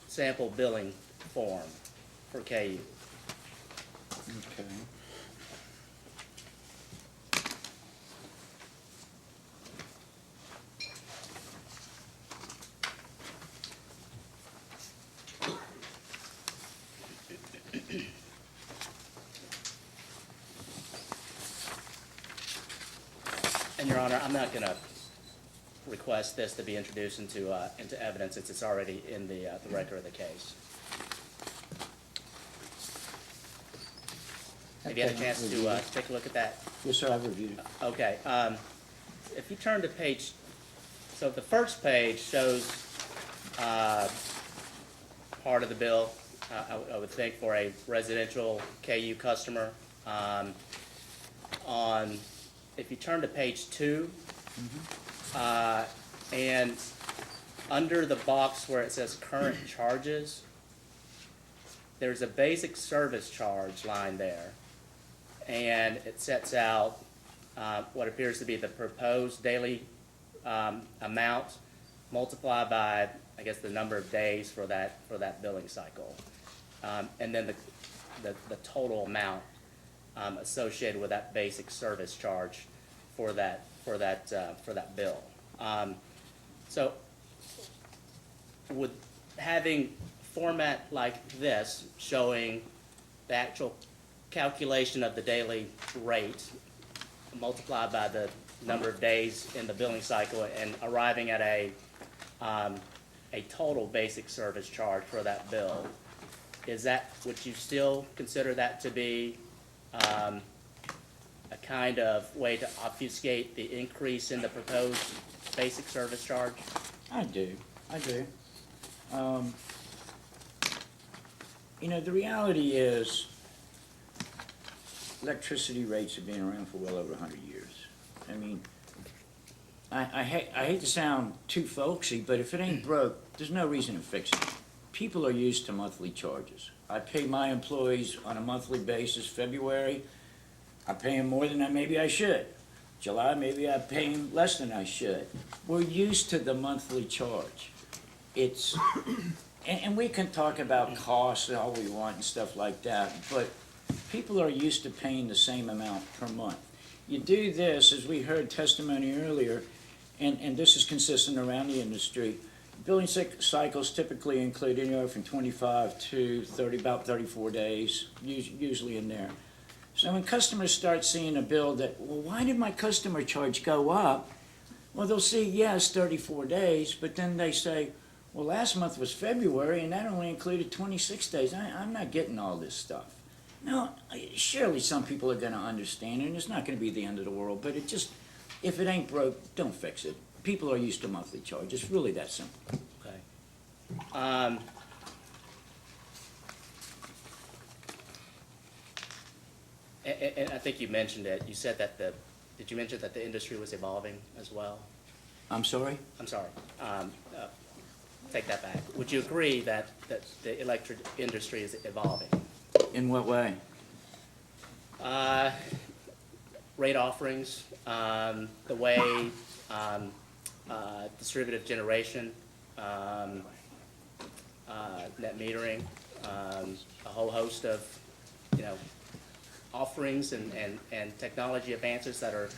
sample billing form for KU. Okay. And Your Honor, I'm not going to request this to be introduced into evidence since it's already in the record of the case. Have you had a chance to take a look at that? Yes, sir, I've reviewed it. Okay. If you turn to page, so the first page shows part of the bill, I would think, for a residential KU customer. If you turn to page 2, and under the box where it says current charges, there's a basic service charge line there, and it sets out what appears to be the proposed daily amount multiplied by, I guess, the number of days for that billing cycle, and then the total amount associated with that basic service charge for that bill. So, with having format like this showing the actual calculation of the daily rate multiplied by the number of days in the billing cycle and arriving at a total basic service charge for that bill, would you still consider that to be a kind of way to obfuscate the increase in the proposed basic service charge? I do. The reality is electricity rates have been around for well over 100 years. I mean, I hate to sound too folksy, but if it ain't broke, there's no reason to fix it. People are used to monthly charges. I pay my employees on a monthly basis. February, I pay them more than maybe I should. July, maybe I'm paying less than I should. We're used to the monthly charge. It's, and we can talk about costs and all we want and stuff like that, but people are used to paying the same amount per month. You do this, as we heard testimony earlier, and this is consistent around the industry, billing cycles typically include anywhere from 25 to 30, about 34 days, usually in there. So when customers start seeing a bill that, well, why did my customer charge go up? Well, they'll see, yes, 34 days, but then they say, well, last month was February, and that only included 26 days. I'm not getting all this stuff. Now, surely some people are going to understand it, and it's not going to be the end of the world, but it just, if it ain't broke, don't fix it. People are used to monthly charge. It's really that simple. Okay. And I think you mentioned it. You said that did you mention that the industry was evolving as well? I'm sorry? I'm sorry. Take that back. Would you agree that the electric industry is evolving? In what way? Rate offerings, the way distributed generation, net metering, a whole host of, offerings and technology advances that are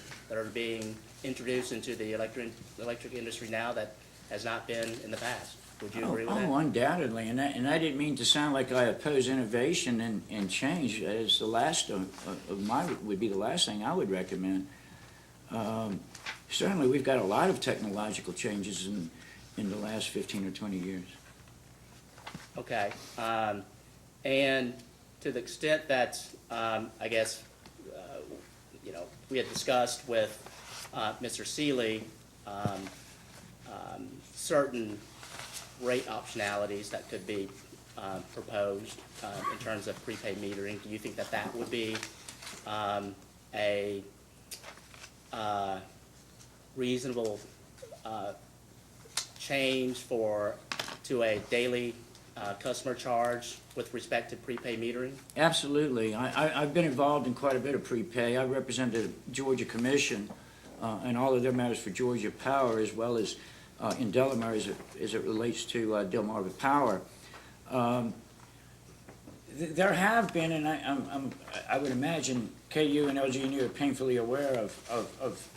being introduced into the electric industry now that has not been in the past. Would you agree with that? Oh, undoubtedly, and I didn't mean to sound like I oppose innovation and change. As the last would be the last thing I would recommend. Certainly, we've got a lot of technological changes in the last 15 or 20 years. Okay, and to the extent that I guess we had discussed with Mr. Seeley certain rate optionalities that could be proposed in terms of prepaid metering. Do you think that that would be a reasonable change to a daily customer charge with respect to prepaid metering? Absolutely. I've been involved in quite a bit of prepay. I represented the Georgia Commission and all of their matters for Georgia Power, as well as in Delaware as it relates to Delmarva Power. There have been, and I would imagine KU and LG&U are painfully aware of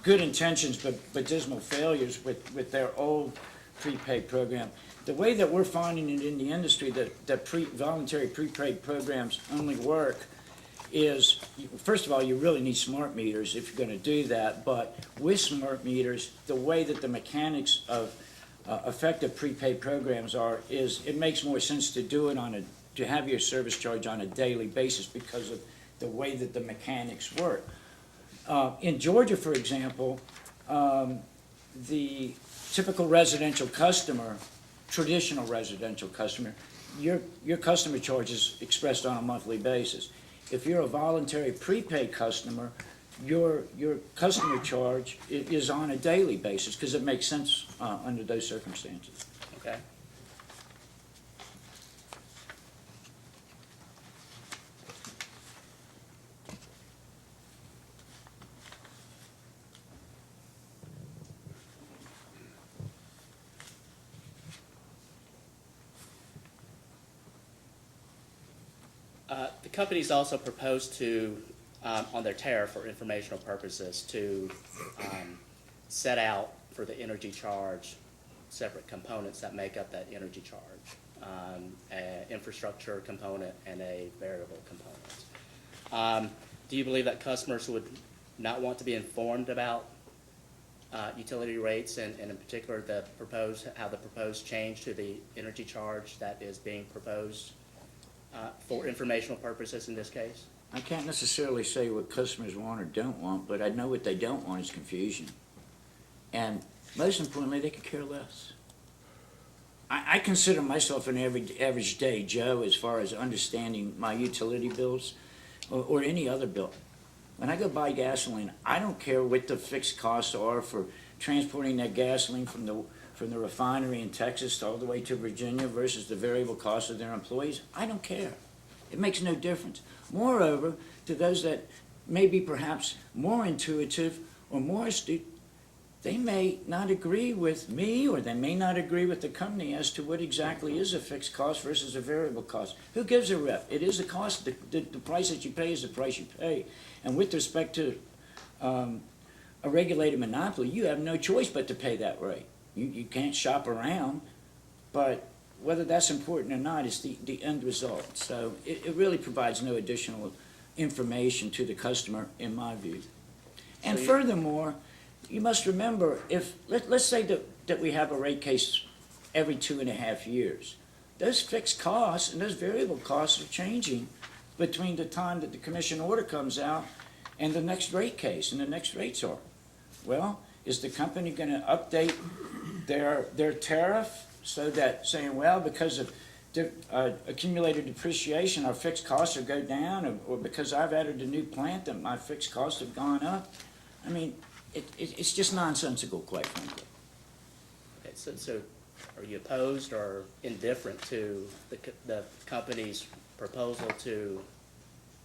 good intentions but dismal failures with their old prepaid program. The way that we're finding it in the industry that voluntary prepaid programs only work is, first of all, you really need smart meters if you're going to do that, but with smart meters, the way that the mechanics of effective prepaid programs are is it makes more sense to do it to have your service charge on a daily basis because of the way that the mechanics work. In Georgia, for example, the typical residential customer, traditional residential customer, your customer charge is expressed on a monthly basis. If you're a voluntary prepaid customer, your customer charge is on a daily basis because it makes sense under those circumstances. Okay. The companies also proposed to, on their tariff for informational purposes, to set out for the energy charge separate components that make up that energy charge, an infrastructure component and a variable component. Do you believe that customers would not want to be informed about utility rates and in particular how the proposed change to the energy charge that is being proposed for informational purposes in this case? I can't necessarily say what customers want or don't want, but I know what they don't want is confusion. And most importantly, they could care less. I consider myself an average day Joe as far as understanding my utility bills or any other bill. When I go buy gasoline, I don't care what the fixed costs are for transporting that gasoline from the refinery in Texas all the way to Virginia versus the variable cost of their employees. I don't care. It makes no difference. Moreover, to those that may be perhaps more intuitive or more astute, they may not agree with me, or they may not agree with the company as to what exactly is a fixed cost versus a variable cost. Who gives a rep? It is a cost. The price that you pay is the price you pay. And with respect to a regulated monopoly, you have no choice but to pay that rate. You can't shop around, but whether that's important or not is the end result. So it really provides no additional information to the customer, in my view. And furthermore, you must remember, let's say that we have a rate case every 2.5 years. Those fixed costs and those variable costs are changing between the time that the commission order comes out and the next rate case and the next rates are. Well, is the company going to update their tariff so that saying, well, because of accumulated depreciation, our fixed costs will go down, or because I've added a new plant that my fixed costs have gone up? I mean, it's just nonsensical, quite frankly. Okay, so are you opposed or indifferent to the company's proposal to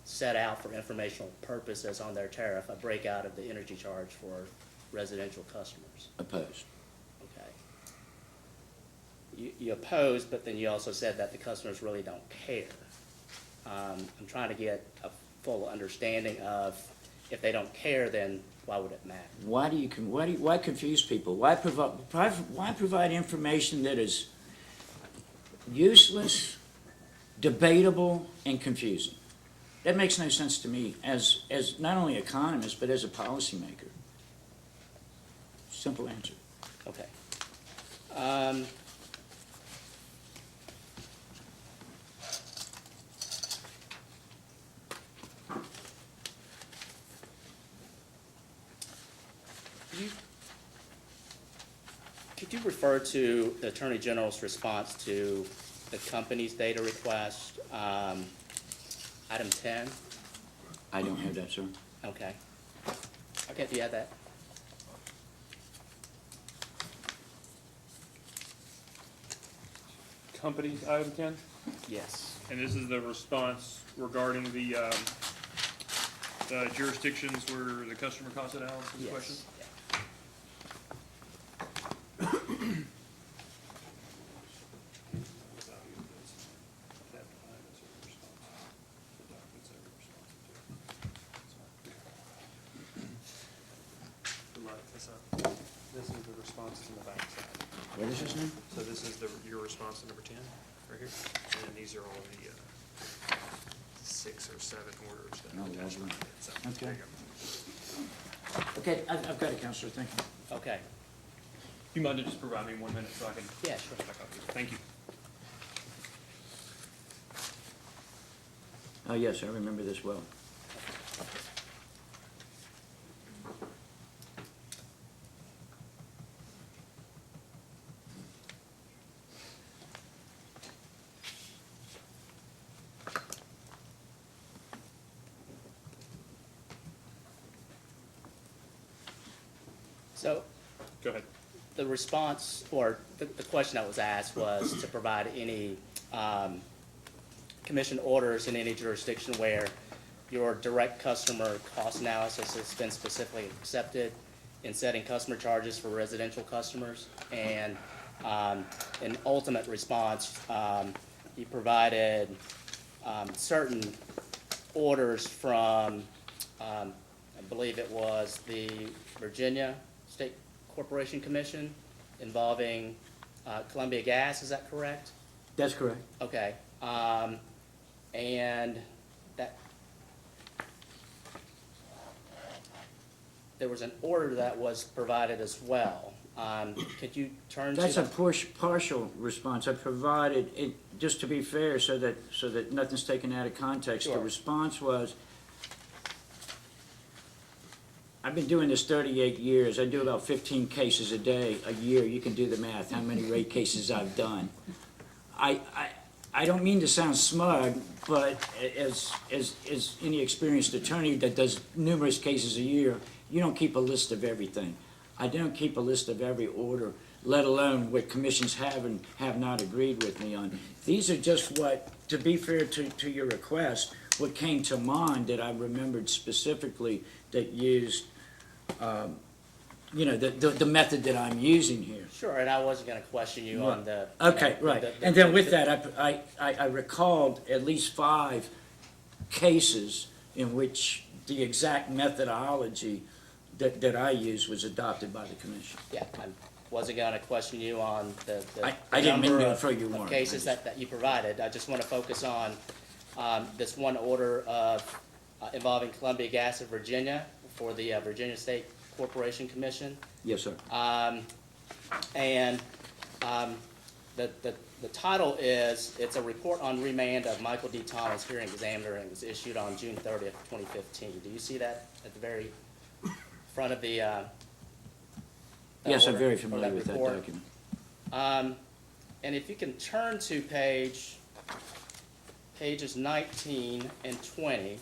set out for informational purposes on their tariff a breakout of the energy charge for residential customers? Opposed. Okay. You opposed, but then you also said that the customers really don't care. I'm trying to get a full understanding of, if they don't care, then why would it matter? Why confuse people? Why provide information that is useless, debatable, and confusing? That makes no sense to me as not only an economist, but as a policymaker. Simple answer. Okay. Could you refer to the Attorney General's response to the company's data request, item 10? I don't have that, sir. Okay. Okay, do you have that? Company item 10? Yes. And this is the response regarding the jurisdictions where the customer cost analysis Yes. question? This is the responses in the back side. What is this name? So this is your response to number 10, right here. And then these are all the 6 or 7 orders that No, are attached. that's right. So, Okay. there you go. Okay, I've got it, Counselor, thank you. Okay. You mind to just provide me 1 minute so I can? Yeah, sure. Thank you. Oh, yes, I remember this well. So, Go ahead. the response, or the question that was asked was to provide any commission orders in any jurisdiction where your direct customer cost analysis has been specifically accepted in setting customer charges for residential customers. And in ultimate response, you provided certain orders from, I believe it was the Virginia State Corporation Commission involving Columbia Gas, is that correct? That's correct. Okay. And that, there was an order that was provided as well. Could you turn to? That's a partial response. I provided it, just to be fair, so that nothing's taken out of context. Sure. The response was, I've been doing this 38 years. I do about 15 cases a year. You can do the math, how many rate cases I've done. I don't mean to sound smug, but as any experienced attorney that does numerous cases a year, you don't keep a list of everything. I don't keep a list of every order, let alone what commissions have and have not agreed with me on. These are just what, to be fair to your request, what came to mind that I remembered specifically that used, the method that I'm using here. Sure, and I wasn't gonna question you on the. Okay, right. And then with that, I recalled at least 5 cases in which the exact methodology that I used was adopted by the commission. Yeah, I wasn't gonna question you on the I didn't mean number to of throw you of one. cases that you provided. I just wanna focus on, this one order of, involving Columbia Gas of Virginia for the Virginia State Corporation Commission. Yes, sir. The title is, it's a report on remand of Michael D. Thomas, hearing examiner, and it was issued on June 30th, 2015. Do you see that at the very front of the, Yes, I'm very or familiar with that report? document. And if you can turn to pages 19 and 20.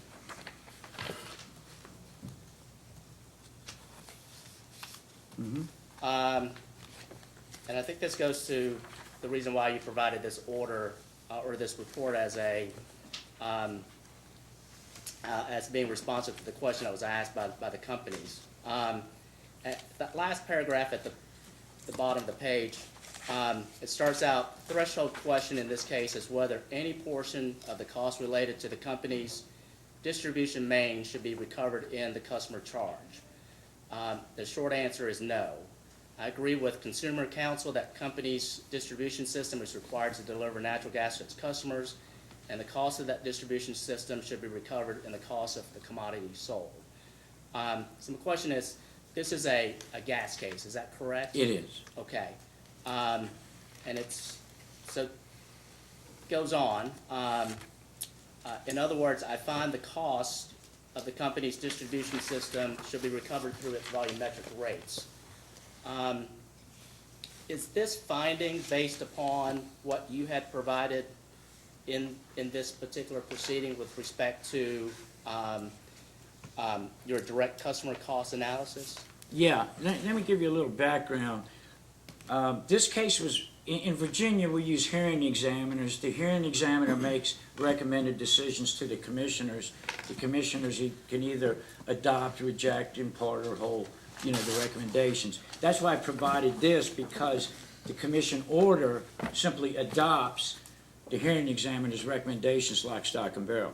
And I think this goes to the reason why you provided this order, or this report as being responsive to the question that was asked by the companies. That last paragraph at the bottom of the page, it starts out, threshold question in this case is whether any portion of the cost related to the company's distribution main should be recovered in the customer charge. The short answer is no. I agree with Consumer Counsel that company's distribution system is required to deliver natural gas to its customers, and the cost of that distribution system should be recovered in the cost of the commodity sold. So the question is, this is a gas case, is that correct? It is. Okay. And so it goes on. In other words, I find the cost of the company's distribution system should be recovered through its volumetric rates. Is this finding based upon what you had provided in this particular proceeding with respect to your direct customer cost analysis? Yeah, let me give you a little background. This case was, in Virginia, we use hearing examiners. The hearing examiner makes recommended decisions to the commissioners. The commissioners can either adopt, reject, in part or whole, the recommendations. That's why I provided this, because the commission order simply adopts the hearing examiner's recommendations, lock, stock, and barrel.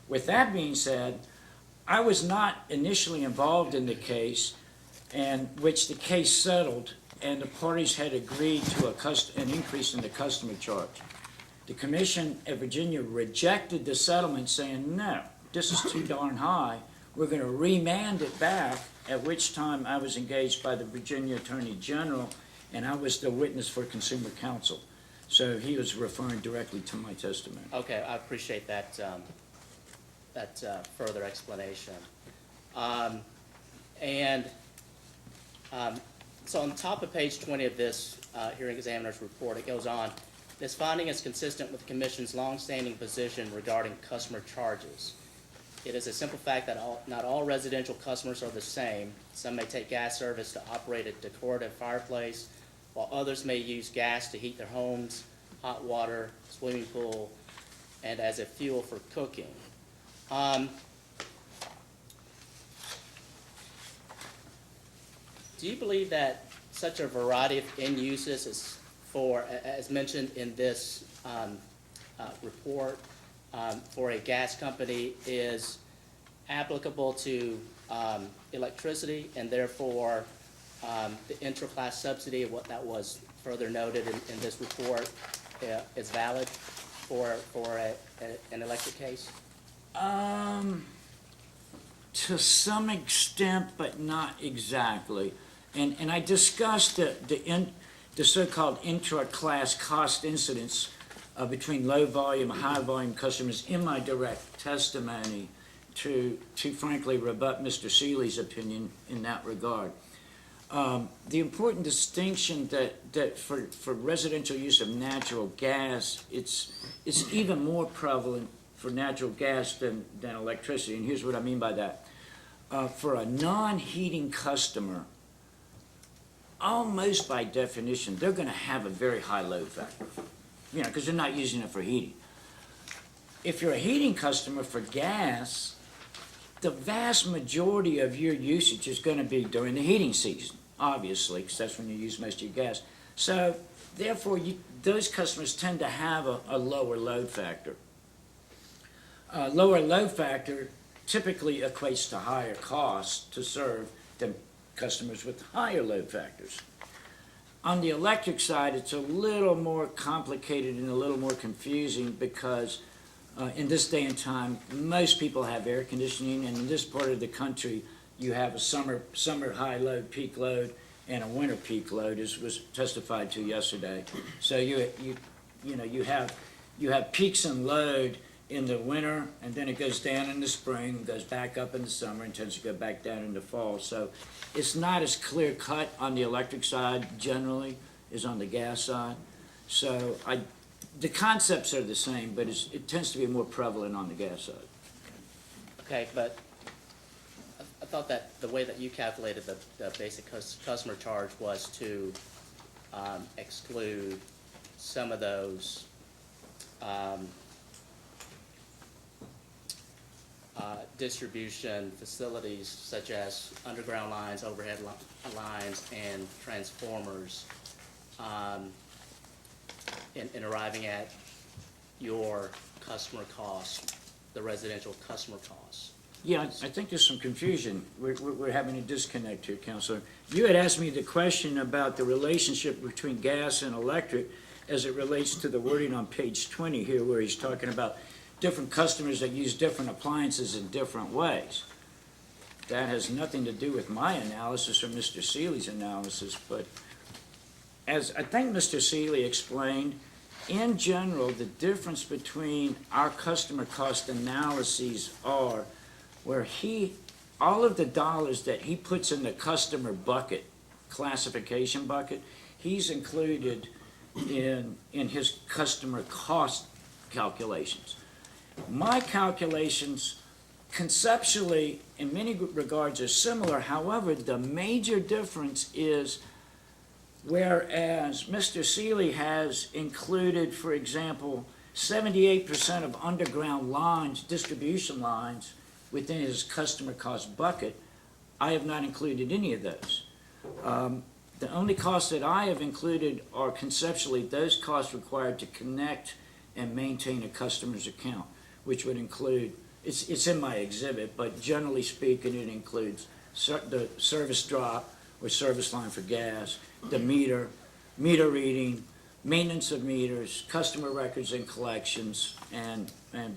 With that being said, I was not initially involved in the case, and which the case settled, and the parties had agreed to an increase in the customer charge. The commission at Virginia rejected the settlement, saying, no, this is too darn high. We're going to remand it back, at which time I was engaged by the Virginia Attorney General, and I was the witness for Consumer Counsel. So he was referring directly to my testimony. Okay, I appreciate that, further explanation. So on top of page 20 of this hearing examiner's report, it goes on, this finding is consistent with the Commission's longstanding position regarding customer charges. It is a simple fact that not all residential customers are the same. Some may take gas service to operate a decorative fireplace, while others may use gas to heat their homes, hot water, swimming pool, and as a fuel for cooking. Do you believe that such a variety of end uses as mentioned in this report, for a gas company is applicable to electricity, and therefore the intra-class subsidy of what that was further noted in this report is valid for an electric case? To some extent, but not exactly. And I discussed the so-called intra-class cost incidence between low-volume and high-volume customers in my direct testimony to frankly rebut Mr. Seeley's opinion in that regard. The important distinction that for residential use of natural gas, it's even more prevalent for natural gas than electricity, and here's what I mean by that. For a non-heating customer, almost by definition, they're going to have a very high load factor, because they're not using it for heating. if you're a heating customer for gas, the vast majority of your usage is gonna be during the heating season, obviously, because that's when you use most of your gas. So therefore, those customers tend to have a lower load factor. Lower load factor typically equates to higher costs to serve than customers with higher load factors. On the electric side, it's a little more complicated and a little more confusing because in this day and time, most people have air conditioning, and in this part of the country, you have a summer high load, peak load, and a winter peak load, as was testified to yesterday. So you have peaks in load in the winter, and then it goes down in the spring, goes back up in the summer, and tends to go back down in the fall. So it's not as clear cut on the electric side generally as on the gas side. So the concepts are the same, but it tends to be more prevalent on the gas side. Okay, but I thought that the way that you calculated the basic customer charge was to exclude some of those distribution facilities such as underground lines, overhead lines, and transformers in arriving at your customer cost, the residential customer costs. Yeah, I think there's some confusion. We're having a disconnect here, Counselor. You had asked me the question about the relationship between gas and electric as it relates to the wording on page 20 here, where he's talking about different customers that use different appliances in different ways. That has nothing to do with my analysis or Mr. Seeley's analysis, but as I think Mr. Seeley explained, in general, the difference between our customer cost analyses are where all of the dollars that he puts in the customer bucket, classification bucket, he's included in his customer cost calculations. My calculations conceptually in many regards are similar. However, the major difference is whereas Mr. Seeley has included, for example, 78% of underground lines, distribution lines, within his customer cost bucket, I have not included any of those. The only costs that I have included are conceptually those costs required to connect and maintain a customer's account, which would include, it's in my exhibit, but generally speaking, it includes the service drop or service line for gas, the meter reading, maintenance of meters, customer records and collections, and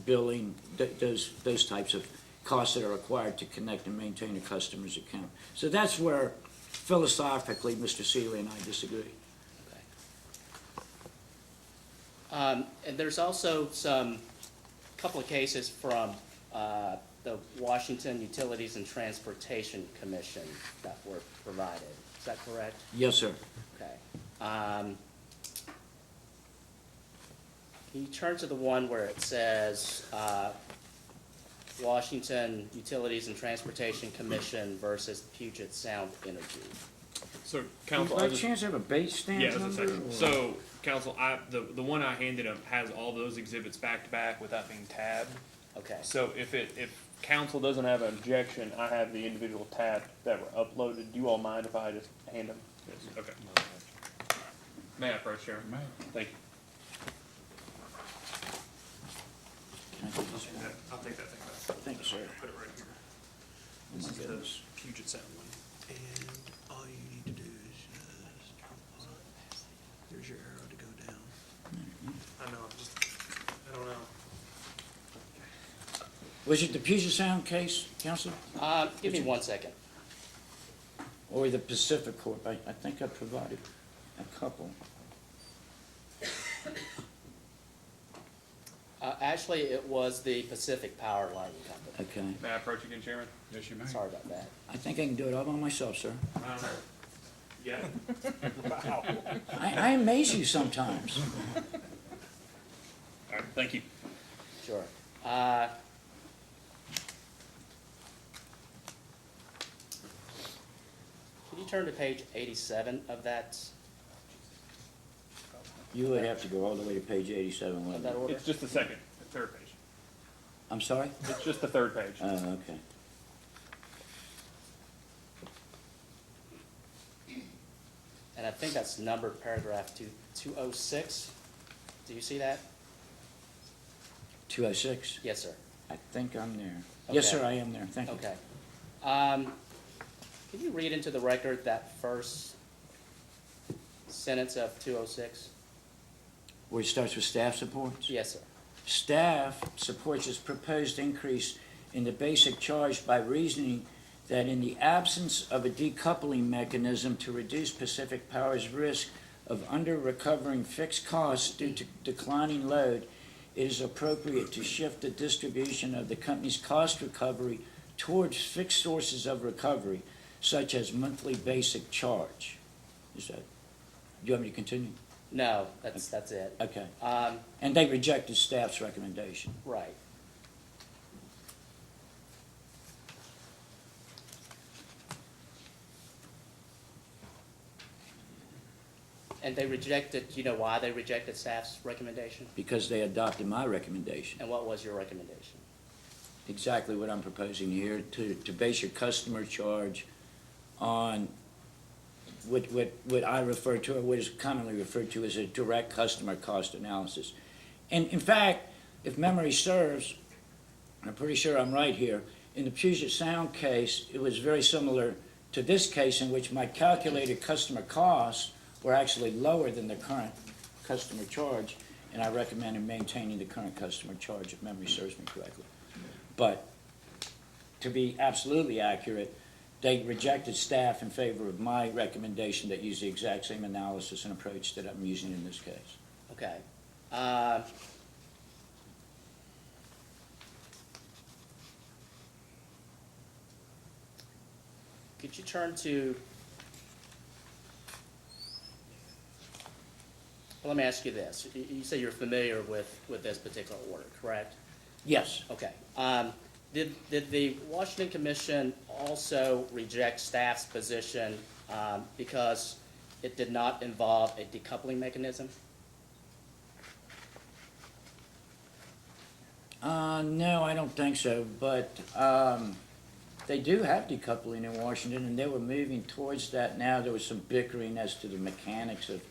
billing, those types of costs that are required to connect and maintain a customer's account. So that's where philosophically Mr. Seeley and I disagree. And there's also couple of cases from the Washington Utilities and Transportation Commission that were provided. Is that correct? Yes, sir. Okay. Can you turn to the one where it says Washington Utilities and Transportation Commission versus Puget Sound Energy? So, Council, By chance have a base stamp yeah, number? that's a second. So, Council, the one I handed him has all those exhibits back to back without being tabbed. Okay. So if Council doesn't have an objection, I have the individual tabs that were uploaded. Do you all mind if I just hand them? Yes. Okay. May I approach, Chairman? May. Thank you. Can I take this one? I'll take that thing back. Thank you, sir. Put it right here. Oh This my is the goodness. Puget Sound one. And all you need to do is there's your arrow to go down. I know, I don't know. Was it the Puget Sound case, Counselor? Give me 1 second. Or the Pacific Corp? I think I provided a couple. Actually, it was the Pacific Power Lighting Company. Okay. May I approach again, Chairman? Yes, you may. Sorry about that. I think I can do it all by myself, sir. Yeah. Wow. I amaze you sometimes. All right, thank you. Sure. Can you turn to page 87 of that? You would have to go all the way to page 87, Of wouldn't that you? order? It's just the third page. I'm sorry? It's just the third page. Oh, okay. And I think that's numbered paragraph 206. Do you see that? 206? Yes, sir. I think I'm there. Yes, Okay. sir, I am there. Thank you. Okay. Can you read into the record that first sentence of 206? Where it starts with staff supports? Yes, sir. Staff supports this proposed increase in the basic charge by reasoning that in the absence of a decoupling mechanism to reduce Pacific Power's risk of under-recovering fixed costs due to declining load, it is appropriate to shift the distribution of the company's cost recovery towards fixed sources of recovery, such as monthly basic charge. Is that, do you want me to continue? No, that's it. Okay. And they rejected staff's recommendation. Right. And they rejected, you know why they rejected staff's recommendation? Because they adopted my recommendation. And what was your recommendation? Exactly what I'm proposing here, to base your customer charge on what I refer to, or what is commonly referred to as a direct customer cost analysis. And in fact, if memory serves, I'm pretty sure I'm right here, in the Puget Sound case, it was very similar to this case in which my calculated customer costs were actually lower than the current customer charge, and I recommended maintaining the current customer charge, if memory serves me correctly. But to be absolutely accurate, they rejected staff in favor of my recommendation that used the exact same analysis and approach that I'm using in this case. Okay. Could you turn to, well, let me ask you this. You say you're familiar with this particular order, correct? Yes. Okay. Did the Washington Commission also reject staff's position because it did not involve a decoupling mechanism? No, I don't think so, but they do have decoupling in Washington, and they were moving towards that now. There was some bickering as to the mechanics of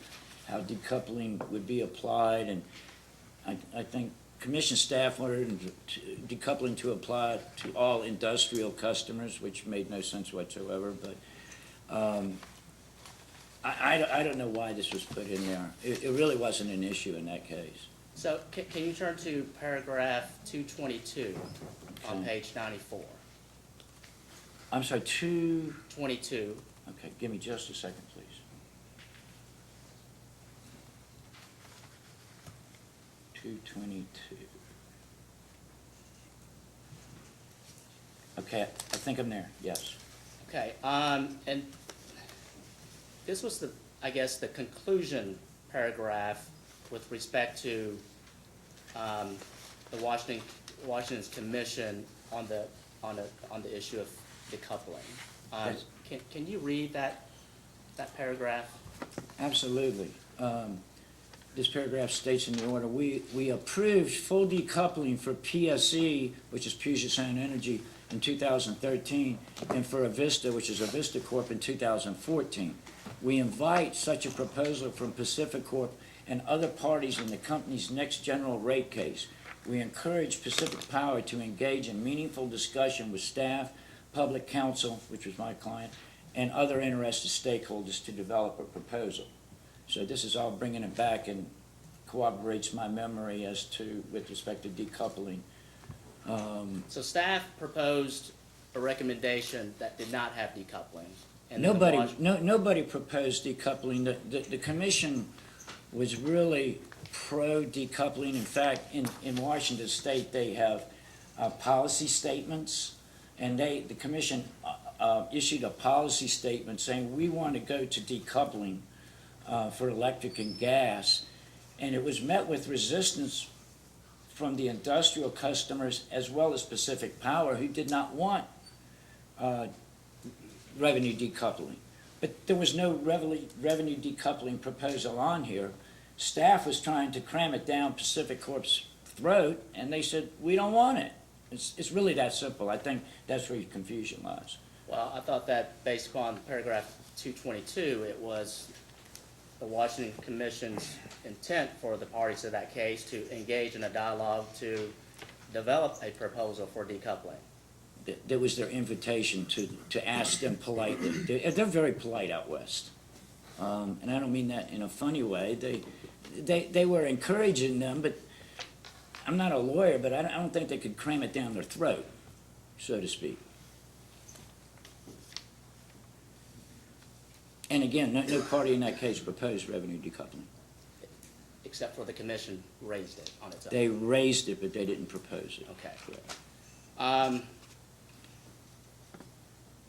how decoupling would be applied, and I think Commission staff wanted decoupling to apply to all industrial customers, which made no sense whatsoever, but I don't know why this was put in there. It really wasn't an issue in that case. So can you turn to paragraph 222 on page 94? I'm sorry, 22. Okay, give me just a second, please. $222. Okay, I think I'm there, yes. Okay, and this was I guess, the conclusion paragraph with respect to the Washington's commission on the issue of decoupling. Yes. Can you read that paragraph? Absolutely. This paragraph states in the order, we approved full decoupling for PSE, which is Puget Sound Energy, in 2013, and for Avista, which is Avista Corp. In 2014. We invite such a proposal from Pacific Corp. And other parties in the company's next general rate case. We encourage Pacific Power to engage in meaningful discussion with staff, public counsel, which was my client, and other interested stakeholders to develop a proposal. So this is all bringing it back and corroborates my memory as to, with respect to decoupling. So staff proposed a recommendation that did not have decoupling. And Nobody proposed decoupling. The commission was really pro-decoupling. In fact, in Washington State, they have policy statements, and the commission issued a policy statement saying we want to go to decoupling for electric and gas, and it was met with resistance from the industrial customers as well as Pacific Power, who did not want revenue decoupling. But there was no revenue decoupling proposal on here. Staff was trying to cram it down Pacific Corp's throat, and they said, we don't want it. It's really that simple. I think that's where your confusion lies. Well, I thought that based upon paragraph 222, it was the Washington Commission's intent for the parties to that case to engage in a dialogue to develop a proposal for decoupling. That was their invitation to ask them politely. They're very polite out west. And I don't mean that in a funny way. They were encouraging them, but I'm not a lawyer, but I don't think they could cram it down their throat, so to speak. And again, no party in that case proposed revenue decoupling. Except for the commission raised it on its own. They raised it, but they didn't propose it. Okay.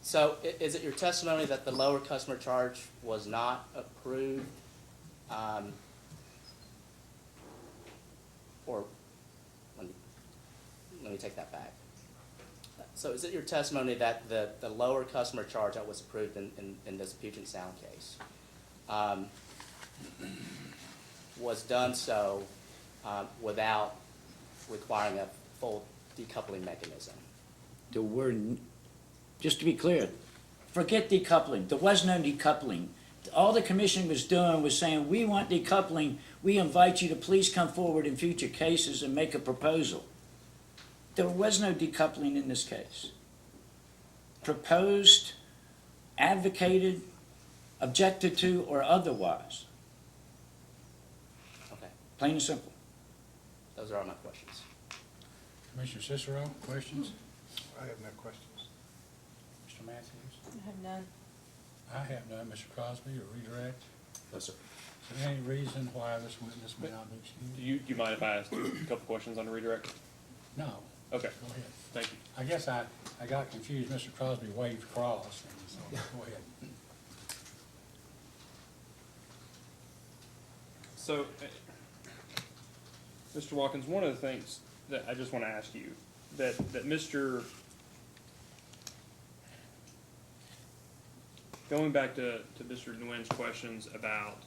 So is it your testimony that the lower customer charge was not approved? Or, let me take that back. So is it your testimony that the lower customer charge that was approved in this Puget Sound case was done so without requiring a full decoupling mechanism? There were, just to be clear, forget decoupling. There was no decoupling. All the commission was doing was saying, we want decoupling. We invite you to please come forward in future cases and make a proposal. There was no decoupling in this case. Proposed, advocated, objected to, or otherwise. Okay, Plain and simple. those are all my questions. Commissioner Cicero, questions? I have no questions. Mr. Matthews? I have none. I have none. Mr. Crosby, or redirect? No, sir. Is there any reason why this witness may not be excused? Do you mind if I ask a couple questions on the redirect? No. Okay, Go ahead. thank you. I guess I got confused. Mr. Crosby waved cross, and so go ahead. So, Mr. Watkins, one of the things that I just want to ask you, that going back to Mr. Nguyen's questions about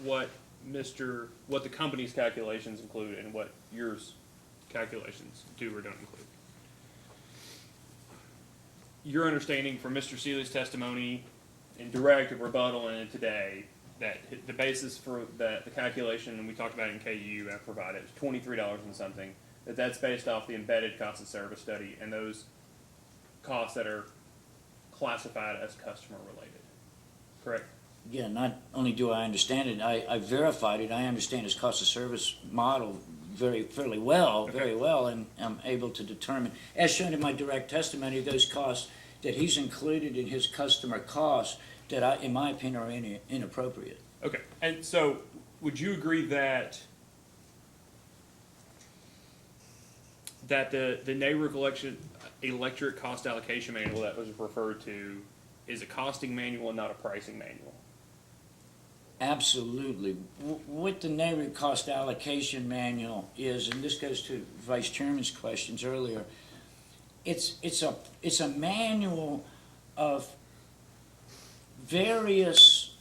what the company's calculations include and what yours calculations do or don't include. Your understanding from Mr. Seeley's testimony in direct rebuttal and today, that the basis for the calculation, and we talked about it in KU I provided, is $23 and something, that's based off the embedded cost of service study and those costs that are classified as customer related, correct? Yeah, not only do I understand it, I verified it. I understand his cost of service model fairly well, and I'm able to determine, as shown in my direct testimony, those costs that he's included in his customer costs that in my opinion, are inappropriate. Okay, and so would you agree that the NARUC electric cost allocation manual that was referred to is a costing manual and not a pricing manual? Absolutely. What the NARUC cost allocation manual is, and this goes to Vice Chairman's questions earlier, it's a manual of various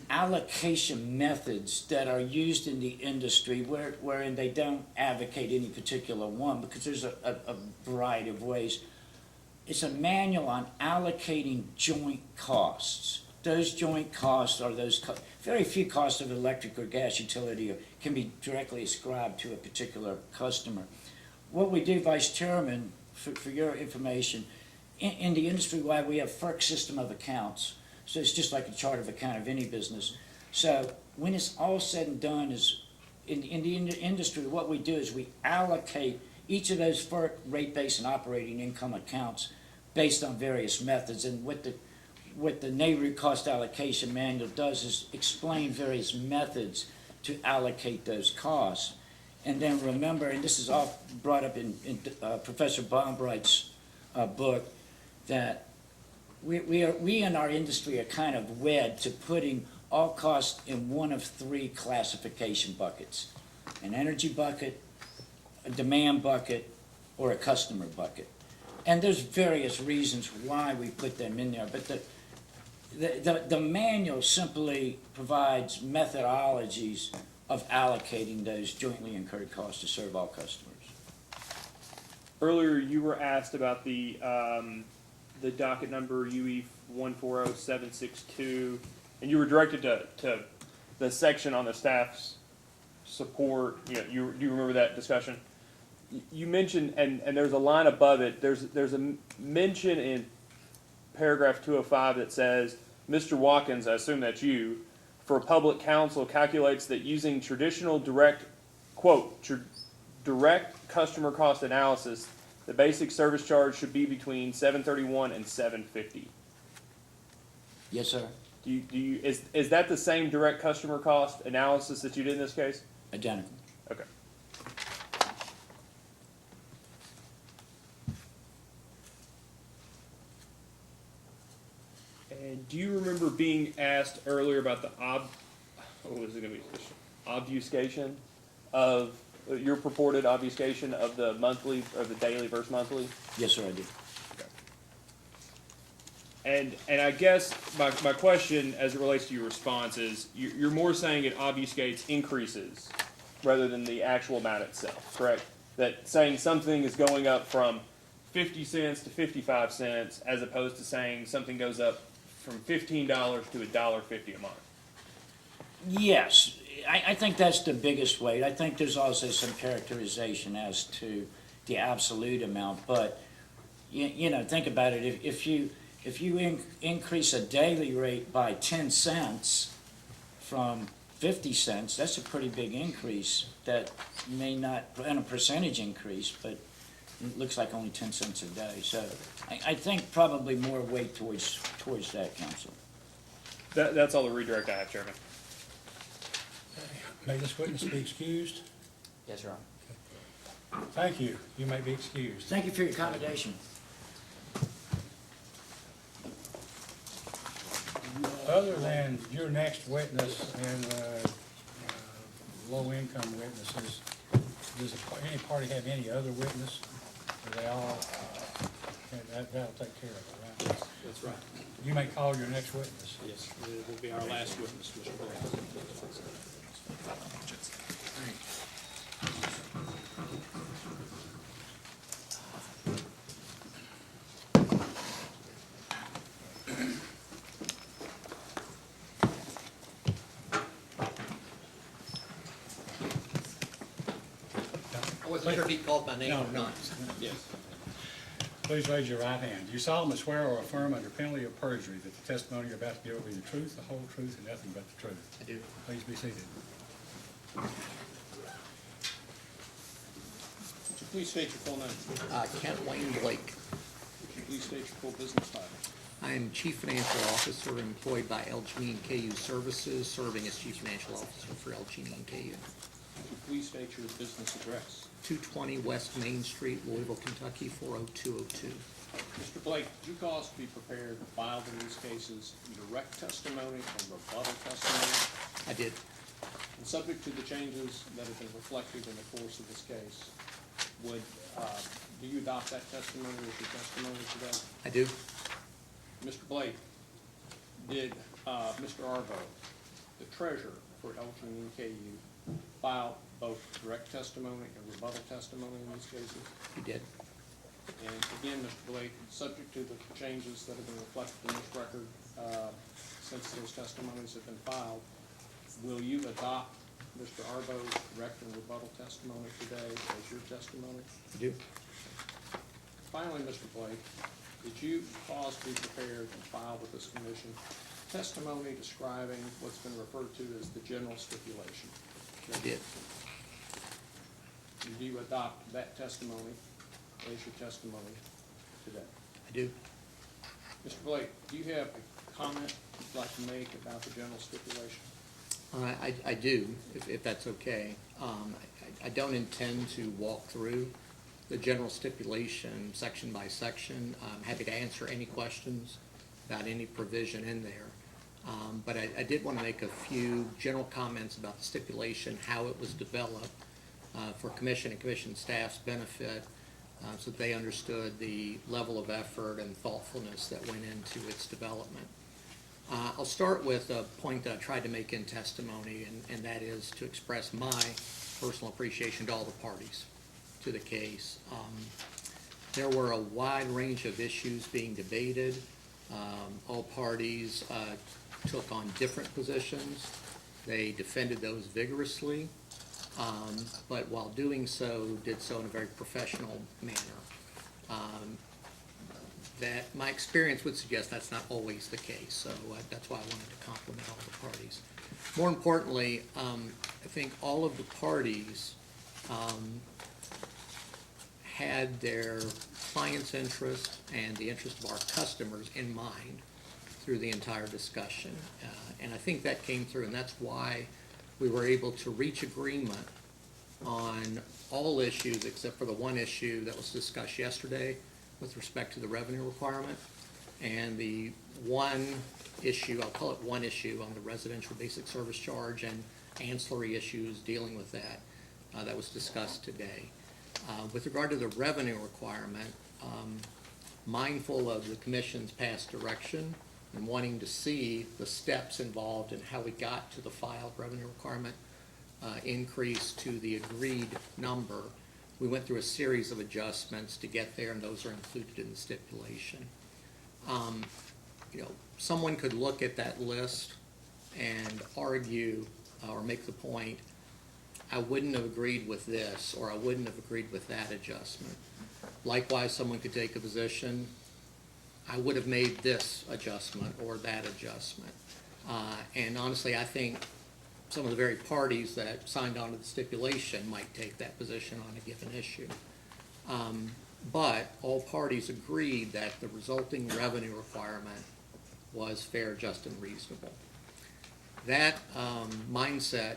allocation methods that are used in the industry wherein they don't advocate any particular one because there's a variety of ways. It's a manual on allocating joint costs. Those joint costs are very few costs of electric or gas utility can be directly ascribed to a particular customer. What we do, Vice Chairman, for your information, in the industry-wide we have FERC system of accounts. So it's just like a chart of account of any business. So when it's all said and done, is in the industry, what we do is we allocate each of those FERC rate base and operating income accounts based on various methods. And what the NARUC cost allocation manual does is explain various methods to allocate those costs. And then remember, and this is all brought up in Professor Bombright's book, that we in our industry are kind of wed to putting all costs in one of three classification buckets: an energy bucket, a demand bucket, or a customer bucket. And there's various reasons why we put them in there, but the manual simply provides methodologies of allocating those jointly incurred costs to serve all customers. earlier you were asked about the docket number UE 140762, and you were directed to the section on the staff's support. You know, do you remember that discussion? You mentioned, and there's a line above it. There's a mention in paragraph 205 that says, Mr. Watkins, I assume that's you, for public counsel calculates that using traditional direct customer cost analysis, the basic service charge should be between $731 and $750. Yes, sir. Is that the same direct customer cost analysis that you did in this case? Identical. Okay. And do you remember being asked earlier about the what was it going to be? Obfuscation of your purported obfuscation of the monthly or the daily versus monthly? Yes, sir, I do. And I guess my question as it relates to your response is you're more saying it obfuscates increases rather than the actual amount itself, correct? That saying something is going up from 50 cents to 55 cents as opposed to saying something goes up from $15 to $1.50 a month. Yes, I think that's the biggest weight. I think there's also some characterization as to the absolute amount, but you know, think about it. If you increase a daily rate by 10 cents from 50 cents, that's a pretty big increase that may not, and a percentage increase, but it looks like only 10 cents a day. So I think probably more weight towards that, Council. That's all the redirect I have, Chairman. May this witness be excused? Yes, Your Honor. Thank you. You may be excused. Thank you for your accommodation. Other than your next witness and low-income witnesses, does any party have any other witness? Are they all, that'll take care of it, right? That's right. You may call your next witness. Yes, it will be our last witness, Mr. Blair. I wasn't sure if he called my name or not. Yes. Please raise your right hand. Do you solemnly swear or affirm under penalty of perjury that the testimony you're about to give will be the truth, the whole truth, and nothing but the truth? I do. Please be seated. Would you please state your full name? Kent Wayne Blake. Would you please state your full business title? I am Chief Financial Officer employed by LG and KU Services, serving as Chief Financial Officer for LG and KU. Would you please state your business address? 220 West Main Street, Louisville, Kentucky, 40202. Mr. Blake, did you cause to be prepared filed in these cases direct testimony and rebuttal testimony? I did. And subject to the changes that have been reflected in the course of this case, do you adopt that testimony as your testimony today? I do. Mr. Blake, did Mr. Arvo, the treasurer for LG and KU, file both direct testimony and rebuttal testimony in these cases? He did. And again, Mr. Blake, subject to the changes that have been reflected in this record since those testimonies have been filed, will you adopt Mr. Arvo's direct and rebuttal testimony today as your testimony? I do. Finally, Mr. Blake, did you cause to be prepared and file with this commission testimony describing what's been referred to as the general stipulation? I did. Do you adopt that testimony as your testimony today? I do. Mr. Blake, do you have a comment you'd like to make about the general stipulation? I do, if that's okay. I don't intend to walk through the general stipulation section by section. I'm happy to answer any questions about any provision in there. But I did want to make a few general comments about the stipulation, how it was developed for commission and commission staff's benefit, so that they understood the level of effort and thoughtfulness that went into its development. I'll start with a point that I tried to make in testimony, and that is to express my personal appreciation to all the parties to the case. There were a wide range of issues being debated. All parties took on different positions. They defended those vigorously, but while doing so, did so in a very professional manner. That my experience would suggest that's not always the case, so that's why I wanted to compliment all the parties. More importantly, I think all of the parties had their clients' interest and the interest of our customers in mind through the entire discussion. And I think that came through, and that's why we were able to reach agreement on all issues except for the one issue that was discussed yesterday with respect to the revenue requirement. And the one issue, I'll call it one issue, on the residential basic service charge and ancillary issues dealing with that, that was discussed today. With regard to the revenue requirement, mindful of the commission's past direction and wanting to see the steps involved in how we got to the filed revenue requirement increase to the agreed number, we went through a series of adjustments to get there, and those are included in the stipulation. Someone could look at that list and argue or make the point, I wouldn't have agreed with this, or I wouldn't have agreed with that adjustment. Likewise, someone could take a position, I would have made this adjustment or that adjustment. And honestly, I think some of the very parties that signed on to the stipulation might take that position on a given issue. But all parties agreed that the resulting revenue requirement was fair, just, and reasonable. That mindset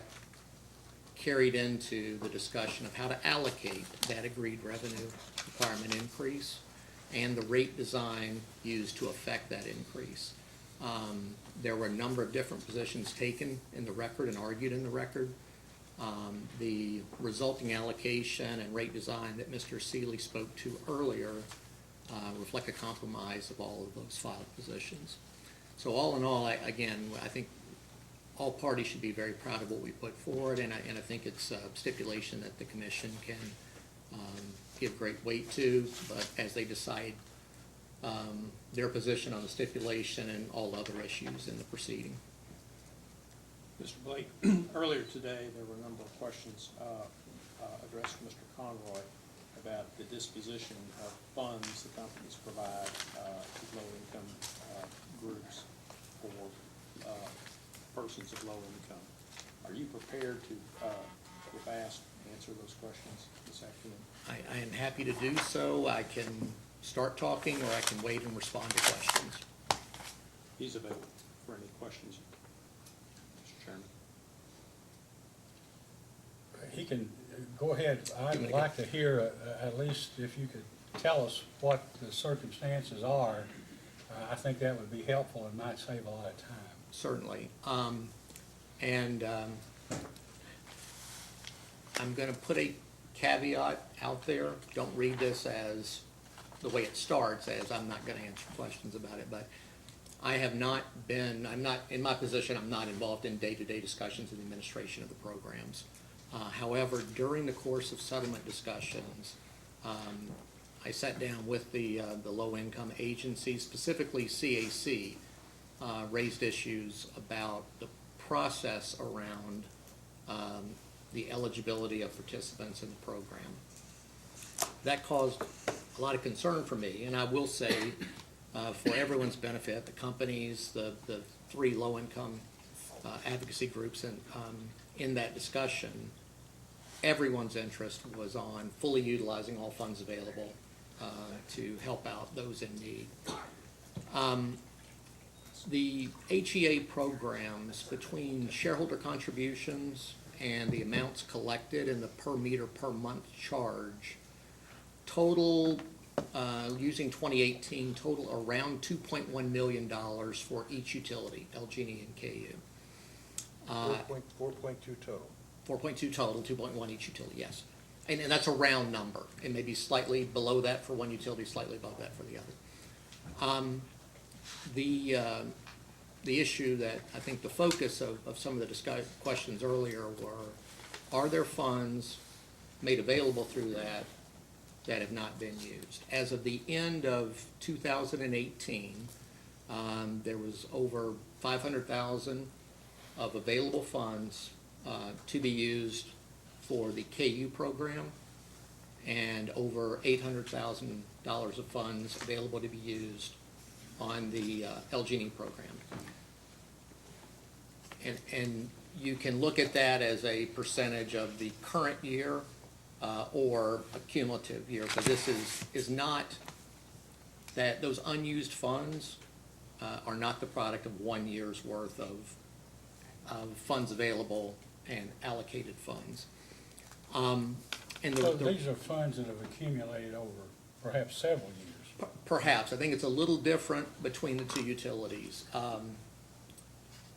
carried into the discussion of how to allocate that agreed revenue requirement increase and the rate design used to affect that increase. There were a number of different positions taken in the record and argued in the record. The resulting allocation and rate design that Mr. Seeley spoke to earlier reflect a compromise of all of those filed positions. So all in all, I think all parties should be very proud of what we put forward, and I think it's a stipulation that the commission can give great weight to, but as they decide their position on the stipulation and all other issues in the proceeding. Mr. Blake, earlier today, there were a number of questions addressed to Mr. Conroy about the disposition of funds the companies provide to low-income groups for persons of low income. Are you prepared to, if asked, answer those questions this afternoon? I am happy to do so. I can start talking, or I can wait and respond to questions. He's available for any questions, Mr. Chairman. He can, go ahead. I'd like to hear, at least if you could tell us what the circumstances are. I think that would be helpful and might save a lot of time. Certainly. I'm going to put a caveat out there. Don't read this as the way it starts, as I'm not going to answer questions about it, but I'm not, in my position, I'm not involved in day-to-day discussions in the administration of the programs. However, during the course of settlement discussions, I sat down with the low-income agencies, specifically CAC, raised issues about the process around the eligibility of participants in the program. That caused a lot of concern for me, and I will say, for everyone's benefit, the companies, the three low-income advocacy groups in that discussion, everyone's interest was on fully utilizing all funds available to help out those in need. The HEA programs, between shareholder contributions and the amounts collected in the per meter per month charge, total, using 2018, total around $2.1 million for each utility, LG&E and KU. 4.2 total. 4.2 total, 2.1 each utility, yes. And that's a round number. It may be slightly below that for one utility, slightly above that for the other. The issue that I think the focus of some of the questions earlier were, are there funds made available through that that have not been used. As of the end of 2018, there was over 500,000 of available funds to be used for the KU program, and over $800,000 of funds available to be used on the LG&E program. And you can look at that as a percentage of the current year or a cumulative year, but this is not, that those unused funds are not the product of 1 year's worth of funds available and allocated funds. And So these are funds that have accumulated over perhaps several years. Perhaps. I think it's a little different between the two utilities.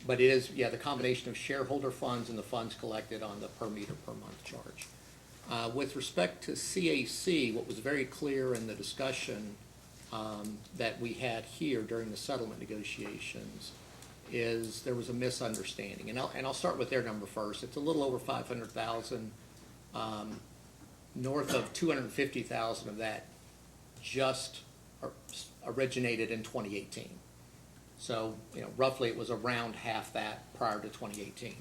But it is, yeah, the combination of shareholder funds and the funds collected on the per meter per month charge. With respect to CAC, what was very clear in the discussion that we had here during the settlement negotiations is there was a misunderstanding. And I'll start with their number first. It's a little over 500,000. North of 250,000 of that just originated in 2018. So, roughly it was around half that prior to 2018.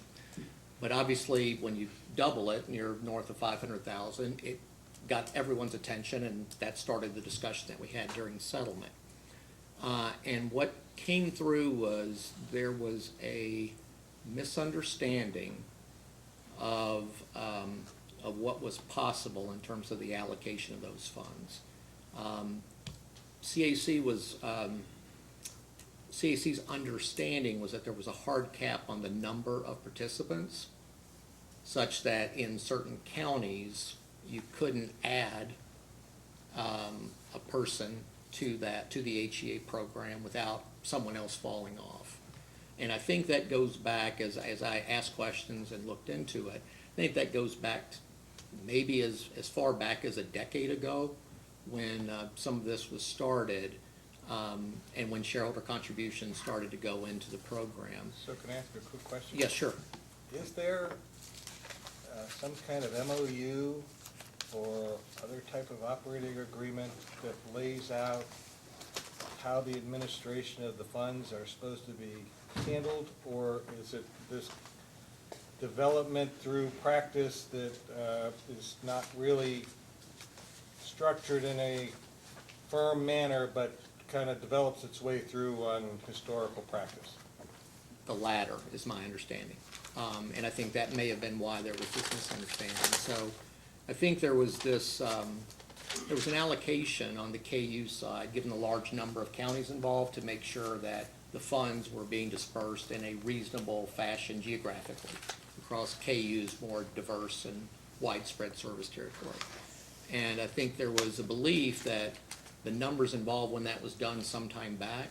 But obviously, when you double it and you're north of 500,000, it got everyone's attention, and that started the discussion that we had during settlement. And what came through was there was a misunderstanding of what was possible in terms of the allocation of those funds. CAC's understanding was that there was a hard cap on the number of participants, such that in certain counties you couldn't add a person to the HEA program without someone else falling off. And I think that goes back, as I asked questions and looked into it, I think that goes back to maybe as far back as a decade ago when some of this was started, and when shareholder contributions started to go into the program. So can I ask a quick question? Yes, sure. Is there some kind of MOU or other type of operating agreement that lays out how the administration of the funds are supposed to be handled? Or is it this development through practice that is not really structured in a firm manner, but kind of develops its way through on historical practice? The latter is my understanding. And I think that may have been why there was this misunderstanding. So I think there was this, there was an allocation on the KU side, given the large number of counties involved, to make sure that the funds were being dispersed in a reasonable fashion geographically across KU's more diverse and widespread service territory. And I think there was a belief that the numbers involved when that was done some time back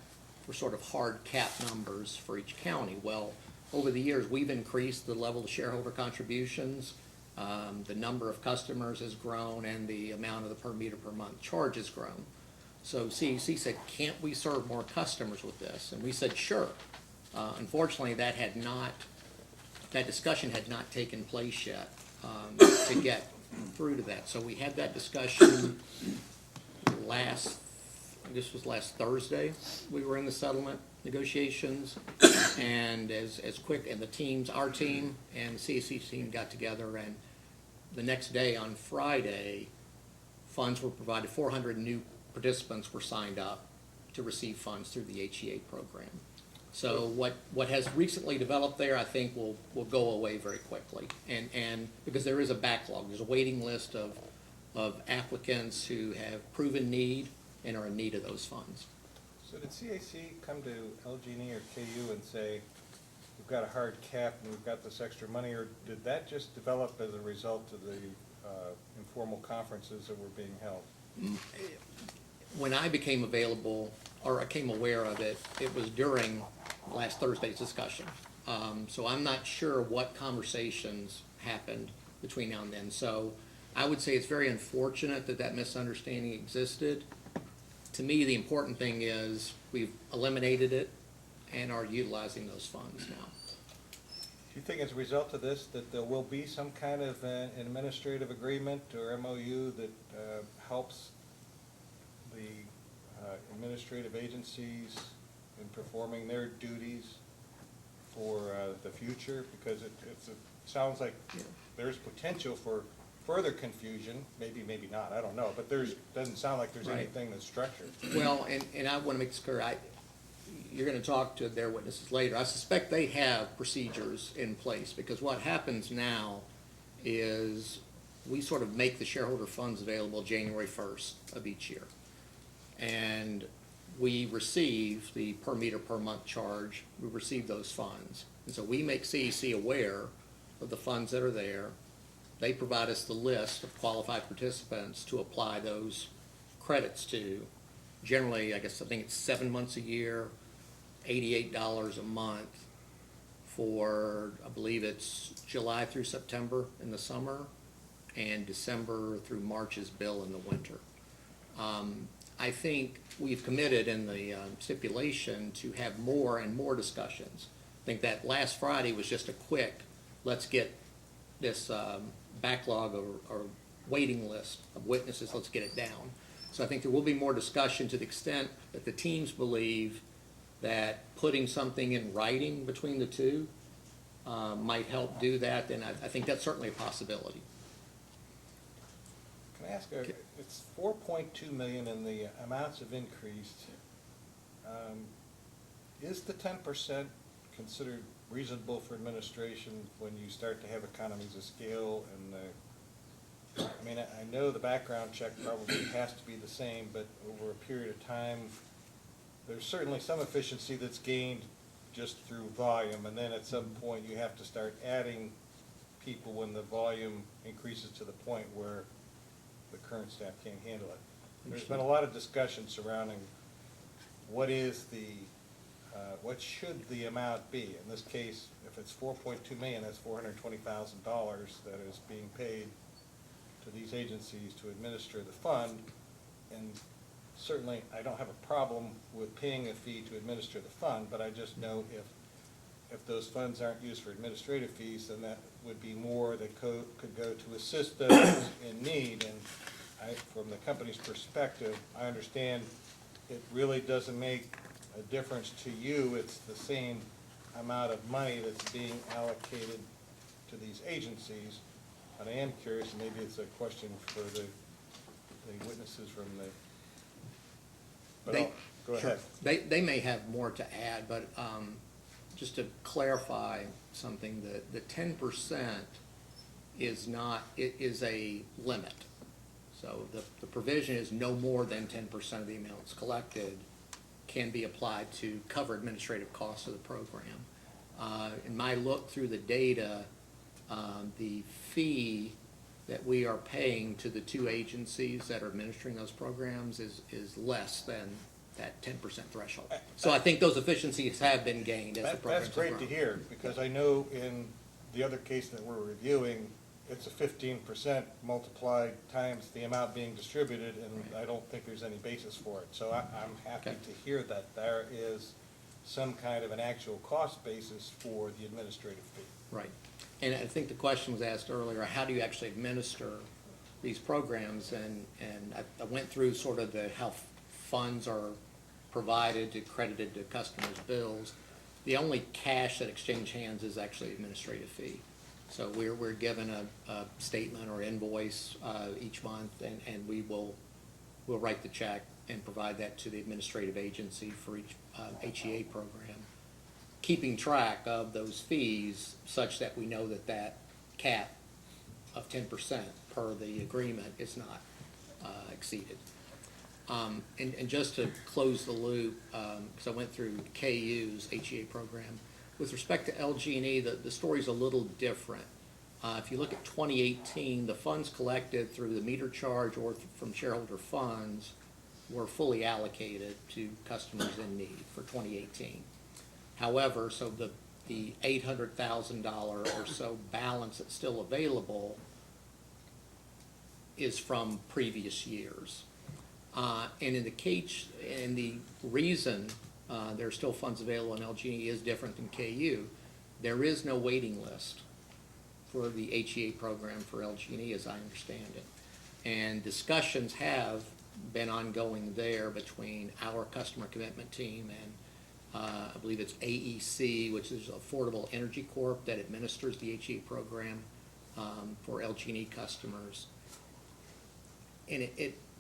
were sort of hard cap numbers for each county. Well, over the years, we've increased the level of shareholder contributions. The number of customers has grown, and the amount of the per meter per month charge has grown. So CEC said, can't we serve more customers with this? And we said, sure. Unfortunately, that discussion had not taken place yet to get through to that. So we had that discussion this was last Thursday. We were in the settlement negotiations, and the teams, our team and the CEC team got together, and the next day on Friday, funds were provided. 400 new participants were signed up to receive funds through the HEA program. So what has recently developed there, I think will go away very quickly, and because there is a backlog, there's a waiting list of applicants who have proven need and are in need of those funds. So did CAC come to LG&E or KU and say, we've got a hard cap and we've got this extra money, or did that just develop as a result of the informal conferences that were being held? When I became available, or I became aware of it, it was during last Thursday's discussion. So I'm not sure what conversations happened between now and then. So I would say it's very unfortunate that misunderstanding existed. To me, the important thing is we've eliminated it and are utilizing those funds now. Do you think as a result of this that there will be some kind of an administrative agreement or MOU that helps the administrative agencies in performing their duties for the future? Because it sounds like there's potential for further confusion, maybe not, I don't know, but doesn't sound like there's Right. anything that's structured. Well, and I want to make this clear, you're going to talk to their witnesses later. I suspect they have procedures in place, because what happens now is we sort of make the shareholder funds available January 1st of each year. And we receive the per meter per month charge, we receive those funds. And so we make CEC aware of the funds that are there. They provide us the list of qualified participants to apply those credits to. Generally, I think it's 7 months a year, $88 a month for, I believe it's July through September in the summer, and December through March's bill in the winter. I think we've committed in the stipulation to have more and more discussions. I think that last Friday was just a quick, let's get this backlog or waiting list of witnesses, let's get it down. So I think there will be more discussion to the extent that the teams believe that putting something in writing between the two might help do that, then I think that's certainly a possibility. Can I ask, it's 4.2 million and the amounts have increased. Is the 10% considered reasonable for administration when you start to have economies of scale? And I mean, I know the background check probably has to be the same, but over a period of time, there's certainly some efficiency that's gained just through volume, and then at some point you have to start adding people when the volume increases to the point where the current staff can't handle it. There's been a lot of discussion surrounding what is the, what should the amount be? In this case, if it's 4.2 million, that's $420,000 that is being paid to these agencies to administer the fund. And certainly, I don't have a problem with paying a fee to administer the fund, but I just know if those funds aren't used for administrative fees, then that would be more that could go to assist those in need. And from the company's perspective, I understand it really doesn't make a difference to you. It's the same amount of money that's being allocated to these agencies. But I am curious, and maybe it's a question for the witnesses from the, but go ahead. They may have more to add, but just to clarify something, the 10% is not, it is a limit. So the provision is no more than 10% of the amounts collected can be applied to cover administrative costs of the program. In my look through the data, the fee that we are paying to the two agencies that are administering those programs is less than that 10% threshold. So I think those efficiencies have been gained as the programs have grown. That's great to hear, because I know in the other case that we're reviewing, it's a 15% multiplied times the amount being distributed, and I don't think there's any basis for it. So I'm happy to hear that there is some kind of an actual cost basis for the administrative fee. Right. And I think the question was asked earlier, how do you actually administer these programs? And I went through sort of how funds are provided, credited to customers' bills. The only cash that exchange hands is actually administrative fee. So we're given a statement or invoice each month, and we'll write the check and provide that to the administrative agency for each HEA program, keeping track of those fees such that we know that cap of 10% per the agreement is not exceeded. And just to close the loop, because I went through KU's HEA program, with respect to LG&E, the story's a little different. If you look at 2018, the funds collected through the meter charge or from shareholder funds were fully allocated to customers in need for 2018. However, so the $800,000 or so balance that's still available is from previous years. And in the reason there's still funds available in LG&E is different than KU. There is no waiting list for the HEA program for LG&E, as I understand it. And discussions have been ongoing there between our customer commitment team and I believe it's AEC, which is Affordable Energy Corp. That administers the HEA program for LG&E customers. And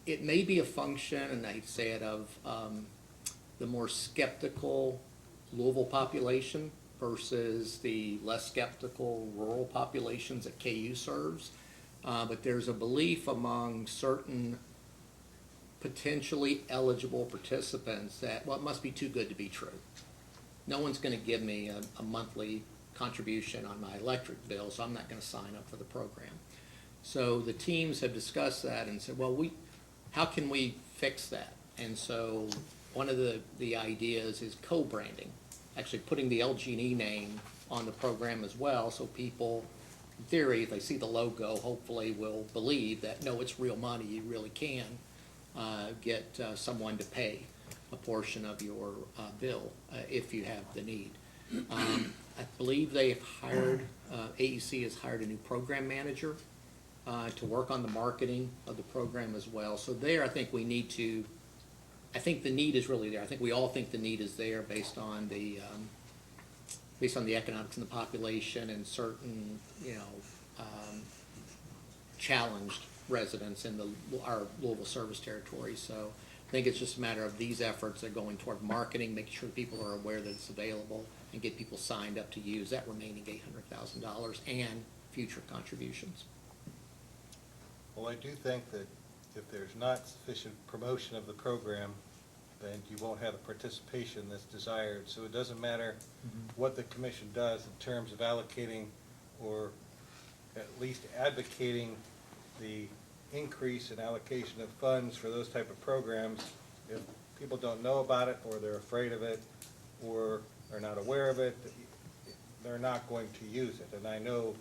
it may be a function, and I say it, of the more skeptical Louisville population versus the less skeptical rural populations that KU serves. But there's a belief among certain potentially eligible participants that, well, it must be too good to be true. No one's going to give me a monthly contribution on my electric bill, so I'm not going to sign up for the program. So the teams have discussed that and said, well, how can we fix that? And so one of the ideas is co-branding, actually putting the LG&E name on the program as well, so people, in theory, if they see the logo, hopefully will believe that, no, it's real money, you really can get someone to pay a portion of your bill if you have the need. I believe they've hired, AEC has hired a new program manager to work on the marketing of the program as well. So there, I think we need to, I think the need is really there. I think we all think the need is there based on the economics in the population and certain, challenged residents in our Louisville service territory. So I think it's just a matter of these efforts are going toward marketing, making sure people are aware that it's available, and get people signed up to use that remaining $800,000 and future contributions. Well, I do think that if there's not sufficient promotion of the program, then you won't have the participation that's desired. So it doesn't matter what the commission does in terms of allocating or at least advocating the increase in allocation of funds for those type of programs. If people don't know about it, or they're afraid of it, or are not aware of it, they're not going to use it. And I know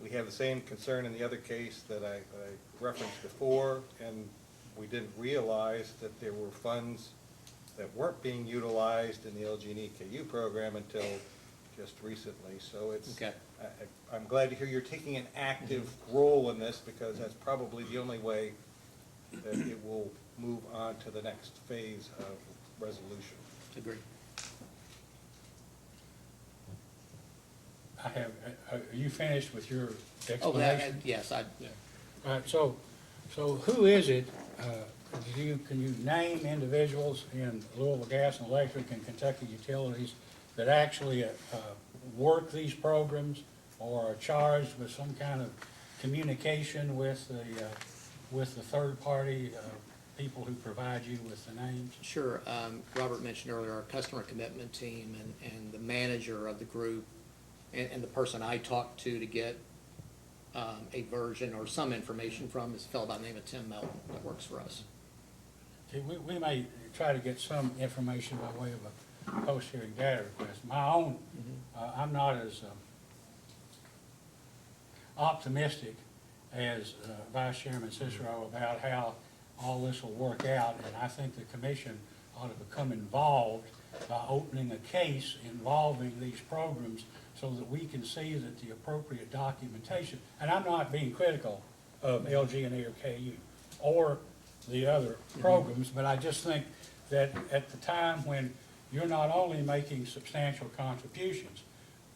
we have the same concern in the other case that I referenced before, and we didn't realize that there were funds that weren't being utilized in the LG&E KU program until just recently. So it's, Okay. I'm glad to hear you're taking an active role in this, because that's probably the only way that it will move on to the next phase of resolution. Agree. Are you finished with your Oh, explanation? yes, All right, so who is it, can you name individuals in Louisville Gas and Electric and Kentucky Utilities that actually work these programs or are charged with some kind of communication with the third-party people who provide you with the names? Sure. Robert mentioned earlier our customer commitment team and the manager of the group and the person I talked to get a version or some information from is a fellow by the name of Tim Melton that works for us. Okay, we may try to get some information by way of a post-hearing data request. My own, I'm not as optimistic as Vice Chairman Cicero about how all this will work out, and I think the commission ought to become involved by opening a case involving these programs so that we can see that the appropriate documentation, and I'm not being critical of LG&E or KU or the other programs, but I just think that at the time when you're not only making substantial contributions,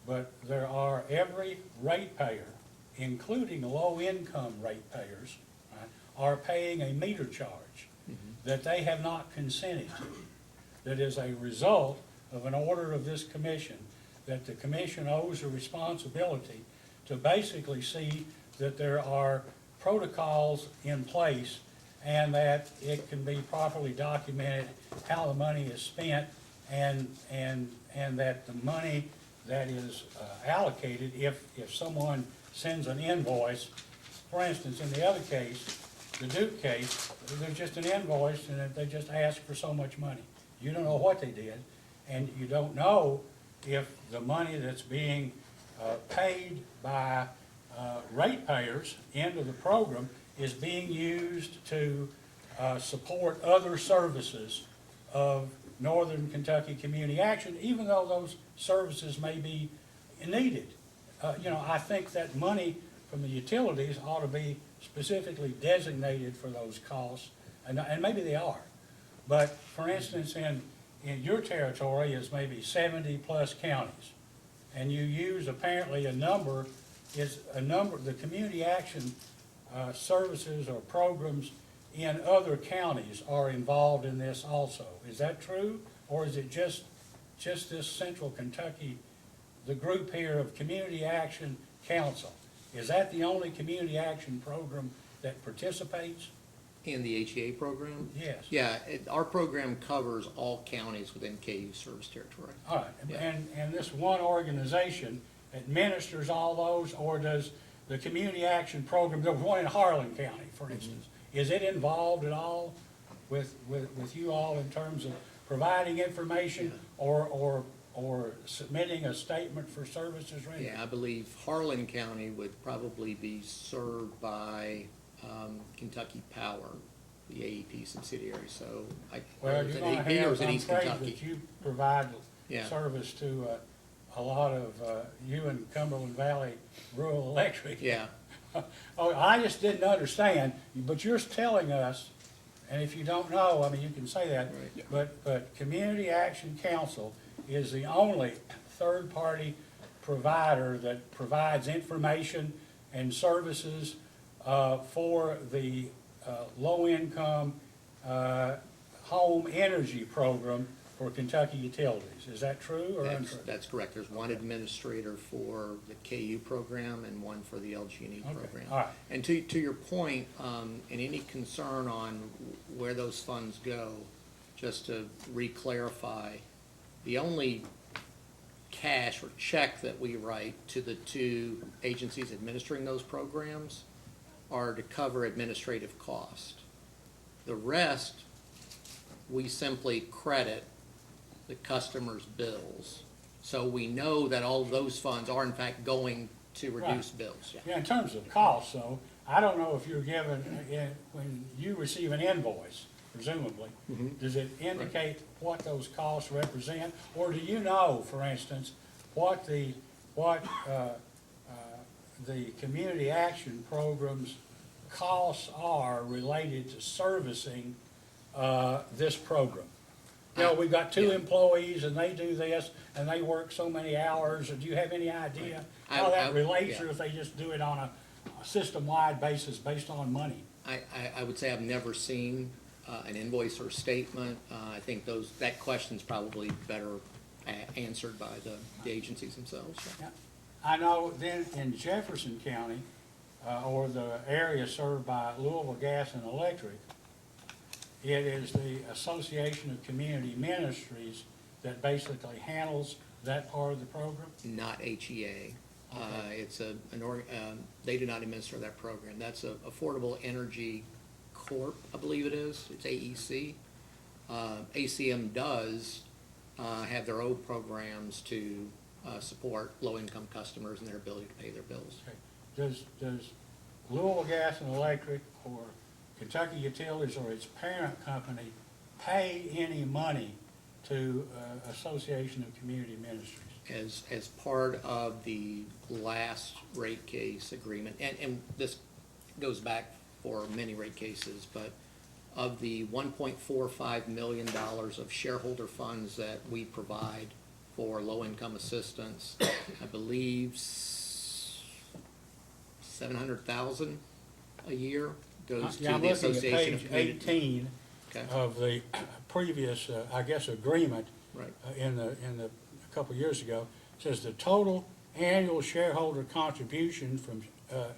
but there are every ratepayer, including low-income ratepayers, right, are paying a meter charge that they have not consented to, that is a result of an order of this commission, that the commission owes a responsibility to basically see that there are protocols in place and that it can be properly documented how the money is spent, and that the money that is allocated, if someone sends an invoice, for instance, in the other case, the Duke case, there's just an invoice and they just ask for so much money. You don't know what they did, and you don't know if the money that's being paid by ratepayers into the program is being used to support other services of Northern Kentucky Community Action, even though those services may be needed. I think that money from the utilities ought to be specifically designated for those costs, and maybe they are. But for instance, in your territory is maybe 70-plus counties, and you use apparently the community action services or programs in other counties are involved in this also. Is that true? Or is it just this Central Kentucky, the group here of Community Action Council? Is that the only community action program that participates? In the HEA program? Yes. Yeah, our program covers all counties within KU service territory. All right, Yeah. and this one organization administers all those, or does the community action program, there was one in Harlan County, for instance, is it involved at all with you all in terms of providing information or submitting a statement for services rendered? Yeah, I believe Harlan County would probably be served by Kentucky Power, the AEP subsidiary, so Well, you're gonna have, I'm East afraid Kentucky. that you provide Yeah. service to a lot of, you and Cumberland Valley Rural Electric. Yeah. Oh, I just didn't understand, but you're telling us, and if you don't know, I mean, you can say that, but Community Action Council is the only third-party provider that provides information and services for the low-income home energy program for Kentucky Utilities. Is that true or untrue? That's correct. There's one administrator for the KU program and one for the LG&E program. All right. And to your point, and any concern on where those funds go, just to re-clarify, the only cash or check that we write to the two agencies administering those programs are to cover administrative cost. The rest, we simply credit the customer's bills. So we know that all of those funds are in fact going to reduce bills. Yeah, in terms of cost, so I don't know if you're given, when you receive an invoice, presumably, does it indicate what those costs represent? Or do you know, for instance, what the community action program's costs are related to servicing this program? You know, we've got two employees and they do this and they work so many hours. Do you have any idea how that relates, or if they just do it on a system-wide basis based on money? I would say I've never seen an invoice or statement. I think that question's probably better answered by the agencies themselves. Yeah. I know then in Jefferson County, or the area served by Louisville Gas and Electric, it is the Association of Community Ministries that basically handles that part of the program? Not HEA. It's they do not administer that program. That's a Affordable Energy Corp, I believe it is. It's AEC. ACM does have their own programs to support low-income customers and their ability to pay their bills. Okay. Does Louisville Gas and Electric or Kentucky Utilities or its parent company pay any money to Association of Community Ministries? As part of the last rate case agreement, and this goes back for many rate cases, but of the $1.45 million of shareholder funds that we provide for low-income assistance, I believe $700,000 a year goes to the Association of Community. I'm looking at page 18 of the previous, I guess, agreement in the a couple of years ago. It says the total annual shareholder contribution from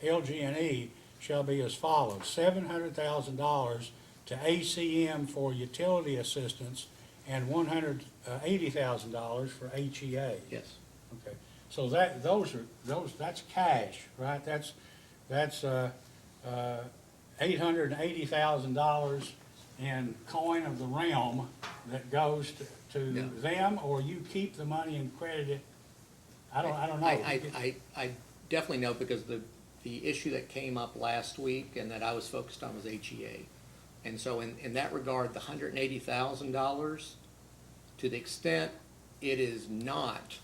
LG&E shall be as follows: $700,000 to ACM for utility assistance and $180,000 for HEA. Yes. Okay. So that's cash, right? That's $880,000 in coin of the realm that goes to them, or you keep the money and credit it. I don't know. I definitely know, because the issue that came up last week and that I was focused on was HEA. And so in that regard, the $180,000, to the extent it is not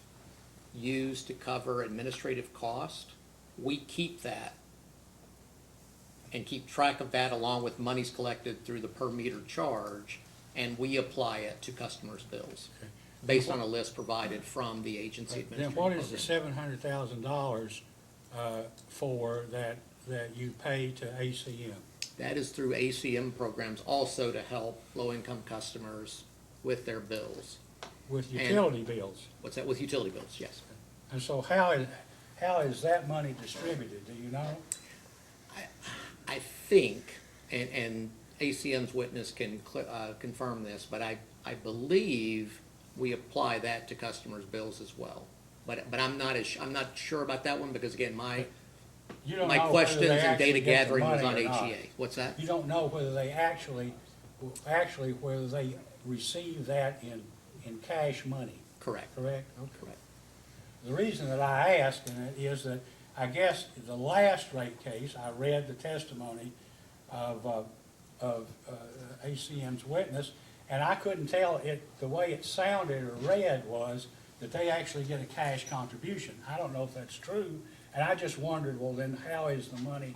use to cover administrative cost, we keep that and keep track of that along with monies collected through the per meter charge, and we apply it to customers' bills based on a list provided from the agency Then administrative what is the program. $700,000 for that you pay to ACM? That is through ACM programs also to help low-income customers with their bills. With And- utility bills? What's that? With utility bills, yes. And so how is that money distributed, do you know? I think, and ACM's witness can confirm this, but I believe we apply that to customers' bills as well. But I'm not sure about that one, because again, my questions and data gathering was on HEA. What's that? You don't know whether they actually whether they receive that in cash money. Correct. Correct? Okay. Correct. The reason that I ask is that I guess the last rate case, I read the testimony of ACM's witness, and I couldn't tell the way it sounded or read was that they actually get a cash contribution. I don't know if that's true, and I just wondered, well, then how is the money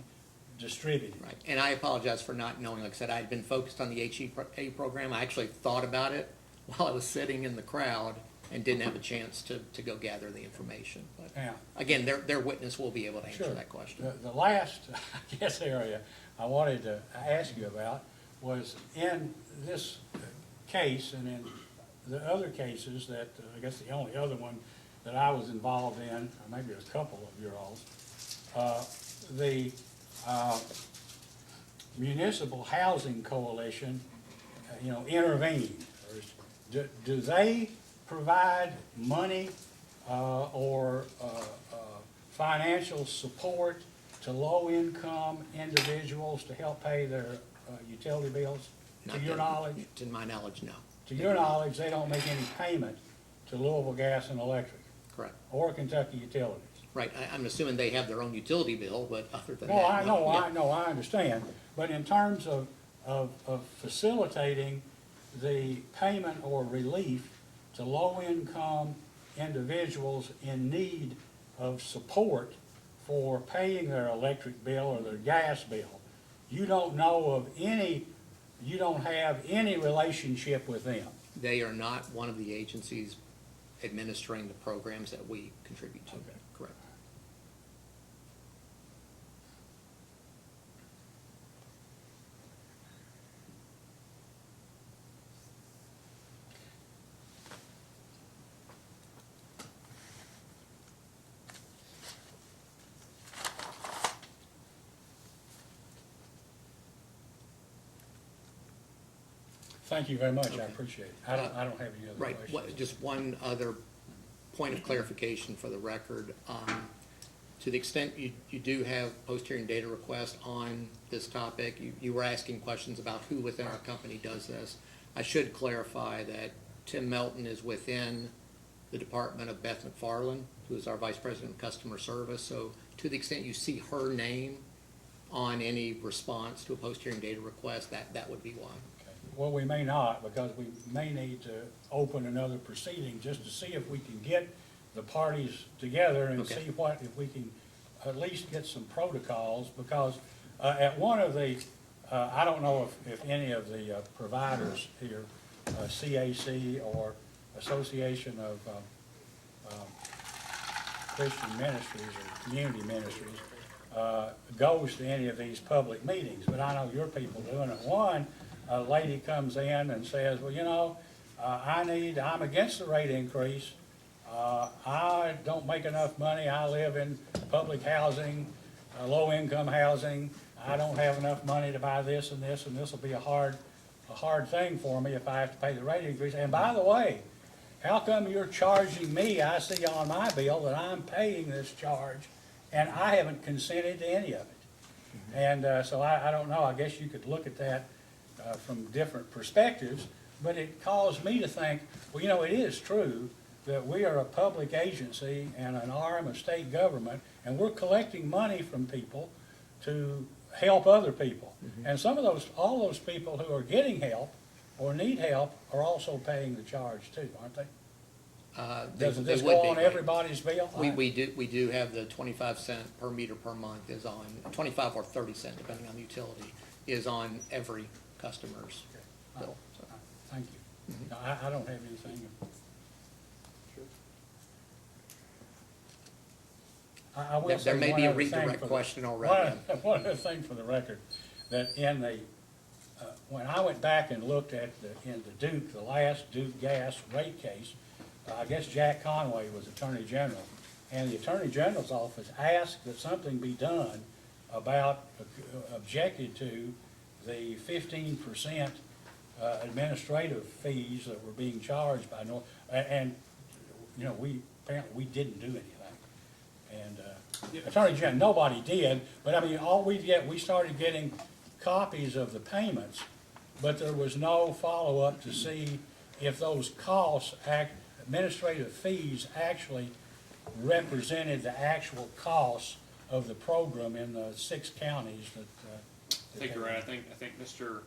distributed? Right, and I apologize for not knowing. Like I said, I'd been focused on the HEA program. I actually thought about it while I was sitting in the crowd and didn't have a chance to go gather the information. But Yeah. again, their witness will be able to answer Sure. that question. The last, I guess, area I wanted to ask you about was in this case and in the other cases that, I guess the only other one that I was involved in, or maybe a couple of your alls, the Municipal Housing Coalition, intervened. Do they provide money or financial support to low-income individuals to help pay their utility bills? To your knowledge? To my knowledge, no. To your knowledge, they don't make any payment to Louisville Gas and Electric? Correct. Or Kentucky Utilities? Right, I'm assuming they have their own utility bill, but other than that. Well, I no. know, I understand. But in terms of facilitating the payment or relief to low-income individuals in need of support for paying their electric bill or their gas bill, you don't have any relationship with them? They are not one of the agencies administering the programs that we contribute to. Okay. Correct. Thank you very much, I appreciate it. I don't have any other Right, questions. just one other point of clarification for the record. To the extent you do have post-hearing data requests on this topic, you were asking questions about who within our company does this. I should clarify that Tim Melton is within the department of Beth McFarland, who is our Vice President of Customer Service. So to the extent you see her name on any response to a post-hearing data request, that would be why. Well, we may not, because we may need to open another proceeding just to see if we can get the parties together and Okay. see if we can at least get some protocols, because at one of the, I don't know if any of the providers here, CAC or Association of Christian Ministries or Community Ministries, goes to any of these public meetings, but I know your people doing it. One, a lady comes in and says, well, I'm against the rate increase. I don't make enough money. I live in public housing, low-income housing. I don't have enough money to buy this and this will be a hard thing for me if I have to pay the rate increase. And by the way, how come you're charging me? I see on my bill that I'm paying this charge, and I haven't consented to any of it. And so I don't know. I guess you could look at that from different perspectives, but it caused me to think, well, it is true that we are a public agency and an arm of state government, and we're collecting money from people to help other people. And all those people who are getting help or need help are also paying the charge too, aren't they? Doesn't they this would go be, on right. everybody's bill? We do have the 25 cent per meter per month is on, 25 or 30 cent, depending on the utility, is on every customer's bill. So, Thank you. No, I don't have anything. I will say There may one be a other thing redirect for the- question already. One other thing for the record, that in the, when I went back and looked at in the Duke, the last Duke Gas rate case, I guess Jack Conway was Attorney General, and the Attorney General's office asked that something be done about, objected to the 15% administrative fees that were being charged by North, and, you know, apparently we didn't do anything. And Attorney General, nobody did, but I mean, all we started getting copies of the payments, but there was no follow-up to see if those costs, administrative fees actually represented the actual costs of the program in the 6 counties that. I think you're right. I think Mr.,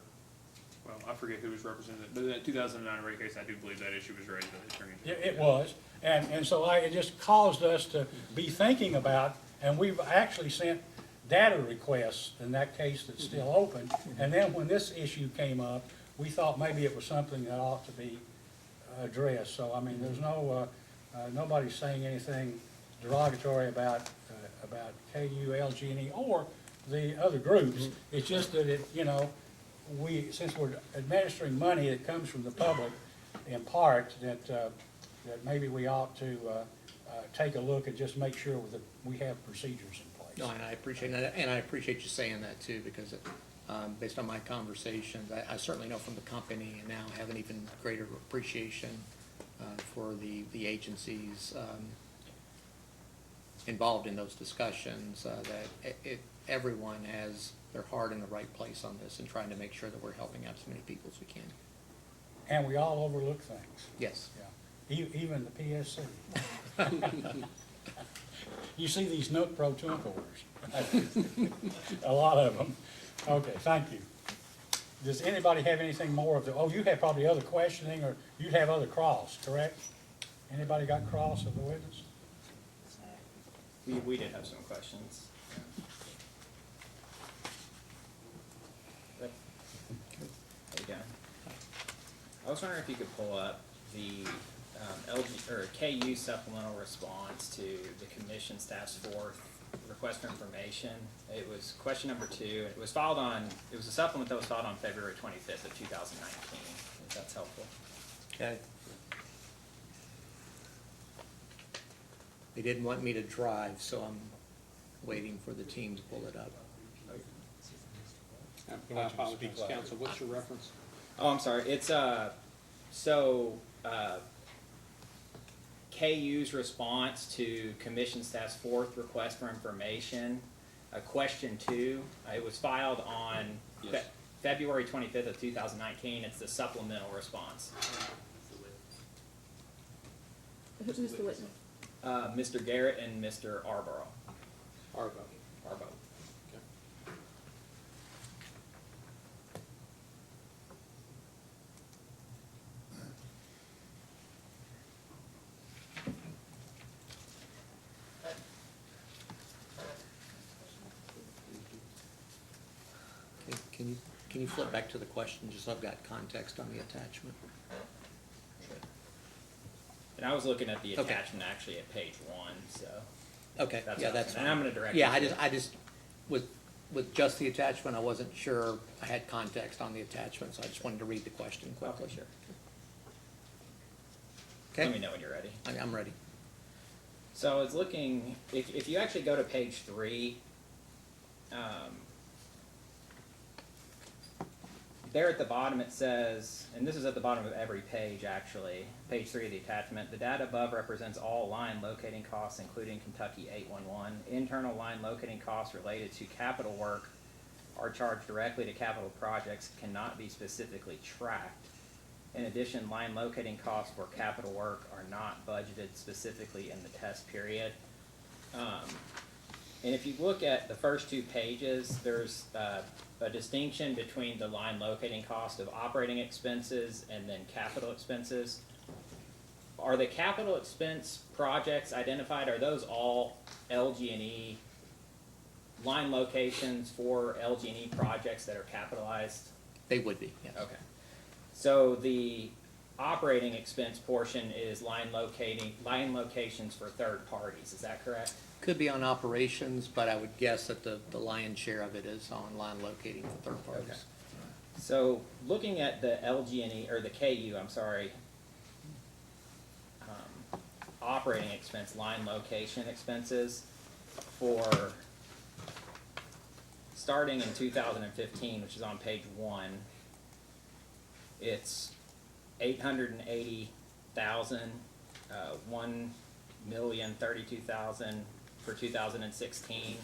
well, I forget who was represented, but in that 2009 rate case, I do believe that issue was raised by the Attorney General. It was, and so it just caused us to be thinking about, and we've actually sent data requests in that case that's still open, and then when this issue came up, we thought maybe it was something that ought to be addressed. So, I mean, there's no, nobody's saying anything derogatory about KU, LG&E, or the other groups. It's just that it, you know, since we're administering money that comes from the public in part, that maybe we ought to take a look and just make sure that we have procedures in place. No, and I appreciate that, and I appreciate you saying that too, because based on my conversations, I certainly know from the company and now have an even greater appreciation for the agencies involved in those discussions, that everyone has their heart in the right place on this and trying to make sure that we're helping out as many people as we can. And we all overlook things. Yes. Yeah. Even the PSC. You see these Nook Pro Twinkles. A lot of them. Okay, thank you. Does anybody have anything more of you have probably other questioning, or you'd have other cross, correct? Anybody got cross of the witness? We did have some questions. How you doing? I was wondering if you could pull up the LG or KU supplemental response to the commission staff's fourth request for information. It was question number 2. It was a supplement that was filed on February 25th of 2019, if that's helpful. Okay. They didn't want me to drive, so I'm waiting for the team to pull it up. I apologize, counsel, what's your reference? Oh, I'm sorry. It's KU's response to commission staff's fourth request for information, question 2. It was filed on February 25th of 2019. It's the supplemental response. Who's the witness? Mr. Garrett and Mr. Arborough. Arbo. Okay, can you flip back to the question, just so I've got context on the attachment? And I was looking at the Okay. attachment actually at page 1, so. Okay, yeah, that's fine. And I'm gonna direct Yeah, you to I it. just, with just the attachment, I wasn't sure I had context on the attachment, so I just wanted to read the question quickly. Okay, sure. Okay? Let me know when you're ready. I'm ready. So I was looking, if you actually go to page 3, there at the bottom it says, and this is at the bottom of every page actually, page 3 of the attachment, the data above represents all line locating costs, including Kentucky 811. Internal line locating costs related to capital work are charged directly to capital projects, cannot be specifically tracked. In addition, line locating costs for capital work are not budgeted specifically in the test period. And if you look at the first 2 pages, there's a distinction between the line locating cost of operating expenses and then capital expenses. are the capital expense projects identified, are those all LG&E line locations for LG&E projects that are capitalized? They would be, yes. Okay. So the operating expense portion is line locations for third parties, is that correct? Could be on operations, but I would guess that the lion's share of it is on line locating for third parties. Okay. So looking at the LG&E, or the KU, I'm sorry, operating expense line location expenses for starting in 2015, which is on page 1, it's 880,000, 1,032,000 for 2016.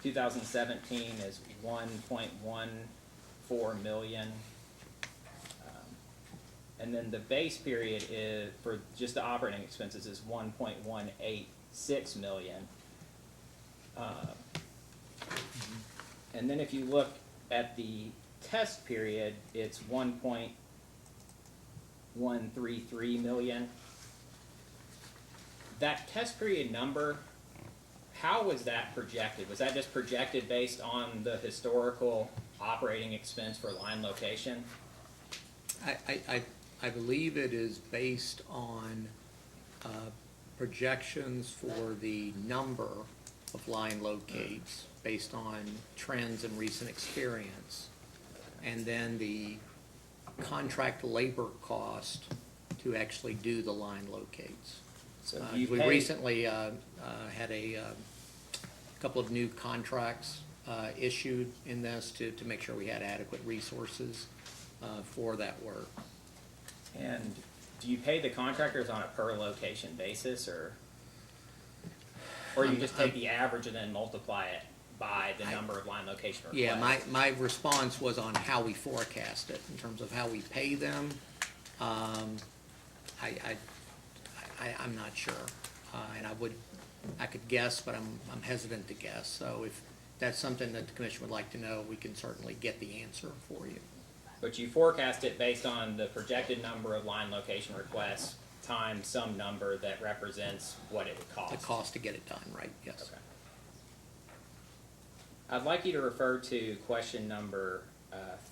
2017 is 1.14 million. And then the base period is, for just the operating expenses, is 1.186 million. And then if you look at the test period, it's 1.133 million. That test period number, how was that projected? Was that just projected based on the historical operating expense for line location? I believe it is based on projections for the number of line locates based on trends and recent experience, and then the contract labor cost to actually do the line locates. So We recently had a couple of new contracts issued in this to make sure we had adequate resources for that work. And do you pay the contractors on a per location basis, or you just take the average and then multiply it by the number of line location requests? Yeah, my response was on how we forecast it, in terms of how we pay them. I'm not sure, and I could guess, but I'm hesitant to guess. So if that's something that the commission would like to know, we can certainly get the answer for you. But you forecast it based on the projected number of line location requests times some number that represents what it would cost. The cost to get it done, right, yes. Okay. I'd like you to refer to question number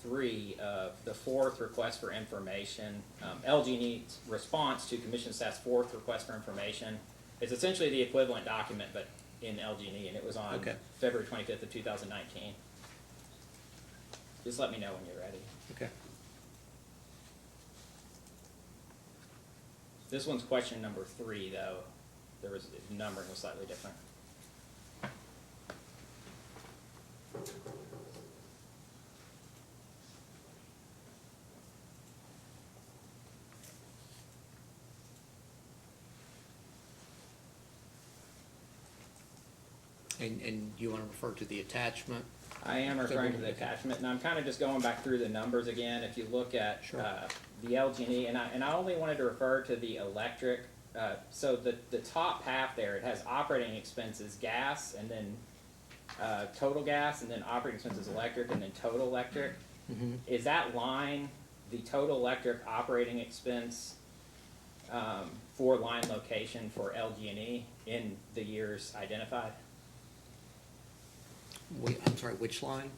3 of the 4th request for information. LG&E's response to Commission Staff's 4th request for information is essentially the equivalent document, but in LG&E, and it was on February 25th of 2019. Just let me know when you're ready. Okay. This one's question number 3, though. The numbering was slightly different. And you want to refer to the attachment? I am referring to the attachment, and I'm kind of just going back through the numbers again. If you look at the LG&E, and I only wanted to refer to the electric. So the top half there, it has operating expenses gas, and then total gas, and then operating expenses electric, and then total electric. Mm-hmm. Is that line the total electric operating expense for line location for LG&E in the years identified? I'm sorry, which line?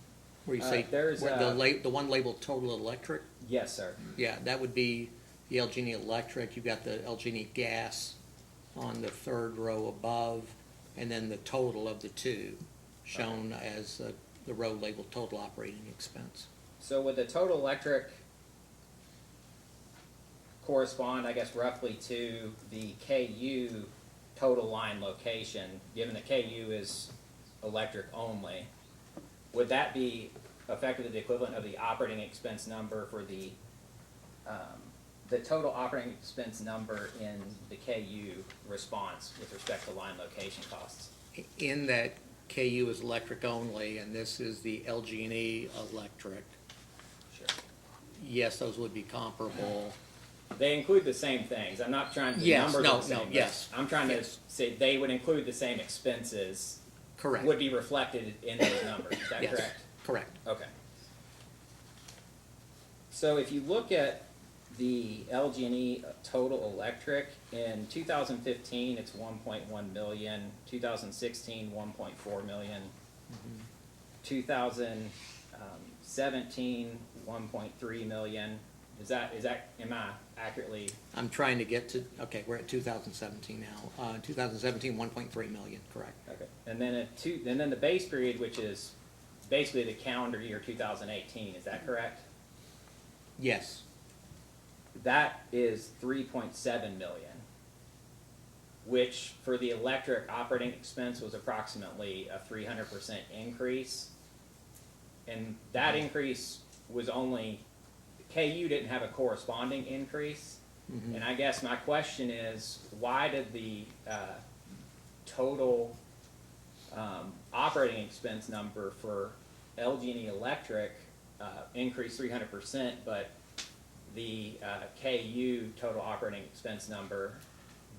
Where you say, there's the one labeled total electric? Yes, sir. Yeah, that would be the LG&E electric. You've got the LG&E gas on the 3rd row above, and then the total of the two shown as the row labeled total operating expense. So would the total electric correspond, I guess, roughly to the KU total line location, given that KU is electric only? Would that be effectively the equivalent of the operating expense number for the total operating expense number in the KU response with respect to line location costs? In that KU is electric only, and this is the LG&E electric. Sure. Yes, those would be comparable. They include the same things. I'm not trying to Yes, numbers no, are the same. no, yes. I'm trying to say they would include the same expenses. Correct. Would be reflected in those numbers. Is that Yes, correct? correct. Okay. So if you look at the LG&E total electric, in 2015, it's 1.1 million, 2016, 1.4 million, 2017, 1.3 million. Is that, am I accurately? I'm trying to get to, okay, we're at 2017 now. 2017, 1.3 million, correct. Okay, and then and then the base period, which is basically the calendar year 2018, is that correct? Yes. That is 3.7 million, which for the electric operating expense was approximately a 300% increase. And that increase was only, KU didn't have a corresponding increase. And I guess my question is, why did the total operating expense number for LG&E Electric increase 300%, but the KU total operating expense number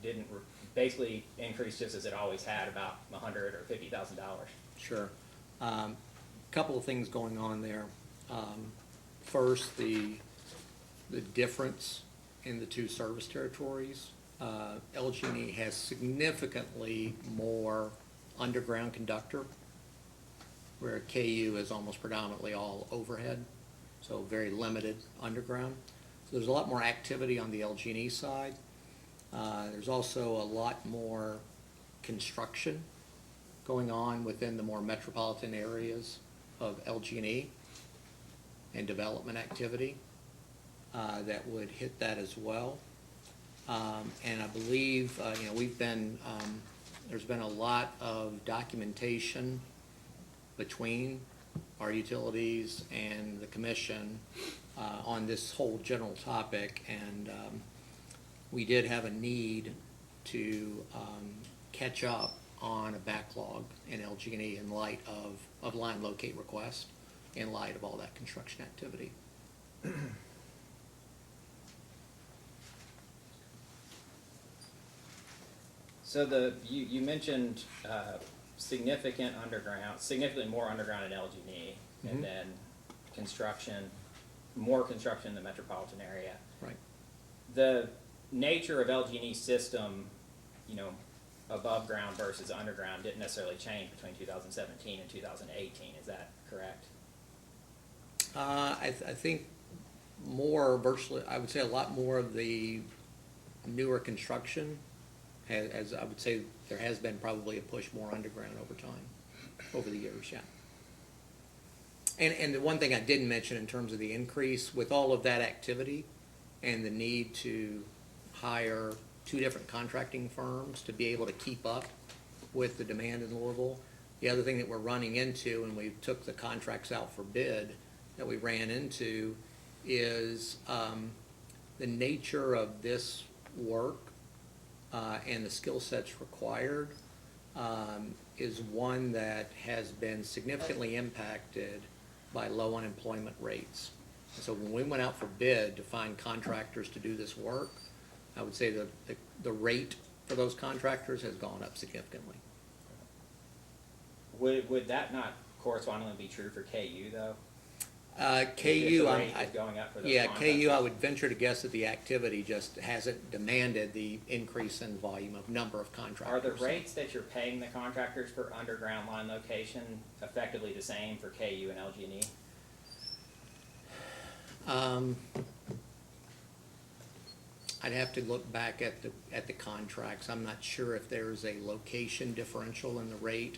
didn't basically increase just as it always had, about $100,000 or $50,000? Sure. Couple of things going on there. First, the difference in the two service territories. LG&E has significantly more underground conductor, where KU is almost predominantly all overhead, so very limited underground. So there's a lot more activity on the LG&E side. There's also a lot more construction going on within the more metropolitan areas of LG&E and development activity that would hit that as well. And I believe, we've been, there's been a lot of documentation between our utilities and the commission on this whole general topic, and we did have a need to catch up on a backlog in LG&E in light of line locate request, in light of all that construction activity. So you mentioned significantly more underground in LG&E, and then more construction in the metropolitan area. Right. The nature of LG&E's system, above ground versus underground, didn't necessarily change between 2017 and 2018. Is that correct? I think virtually, I would say a lot more of the newer construction, as I would say, there has been probably a push more underground over time, over the years, yeah. And the one thing I didn't mention in terms of the increase, with all of that activity and the need to hire 2 different contracting firms to be able to keep up with the demand in Louisville, the other thing that we're running into, and we took the contracts out for bid, that we ran into, is the nature of this work and the skill sets required is one that has been significantly impacted by low unemployment rates. So when we went out for bid to find contractors to do this work, I would say the rate for those contractors has gone up significantly. Would that not correspondingly be true for KU though? KU, going up for those yeah, contractors? KU, I would venture to guess that the activity just hasn't demanded the increase in volume of number of contractors. Are the rates that you're paying the contractors for underground line location effectively the same for KU and LG&E? I'd have to look back at the contracts. I'm not sure if there's a location differential in the rate,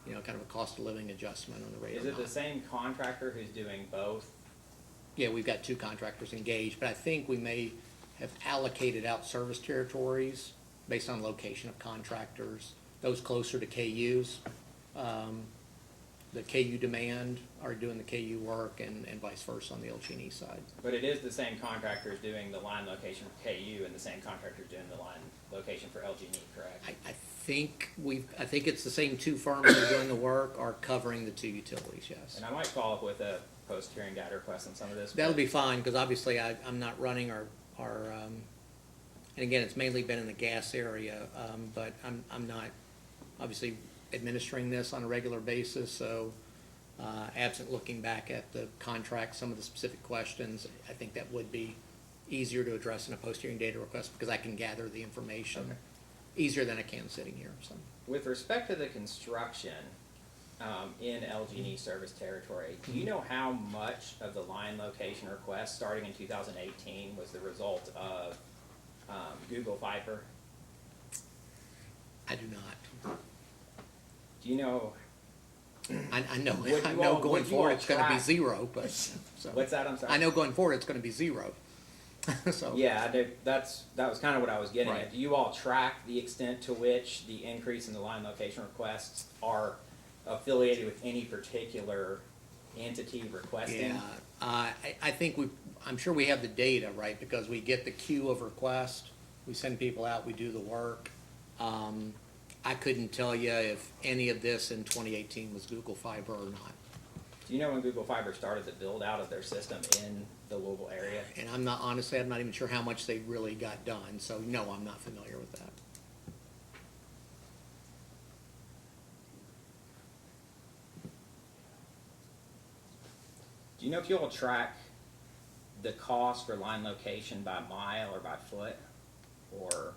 kind of a cost of living adjustment on the rate. Is it the same contractor who's doing both? Yeah, we've got 2 contractors engaged, but I think we may have allocated out service territories based on location of contractors. Those closer to KU's, the KU demand are doing the KU work, and vice versa on the LG&E side. But it is the same contractors doing the line location for KU and the same contractors doing the line location for LG&E, correct? I think it's the same 2 firms that are doing the work are covering the 2 utilities, yes. And I might follow up with a post-hearing data request on some of this. That'll be fine, because obviously I'm not running our and again, it's mainly been in the gas area, but I'm not obviously administering this on a regular basis, so absent looking back at the contract, some of the specific questions, I think that would be easier to address in a post-hearing data request because I can gather the information Okay. easier than I can sitting here, so. With respect to the construction, in LG&E service territory, do you know how much of the line location request starting in 2018 was the result of Google Fiber? I do not. Do you know? I know, Would you I know all- going would you forward all it's gonna be track- zero, but, so. What's that? I'm sorry. I know going forward it's gonna be zero. So. Yeah, that was kind of what I was getting Right. at. Do you all track the extent to which the increase in the line location requests are affiliated with any particular entity requesting? Yeah, I think I'm sure we have the data, right, because we get the queue of requests, we send people out, we do the work. I couldn't tell you if any of this in 2018 was Google Fiber or not. Do you know when Google Fiber started the build out of their system in the Louisville area? And I'm not even sure how much they really got done, so no, I'm not familiar with that. Do you know if you'll track the cost for line location by mile or by foot? Or,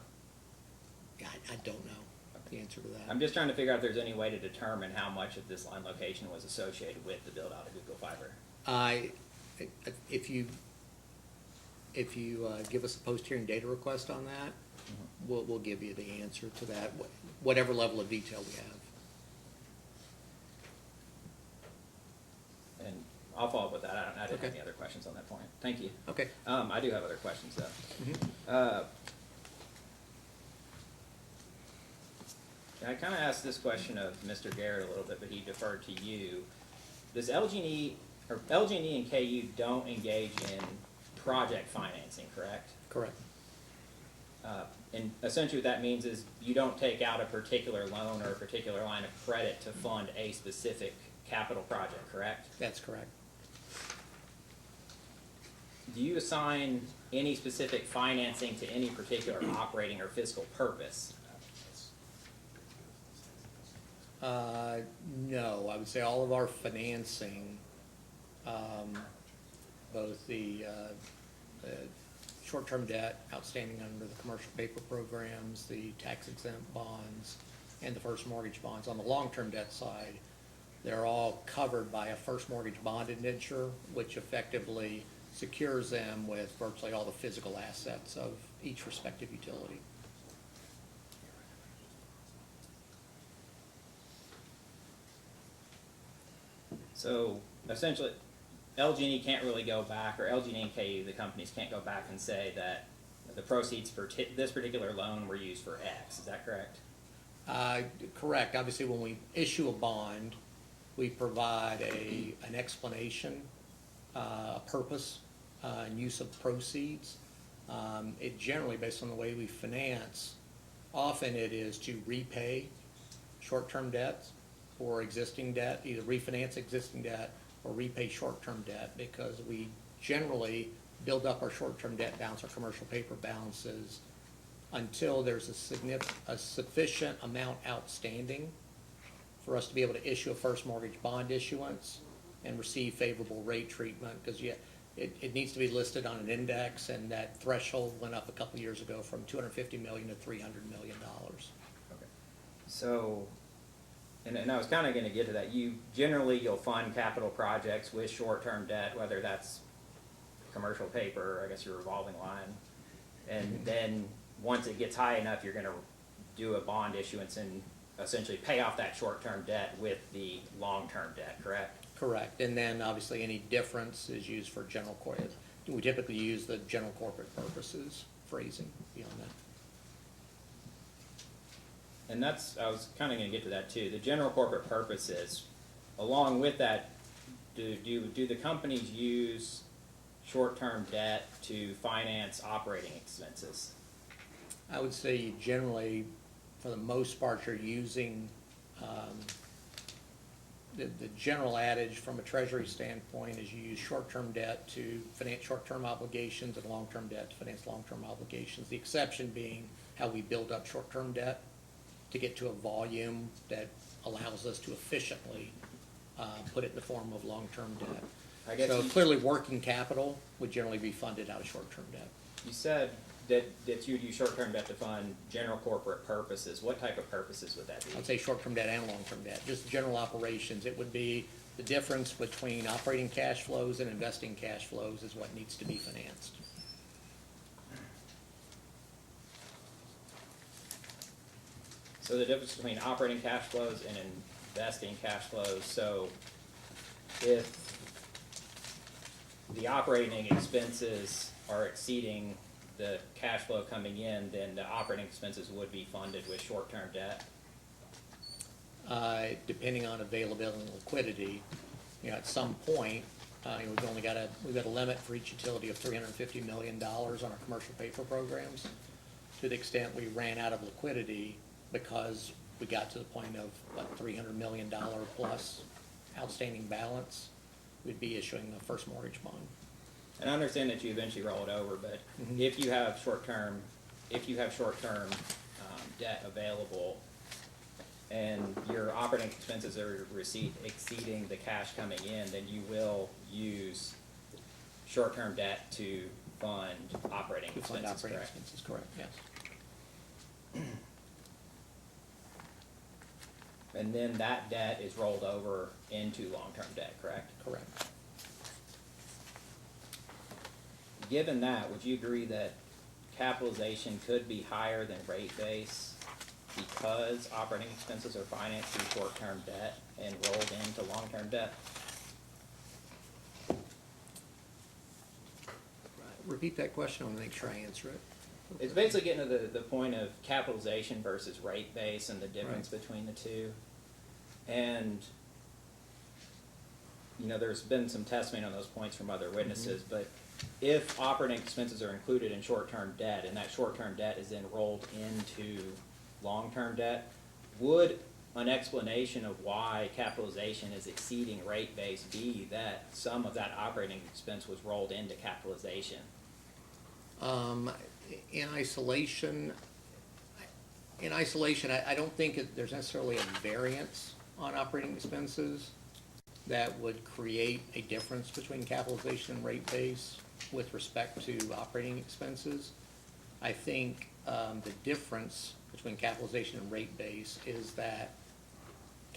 I don't know the answer to that. I'm just trying to figure out if there's any way to determine how much of this line location was associated with the build out of Google Fiber. If you give us a post-hearing data request on that, we'll give you the answer to that, whatever level of detail we have. And I'll follow up with that. I didn't have Okay. any other questions on that point. Thank you. Okay. I do have other questions though. I kind of asked this question of Mr. Garrett a little bit, but he deferred to you. Does LG&E and KU don't engage in project financing, correct? Correct. And essentially what that means is you don't take out a particular loan or a particular line of credit to fund a specific capital project, correct? That's correct. Do you assign any specific financing to any particular operating or fiscal purpose? No, I would say all of our financing, both the short-term debt outstanding under the commercial paper programs, the tax-exempt bonds, and the first mortgage bonds. On the long-term debt side, they're all covered by a first mortgage bond indenture, which effectively secures them with virtually all the physical assets of each respective utility. So essentially, LG&E can't really go back, or LG&E and KU, the companies can't go back and say that the proceeds for this particular loan were used for X. Is that correct? Correct. Obviously, when we issue a bond, we provide an explanation, a purpose, and use of proceeds. It generally, based on the way we finance, often it is to repay short-term debts or existing debt, either refinance existing debt or repay short-term debt, because we generally build up our short-term debt balance, our commercial paper balances, until there's a sufficient amount outstanding for us to be able to issue a first mortgage bond issuance and receive favorable rate treatment, because it needs to be listed on an index, and that threshold went up a couple years ago from $250 million to $300 million. Okay. So, and I was kind of going to get to that. You'll fund capital projects with short-term debt, whether that's commercial paper, I guess your revolving line, and then once it gets high enough, you're going to do a bond issuance and essentially pay off that short-term debt with the long-term debt, correct? Correct, and then obviously any difference is used for general corporate. We typically use the general corporate purposes phrasing beyond that. And I was kind of going to get to that too. The general corporate purposes, along with that, do the companies use short-term debt to finance operating expenses? I would say you generally, for the most part, you're using, the general adage from a treasury standpoint is you use short-term debt to finance short-term obligations and long-term debt to finance long-term obligations. The exception being how we build up short-term debt to get to a volume that allows us to efficiently put it in the form of long-term debt. I guess So you- clearly, working capital would generally be funded out of short-term debt. You said that you'd use short-term debt to fund general corporate purposes. What type of purposes would that be? I'd say short-term debt and long-term debt, just general operations. It would be the difference between operating cash flows and investing cash flows is what needs to be financed. So the difference between operating cash flows and investing cash flows, so if the operating expenses are exceeding the cash flow coming in, then the operating expenses would be funded with short-term debt? Depending on availability and liquidity, at some point, we've got a limit for each utility of $350 million on our commercial paper programs. To the extent we ran out of liquidity because we got to the point of $300 million plus outstanding balance, we'd be issuing the first mortgage bond. And I understand that you eventually roll it over, but if you have short-term debt available and your operating expenses are exceeding the cash coming in, then you will use short-term debt to fund operating To fund expenses, operating correct? expenses, correct, yes. And then that debt is rolled over into long-term debt, correct? Correct. Given that, would you agree that capitalization could be higher than rate base because operating expenses are financed through short-term debt and rolled into long-term debt? Repeat that question, I want to make sure I answer it. It's basically getting to the point of capitalization versus rate base and the difference between the two. And, there's been some testimony on those points from other witnesses, but if operating expenses are included in short-term debt and that short-term debt is then rolled into long-term debt, would an explanation of why capitalization is exceeding rate base be that some of that operating expense was rolled into capitalization? In isolation, I don't think there's necessarily a variance on operating expenses that would create a difference between capitalization and rate base with respect to operating expenses. I think the difference between capitalization and rate base is that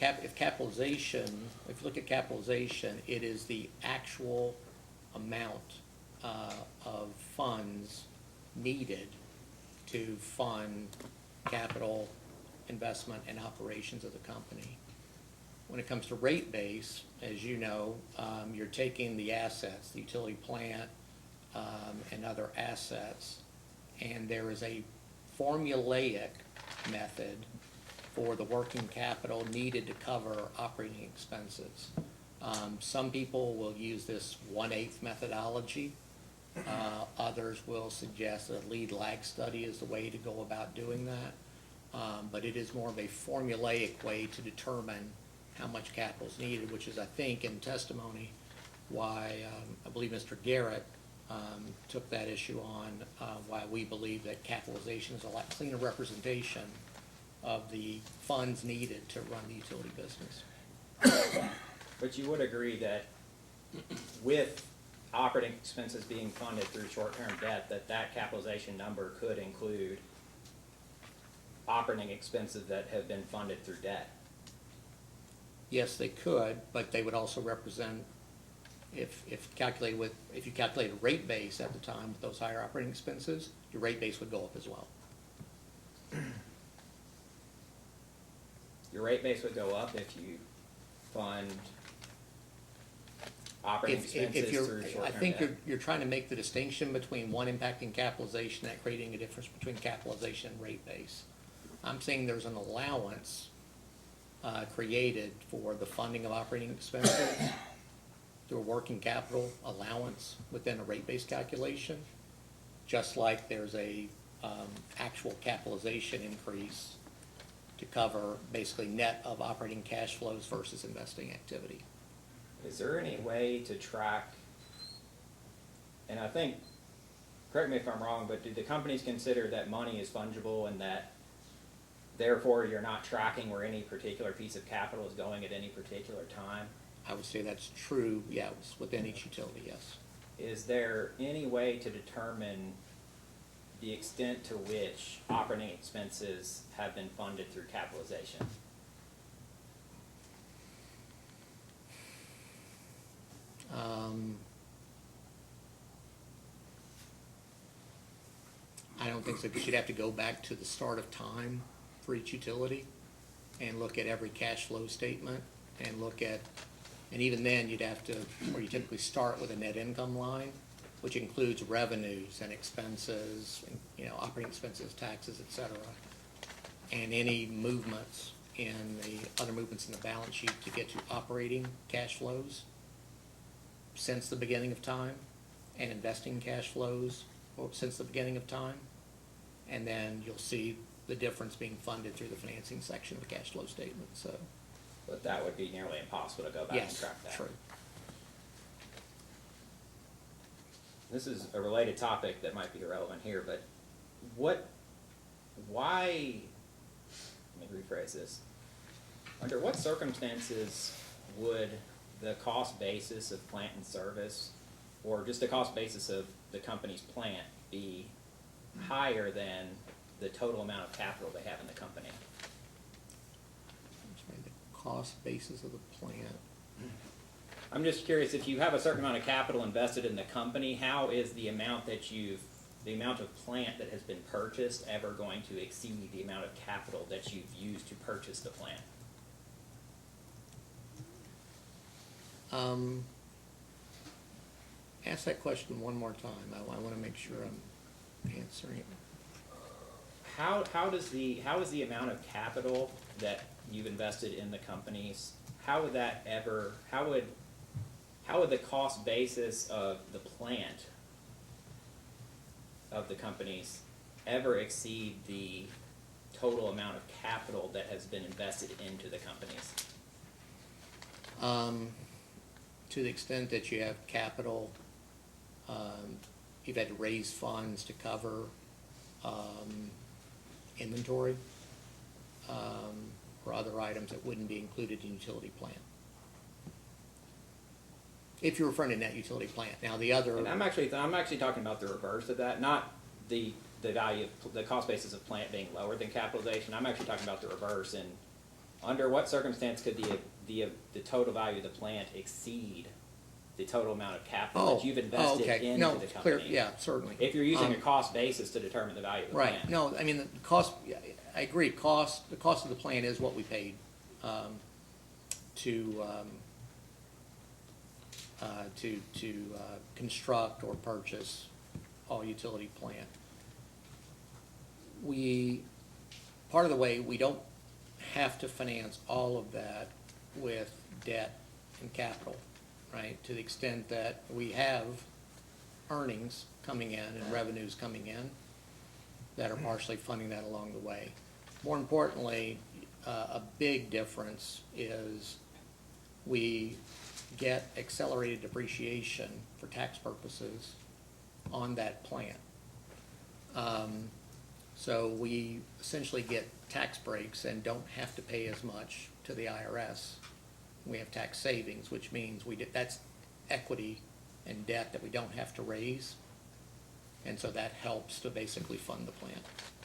if you look at capitalization, it is the actual amount of funds needed to fund capital investment and operations of the company. When it comes to rate base, as you know, you're taking the assets, the utility plant, and other assets, and there is a formulaic method for the working capital needed to cover operating expenses. Some people will use this 1/8 methodology. Others will suggest that a lead lag study is the way to go about doing that. But it is more of a formulaic way to determine how much capital is needed, which is, I think, in testimony, why I believe Mr. Garrett took that issue on, why we believe that capitalization is a lot cleaner representation of the funds needed to run the utility business. But you would agree that with operating expenses being funded through short-term debt, that capitalization number could include operating expenses that have been funded through debt? Yes, they could, but they would also represent, if you calculated rate base at the time with those higher operating expenses, your rate base would go up as well. Your rate base would go up if you fund operating expenses through short-term I think debt. you're trying to make the distinction between one impacting capitalization and creating a difference between capitalization and rate base. I'm saying there's an allowance created for the funding of operating expenses through a working capital allowance within a rate base calculation, just like there's a actual capitalization increase to cover basically net of operating cash flows versus investing activity. Is there any way to track, and I think, correct me if I'm wrong, but do the companies consider that money is fungible and that therefore you're not tracking where any particular piece of capital is going at any particular time? I would say that's true, yeah, it's within each utility, yes. Is there any way to determine the extent to which operating expenses have been funded through capitalization? I don't think so, because you'd have to go back to the start of time for each utility and look at every cash flow statement and look at, and even then, you'd have to, or you typically start with a net income line, which includes revenues and expenses, and, you know, operating expenses, taxes, et cetera, and any movements in the other movements in the balance sheet to get to operating cash flows since the beginning of time, and investing cash flows since the beginning of time. And then you'll see the difference being funded through the financing section of the cash flow statement, so. But that would be nearly impossible to go back and Yes, track that. true. This is a related topic that might be irrelevant here, but why, let me rephrase this. Under what circumstances would the cost basis of plant and service, or just the cost basis of the company's plant, be higher than the total amount of capital they have in the company? The cost basis of the plant. I'm just curious, if you have a certain amount of capital invested in the company, how is the amount of plant that has been purchased ever going to exceed the amount of capital that you've used to purchase the plant? Ask that question one more time. I want to make sure I'm answering it. How is the amount of capital that you've invested in the companies, how would the cost basis of the plant of the companies ever exceed the total amount of capital that has been invested into the companies? To the extent that you have capital, you've had to raise funds to cover inventory or other items that wouldn't be included in utility plant. If you're referring to net utility plant. Now the other. And I'm actually talking about the reverse of that, not the value of the cost basis of plant being lower than capitalization. I'm actually talking about the reverse. And under what circumstance could the total value of the plant exceed the total amount of capital that you've invested into the company? Clear, yeah, certainly. If you're using a cost basis to determine the value of the plant. Right. No, I mean the cost. I agree. The cost of the plant is what we paid to construct or purchase all utility plant. Part of the way, we don't have to finance all of that with debt and capital, right? To the extent that we have earnings coming in and revenues coming in that are partially funding that along the way. More importantly, a big difference is we get accelerated depreciation for tax purposes on that plant. So we essentially get tax breaks and don't have to pay as much to the IRS. We have tax savings, which means that's equity and debt that we don't have to raise. And so that helps to basically fund the plant.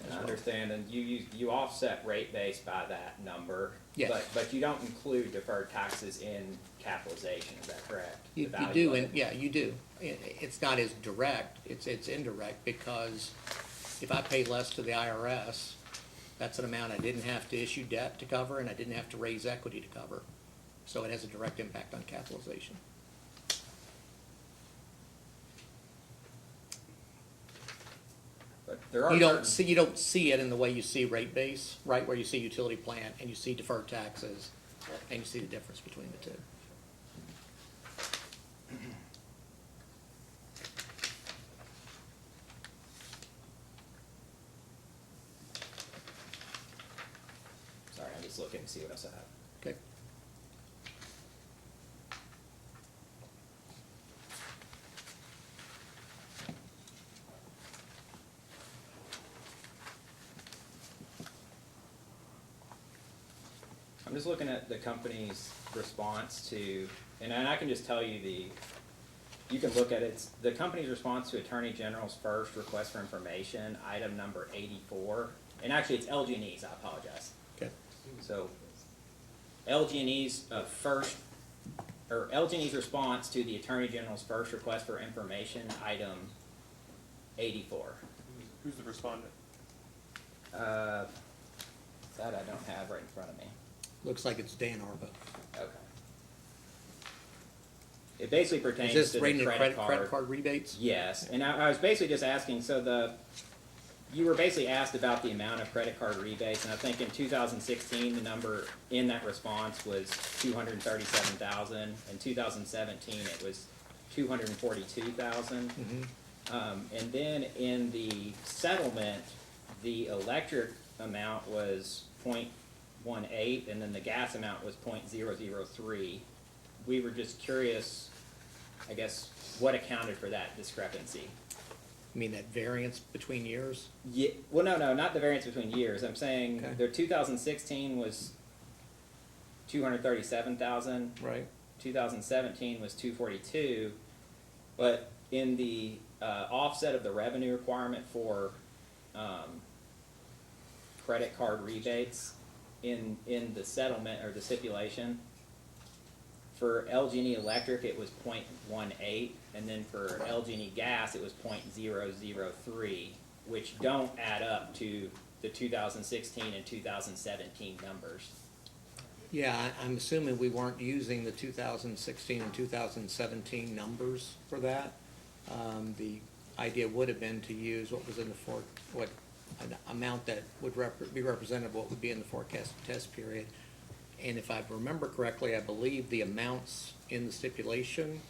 I understand, and you offset rate base by that number. Yes. But you don't include deferred taxes in capitalization, is that correct? You do, and yeah, you do. It's not as direct, it's indirect, because if I pay less to the IRS, that's an amount I didn't have to issue debt to cover, and I didn't have to raise equity to cover. So it has a direct impact on capitalization. But there are You don't see it in the way you see rate base, right, where you see utility plant and you see deferred taxes, and you see the difference between the two. Sorry, I'm just looking to see what else I have. Okay. I'm I'm just looking at the company's response to, and I can just tell you you can look at it, the company's response to Attorney General's first request for information, item number 84, and actually it's LG&E's, I apologize. Okay. So LG&E's LG&E's response to the Attorney General's first request for information, item 84. Who's the respondent? That I don't have right in front of me. Looks like it's Dan Arba. Okay. It basically pertains Is this to the rating credit credit card rebates? Yes, and I was basically just asking, you were basically asked about the amount of credit card rebates, and I think in 2016, the number in that response was 237,000. In 2017, it was 242,000. And then in the settlement, the electric amount was 0.18, and then the gas amount was 0.003. We were just curious, I guess, what accounted for that discrepancy? You mean that variance between years? Yeah, well, no, not the variance between years. I'm saying Okay. their 2016 was 237,000. Right. 2017 was 242, but in the offset of the revenue requirement for credit card rebates in the settlement or the stipulation, for LG&E Electric it was 0.18, and then for LG&E Gas it was 0.003, which don't add up to the 2016 and 2017 numbers. Yeah, I'm assuming we weren't using the 2016 and 2017 numbers for that. The idea would have been to use what was in the an amount that would be representative of what would be in the forecasted test period. And if I remember correctly, I believe the amounts in the stipulation,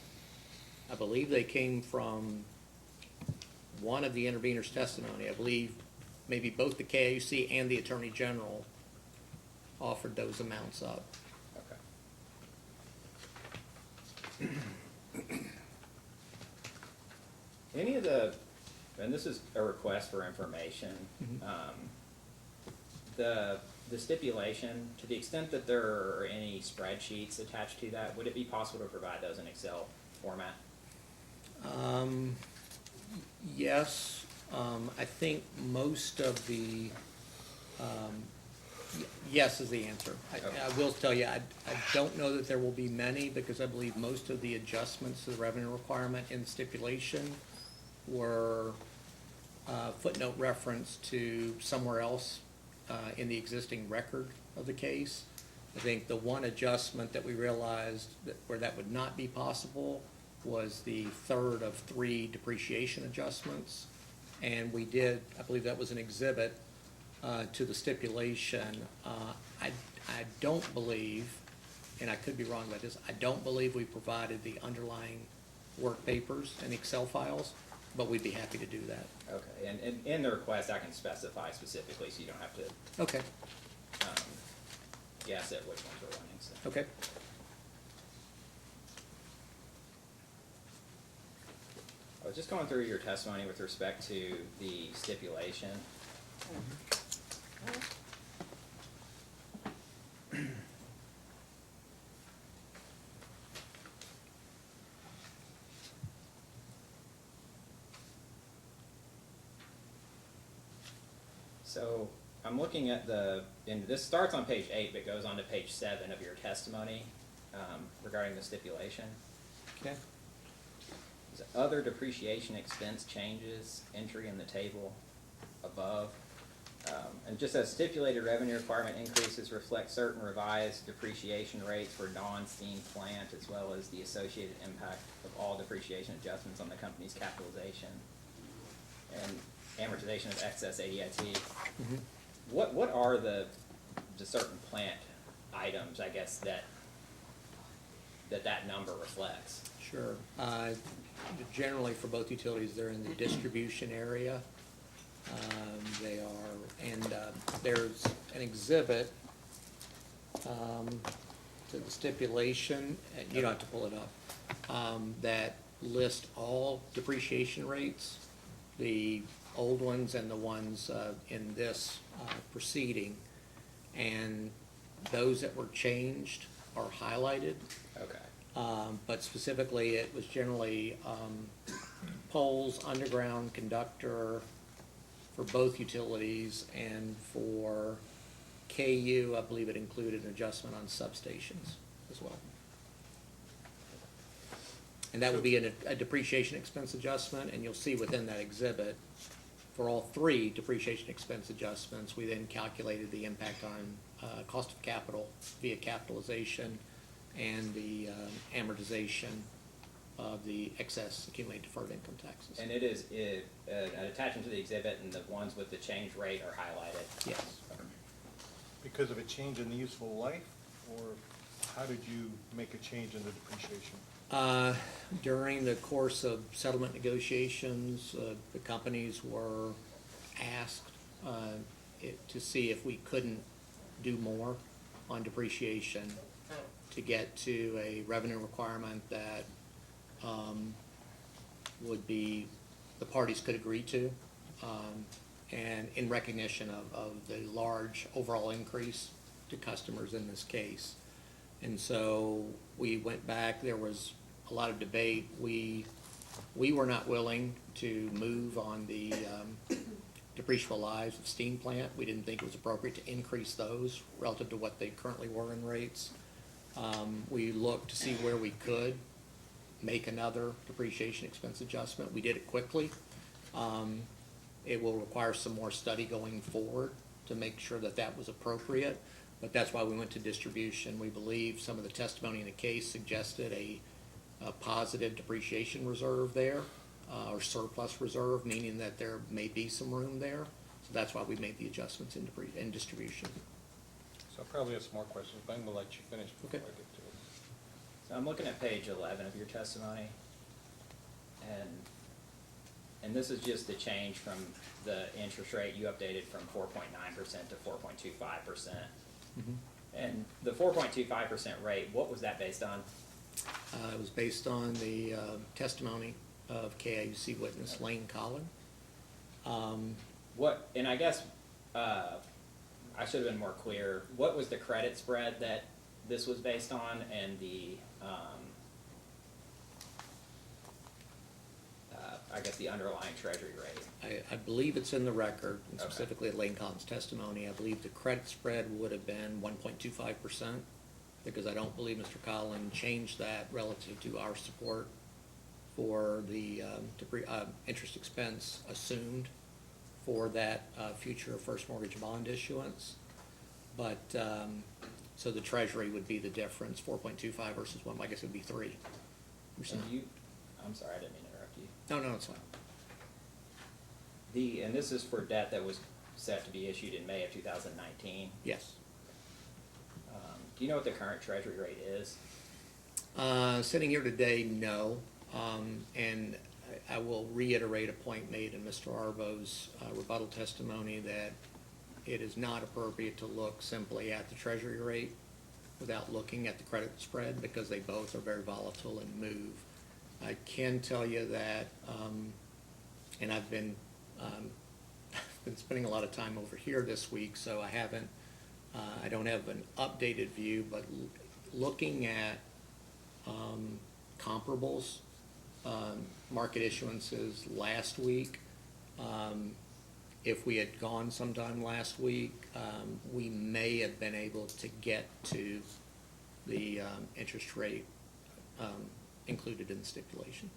I believe they came from one of the interveners' testimony. I believe maybe both the KAUC and the Attorney General offered those amounts up. Okay. Any of the, and this is a request for information, the stipulation, to the extent that there are any spreadsheets attached to that, would it be possible to provide those in Excel format? Yes, I think most of the, yes is the answer. I will tell you, I don't know that there will be many, because I believe most of the adjustments to the revenue requirement in the stipulation were footnote reference to somewhere else in the existing record of the case. I think the one adjustment that we realized where that would not be possible was the third of 3 depreciation adjustments. And we did, I believe that was an exhibit to the stipulation. I don't believe, and I could be wrong about this, I don't believe we provided the underlying work papers and Excel files, but we'd be happy to do that. Okay, and in the request, I can specify specifically, so you don't have to Okay, guess at which ones we're running, so. okay. I was just going through your testimony with respect to the stipulation. So I'm looking at and this starts on page 8, but goes on to page 7 of your testimony regarding the stipulation. Okay. There's other depreciation expense changes, entry in the table above. And just as stipulated revenue requirement increases reflect certain revised depreciation rates for non-steam plant, as well as the associated impact of all depreciation adjustments on the company's capitalization and amortization of excess ADIT. What are the certain plant items, I guess, that number reflects? Sure. Generally, for both utilities, they're in the distribution area. They are, and there's an exhibit to the stipulation, and you don't have to pull it up, that lists all depreciation rates, the old ones and the ones in this proceeding. And Those that were changed are highlighted. Okay. But specifically, it was generally poles, underground conductor for both utilities, and for KU, I believe it included an adjustment on substations as well. And that would be a depreciation expense adjustment, and you'll see within that exhibit, for all three depreciation expense adjustments, we then calculated the impact on cost of capital via capitalization and the amortization of the excess accumulated deferred income taxes. And it is, an attachment to the exhibit, and the ones with the change rate are highlighted? Yes. Because of a change in the useful life, or how did you make a change in the depreciation? During the course of settlement negotiations, the companies were asked to see if we couldn't do more on depreciation to get to a revenue requirement that would be, the parties could agree to, and in recognition of the large overall increase to customers in this case. And so we went back, there was a lot of debate. We were not willing to move on the depreciable lives of steam plant. We didn't think it was appropriate to increase those relative to what they currently were in rates. We looked to see where we could make another depreciation expense adjustment. We did it quickly. It will require some more study going forward to make sure that that was appropriate, but that's why we went to distribution. We believe some of the testimony in the case suggested a positive depreciation reserve there, or surplus reserve, meaning that there may be some room there. So that's why we made the adjustments in distribution. So I probably have some more questions, but I'm gonna let you finish before Okay. I get to it. So I'm looking at page 11 of your testimony, and this is just the change from the interest rate. You updated from 4.9% to 4.25%. And the 4.25% rate, what was that based on? It was based on the testimony of KIUC witness Lane Collin. What, and I guess I should have been more clear. What was the credit spread that this was based on, and the I guess the underlying treasury rate? I believe it's in the record, and Okay. specifically Lane Collin's testimony. I believe the credit spread would have been 1.25%, because I don't believe Mr. Collin changed that relative to our support for the interest expense assumed for that future first mortgage bond issuance. But, so the treasury would be the difference, 4.25 versus 1, I guess it would be 3%. I'm sorry, I didn't mean to interrupt you. No, it's fine. And this is for debt that was set to be issued in May of 2019. Yes. Do you know what the current treasury rate is? Sitting here today, no. And I will reiterate a point made in Mr. Arbo's rebuttal testimony that it is not appropriate to look simply at the treasury rate without looking at the credit spread, because they both are very volatile and move. I can tell you that, and I've been spending a lot of time over here this week, so I don't have an updated view, but looking at comparables, market issuances last week, if we had gone sometime last week, we may have been able to get to the interest rate included in the stipulation.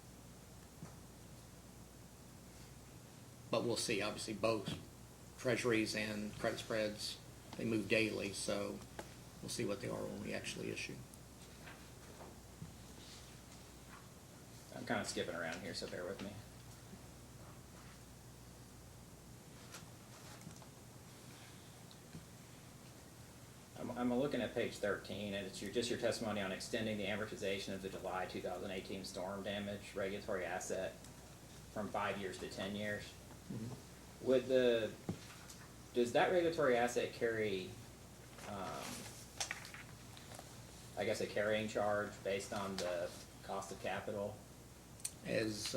But we'll see. Obviously, both treasuries and credit spreads, they move daily, so we'll see what they are when we actually issue. I'm kind of skipping around here, so bear with me. I'm looking at page 13, and it's just your testimony on extending the amortization of the July 2018 storm damage regulatory asset from 5 years to 10 years. Does that regulatory asset carry, I guess, a carrying charge based on the cost of capital? As,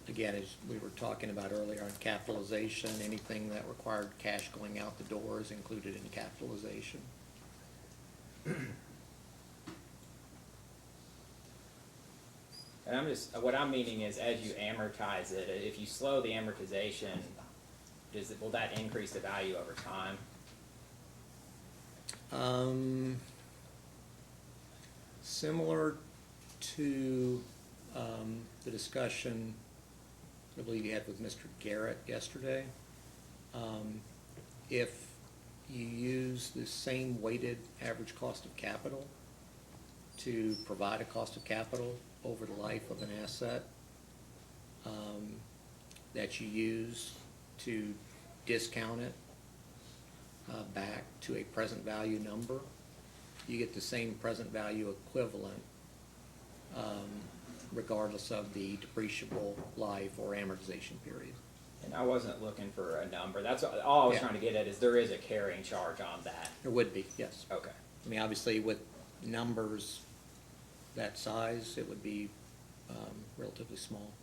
again, as we were talking about earlier on capitalization, anything that required cash going out the door is included in capitalization. And what I'm meaning is as you amortize it, if you slow the amortization, will that increase the value over time? Similar to the discussion I believe you had with Mr. Garrett yesterday. If you use the same weighted average cost of capital to provide a cost of capital over the life of an asset that you use to discount it back to a present value number, you get the same present value equivalent regardless of the depreciable life or amortization period. And I wasn't looking for a number. That's all I was Yeah. trying to get at is there is a carrying charge on that. There would be, yes. Okay. I mean, obviously with numbers that size, it would be relatively small.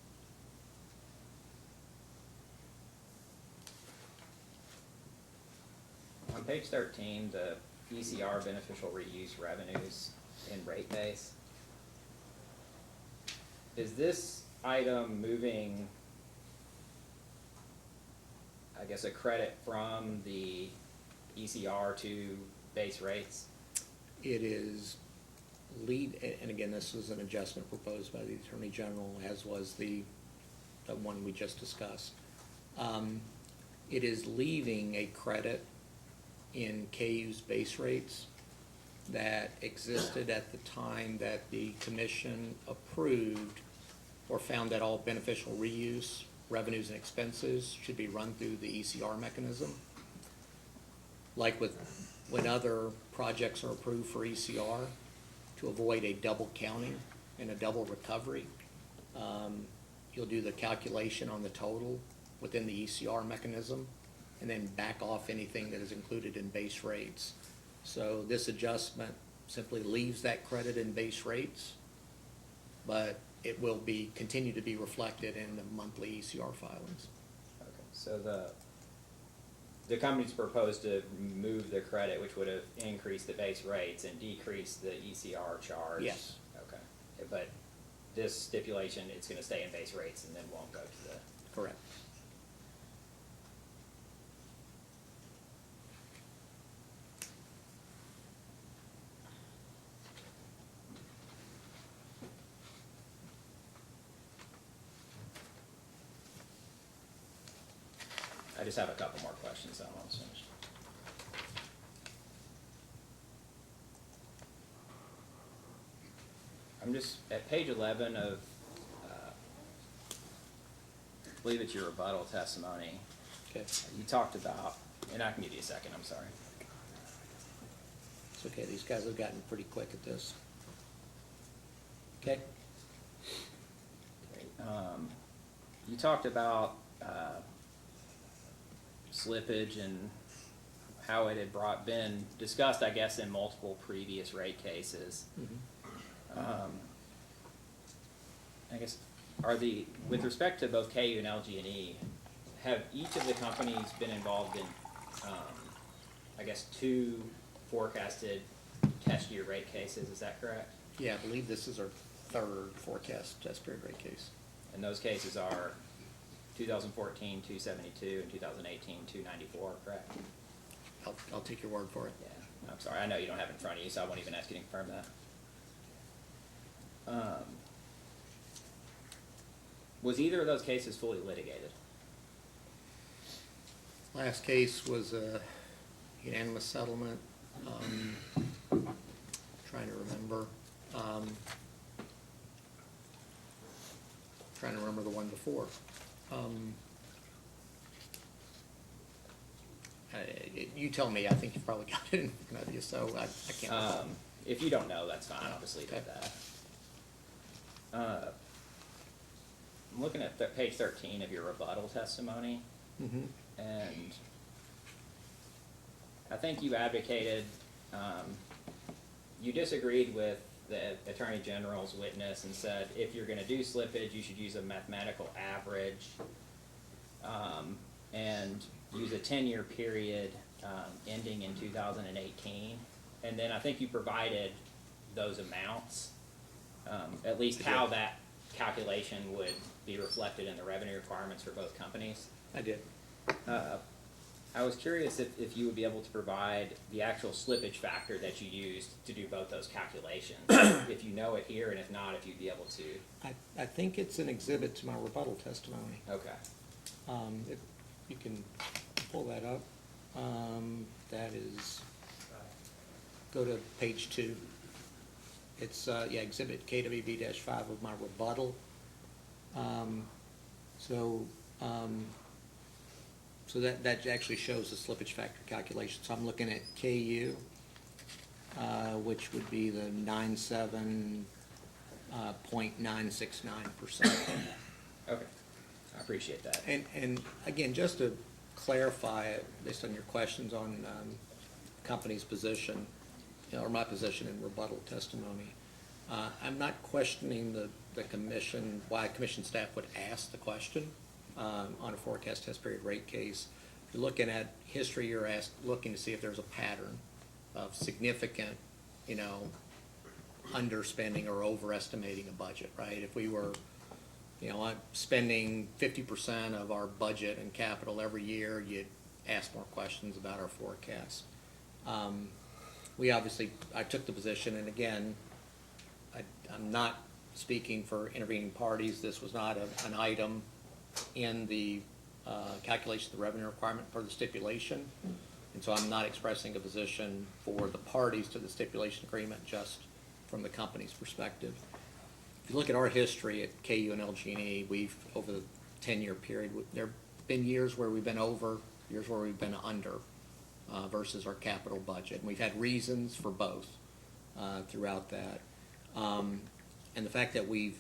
On page 13, the ECR beneficial reuse revenues in rate base. Is this item moving, I guess, a credit from the ECR to base rates? It is and again, this was an adjustment proposed by the Attorney General, as was the one we just discussed. It is leaving a credit in KU's base rates that existed at the time that the commission approved or found that all beneficial reuse revenues and expenses should be run through the ECR mechanism. Like when other projects are approved for ECR, to avoid a double counting and a double recovery, you'll do the calculation on the total within the ECR mechanism and then back off anything that is included in base rates. So this adjustment simply leaves that credit in base rates, but it will continue to be reflected in the monthly ECR filings. Okay, so the company's proposed to remove the credit, which would have increased the base rates and decreased the ECR charge? Yes. Okay, but this stipulation, it's gonna stay in base rates and then won't go to the... Correct. I just have a couple more questions, I'm almost finished. I'm just, at page 11 of, I believe it's your rebuttal testimony. Okay. You talked about, and I can give you a second, I'm sorry. It's okay, these guys have gotten pretty quick at this. Okay. You talked about slippage and how it had been discussed, I guess, in multiple previous rate cases. I guess, with respect to both KU and LG&E, have each of the companies been involved in, I guess, 2 forecasted test year rate cases, is that correct? Yeah, I believe this is our 3rd forecast test period rate case. And those cases are 2014, 272, and 2018, 294, correct? I'll take your word for it. Yeah, I'm sorry, I know you don't have it in front of you, so I won't even ask you to confirm that. Was either of those cases fully litigated? Last case was a unanimous settlement. Trying to remember. Trying to remember the one before. You tell me. I think you probably got it in front of you, so I can't recall. If you don't know, that's fine. I'll just leave it at that. I'm looking at page 13 of your rebuttal testimony, and I think you advocated, you disagreed with the Attorney General's witness and said if you're going to do slippage, you should use a mathematical average and use a 10-year period ending in 2018. And then I think you provided those amounts, at least how that calculation would be reflected in the revenue requirements for both companies. I did. I was curious if you would be able to provide the actual slippage factor that you used to do both those calculations. If you know it here, and if not, if you'd be able to. I think it's an exhibit to my rebuttal testimony. Okay. If you can pull that up, that is, go to page 2. It's, exhibit KWB-5 of my rebuttal. So that actually shows the slippage factor calculation. So I'm looking at KU, which would be the 97.969%. Okay. I appreciate that. And again, just to clarify it, based on your questions on company's position, or my position in rebuttal testimony, I'm not questioning the commission, why commission staff would ask the question on a forecast test period rate case. If you're looking at history, you're looking to see if there's a pattern of significant, underspending or overestimating a budget, right? If we were, spending 50% of our budget in capital every year, you'd ask more questions about our forecast. I took the position, and again, I'm not speaking for intervening parties. This was not an item in the calculation of the revenue requirement for the stipulation. And so I'm not expressing a position for the parties to the stipulation agreement, just from the company's perspective. If you look at our history at KU and LG&E, we've, over the 10-year period, there have been years where we've been over, years where we've been under versus our capital budget. And we've had reasons for both throughout that. And the fact that we've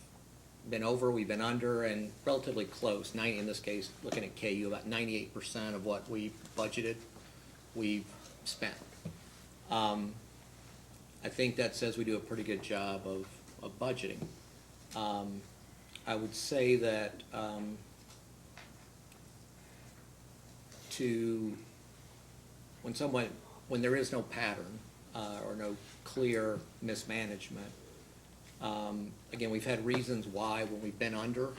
been over, we've been under, and relatively close, 90 in this case, looking at KU, about 98% of what we budgeted, we've spent. I think that says we do a pretty good job of budgeting. I would say that when there is no pattern or no clear mismanagement, again, we've had reasons why when we've been under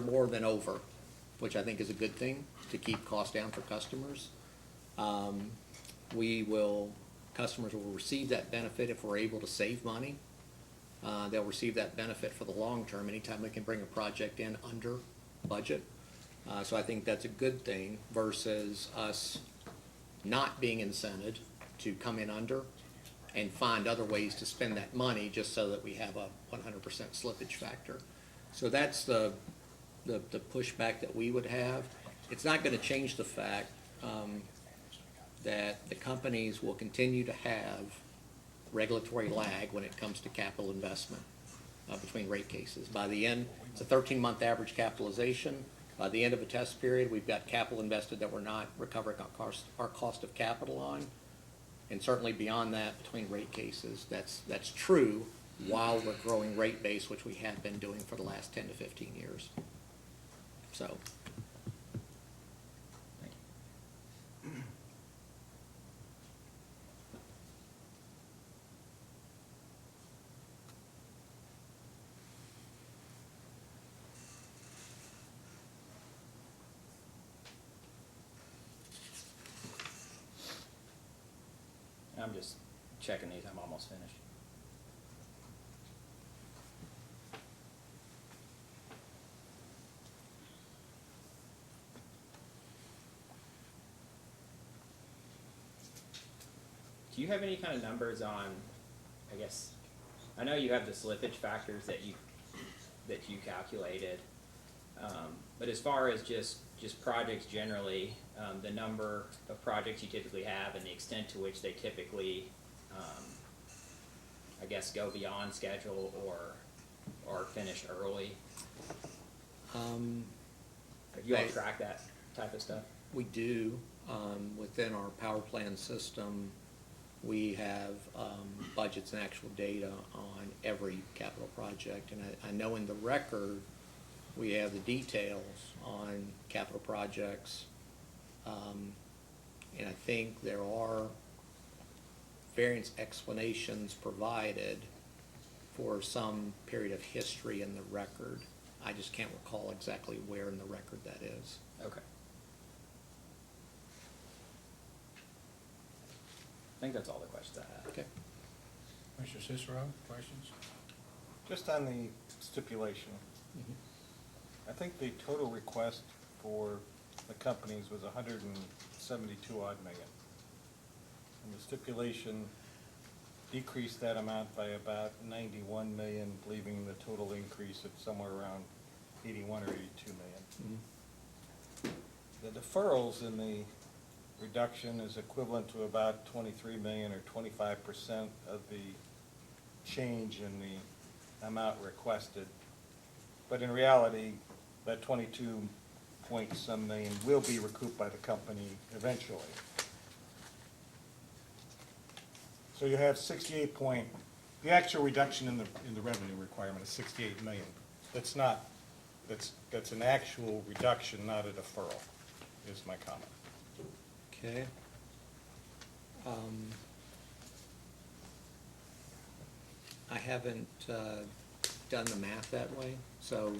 more than over, which I think is a good thing to keep costs down for customers. Customers will receive that benefit if we're able to save money. They'll receive that benefit for the long term anytime we can bring a project in under budget. So I think that's a good thing versus us not being incented to come in under and find other ways to spend that money just so that we have a 100% slippage factor. So that's the pushback that we would have. It's not going to change the fact that the companies will continue to have regulatory lag when it comes to capital investment between rate cases. By the end, it's a 13-month average capitalization. By the end of a test period, we've got capital invested that we're not recovering our cost of capital on. And certainly beyond that, between rate cases, that's true while we're growing rate base, which we have been doing for the last 10 to 15 years. So. I'm just checking these. I'm almost finished. Do you have any kind of numbers on, I know you have the slippage factors that you calculated, but as far as just projects generally, the number of projects you typically have and the extent to which they typically, go beyond schedule or finished early. You all track that type of stuff? We do. Within our power plan system, we have budgets and actual data on every capital project. And I know in the record, we have the details on capital projects. And I think there are variance explanations provided for some period of history in the record. I just can't recall exactly where in the record that is. Okay. I think that's all the questions I have. Okay. Mr. Cicero, questions? Just on the stipulation, I think the total request for the companies was 172 odd million. And the stipulation decreased that amount by about 91 million, leaving the total increase at somewhere around 81 or 82 million. The deferrals in the reduction is equivalent to about 23 million or 25% of the change in the amount requested. But in reality, that 22 point some million will be recouped by the company eventually. So you have 68 point, the actual reduction in the revenue requirement is 68 million. That's not, that's an actual reduction, not a deferral, is my comment. Okay. I haven't done the math that way, so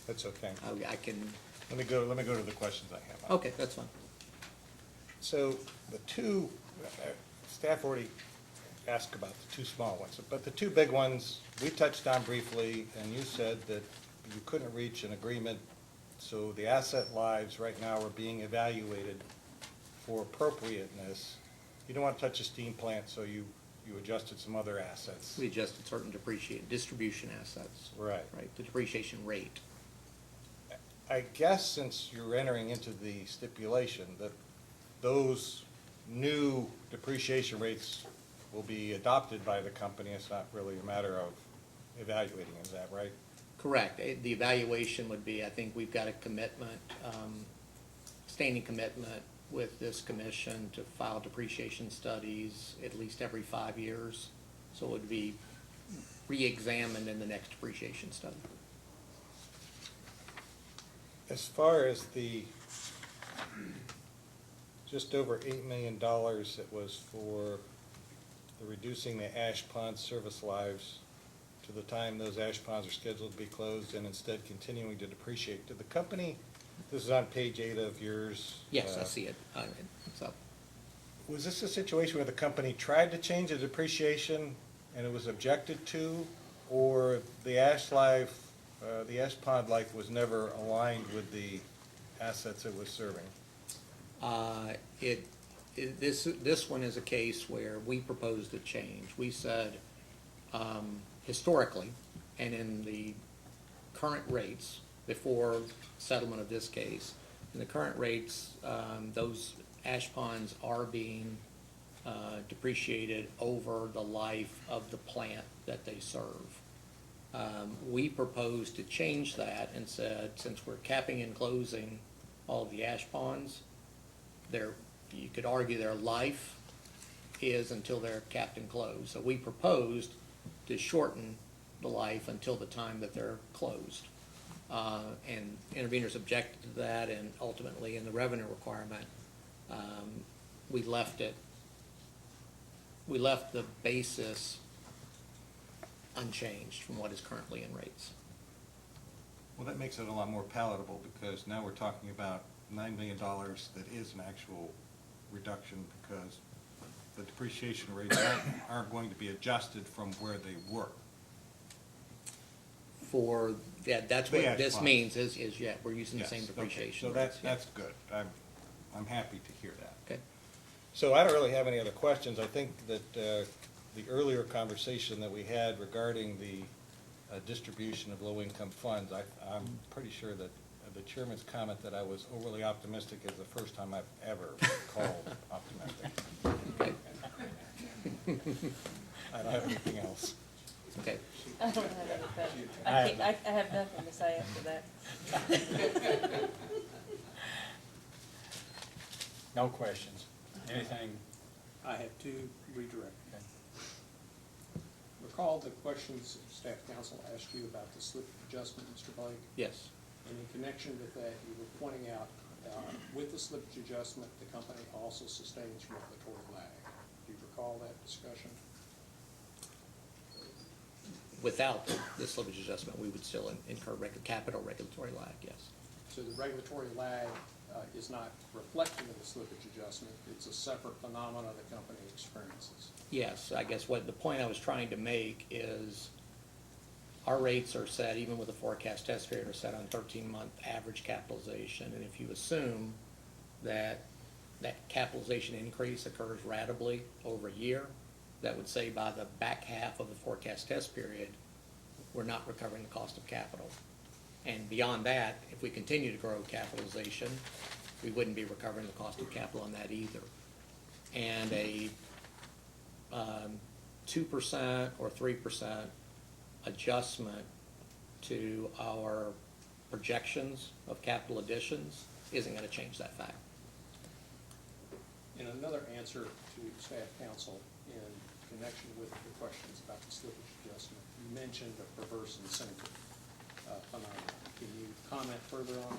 That's okay. I can, Let me go to the questions I have. okay, that's fine. So the two, staff already asked about the two small ones, but the two big ones, we touched on briefly, and you said that you couldn't reach an agreement, so the asset lives right now are being evaluated for appropriateness. You don't want to touch a steam plant, so you adjusted some other assets. We adjusted certain distribution assets. Right. Right, the depreciation rate. I guess since you're entering into the stipulation, that those new depreciation rates will be adopted by the company, it's not really a matter of evaluating, is that right? Correct. The evaluation would be, I think we've got a commitment, standing commitment with this commission to file depreciation studies at least every 5 years. So it would be re-examined in the next depreciation study. As far as the just over $8 million that was for the reducing the ash pond service lives to the time those ash ponds are scheduled to be closed and instead continuing to depreciate. Did the company, this is on page 8 of yours. Yes, I see it. So, Was this a situation where the company tried to change the depreciation and it was objected to, or the ash life, the ash pond life was never aligned with the assets it was serving? This one is a case where we proposed a change. We said, historically, and in the current rates, before settlement of this case, in the current rates, those ash ponds are being depreciated over the life of the plant that they serve. We proposed to change that and said, since we're capping and closing all of the ash ponds, you could argue their life is until they're capped and closed. So we proposed to shorten the life until the time that they're closed. And interveners objected to that, and ultimately in the revenue requirement, we left the basis unchanged from what is currently in rates. Well, that makes it a lot more palatable, because now we're talking about $9 million that is an actual reduction, because the depreciation rates aren't going to be adjusted from where they were. That's The what ash this ponds. means is, yeah, we're using the Yes, same okay. depreciation. So rates, yeah. that's good. I'm happy to hear that. Okay. So I don't really have any other questions. I think that the earlier conversation that we had regarding the distribution of low-income funds, I'm pretty sure that the chairman's comment that I was overly optimistic is the first time I've ever called optimistic. I don't have anything else. Okay. I don't have anything. I have nothing to say after that. No questions. Anything? I have two redirect. Recall the questions staff council asked you about the slip adjustment, Mr. Blake? Yes. And in connection with that, you were pointing out, with the slippage adjustment, the company also sustains regulatory lag. Do you recall that discussion. Without the slippage adjustment, we would still incur capital regulatory lag, yes. So the regulatory lag is not reflected in the slippage adjustment. It's a separate phenomenon the company experiences. Yes, I guess what the point I was trying to make is our rates are set, even with the forecast test period, are set on 13-month average capitalization. And if you assume that that capitalization increase occurs ratably over a year, that would say by the back half of the forecast test period, we're not recovering the cost of capital. And beyond that, if we continue to grow capitalization, we wouldn't be recovering the cost of capital on that either. And a 2% or 3% adjustment to our projections of capital additions isn't going to change that fact. In another answer to staff counsel in connection with the questions about the slippage adjustment, you mentioned a perverse incentive phenomenon. Can you comment further on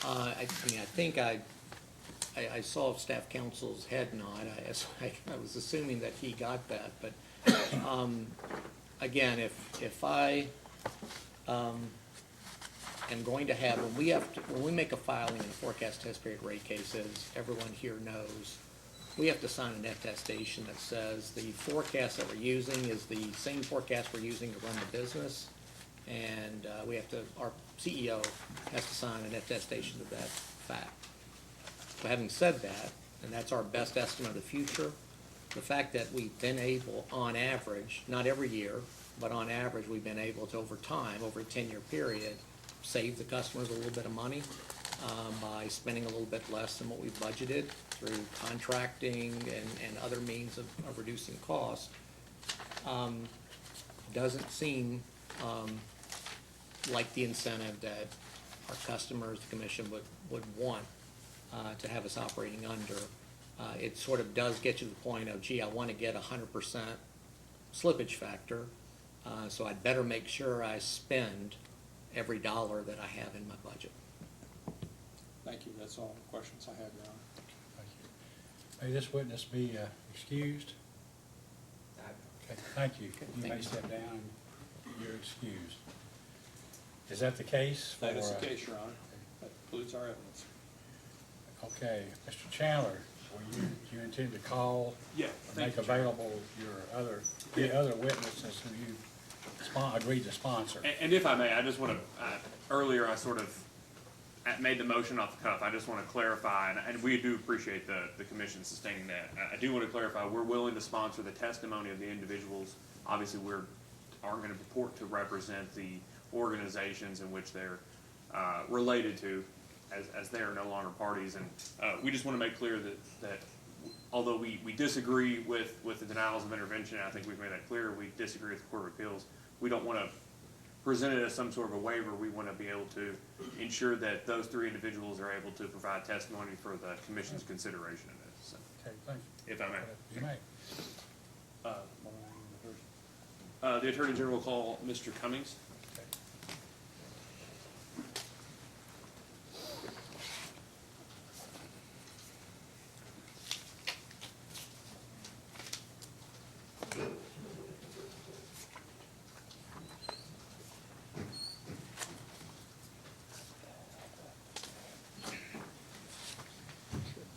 that? I mean, I think I saw staff counsel's head nod. I was assuming that he got that, but again, if I am going to have, when we make a filing in a forecast test period rate cases, everyone here knows, we have to sign an attestation that says the forecast that we're using is the same forecast we're using to run the business. And our CEO has to sign an attestation of that fact. So having said that, and that's our best estimate of the future, the fact that we've been able, on average, not every year, but on average, we've been able to, over time, over a 10-year period, save the customers a little bit of money by spending a little bit less than what we budgeted through contracting and other means of reducing costs, doesn't seem like the incentive that our customers, the commission would want to have us operating under. It sort of does get you to the point of, gee, I want to get 100% slippage factor, so I'd better make sure I spend every dollar that I have in my budget. Thank you. That's all the questions I have, Your Honor. Thank you. May this witness be excused? Okay, thank you. You may step down. You're excused. Is that the case? That is the case, Your Honor. That concludes our evidence. Okay, Mr. Chandler, do you intend to call? Yeah, or thank make you, available the other witnesses who you agreed to sponsor? And if I may, I just want to, earlier I sort of made the motion off the cuff. I just want to clarify, and we do appreciate the commission sustaining that. I do want to clarify, we're willing to sponsor the testimony of the individuals. Obviously, we aren't going to purport to represent the organizations in which they're related to, as they are no longer parties. And we just want to make clear that although we disagree with the denials of intervention, and I think we've made that clear, we disagree with the Court of Appeals, we don't want to present it as some sort of a waiver. We want to be able to ensure that those three individuals are able to provide testimony for the commission's consideration of this. So, Okay, thank you. if I may. You may. The Attorney General will call Mr. Cummings.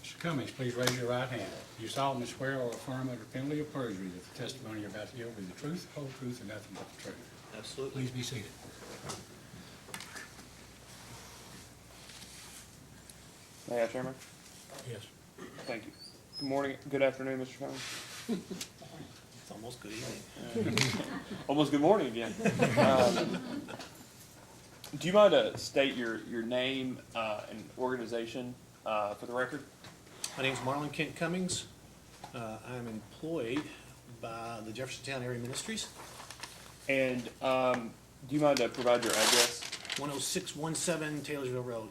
Mr. Cummings, please raise your right hand. Do you solemnly swear or affirm under penalty of perjury that the testimony you're about to give will be the truth, whole truth, and nothing but the truth? Absolutely. Please be seated. May I, Chairman? Yes. Thank you. Good morning, good afternoon, Mr. Cummings. It's almost good evening. Almost good morning again. Do you mind to state your name and organization for the record? My name's Marlon Kent Cummings. I'm employed by the Jeffersontown Area Ministries. And do you mind to provide your address? 10617 Taylorsville Road,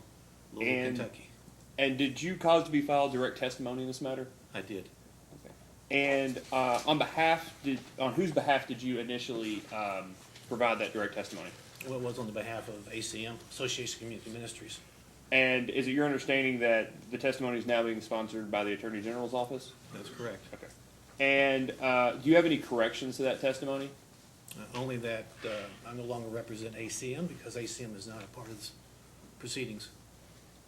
Louisville, Kentucky. And did you cause to be filed direct testimony in this matter? I did. Okay. And on whose behalf did you initially provide that direct testimony? Well, it was on the behalf of ACM, Association of Community Ministries. And is it your understanding that the testimony is now being sponsored by the Attorney General's office? That's correct. Okay. And do you have any corrections to that testimony? Only that I no longer represent ACM because ACM is not a part of this proceedings.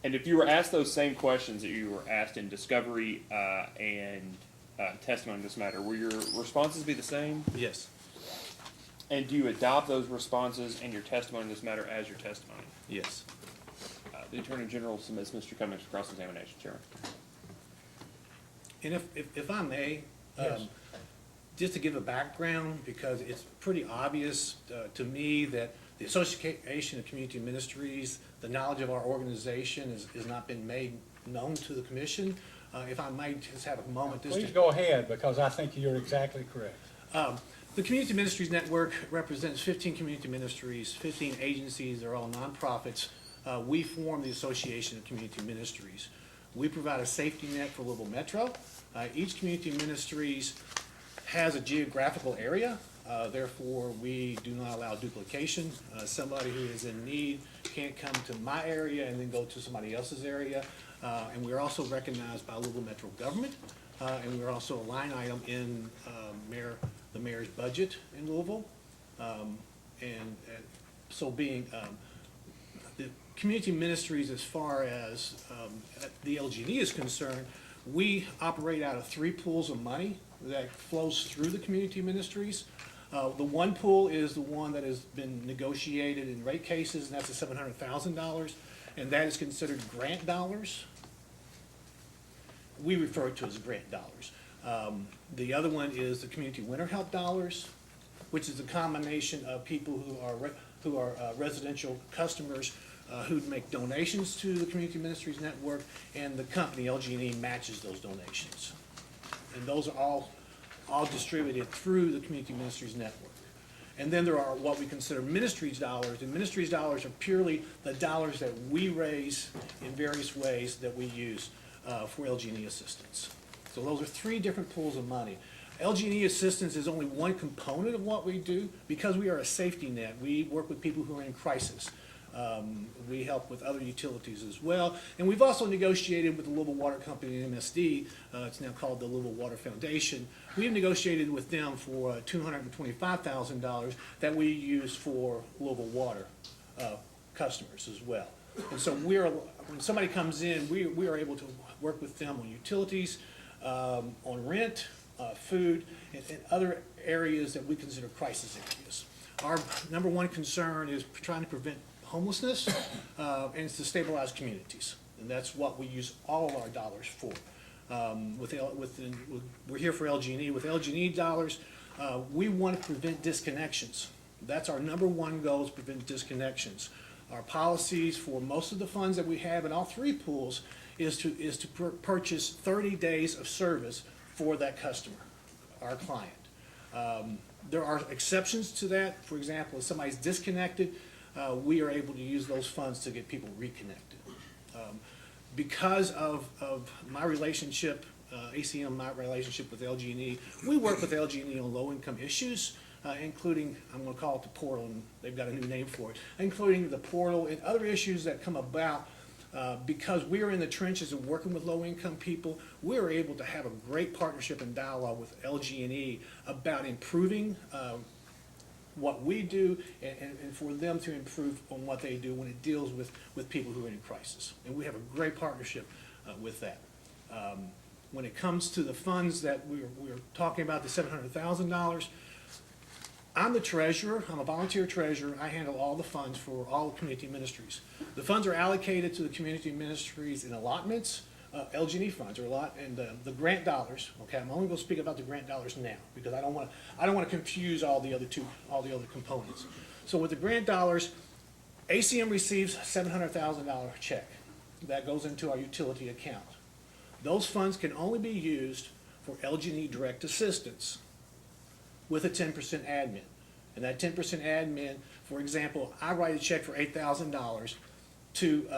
And if you were asked those same questions that you were asked in discovery and testimony in this matter, will your responses be the same? Yes. And do you adopt those responses and your testimony in this matter as your testimony? Yes. The Attorney General submits Mr. Cummings for cross-examination, Chairman. And if I may, Yes. just to give a background, because it's pretty obvious to me that the Association of Community Ministries, the knowledge of our organization has not been made known to the commission. If I might just have a moment. Please go ahead, because I think you're exactly correct. The Community Ministries Network represents 15 community ministries, 15 agencies, they're all nonprofits. We form the Association of Community Ministries. We provide a safety net for Louisville Metro. Each community ministries has a geographical area, therefore we do not allow duplication. Somebody who is in need can't come to my area and then go to somebody else's area. And we're also recognized by Louisville Metro government, and we're also a line item in the mayor's budget in Louisville. And so being the community ministries, as far as the LG&E is concerned, we operate out of 3 pools of money that flows through the community ministries. The one pool is the one that has been negotiated in rate cases, and that's the $700,000, and that is considered grant dollars. We refer to it as grant dollars. The other one is the community winter help dollars, which is a combination of people who are residential customers who make donations to the Community Ministries Network, and the company, LG&E, matches those donations. And those are all distributed through the Community Ministries Network. And then there are what we consider ministries dollars, and ministries dollars are purely the dollars that we raise in various ways that we use for LG&E assistance. So those are 3 different pools of money. LG&E assistance is only one component of what we do. Because we are a safety net, we work with people who are in crisis. We help with other utilities as well. And we've also negotiated with the Louisville Water Company and MSD. It's now called the Louisville Water Foundation. We've negotiated with them for $225,000 that we use for Louisville Water customers as well. And so when somebody comes in, we are able to work with them on utilities, on rent, food, and other areas that we consider crisis areas. Our number one concern is trying to prevent homelessness, and it's to stabilize communities. And that's what we use all of our dollars for. We're here for LG&E. With LG&E dollars, we want to prevent disconnections. That's our number one goal, is prevent disconnections. Our policies for most of the funds that we have in all 3 pools is to purchase 30 days of service for that customer, our client. There are exceptions to that. For example, if somebody's disconnected, we are able to use those funds to get people reconnected. Because of my relationship, ACM, my relationship with LG&E, we work with LG&E on low-income issues, including, I'm going to call it the portal, and they've got a new name for it, including the portal and other issues that come about. Because we are in the trenches and working with low-income people, we are able to have a great partnership and dialogue with LG&E about improving what we do and for them to improve on what they do when it deals with people who are in crisis. And we have a great partnership with that. When it comes to the funds that we're talking about, the $700,000, I'm the treasurer. I'm a volunteer treasurer. I handle all the funds for all community ministries. The funds are allocated to the community ministries in allotments. LG&E funds are a lot, and the grant dollars. Okay, I'm only going to speak about the grant dollars now because I don't want to confuse all the other components. So with the grant dollars, ACM receives a $700,000 check that goes into our utility account. Those funds can only be used for LG&E direct assistance, with a 10% admin. And that 10% admin, for example, I write a check for $8,000 to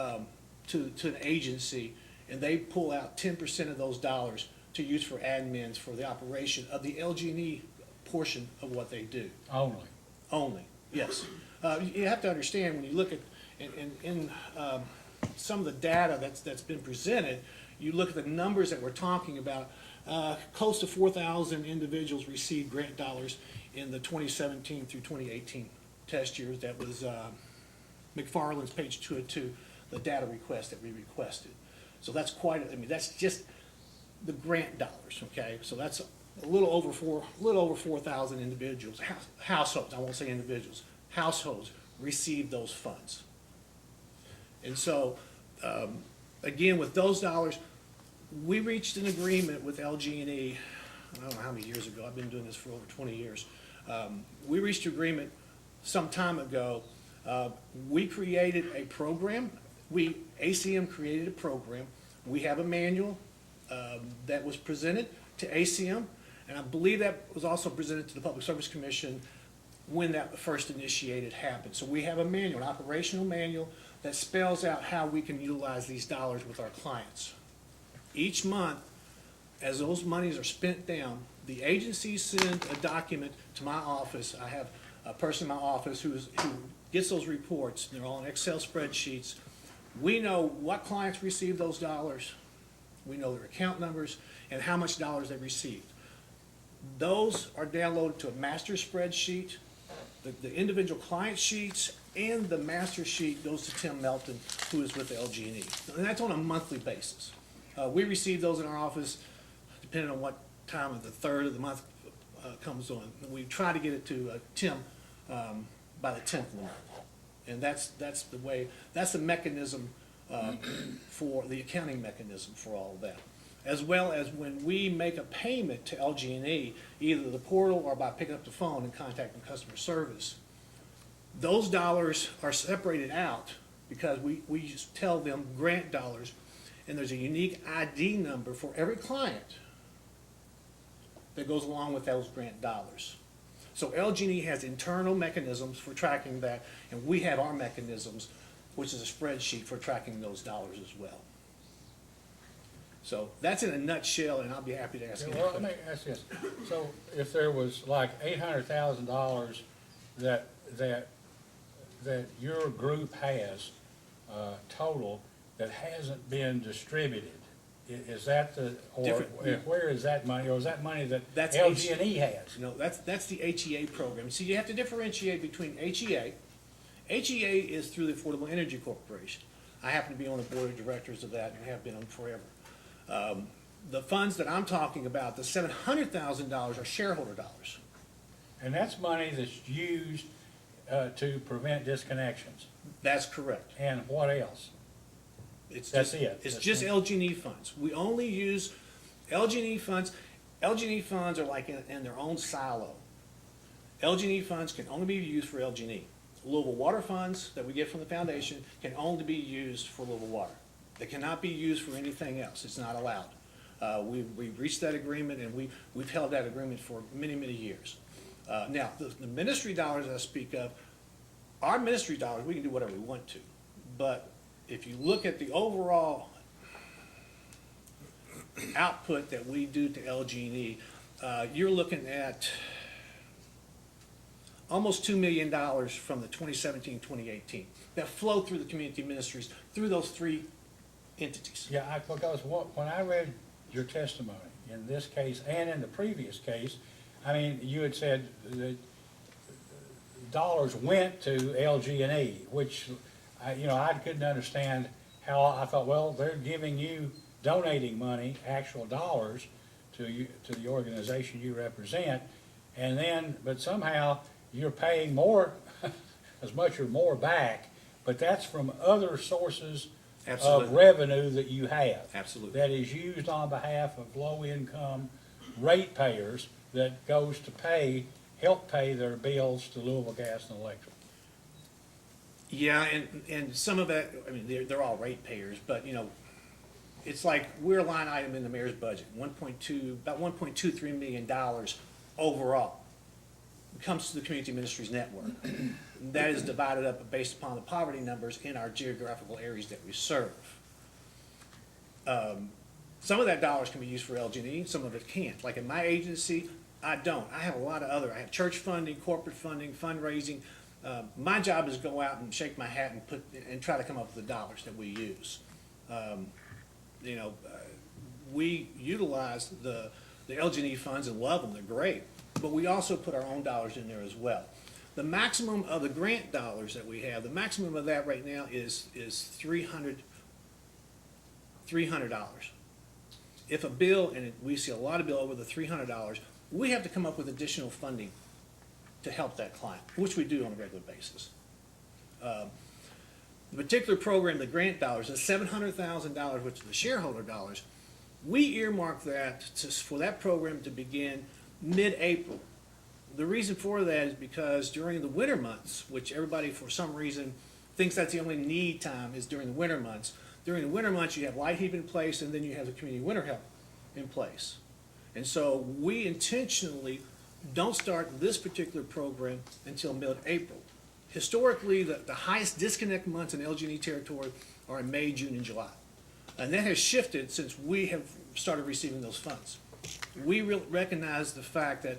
an agency, and they pull out 10% of those dollars to use for admins for the operation of the LG&E portion of what they do. Only, yes. You have to understand, when you look at in some of the data that's been presented, you look at the numbers that we're talking about. close to 4,000 individuals received grant dollars in the 2017 through 2018 test years. That was McFarland's page 202, the data request that we requested. So that's I mean, that's just the grant dollars, okay? So that's a little over 4,000 individuals, households, I won't say individuals, households received those funds. And so, again, with those dollars, we reached an agreement with LG&E, I don't know how many years ago, I've been doing this for over 20 years. We reached an agreement some time ago. We created a program, ACM created a program. We have a manual that was presented to ACM, and I believe that was also presented to the Public Service Commission when that first initiated happened. So we have a manual, an operational manual, that spells out how we can utilize these dollars with our clients. Each month, as those monies are spent down, the agencies send a document to my office. I have a person in my office who gets those reports. They're all in Excel spreadsheets. We know what clients received those dollars. We know their account numbers and how much dollars they received. Those are downloaded to a master spreadsheet. The individual client sheets and the master sheet goes to Tim Melton, who is with LG&E. And that's on a monthly basis. We receive those in our office, depending on what time of the third of the month comes on. We try to get it to Tim by the 10th of the month. And that's the way, that's the mechanism for the accounting mechanism for all of that. As well as when we make a payment to LG&E, either the portal or by picking up the phone and contacting customer service, those dollars are separated out because we just tell them grant dollars, and there's a unique ID number for every client that goes along with those grant dollars. So LG&E has internal mechanisms for tracking that, and we have our mechanisms, which is a spreadsheet for tracking those dollars as well. So that's in a nutshell, and I'll be happy to ask any Well, let questions. me ask this. So if there was like $800,000 that your group has total that hasn't been distributed, is that where is that money, or is that money that That's LG&E has? No, that's the HEA program. See, you have to differentiate between HEA. HEA is through the Affordable Energy Corporation. I happen to be on the board of directors of that and have been on forever. The funds that I'm talking about, the $700,000 are shareholder dollars. And that's money that's used to prevent disconnections. That's correct. And what else? That's it. It's just LG&E funds. We only use LG&E funds. LG&E funds are like in their own silo. LG&E funds can only be used for LG&E. Louisville water funds that we get from the foundation can only be used for Louisville water. They cannot be used for anything else. It's not allowed. We've reached that agreement, and we've held that agreement for many, many years. Now, the ministry dollars I speak of, our ministry dollars, we can do whatever we want to. But if you look at the overall output that we do to LG&E, you're looking at almost $2 million from the 2017-2018 that flow through the community ministries through those three entities. Yeah, because when I read your testimony in this case and in the previous case, I mean, you had said that dollars went to LG&E, which I couldn't understand how. I thought, well, they're giving you, donating money, actual dollars to the organization you represent, and then, but somehow you're paying more, as much or more back, but that's from other sources of revenue that you have. Absolutely. That is used on behalf of low-income ratepayers that goes to help pay their bills to Louisville Gas and Electric. Yeah, and some of that, I mean, they're all ratepayers, but, it's like we're a line item in the mayor's budget, about $1.23 million overall. It comes to the Community Ministries Network. That is divided up based upon the poverty numbers in our geographical areas that we serve. Some of that dollars can be used for LG&E, some of it can't. Like in my agency, I don't. I have a lot of I have church funding, corporate funding, fundraising. My job is to go out and shake my hat and try to come up with the dollars that we use. we utilize the LG&E funds and love them, they're great, but we also put our own dollars in there as well. The maximum of the grant dollars that we have, the maximum of that right now is $300. If a bill, and we see a lot of bill over the $300, we have to come up with additional funding to help that client, which we do on a regular basis. The particular program, the grant dollars, the $700,000, which is the shareholder dollars, we earmark that for that program to begin mid-April. The reason for that is because during the winter months, which everybody for some reason thinks that's the only need time is during the winter months. During the winter months, you have light heat in place, and then you have the community winter help in place. And so we intentionally don't start this particular program until mid-April. Historically, the highest disconnect months in LG&E territory are in May, June, and July. And that has shifted since we have started receiving those funds. We recognize the fact that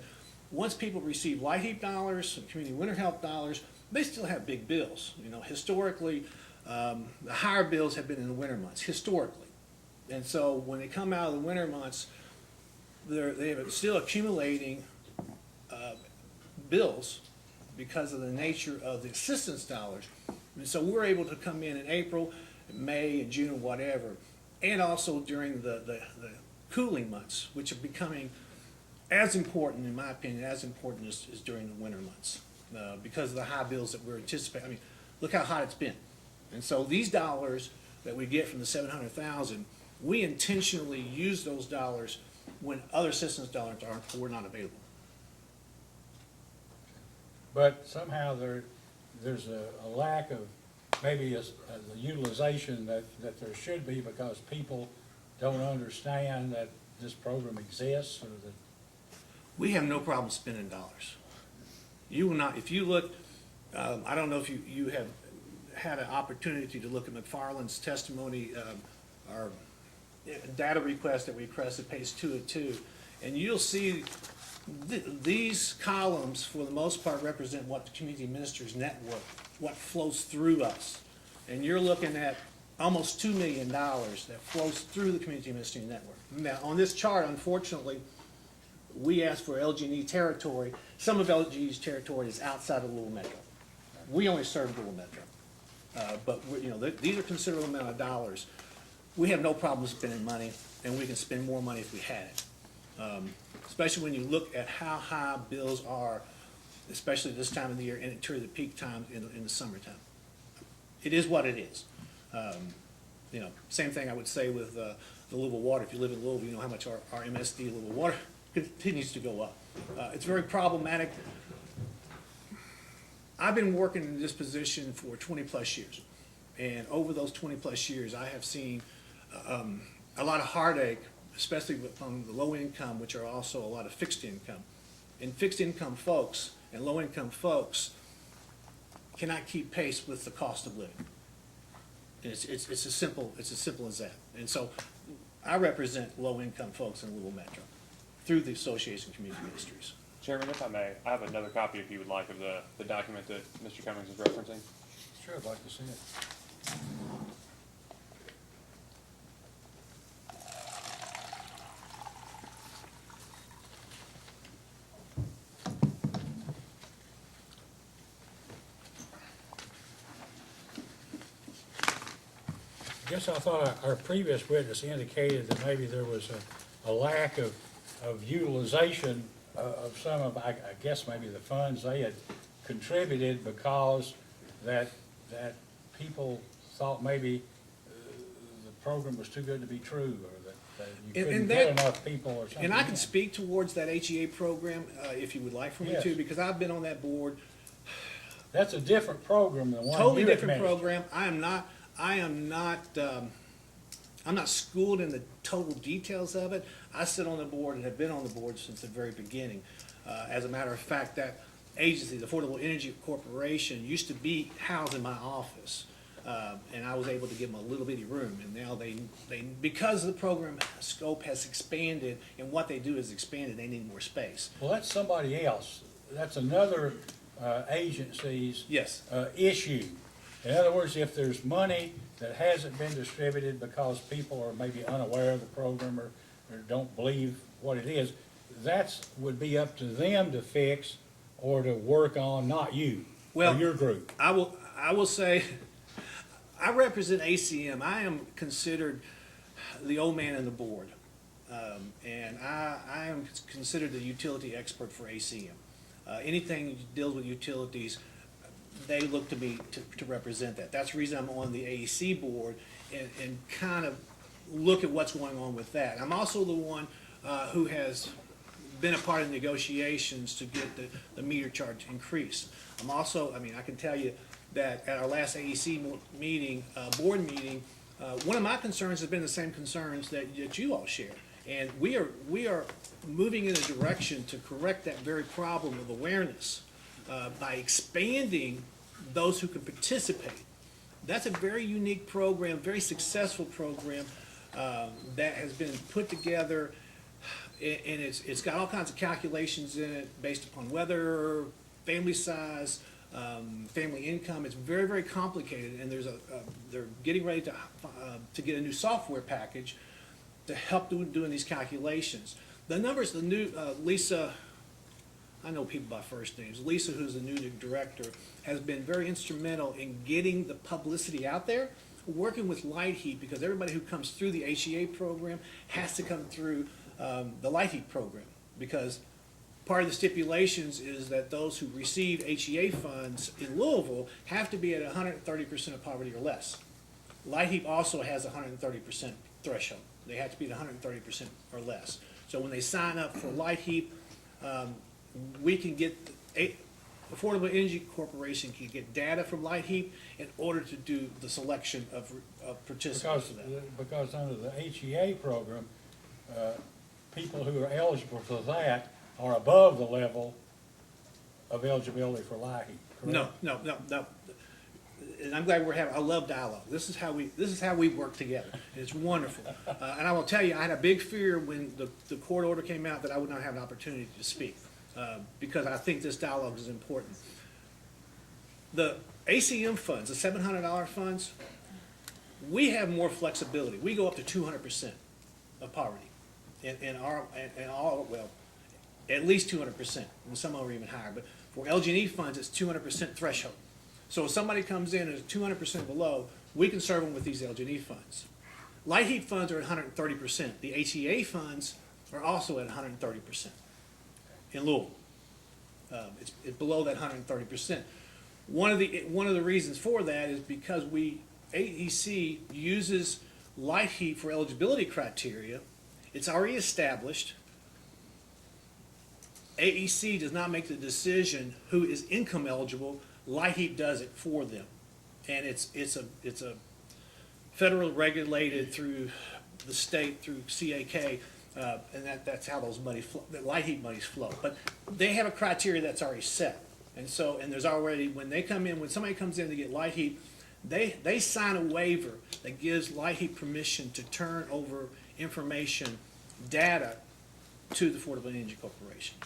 once people receive light heat dollars and community winter help dollars, they still have big bills. You know, historically, the higher bills have been in the winter months, historically. And so when they come out of the winter months, they are still accumulating bills because of the nature of the assistance dollars. And so we're able to come in April, May, and June, whatever, and also during the cooling months, which are becoming as important, in my opinion, as important as during the winter months because of the high bills that we're anticipating. I mean, look how hot it's been. And so these dollars that we get from the $700,000, we intentionally use those dollars when other assistance dollars were not available. But somehow there's a lack of maybe the utilization that there should be because people don't understand that this program exists or that. We have no problem spending dollars. You will not, if you look, I don't know if you have had an opportunity to look at McFarland's testimony, our data request that we requested, page 2 of 2, and you'll see these columns, for the most part, represent what the community ministers network, what flows through us. And you're looking at almost $2 million that flows through the community ministry network. Now, on this chart, unfortunately, we asked for LG&E territory. Some of LG&E's territory is outside of Louisville Metro. We only serve Louisville Metro. But these are considerable amount of dollars. We have no problem spending money, and we can spend more money if we had it. Especially when you look at how high bills are, especially this time of the year and during the peak time in the summertime. It is what it is. Same thing I would say with the Louisville water. If you live in Louisville, you know how much our MSD Louisville water continues to go up. It's very problematic. I've been working in this position for 20 plus years. And over those 20 plus years, I have seen a lot of heartache, especially from the low income, which are also a lot of fixed income. And fixed income folks and low income folks cannot keep pace with the cost of living. And it's as simple as that. And so I represent low income folks in Louisville Metro through the Association of Community Ministries. Chairman, if I may, I have another copy if you would like of the document that Mr. Cummings is referencing. Sure, I'd like to see it. I guess I thought our previous witness indicated that maybe there was a lack of utilization of some of, I guess maybe the funds they had contributed because that people thought maybe the program was too good to be true or that you couldn't get enough people or something. And I can speak towards that HEA program if you would like for me to, because I've been on that board. That's a different program than one Totally you different administer. program. I'm not schooled in the total details of it. I sit on the board and have been on the board since the very beginning. As a matter of fact, that agency, the Affordable Energy Corporation, used to be housed in my office. And I was able to give them a little bitty room. And now they because the program scope has expanded and what they do is expanded, they need more space. Well, that's somebody else. That's another agency's issue. In other words, if there's money that hasn't been distributed because people are maybe unaware of the program or don't believe what it is, would be up to them to fix or to work on, not you, or your group. I will say, I represent ACM. I am considered the old man on the board. And I am considered the utility expert for ACM. Anything that deals with utilities, they look to me to represent that. That's the reason I'm on the AEC board and kind of look at what's going on with that. I'm also the one who has been a part of the negotiations to get the meter charge increased. I'm also, I can tell you that at our last AEC meeting, board meeting, one of my concerns has been the same concerns that you all share. And we are moving in a direction to correct that very problem of awareness by expanding those who can participate. That's a very unique program, very successful program that has been put together, and it's got all kinds of calculations in it based upon weather, family size, family income. It's very, very complicated, and they're getting ready to get a new software package to help doing these calculations. The numbers, the new Lisa, I know people by first names. Lisa, who's the new director, has been very instrumental in getting the publicity out there, working with Light Heat, because everybody who comes through the HEA program has to come through the Light Heat program, because part of the stipulations is that those who receive HEA funds in Louisville have to be at 130% of poverty or less. Light Heat also has a 130% threshold. They have to be at 130% or less. So when they sign up for Light Heat, we can get, Affordable Energy Corporation can get data from Light Heat in order to do the selection of participants for that. Because under the HEA program, people who are eligible for that are above the level of eligibility for Light Heat, correct? No. And I'm glad I love dialogue. This is how we work together. It's wonderful. And I will tell you, I had a big fear when the court order came out that I would not have an opportunity to speak, because I think this dialogue is important. The ACM funds, the $700 funds, we have more flexibility. We go up to 200% of poverty. At least 200%, and some are even higher. But for LG&E funds, it's 200% threshold. So if somebody comes in and is 200% below, we can serve them with these LG&E funds. Light Heat funds are at 130%. The HEA funds are also at 130% in Louisville. It's below that 130%. One of the reasons for that is because AEC uses Light Heat for eligibility criteria. It's already established. AEC does not make the decision who is income eligible. Light Heat does it for them, and it's a federal regulated through the state through CAK, and that's how those the Light Heat monies flow. But they have a criteria that's already set, and there's already when somebody comes in to get Light Heat, they sign a waiver that gives Light Heat permission to turn over information, data, to the Affordable Energy Corporation.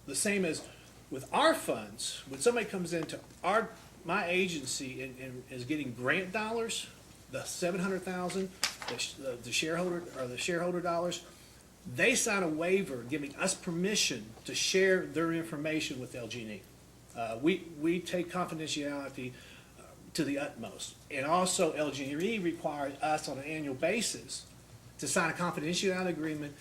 The same as with our funds, when somebody comes into my agency and is getting grant dollars, the $700,000, the shareholder dollars, they sign a waiver giving us permission to share their information with LG&E. We take confidentiality to the utmost, and also LG&E requires us on an annual basis to sign a confidentiality agreement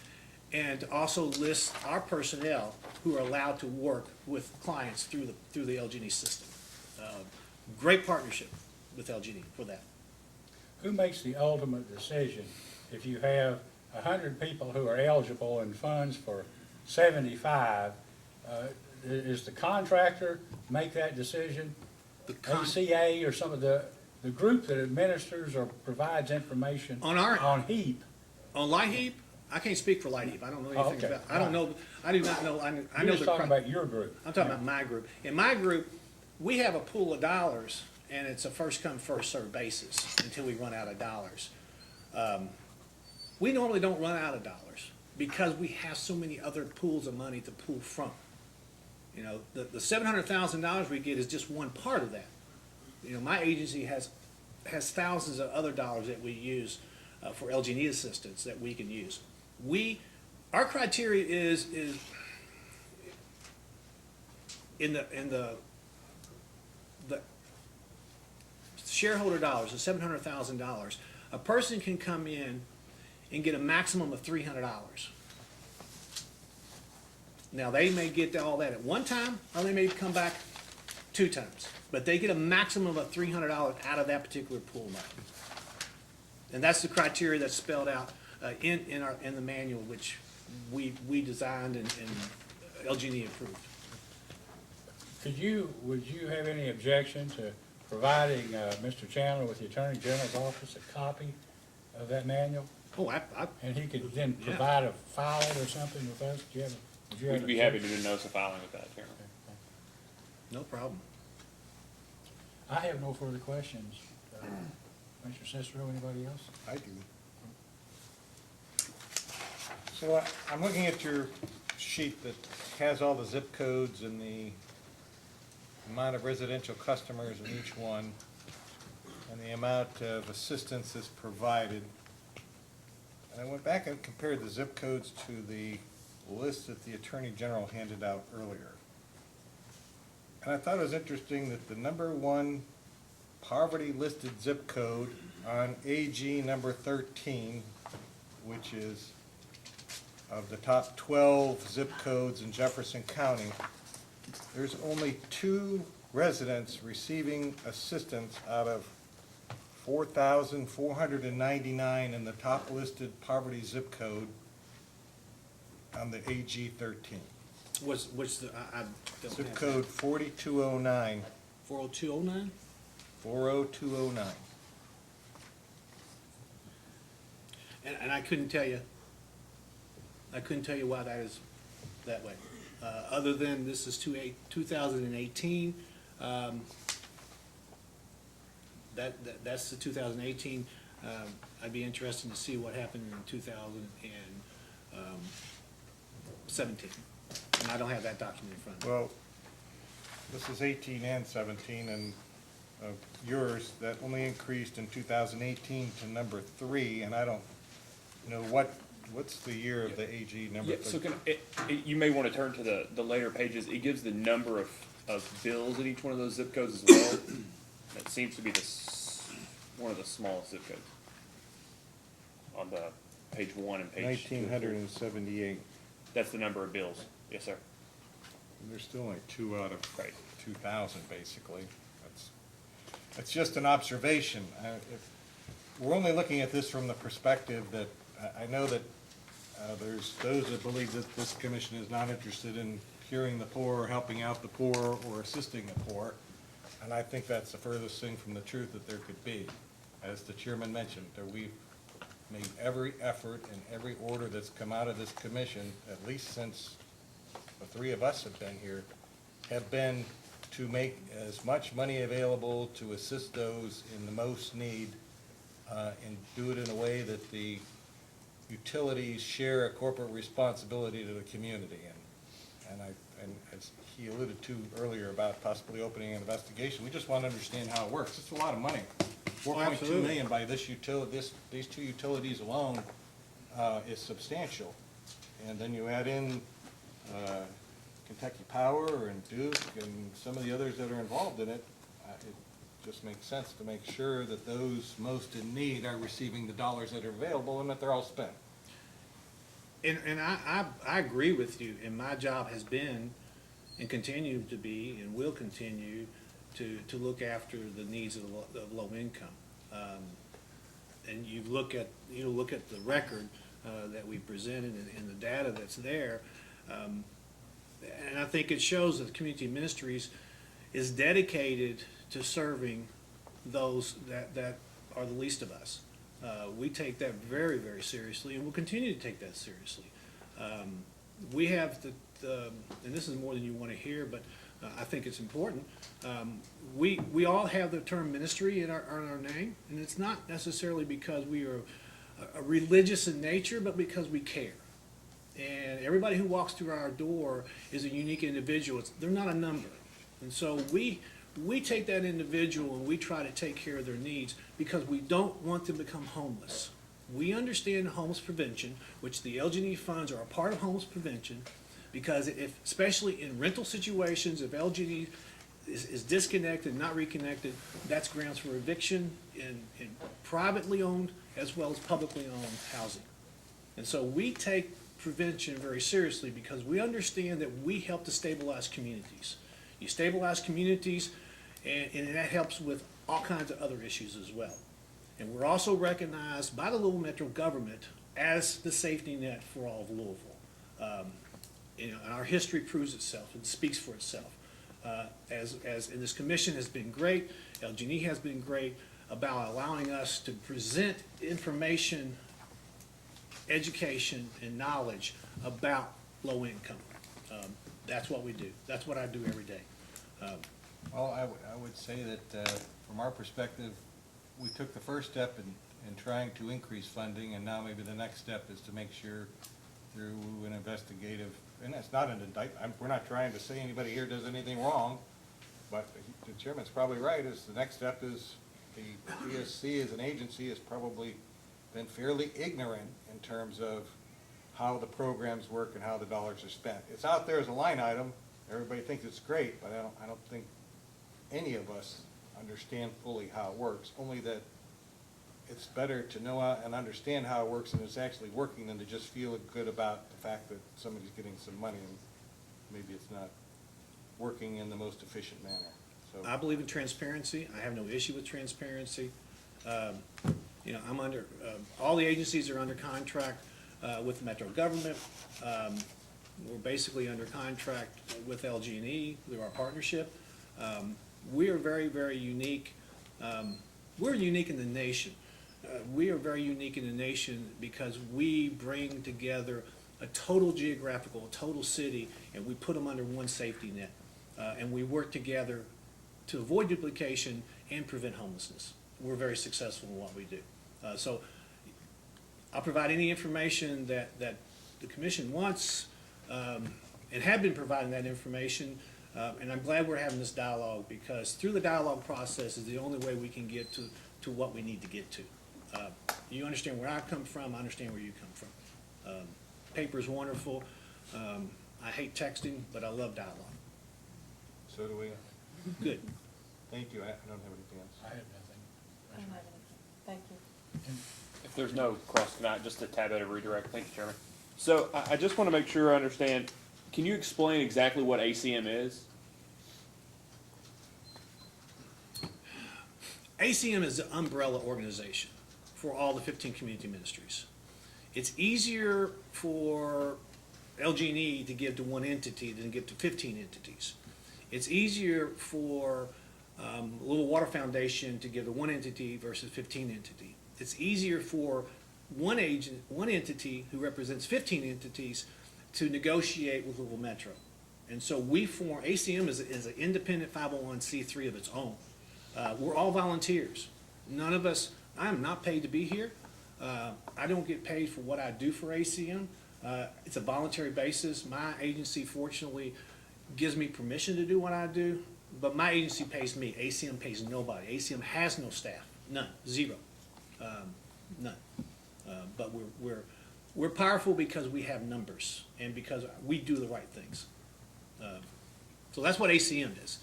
and also list our personnel who are allowed to work with clients through the LG&E system. Great partnership with LG&E for that. Who makes the ultimate decision if you have 100 people who are eligible in funds for 75? Is the contractor make that decision? ACA or some of the group that administers or provides information on HEAP? On Light Heat? I can't speak for Light Heat. I don't know anything about it. I don't know. I do not know. I know You're just talking about your group. I'm talking about my group. In my group, we have a pool of dollars, and it's a first come, first served basis until we run out of dollars. We normally don't run out of dollars because we have so many other pools of money to pull from. You know, the $700,000 we get is just one part of that. You know, my agency has has thousands of other dollars that we use for LG&E assistance that we can use. Our criteria is in the shareholder dollars, the $700,000. A person can come in and get a maximum of $300. Now, they may get all that at one time, or they may come back 2 times, but they get a maximum of $300 out of that particular pool money. And that's the criteria that's spelled out in the manual, which we designed and LG&E approved. Would you have any objection to providing Mr. Chandler with the Attorney General's office a copy of that manual? Oh, and he could then provide a file or something with us? Would you have We'd be happy to do notice of filing with that, Chairman. No problem. I have no further questions. Mr. Cicero, anybody else? I do. So I'm looking at your sheet that has all the zip codes and the amount of residential customers in each one, and the amount of assistance that's provided. And I went back and compared the zip codes to the list that the Attorney General handed out earlier. And I thought it was interesting that the #1 poverty listed zip code on AG number 13, which is of the top 12 zip codes in Jefferson County, there's only 2 residents receiving assistance out of 4,499 in the top listed poverty zip code on the AG 13. What's the, I don't Zip have code 4209. 40209? 40209. And I couldn't tell you why that is that way. Other than this is 2018, that's the 2018. I'd be interested to see what happened in 2017. And I don't have that document in front of me. Well, this is 18 and 17, and yours, that only increased in 2018 to number 3, and I don't know what's the year of the AG number 3? So you may want to turn to the later pages. It gives the number of bills in each one of those zip codes as well. That seems to be one of the smallest zip codes on the page 1 and page 1978. That's the number of bills. Yes, sir. There's still only 2 out of 2,000, basically. That's just an observation. We're only looking at this from the perspective that I know that there's those that believe that this commission is not interested in curing the poor or helping out the poor or assisting the poor. And I think that's the furthest thing from the truth that there could be. As the chairman mentioned, we've made every effort and every order that's come out of this commission, at least since the 3 of us have been here, have been to make as much money available to assist those in the most need, and do it in a way that the utilities share a corporate responsibility to the community. And as he alluded to earlier about possibly opening an investigation, we just want to understand how it works. It's a lot of money. 4.2 million by these 2 utilities alone is substantial. And then you add in Kentucky Power and Duke and some of the others that are involved in it. It just makes sense to make sure that those most in need are receiving the dollars that are available and that they're all spent. And I agree with you, and my job has been and continue to be and will continue to look after the needs of low income. And you look at the record that we presented and the data that's there, and I think it shows that Community Ministries is dedicated to serving those that are the least of us. We take that very, very seriously, and we'll continue to take that seriously. We have and this is more than you want to hear, but I think it's important. We all have the term ministry in our name, and it's not necessarily because we are religious in nature, but because we care. And everybody who walks through our door is a unique individual. They're not a number. And so we we take that individual and we try to take care of their needs because we don't want them to become homeless. We understand homeless prevention, which the LG&E funds are a part of homeless prevention, because if, especially in rental situations, if LG&E is disconnected, not reconnected, that's grounds for eviction in privately owned as well as publicly owned housing. And so we take prevention very seriously because we understand that we help to stabilize communities. You stabilize communities, and that helps with all kinds of other issues as well. And we're also recognized by the Louisville Metro government as the safety net for all of Louisville. And our history proves itself and speaks for itself. And this commission has been great, LG&E has been great about allowing us to present information, education, and knowledge about low income. That's what we do. That's what I do every day. Well, I would say that from our perspective, we took the first step in trying to increase funding, and now maybe the next step is to make sure through an investigative, and that's not an indictment, we're not trying to say anybody here does anything wrong, but the chairman's probably right, is the next step is the PSC as an agency has probably been fairly ignorant in terms of how the programs work and how the dollars are spent. It's out there as a line item, everybody thinks it's great, but I don't think any of us understand fully how it works, only that it's better to know and understand how it works and it's actually working than to just feel good about the fact that somebody's getting some money and maybe it's not working in the most efficient manner. So I believe in transparency. I have no issue with transparency. I'm under, all the agencies are under contract with the Metro government. We're basically under contract with LG&E through our partnership. We are very, very unique. We're unique in the nation. We are very unique in the nation because we bring together a total geographical, a total city, and we put them under one safety net. And we work together to avoid duplication and prevent homelessness. We're very successful in what we do. So I'll provide any information that the commission wants and have been providing that information. And I'm glad we're having this dialogue because through the dialogue process is the only way we can get to what we need to get to. You understand where I come from, I understand where you come from. Paper's wonderful. I hate texting, but I love dialogue. So do we. Good. Thank you. I don't have anything else. I have nothing. I don't have anything. Thank you. If there's no cross tonight, just a tab at a redirect. Thank you, Chairman. So I just want to make sure I understand. Can you explain exactly what ACM is? ACM is the umbrella organization for all the 15 community ministries. It's easier for LG&E to give to one entity than to give to 15 entities. It's easier for Little Water Foundation to give to one entity versus 15 entity. It's easier for one entity who represents 15 entities to negotiate with Louisville Metro. And so we form, ACM is an independent 501c3 of its own. We're all volunteers. None of us, I am not paid to be here. I don't get paid for what I do for ACM. It's a voluntary basis. My agency fortunately gives me permission to do what I do, but my agency pays me. ACM pays nobody. ACM has no staff, none, zero, none. But we're powerful because we have numbers and because we do the right things. So that's what ACM is.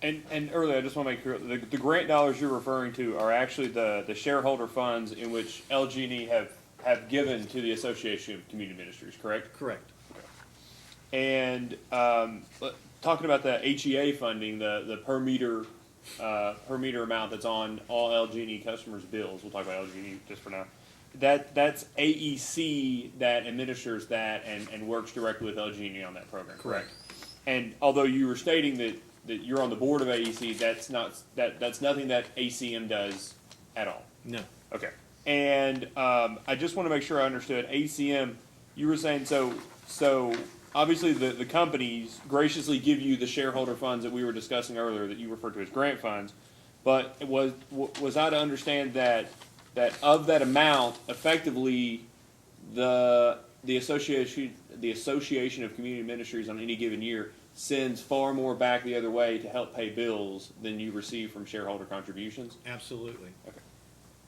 And earlier, I just want to make clear, the grant dollars you're referring to are actually the shareholder funds in which LG&E have given to the Association of Community Ministries, correct? Correct. And talking about the HEA funding, the per meter amount that's on all LG&E customers' bills, we'll talk about LG&E just for now. That's AEC that administers that and works directly with LG&E on that program, correct? And although you were stating that you're on the board of AEC, that's nothing that ACM does at all. No. Okay. And I just want to make sure I understood. ACM, you were saying so obviously the companies graciously give you the shareholder funds that we were discussing earlier that you referred to as grant funds, but was I to understand that of that amount, effectively the Association of Community Ministries on any given year sends far more back the other way to help pay bills than you receive from shareholder contributions? Absolutely. Okay.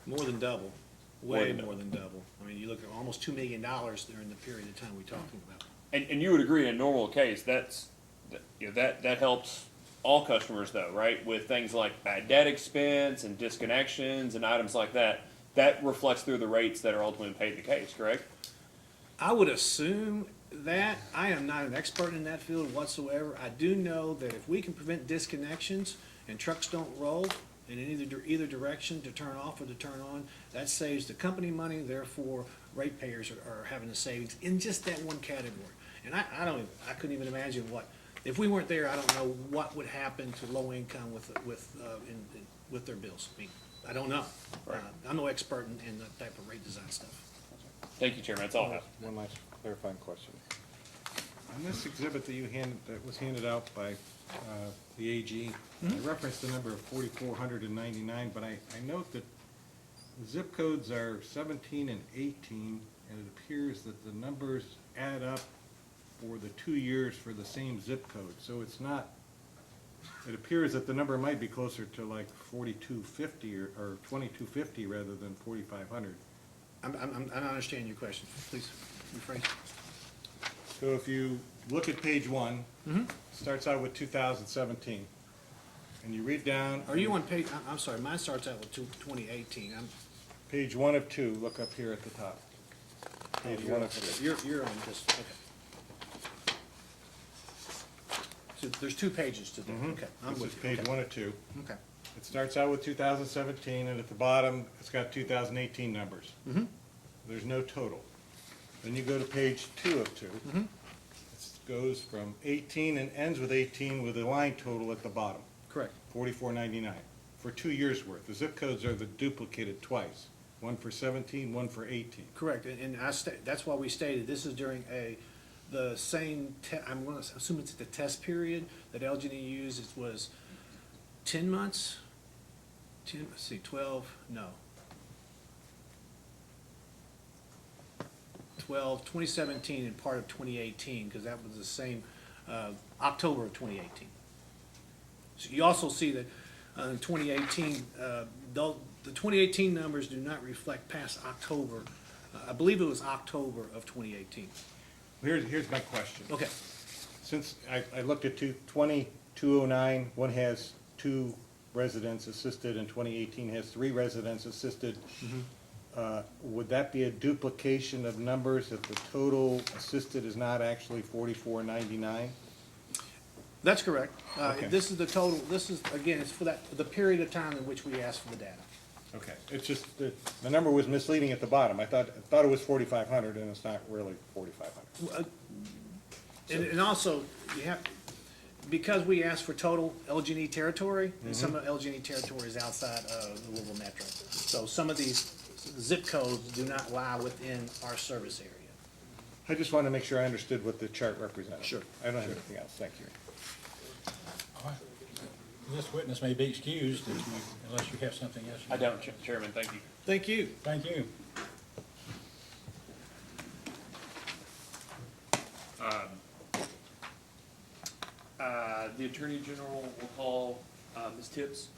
More than double, More way than more than double. I mean, you look at almost $2 million during the period of time we're talking about. And you would agree in a normal case, that helps all customers though, right? With things like bad debt expense and disconnections and items like that, that reflects through the rates that are ultimately paid in the case, correct? I would assume that. I am not an expert in that field whatsoever. I do know that if we can prevent disconnections and trucks don't roll in either direction to turn off or to turn on, that saves the company money, therefore ratepayers are having a savings in just that one category. And I couldn't even imagine if we weren't there, I don't know what would happen to low income with their bills. I mean, I don't know. Right. I'm no expert in that type of rate design stuff. Thank you, Chairman, that's all I have. One last clarifying question. On this exhibit that was handed out by the AG, I referenced the number of 4,499, but I note that the zip codes are 17 and 18, and it appears that the numbers add up for the 2 years for the same zip code. So it's not, it appears that the number might be closer to like 4,250 or 2,250 rather than 4,500. I don't understand your question. Please rephrase. So if you look at page 1, starts out with 2017, and you read down. Are you on page, I'm sorry, mine starts out with 2018. Page 1 of 2, look up here at the top. Page 1 of 2. You're on just, okay. So there's 2 pages to do, okay. I'm This with is you. page Okay. 1 of 2. Okay. It starts out with 2017, and at the bottom, it's got 2018 numbers. There's no total. Then you go to page 2 of 2. It goes from 18 and ends with 18 with a line total at the bottom. Correct. 44.99 for 2 years worth. The zip codes are duplicated twice. One for 17, one for 18. Correct, and that's why we stated, this is during the same, I'm gonna assume it's the test period that LG&E used, it was 10 months? 12, no. 2017 and part of 2018, because that was the same, October of 2018. So you also see that in 2018, the 2018 numbers do not reflect past October. I believe it was October of 2018. Here's my question. Okay. Since I looked at 209, one has 2 residents assisted, and 2018 has 3 residents assisted. Would that be a duplication of numbers if the total assisted is not actually 44.99? That's correct. Okay. This is the total, this is, again, it's for the period of time in which we asked for the data. Okay, it's just, the number was misleading at the bottom. I thought it was 4,500, and it's not really 4,500. And also, you have, because we asked for total LG&E territory, and some of LG&E territory is outside of the Louisville Metro. So some of these zip codes do not lie within our service area. I just wanted to make sure I understood what the chart represented. Sure. I don't have anything else, thank you. All right. This witness may be excused unless you have something else. I don't, Chairman, thank you. Thank you. Thank you. The Attorney General will call Ms. Tibbs.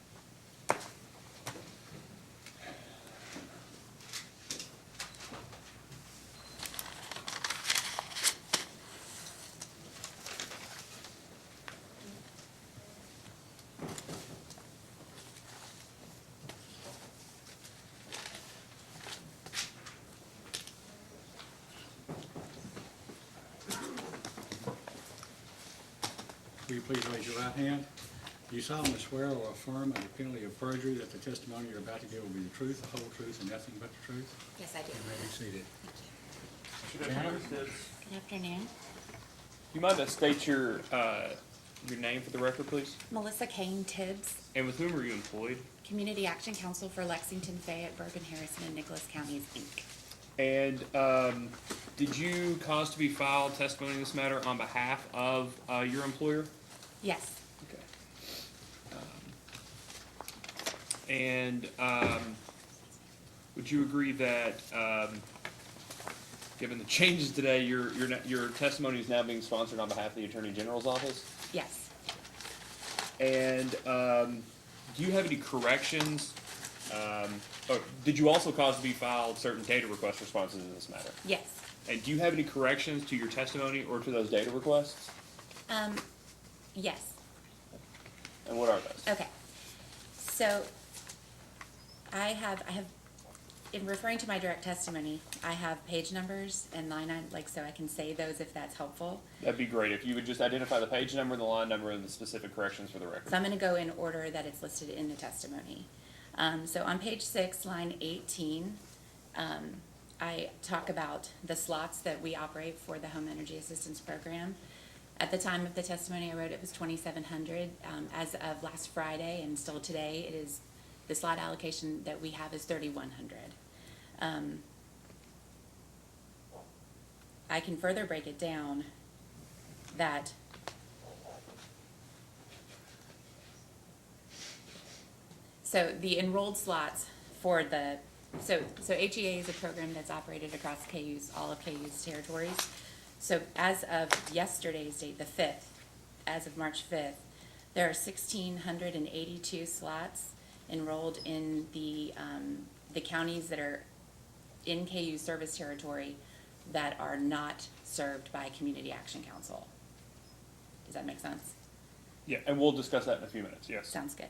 Will you please raise your right hand? Do you solemnly swear or affirm under penalty of perjury that the testimony you're about to give will be the truth, the whole truth, and nothing but the truth? Yes, I do. You may be seated. Good afternoon, Ms. Tibbs. Good afternoon. You mind to state your name for the record, please? Melissa Kane Tibbs, And with whom are you employed? Community Action Council for Lexington, Fayette, Bergen, Harrison, and Nicholas Counties, Inc. And did you cause to be filed testimony in this matter on behalf of your employer? Yes. Okay. And would you agree that, given the changes today, your testimony is now being sponsored on behalf of the Attorney General's office? Yes. And do you have any corrections? Or did you also cause to be filed certain data request responses in this matter? Yes. And do you have any corrections to your testimony or to those data requests? Yes. And what are those? Okay. So I have, in referring to my direct testimony, I have page numbers and line items, like, so I can say those if that's helpful. That'd be great if you would just identify the page number, the line number, and the specific corrections for the record. So I'm gonna go in order that it's listed in the testimony. So on page 6, line 18, I talk about the slots that we operate for the Home Energy Assistance Program. At the time of the testimony I wrote, it was 2,700. As of last Friday and still today, it is, the slot allocation that we have is 3,100. I can further break it down that so the enrolled slots for the so HEA is a program that's operated across all of KU's territories. So as of yesterday's date, the 5th, as of March 5th, there are 1,682 slots enrolled in the counties that are in KU service territory that are not served by Community Action Council. Does that make sense? Yeah, and we'll discuss that in a few minutes, yes. Sounds good.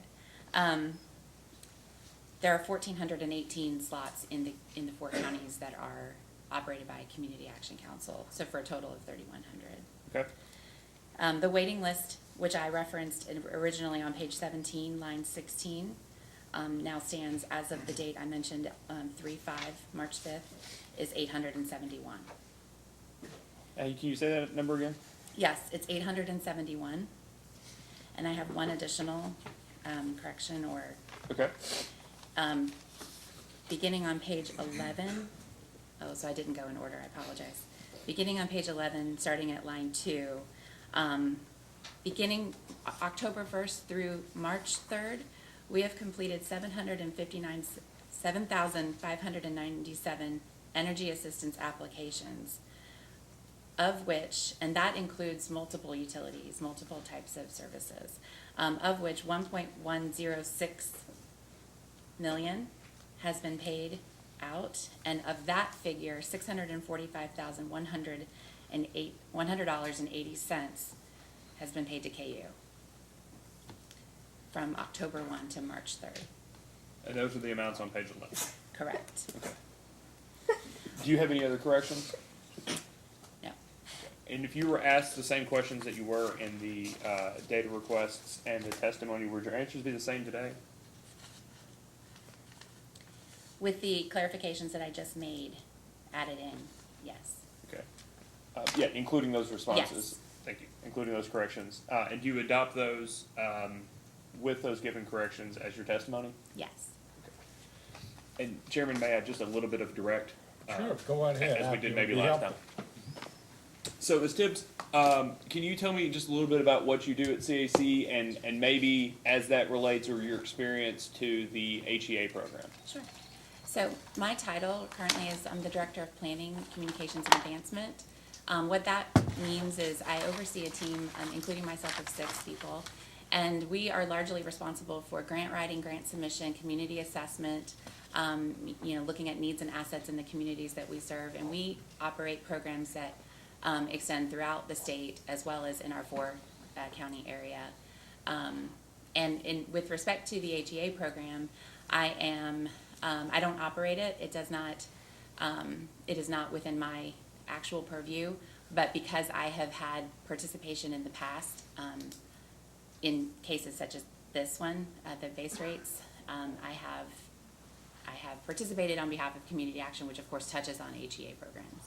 There are 1,418 slots in the 4 counties that are operated by Community Action Council, so for a total of 3,100. Okay. The waiting list, which I referenced originally on page 17, line 16, now stands, as of the date I mentioned, 3/5, March 5th, is 871. Can you say that number again? Yes, it's 871. And I have one additional correction, or Okay. beginning on page 11. Oh, so I didn't go in order, I apologize. Beginning on page 11, starting at line 2, beginning October 1st through March 3rd, we have completed 7,597 energy assistance applications, of which, and that includes multiple utilities, multiple types of services, of which 1.106 million has been paid out, and of that figure, $645,180 has been paid to KU from October 1 to March 3rd. And those are the amounts on page 11. Correct. Okay. Do you have any other corrections? No. And if you were asked the same questions that you were in the data requests and the testimony, would your answers be the same today? With the clarifications that I just made added in, yes. Okay. Yeah, including those responses. Yes. Thank you. Including those corrections. And do you adopt those with those given corrections as your testimony? Yes. Okay. And Chairman, may I have just a little bit of direct? Sure, go right ahead. As we did It maybe would be last time. helpful. So, Ms. Tibbs, can you tell me just a little bit about what you do at CAC and maybe as that relates or your experience to the HEA program? Sure. So my title currently is I'm the Director of Planning, Communications, and Advancement. What that means is I oversee a team, including myself, of 6 people, and we are largely responsible for grant writing, grant submission, community assessment, looking at needs and assets in the communities that we serve, and we operate programs that extend throughout the state as well as in our 4 county area. And with respect to the HEA program, I don't operate it. It does not. It is not within my actual purview. But because I have had participation in the past, in cases such as this one, the base rates, I have participated on behalf of Community Action, which of course touches on HEA programs.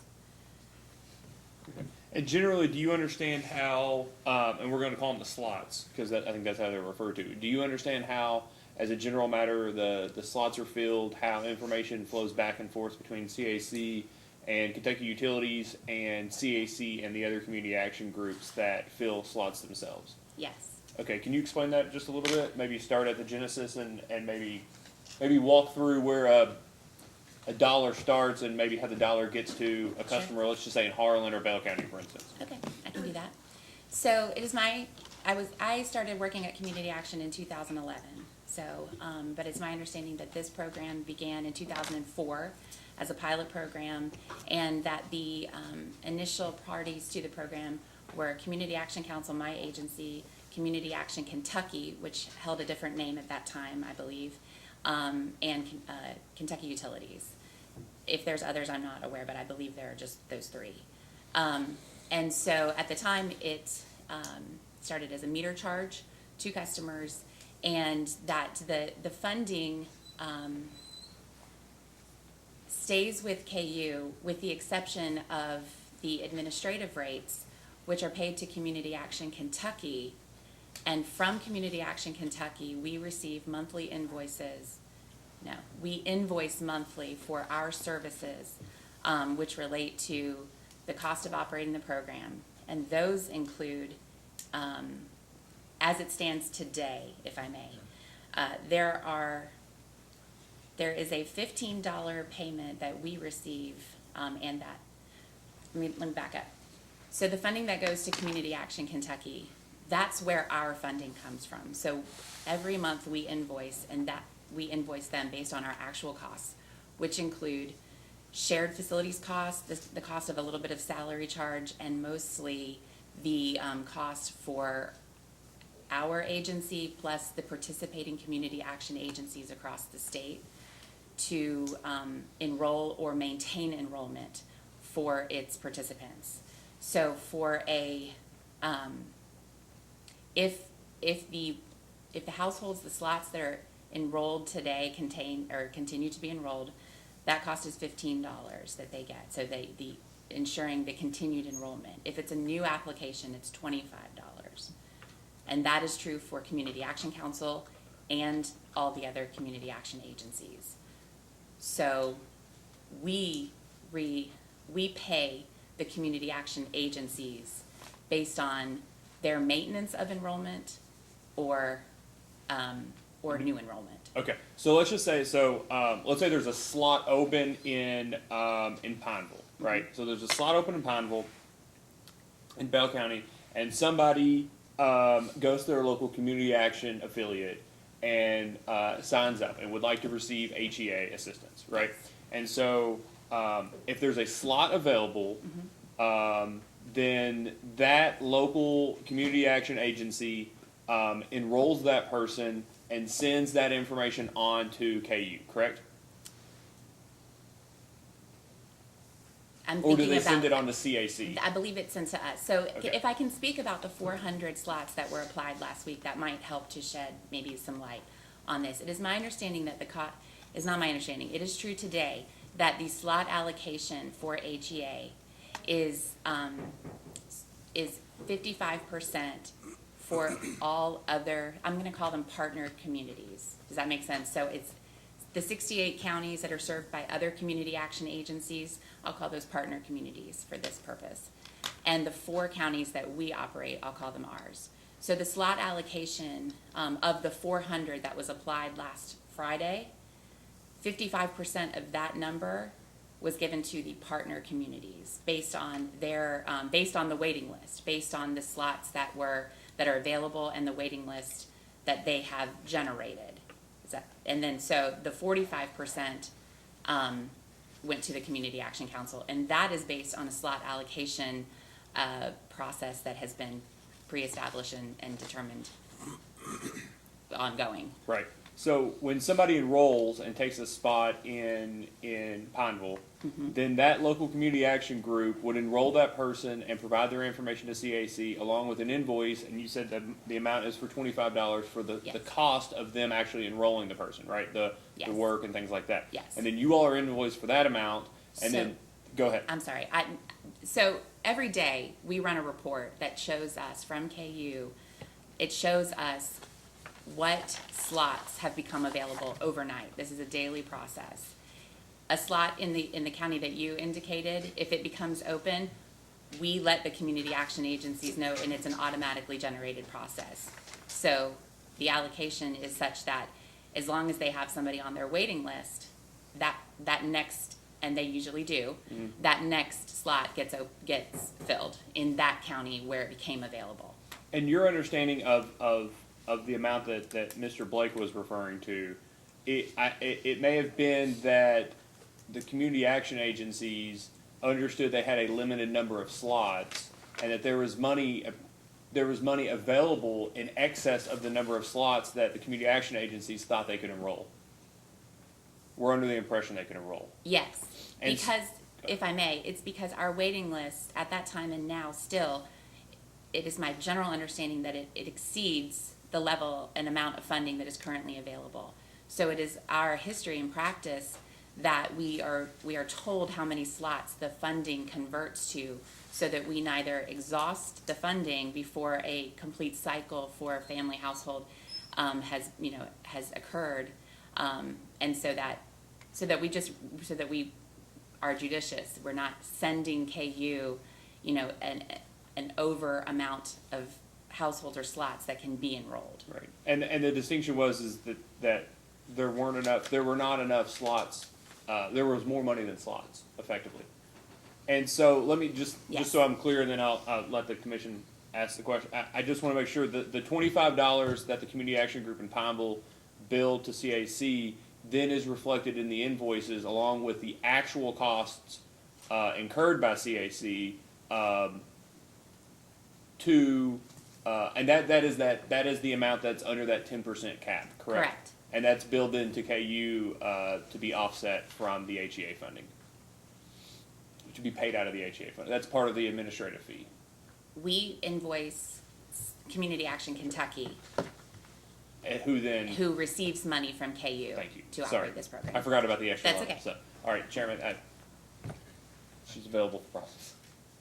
Okay. And generally, do you understand how? And we're going to call them the slots because I think that's how they're referred to. Do you understand how? As a general matter, the slots are filled, how information flows back and forth between CAC and Kentucky Utilities and CAC and the other community action groups that fill slots themselves? Yes. Okay, can you explain that just a little bit? Maybe start at the genesis and maybe walk through where a dollar starts and maybe how the dollar gets to a customer, let's just say in Harlan or Bell County, for instance. Okay, I can do that. So it is my I started working at Community Action in 2011. So, but it's my understanding that this program began in 2004 as a pilot program, and that the initial parties to the program were Community Action Council, my agency, Community Action Kentucky, which held a different name at that time, I believe, and Kentucky Utilities. If there's others, I'm not aware, but I believe there are just those three. And so at the time, it started as a meter charge to customers, and that the funding stays with KU with the exception of the administrative rates, which are paid to Community Action Kentucky. And from Community Action Kentucky, we receive monthly invoices. No, we invoice monthly for our services, which relate to the cost of operating the program. And those include, as it stands today, if I may, there is a $15 payment that we receive, and that, let me back up. So the funding that goes to Community Action Kentucky, that's where our funding comes from. So every month we invoice, and that we invoice them based on our actual costs, which include shared facilities costs, the cost of a little bit of salary charge, and mostly the cost for our agency plus the participating community action agencies across the state to enroll or maintain enrollment for its participants. So for a if the households, the slots that are enrolled today contain or continue to be enrolled, that cost is $15 that they get. So the ensuring the continued enrollment. If it's a new application, it's $25. And that is true for Community Action Council and all the other community action agencies. So we pay the community action agencies based on their maintenance of enrollment or new enrollment. Okay, so let's just say, let's say there's a slot open in Pineville, right? So there's a slot open in Pineville, in Bell County, and somebody goes to their local community action affiliate and signs up and would like to receive HEA assistance, right? And so if there's a slot available, then that local community action agency enrolls that person and sends that information on to KU, correct? Or do they send it on to CAC? I believe it's sent to us. So Okay. if I can speak about the 400 slots that were applied last week, that might help to shed maybe some light on this. It is my understanding that is not my understanding. It is true today that the slot allocation for HEA is 55% for all other, I'm going to call them partner communities. Does that make sense? So it's the 68 counties that are served by other community action agencies. I'll call those partner communities for this purpose. And the 4 counties that we operate, I'll call them ours. So the slot allocation of the 400 that was applied last Friday, 55% of that number was given to the partner communities based on their based on the waiting list, based on the slots that are available and the waiting list that they have generated. And then so the 45% went to the Community Action Council, and that is based on a slot allocation process that has been pre-established and determined ongoing. Right. So when somebody enrolls and takes a spot in Pineville, then that local community action group would enroll that person and provide their information to CAC along with an invoice, and you said that the amount is for $25 for the cost of them actually enrolling the person, right? The work and things like that. Yes. And then you all are invoiced for that amount, and then, go ahead. I'm sorry. So every day we run a report that shows us from KU, it shows us what slots have become available overnight. This is a daily process. A slot in the county that you indicated, if it becomes open, we let the community action agencies know, and it's an automatically generated process. So the allocation is such that as long as they have somebody on their waiting list, that next, and they usually do, that next slot gets filled in that county where it became available. And your understanding of the amount that Mr. Blake was referring to, it may have been that the community action agencies understood they had a limited number of slots, and that there was money available in excess of the number of slots that the community action agencies thought they could enroll. We're under the impression they could enroll. Yes, And because, if I may, it's because our waiting list at that time and now still, it is my general understanding that it exceeds the level and amount of funding that is currently available. So it is our history and practice that we are told how many slots the funding converts to, so that we neither exhaust the funding before a complete cycle for a family household has occurred, and so that we are judicious. We're not sending KU, an over amount of households or slots that can be enrolled. Right. And the distinction was that there were not enough slots. There was more money than slots, effectively. And so let me just so I'm clear, and then I'll let the commission ask the question. I just want to make sure that the $25 that the Community Action Group in Pineville billed to CAC then is reflected in the invoices, along with the actual costs incurred by CAC and that is the amount that's under that 10% cap, correct? Correct. And that's billed into KU to be offset from the HEA funding, to be paid out of the HEA funding. That's part of the administrative fee. We invoice Community Action Kentucky, And who receives money from KU to operate this program. I forgot about the extra That's line. okay. So, all right, Chairman, she's available for process.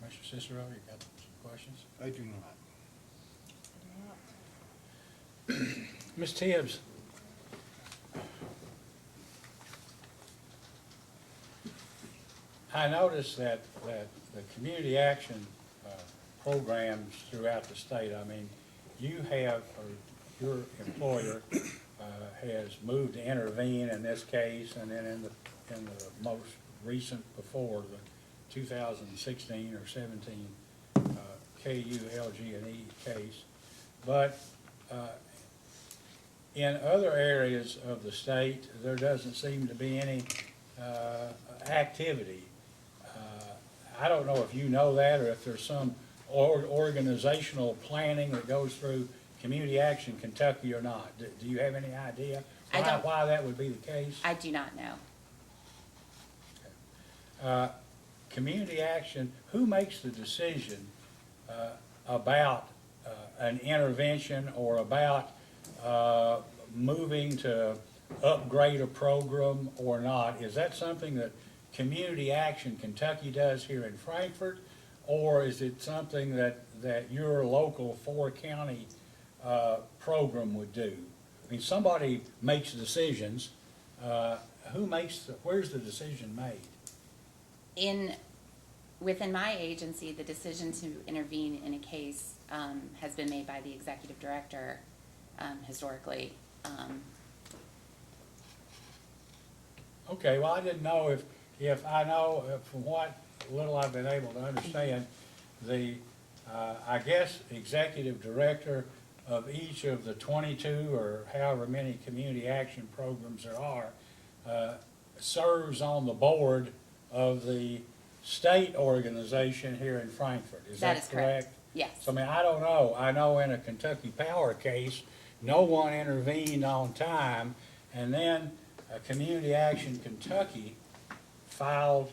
Mr. Cicero, you got some questions? I do not. Ms. Tibbs, I noticed that the community action programs throughout the state, I mean, you have, or your employer has moved to intervene in this case, and then in the most recent, before the 2016 or 17 KU LG&E case. But in other areas of the state, there doesn't seem to be any activity. I don't know if you know that, or if there's some organizational planning that goes through Community Action Kentucky or not. Do you have any idea why that would be the case? I do not know. Community Action, who makes the decision about an intervention or about moving to upgrade a program or not? Is that something that Community Action Kentucky does here in Frankfort, or is it something that your local four-county program would do? I mean, somebody makes decisions. Where's the decision made? Within my agency, the decision to intervene in a case has been made by the executive director historically. Okay, well, I didn't know if I know from what little I've been able to understand, the, I guess, executive director of each of the 22 or however many community action programs there are, serves on the board of the state organization here in Frankfort. Is that correct? Yes. So, I mean, I don't know. I know in a Kentucky Power case, no one intervened on time, and then Community Action Kentucky filed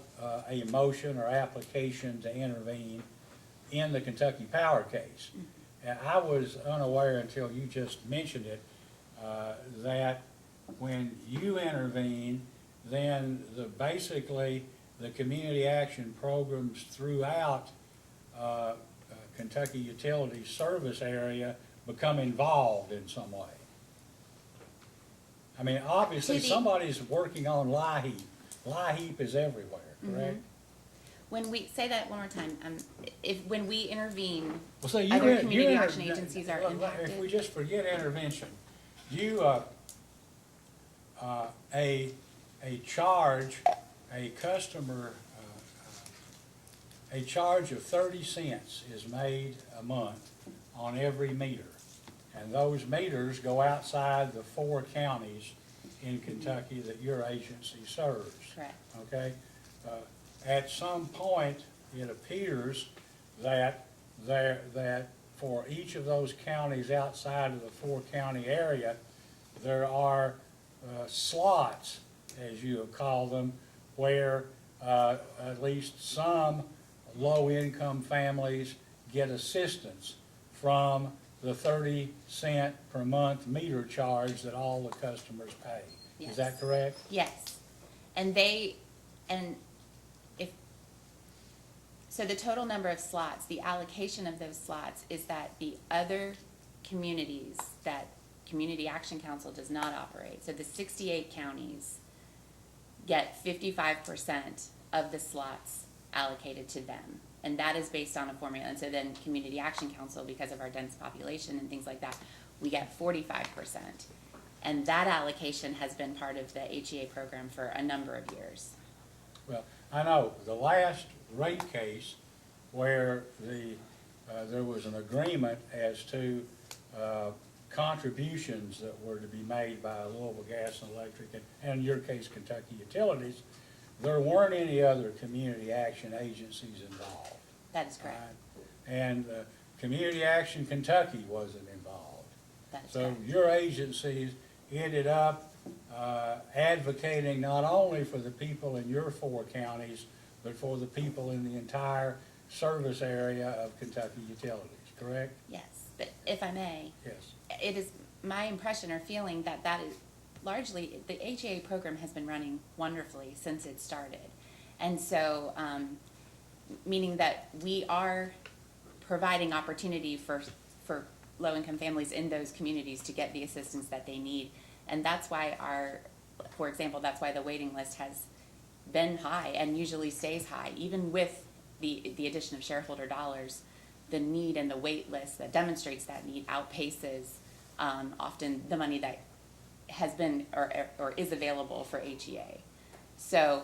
a motion or application to intervene in the Kentucky Power case. And I was unaware until you just mentioned it, that when you intervene, then basically the community action programs throughout Kentucky Utility Service area become involved in some way. I mean, obviously somebody's working on LIHEAP. LIHEAP is everywhere, correct? When we, say that one more time, when we intervene, Well, so other community action agencies are impacted? If we just forget intervention, you, a charge, a customer, a charge of 30 cents is made a month on every meter. And those meters go outside the 4 counties in Kentucky that your agency serves. Correct. Okay? At some point, it appears that that for each of those counties outside of the 4-county area, there are slots, as you have called them, where at least some low-income families get assistance from the 30-cent per month meter charge that all the customers pay. Yes. Is that correct? Yes. So the total number of slots, the allocation of those slots is that the other communities that Community Action Council does not operate, so the 68 counties get 55% of the slots allocated to them. And that is based on a formula. And so then Community Action Council, because of our dense population and things like that, we get 45%. And that allocation has been part of the HEA program for a number of years. Well, I know the last rate case where there was an agreement as to contributions that were to be made by Louisville Gas and Electric, and in your case, Kentucky Utilities, there weren't any other community action agencies involved. That is correct. Right? And Community Action Kentucky wasn't involved. That is So correct. your agencies ended up advocating not only for the people in your 4 counties, but for the people in the entire service area of Kentucky Utilities, correct? Yes, but if I may, Yes. it is my impression or feeling that that is largely, the HEA program has been running wonderfully since it started. And so, meaning that we are providing opportunity for low-income families in those communities to get the assistance that they need. And that's why for example, that's why the waiting list has been high and usually stays high, even with the addition of shareholder dollars. The need and the wait list that demonstrates that need outpaces often the money that has been or is available for HEA. So,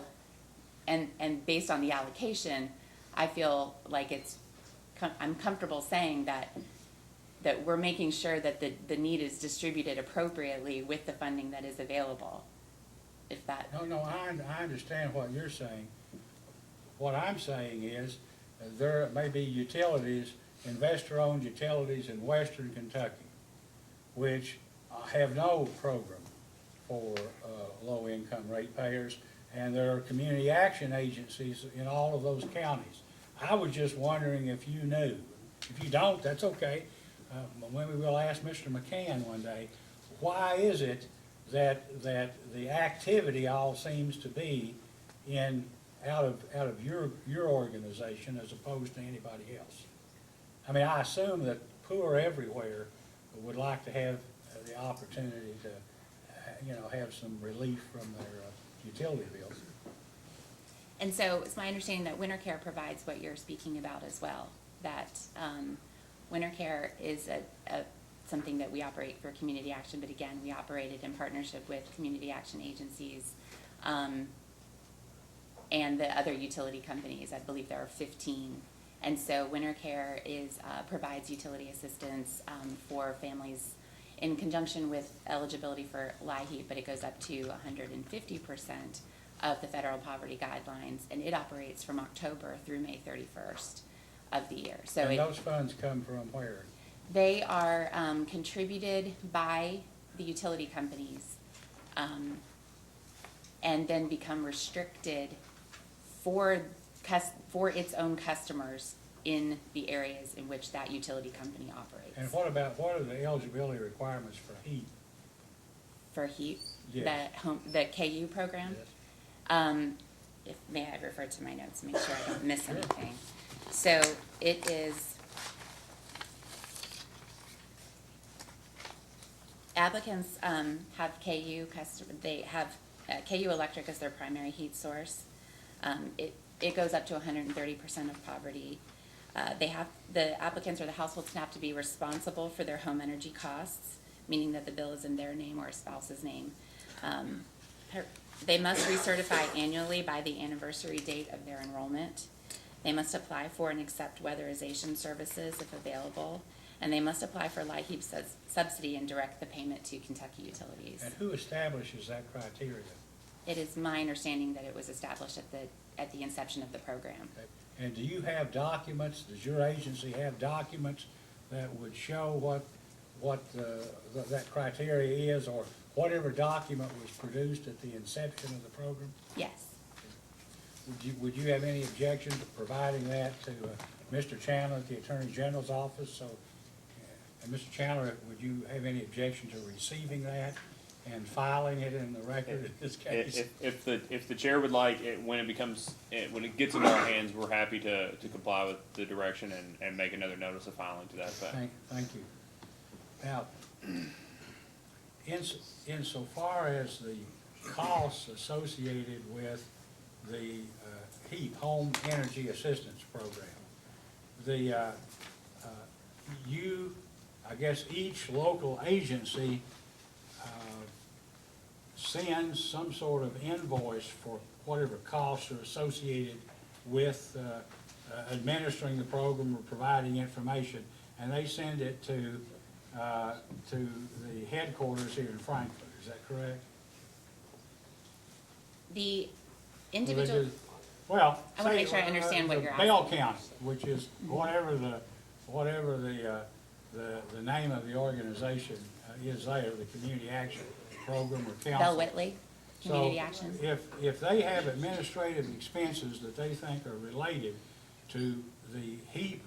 and based on the allocation, I feel like I'm comfortable saying that we're making sure that the need is distributed appropriately with the funding that is available. If that. No, I understand what you're saying. What I'm saying is there may be utilities, investor-owned utilities in western Kentucky, which have no program for low-income ratepayers, and there are community action agencies in all of those counties. I was just wondering if you knew. If you don't, that's okay. Maybe we'll ask Mr. McCann one day, why is it that the activity all seems to be out of your organization as opposed to anybody else? I mean, I assume that poor everywhere would like to have the opportunity to, have some relief from their utility bills. And so it's my understanding that Winter Care provides what you're speaking about as well. That Winter Care is something that we operate for community action, but again, we operate it in partnership with community action agencies and the other utility companies. I believe there are 15. And so Winter Care provides utility assistance for families in conjunction with eligibility for LIHEAP, but it goes up to 150% of the federal poverty guidelines, and it operates from October through May 31st of the year. So And those funds come from where? They are contributed by the utility companies and then become restricted for its own customers in the areas in which that utility company operates. And what are the eligibility requirements for HEAP? For HEAP? Yes. The KU program? Yes. May I refer to my notes, make sure I don't miss anything. So it is, applicants have KU they have KU Electric as their primary heat source. It goes up to 130% of poverty. The applicants or the households have to be responsible for their home energy costs, meaning that the bill is in their name or a spouse's name. They must recertify annually by the anniversary date of their enrollment. They must apply for and accept weatherization services if available, and they must apply for LIHEAP subsidy and direct the payment to Kentucky Utilities. And who establishes that criteria? It is my understanding that it was established at the inception of the program. And do you have documents, does your agency have documents that would show what that criteria is, or whatever document was produced at the inception of the program? Yes. Would you have any objection to providing that to Mr. Chandler at the Attorney General's office? So, and Mr. Chandler, would you have any objection to receiving that and filing it in the record in this case? If the chair would like, when it gets into our hands, we're happy to comply with the direction and make another notice of filing to that effect. Thank you. Now, insofar as the costs associated with the HEAP, Home Energy Assistance Program, I guess each local agency sends some sort of invoice for whatever costs are associated with administering the program or providing information, and they send it to the headquarters here in Frankfurt. Is that correct? The individual. Well, I want to make sure I understand what you're asking. Bell County, which is whatever the name of the organization is there, the Community Action Program or Council. Bell Whitley, Community Action. If they have administrative expenses that they think are related to the HEAP,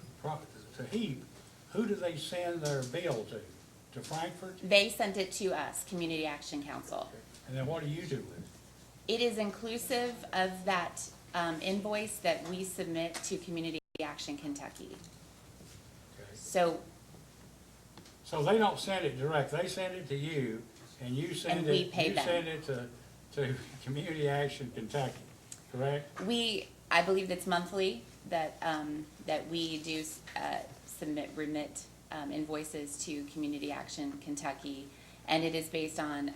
who do they send their bill to? To Frankfurt? They sent it to us, Community Action Council. And then what do you do with it? It is inclusive of that invoice that we submit to Community Action Kentucky. Okay. So they don't send it direct, they send it to you, and you send And it, we pay you them. send it to Community Action Kentucky, correct? I believe it's monthly that we do remit invoices to Community Action Kentucky, and it is based on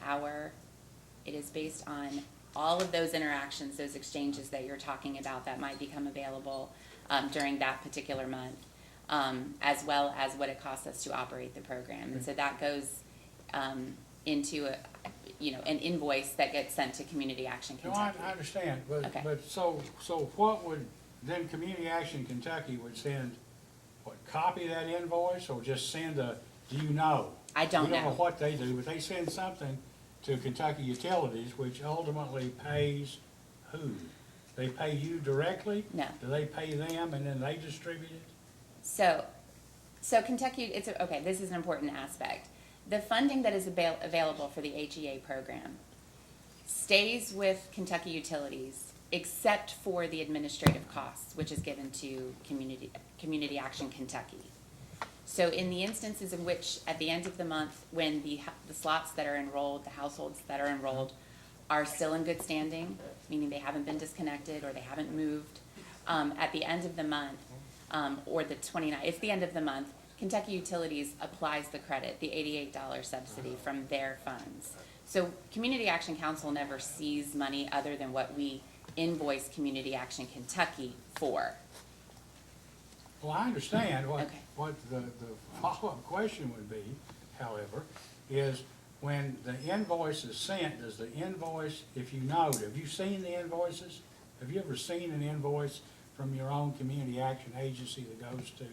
all of those interactions, those exchanges that you're talking about that might become available during that particular month, as well as what it costs us to operate the program. And so that goes into an invoice that gets sent to Community Action No, Kentucky. I understand, Okay. but so what would, then Community Action Kentucky would send, copy that invoice, or just send do you know? I don't We don't know know. what they do, but they send something to Kentucky Utilities, which ultimately pays who? They pay you directly? No. Do they pay them and then they distribute it? So Kentucky, okay, this is an important aspect. The funding that is available for the HEA program stays with Kentucky Utilities except for the administrative costs, which is given to Community Action Kentucky. So in the instances in which, at the end of the month, when the slots that are enrolled, the households that are enrolled, are still in good standing, meaning they haven't been disconnected or they haven't moved, at the end of the month, or the 29th, it's the end of the month, Kentucky Utilities applies the credit, the $88 subsidy from their funds. So Community Action Council never sees money other than what we invoice Community Action Kentucky for. Well, I understand Okay. what the follow-up question would be, however, is when the invoice is sent, does the invoice, if you know, have you seen the invoices? Have you ever seen an invoice from your own community action agency that goes to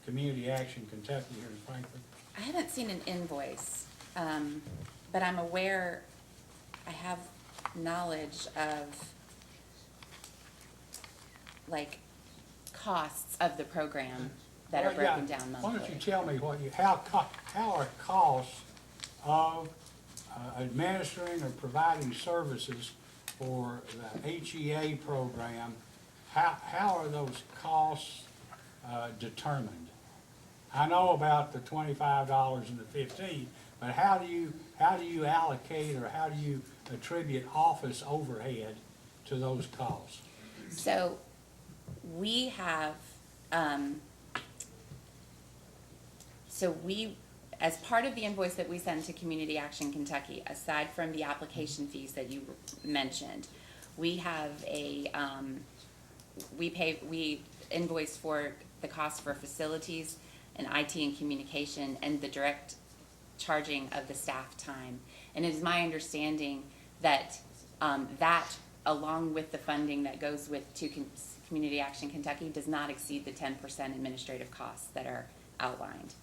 Community Action Kentucky here in Frankfurt? I haven't seen an invoice, but I'm aware, I have knowledge of, like, costs of the program that are Well, yeah. broken down Why don't you monthly. tell me how are costs of administering or providing services for the HEA program, how are those costs determined? I know about the $25 and the $15, but how do you allocate, or how do you attribute office overhead to those costs? So we have, as part of the invoice that we send to Community Action Kentucky, aside from the application fees that you mentioned, we have we invoice for the cost for facilities and IT and communication and the direct charging of the staff time. And it is my understanding that, that along with the funding that goes with Community Action Kentucky does not exceed the 10% administrative costs that are outlined.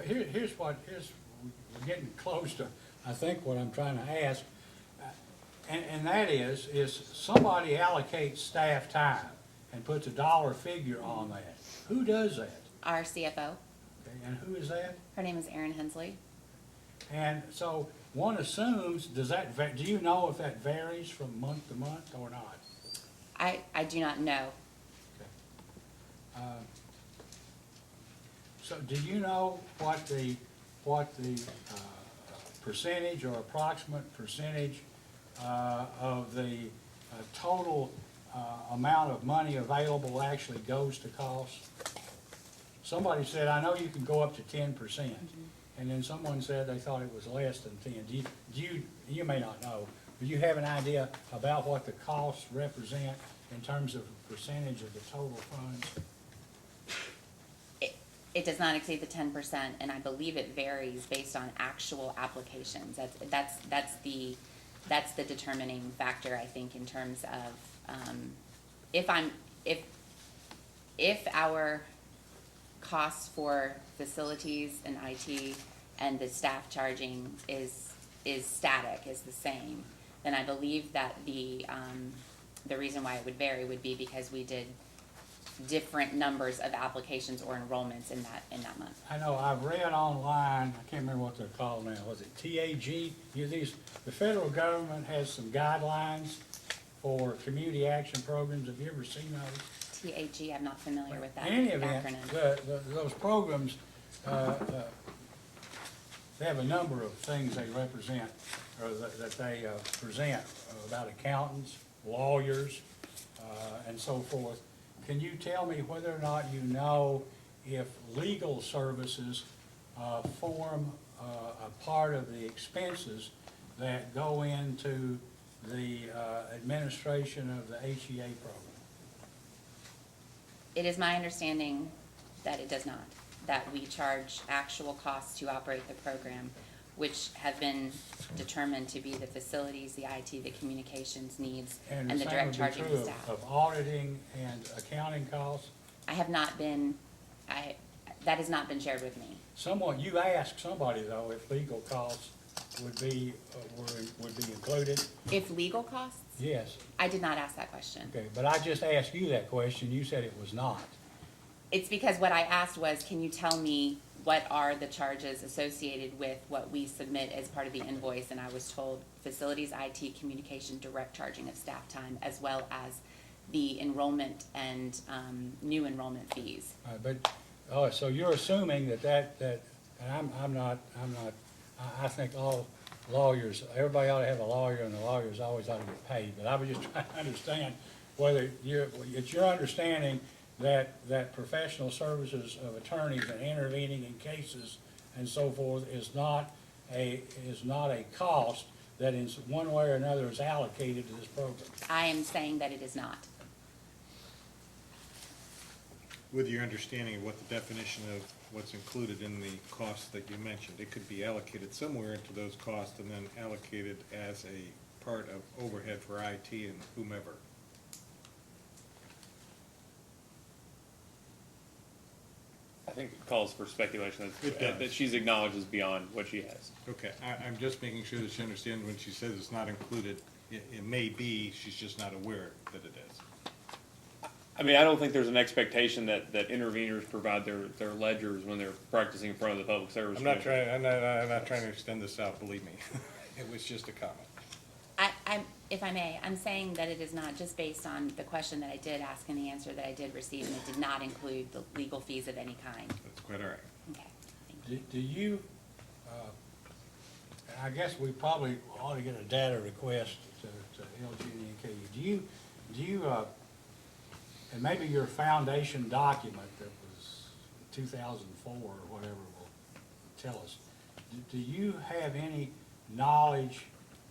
Here's we're getting close to, I think, what I'm trying to ask. And that is somebody allocates staff time and puts a dollar figure on that. Who does that? Our CFO, Okay, and who is that? her name is Erin Hensley. And so one assumes, do you know if that varies from month to month or not? I do not know. So do you know what the percentage or approximate percentage of the total amount of money available actually goes to costs? Somebody said, I know you can go up to 10%, and then someone said they thought it was less than 10. You may not know, but you have an idea about what the costs represent in terms of percentage of the total funds? It does not exceed the 10%, and I believe it varies based on actual applications. That's the determining factor, I think, in terms of if our costs for facilities and IT and the staff charging is static, is the same, then I believe that the reason why it would vary would be because we did different numbers of applications or enrollments in that month. I know, I've read online, I can't remember what they're called now, was it TAG? The federal government has some guidelines for community action programs. Have you ever seen those? TAG, I'm not familiar with that In any event, acronym. those programs, they have a number of things they represent, or that they present about accountants, lawyers, and so forth. Can you tell me whether or not you know if legal services form a part of the expenses that go into the administration of the HEA program? It is my understanding that it does not, that we charge actual costs to operate the program, which have been determined to be the facilities, the IT, the communications needs, and the direct charging of staff. Of auditing and accounting costs? I have not been, that has not been shared with me. You asked somebody though if legal costs would be included? If legal costs? Yes. I did not ask that question. Okay, but I just asked you that question, you said it was not. It's because what I asked was, can you tell me what are the charges associated with what we submit as part of the invoice? And I was told facilities, IT, communication, direct charging of staff time, as well as the enrollment and new enrollment fees. So you're assuming that, and I think all lawyers, everybody ought to have a lawyer, and the lawyers always ought to get paid. But I was just trying to understand whether it's your understanding that professional services of attorneys and intervening in cases and so forth is not a cost that in one way or another is allocated to this program. I am saying that it is not. With your understanding of what the definition of what's included in the costs that you mentioned, it could be allocated somewhere into those costs and then allocated as a part of overhead for IT and whomever. I think it calls for speculation It does. that she's acknowledged is beyond what she has. Okay, I'm just making sure that she understands when she says it's not included, it may be, she's just not aware that it is. I mean, I don't think there's an expectation that interveners provide their ledgers when they're practicing in front of the Public Service I'm not Commission. trying to extend this out, believe me. It was just a comment. If I may, I'm saying that it is not, just based on the question that I did ask and the answer that I did receive, and it did not include the legal fees of any kind. That's quite all right. Okay. Do you, I guess we probably ought to get a data request to LG&E and KU. Do you, and maybe your foundation document that was 2004 or whatever will tell us, do you have any knowledge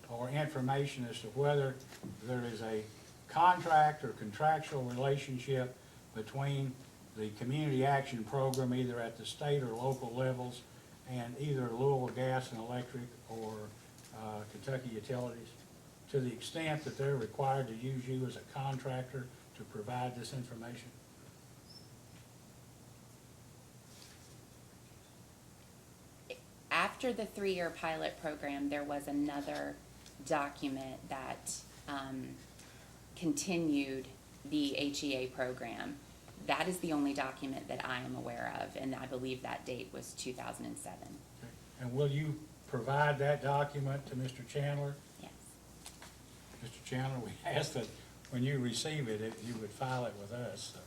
or information as to whether there is a contract or contractual relationship between the community action program either at the state or local levels, and either Louisville Gas and Electric or Kentucky Utilities, to the extent that they're required to use you as a contractor to provide this information? After the 3-year pilot program, there was another document that continued the HEA program. That is the only document that I am aware of, and I believe that date was 2007. Okay. And will you provide that document to Mr. Chandler? Yes. Mr. Chandler, we ask that when you receive it, you would file it with us. So.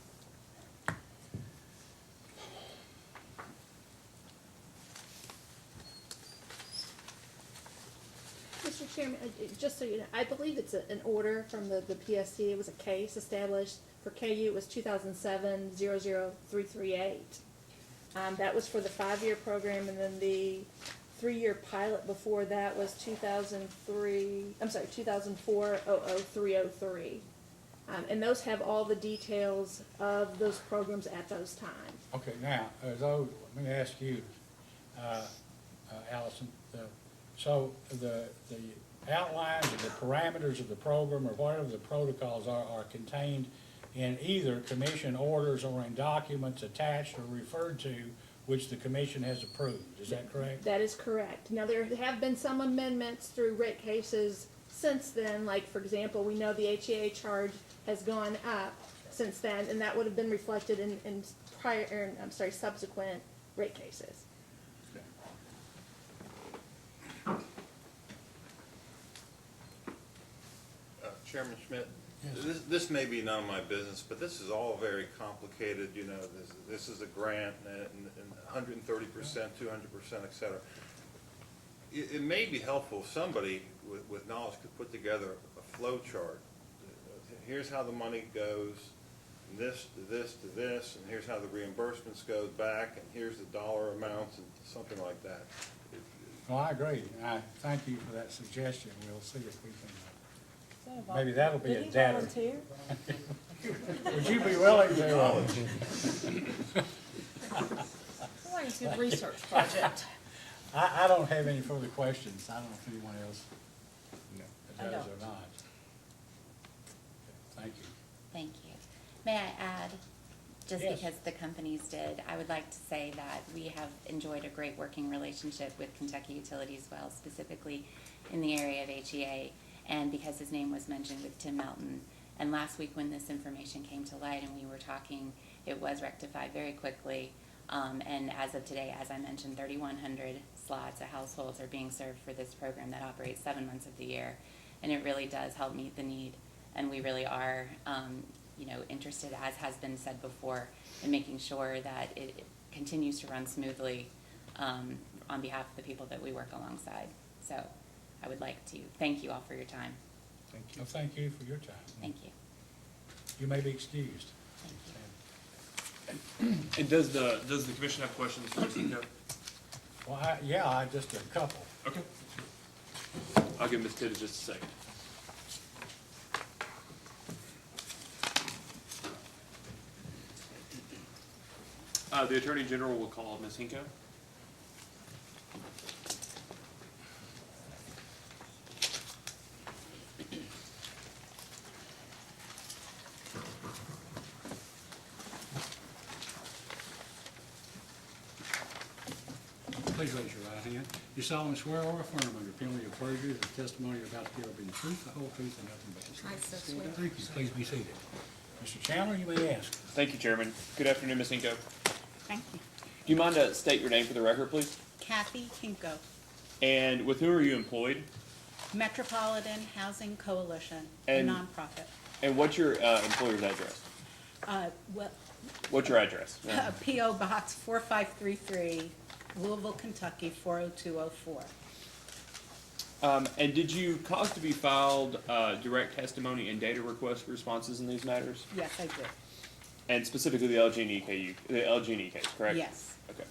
Mr. Chairman, just so you know, I believe it's an order from the PSC. It was a case established for KU. It was 2007-00338. That was for the 5-year program, and then the 3-year pilot before that was 2004-00303. And those have all the details of those programs at those times. Okay, now, let me ask you, Allison, so the outlines of the parameters of the program or whatever the protocols are contained in either commission orders or in documents attached or referred to which the commission has approved. Is that correct? That is correct. Now, there have been some amendments through rate cases since then. Like, for example, we know the HEA charge has gone up since then, and that would have been reflected in subsequent rate cases. Chairman Schmidt, Yes. this may be none of my business, but this is all very complicated, you know, this is a grant and 130%, 200%, et cetera. It may be helpful if somebody with knowledge could put together a flow chart. Here's how the money goes, this to this to this, and here's how the reimbursements go back, and here's the dollar amounts, and something like that. Well, I agree. I thank you for that suggestion. We'll see if we can, maybe that'll be a data. Would you be willing to? Like a good research project. I don't have any further questions. I don't know if anyone else I does don't. or not. Thank you. Thank you. May I add, just Yes. because the companies did, I would like to say that we have enjoyed a great working relationship with Kentucky Utilities as well, specifically in the area of HEA, and because his name was mentioned with Tim Melton. And last week when this information came to light and we were talking, it was rectified very quickly. And as of today, as I mentioned, 3,100 slots of households are being served for this program that operates 7 months of the year. And it really does help meet the need. And we really are, interested, as has been said before, in making sure that it continues to run smoothly on behalf of the people that we work alongside. So I would like to thank you all for your time. Thank you. Well, thank you for your time. Thank you. You may be excused. And does the commission have questions for Ms. Hinko? Well, just a couple. Okay. I'll give Ms. Tibbs just a second. The Attorney General will call Ms. Hinko. Please raise your right hand. You solemnly swear or affirm under penalty of perjury that the testimony you're about to give will be the truth, the whole truth, and nothing but the truth. I so swear. Thank you. Please be seated. Mr. Chandler, you may ask. Thank you, Chairman. Good afternoon, Ms. Hinko. Thank you. Do you mind to state your name for the record, please? Kathy Kinko, And with whom are you employed? Metropolitan Housing Coalition, a And- nonprofit. And what's your employer's address? Well, What's your address? P.O. Box 4533, Louisville, Kentucky 40204. And did you cause to be filed direct testimony and data request responses in these matters? Yes, I did. And specifically the LG&E case, correct? Yes. Okay.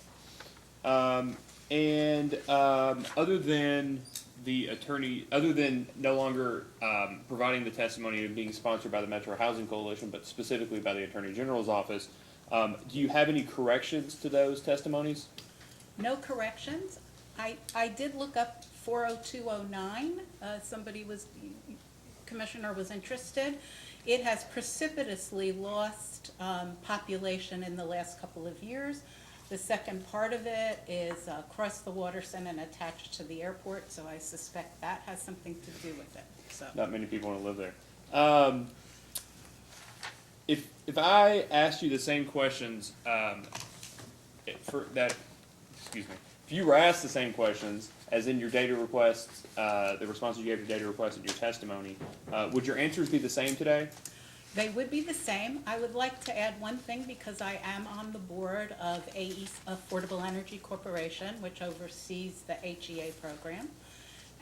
Other than the attorney, other than no longer providing the testimony and being sponsored by the Metro Housing Coalition, but specifically by the Attorney General's office, Do you have any corrections to those testimonies? No corrections. I did look up 40209. Commissioner was interested. It has precipitously lost population in the last couple of years. The second part of it is across the watersend and attached to the airport, so I suspect that has something to do with it. So. Not many people want to live there. If I asked you the same questions if you were asked the same questions as in your data requests, the responses you gave to data requests in your testimony, would your answers be the same today? They would be the same. I would like to add one thing because I am on the board of AE, Affordable Energy Corporation, which oversees the HEA program.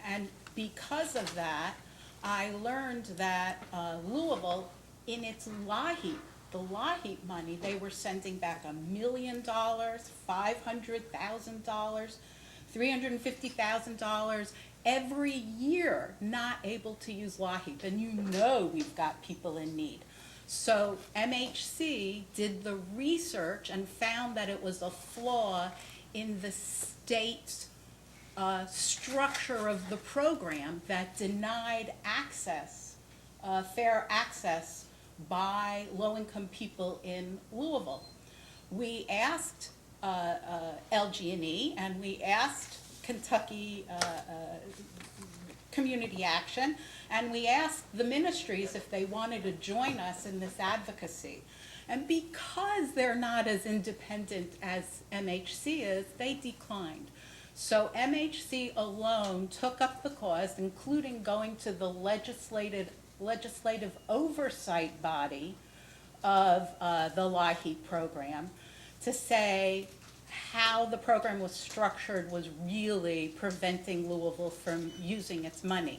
And because of that, I learned that Louisville, in its LAHEAP, the LAHEAP money, they were sending back $1 million, $500,000, $350,000 every year, not able to use LAHEAP. And you know we've got people in need. So MHC did the research and found that it was a flaw in the state's structure of the program that denied access, fair access by low-income people in Louisville. We asked LG&E and we asked Kentucky Community Action, and we asked the ministries if they wanted to join us in this advocacy. And because they're not as independent as MHC is, they declined. So MHC alone took up the cause, including going to the legislative oversight body of the LAHEAP program to say how the program was structured was really preventing Louisville from using its money.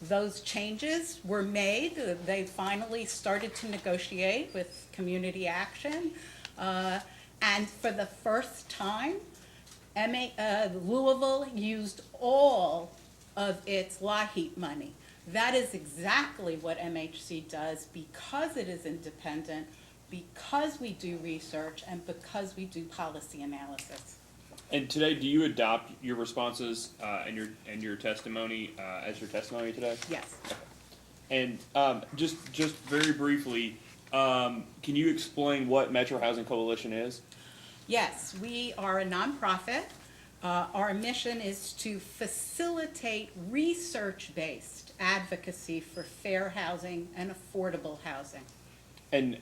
Those changes were made. They finally started to negotiate with Community Action. And for the first time, Louisville used all of its LAHEAP money. That is exactly what MHC does because it is independent, because we do research, and because we do policy analysis. And today, do you adopt your responses and your testimony as your testimony today? Yes. And just very briefly, can you explain what Metro Housing Coalition is? Yes, we are a nonprofit. Our mission is to facilitate research-based advocacy for fair housing and affordable housing. And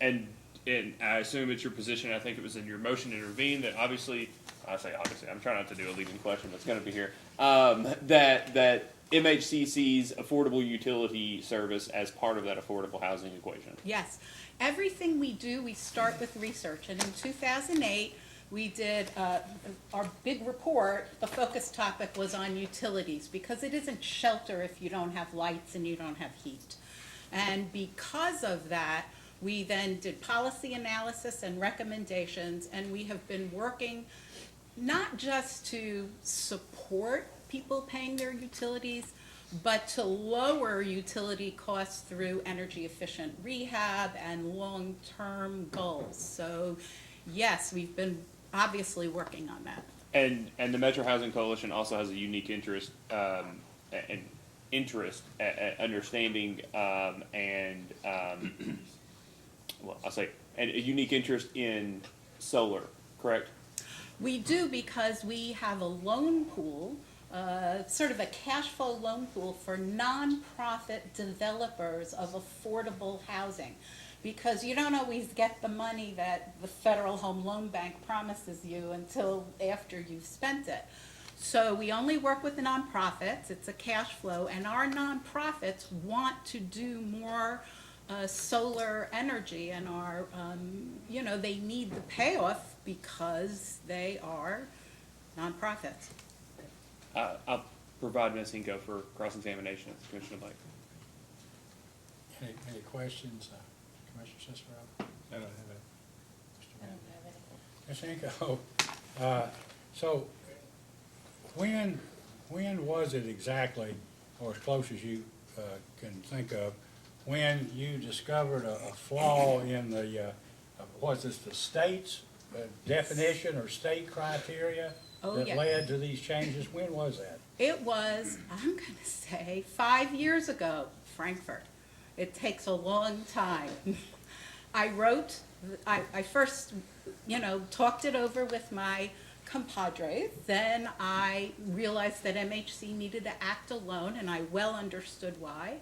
I assume it's your position, I think it was in your motion to intervene, that obviously, I'm trying not to do a leading question that's going to be here, that MHC sees affordable utility service as part of that affordable housing equation. Yes. Everything we do, we start with research. And in 2008, we did our big report. The focus topic was on utilities because it isn't shelter if you don't have lights and you don't have heat. And because of that, we then did policy analysis and recommendations, and we have been working not just to support people paying their utilities, but to lower utility costs through energy efficient rehab and long-term goals. So yes, we've been obviously working on that. And the Metro Housing Coalition also has a unique interest understanding and a unique interest in solar, correct? We do because we have a loan pool, sort of a cash flow loan pool for nonprofit developers of affordable housing. Because you don't always get the money that the Federal Home Loan Bank promises you until after you've spent it. So we only work with the nonprofits, it's a cash flow, and our nonprofits want to do more solar energy, and are, they need the payoff because they are nonprofits. I'll provide Ms. Hinko for cross-examination if the Commissioner would like. Any questions, Commissioner Cicero? I don't have any. Ms. Hinko, so when was it exactly, or as close as you can think of, when you discovered a flaw in the was this the state's definition or state criteria Oh, that yeah. led to these changes? When was that? It was, I'm gonna say, 5 years ago, Frankfurt. It takes a long time. I first, talked it over with my compadres. Then I realized that MHC needed to act alone, and I well understood why.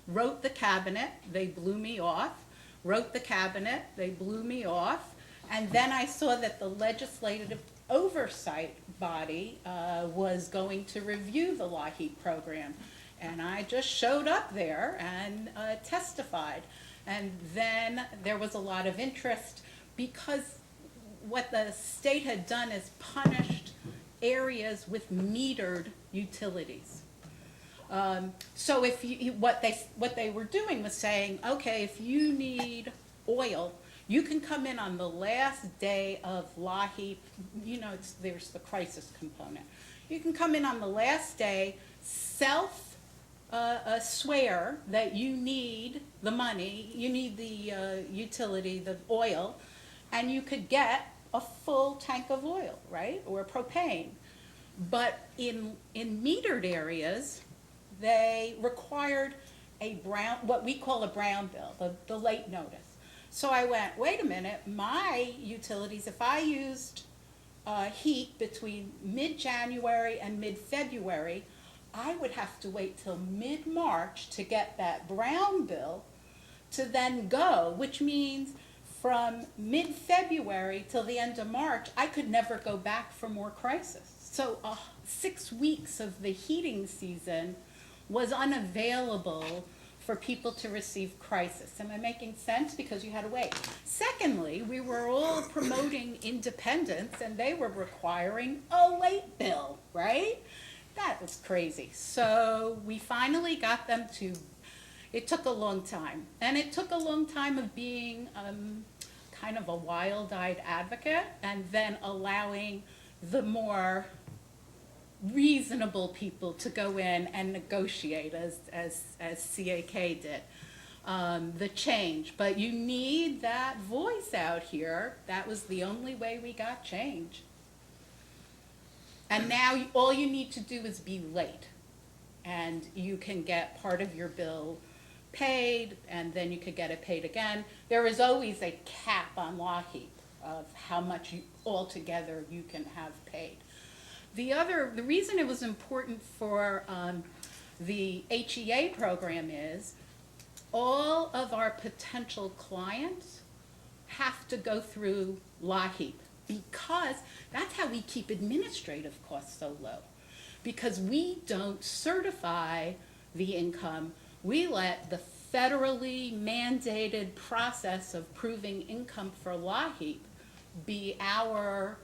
Wrote the cabinet, they blew me off. Wrote the cabinet, they blew me off. And then I saw that the legislative oversight body was going to review the LAHEAP program. And I just showed up there and testified. And then there was a lot of interest because what the state had done is punished areas with metered utilities. So if what they were doing was saying, okay, if you need oil, you can come in on the last day of LAHEAP. There's the crisis component. You can come in on the last day, swear that you need the money, you need the utility, the oil, and you could get a full tank of oil, right, or propane. But in metered areas, they required what we call a brown bill, the late notice. So I went, wait a minute, my utilities, if I used heat between mid-January and mid-February, I would have to wait till mid-March to get that brown bill to then go, which means from mid-February till the end of March, I could never go back for more crisis. So 6 weeks of the heating season was unavailable for people to receive crisis. Am I making sense? Because you had to wait. Secondly, we were all promoting independence and they were requiring a late bill, right? That was crazy. So we finally got them to, it took a long time. And it took a long time of being kind of a wild-eyed advocate and then allowing the more reasonable people to go in and negotiate as CAK did the change. But you need that voice out here. That was the only way we got change. And now all you need to do is be late and you can get part of your bill paid and then you could get it paid again. There is always a cap on LAHEAP of how much altogether you can have paid. The reason it was important for the HEA program is all of our potential clients have to go through LAHEAP because that's how we keep administrative costs so low. Because we don't certify the income, we let the federally mandated process of proving income for LAHEAP be our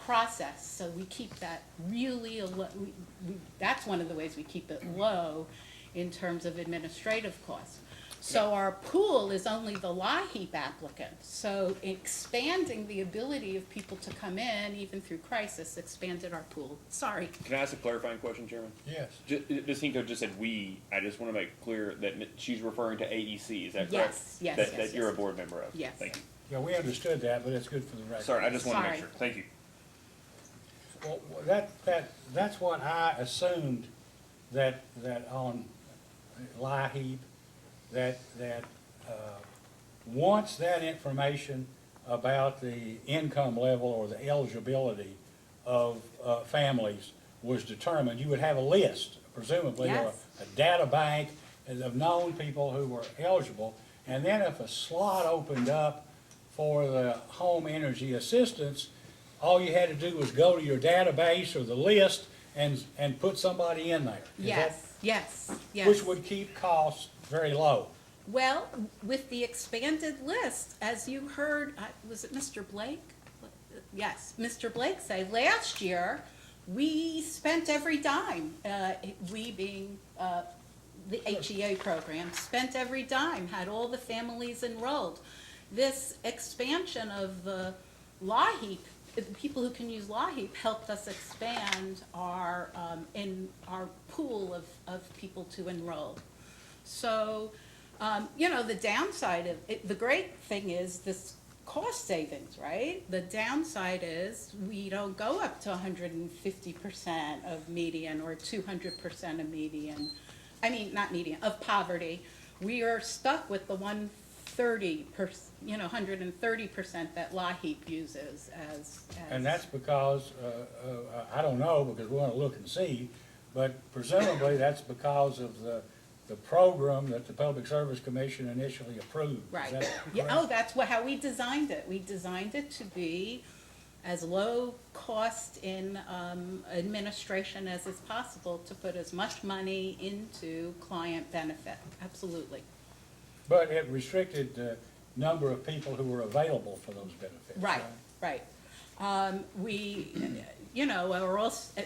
process. So we keep that really low. That's one of the ways we keep it low in terms of administrative costs. So our pool is only the LAHEAP applicants. So expanding the ability of people to come in, even through crisis, expanded our pool. Sorry. Can I ask a clarifying question, Chairman? Yes. Ms. Hinko just said "we." I just want to make clear that she's referring to AEC. Is that correct? Yes, That yes, you're yes. a board member of. Yes. Thank you. Yeah, we understood that, but it's good for the record. Sorry, I just want to make Sorry. sure. Thank you. Well, that's what I assumed that on LAHEAP, that once that information about the income level or the eligibility of families was determined, you would have a list, presumably, or Yes. a data bank of known people who were eligible. And then if a slot opened up for the home energy assistance, all you had to do was go to your database or the list and put somebody in there. Is that- Yes. Which would keep costs very low. Well, with the expanded list, as you heard, was it Mr. Blake? Yes, Mr. Blake say, last year, we spent every dime, we being the HEA program, spent every dime, had all the families enrolled. This expansion of the LAHEAP, the people who can use LAHEAP helped us expand our, in our pool of people to enroll. So, the downside of it, the great thing is this cost savings, right? The downside is we don't go up to 150% of median or 200% of median. I mean, not median, of poverty. We are stuck with the 130% that LAHEAP uses as. And that's because, I don't know, because we want to look and see, but presumably that's because of the program that the Public Service Commission initially approved. Is Right. that Yeah, correct? oh, that's how we designed it. We designed it to be as low cost in administration as is possible to put as much money into client benefit. Absolutely. But it restricted the number of people who were available for those benefits. Right. We, are also,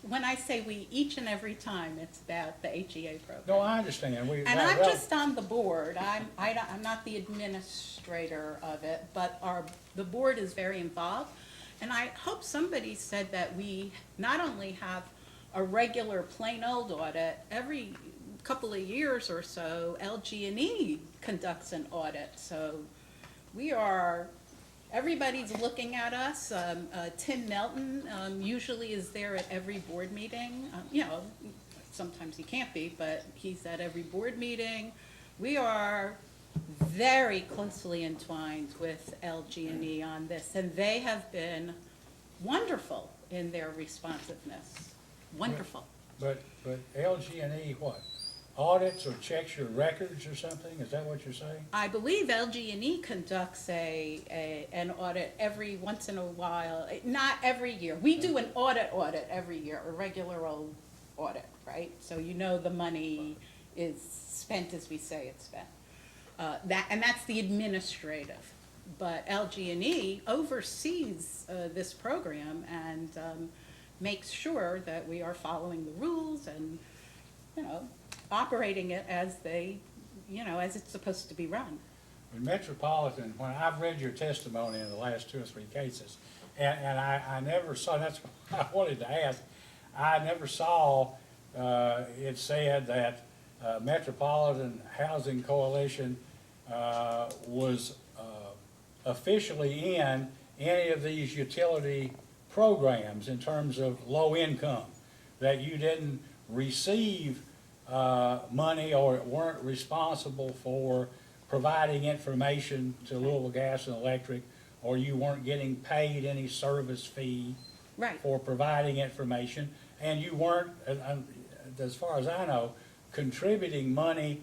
when I say we, each and every time, it's about the HEA program. No, I understand. And I'm just on the board. I'm not the administrator of it, but the board is very involved. And I hope somebody said that we not only have a regular plain old audit, every couple of years or so, LG&E conducts an audit. So everybody's looking at us. Tim Melton usually is there at every board meeting. Sometimes he can't be, but he's at every board meeting. We are very closely entwined with LG&E on this, and they have been wonderful in their responsiveness. Wonderful. But LG&E what? Audits or checks your records or something? Is that what you're saying? I believe LG&E conducts an audit every once in a while, not every year. We do an audit every year, a regular old audit, right? So the money is spent as we say it's spent. And that's the administrative. But LG&E oversees this program and makes sure that we are following the rules and, operating it as as it's supposed to be run. In Metropolitan, when I've read your testimony in the last 2 or 3 cases, and I never saw, that's what I wanted to ask, I never saw it said that Metropolitan Housing Coalition was officially in any of these utility programs in terms of low income, that you didn't receive money or weren't responsible for providing information to Louisville Gas and Electric, or you weren't getting paid any service fee for providing information, and you weren't, as far as I know, contributing money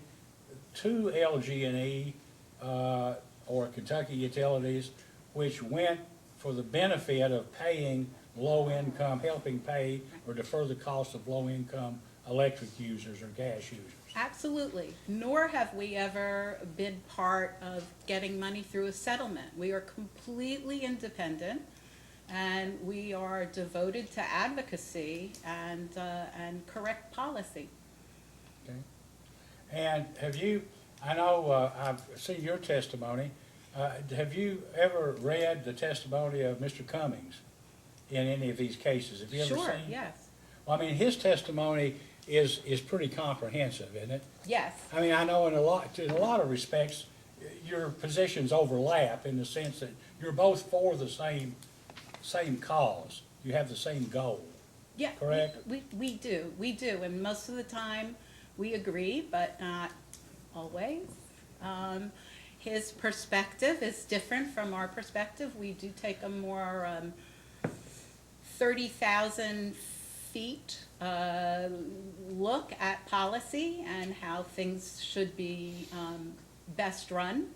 to LG&E or Kentucky Utilities, which went for the benefit of paying low income, helping pay or defer the cost of low income electric users or gas users. Absolutely. Nor have we ever been part of getting money through a settlement. We are completely independent, and we are devoted to advocacy and correct policy. Okay. And have you, I know I've seen your testimony, have you ever read the testimony of Mr. Cummings in any of these cases? Have you ever seen? Sure, yes. Well, I mean, his testimony is pretty comprehensive, isn't it? Yes. I mean, I know in a lot of respects, your positions overlap in the sense that you're both for the same cause. You have the same goal. Yeah. Correct? We do, and most of the time we agree, but not always. His perspective is different from our perspective. We do take a more 30,000 feet look at policy and how things should be best run.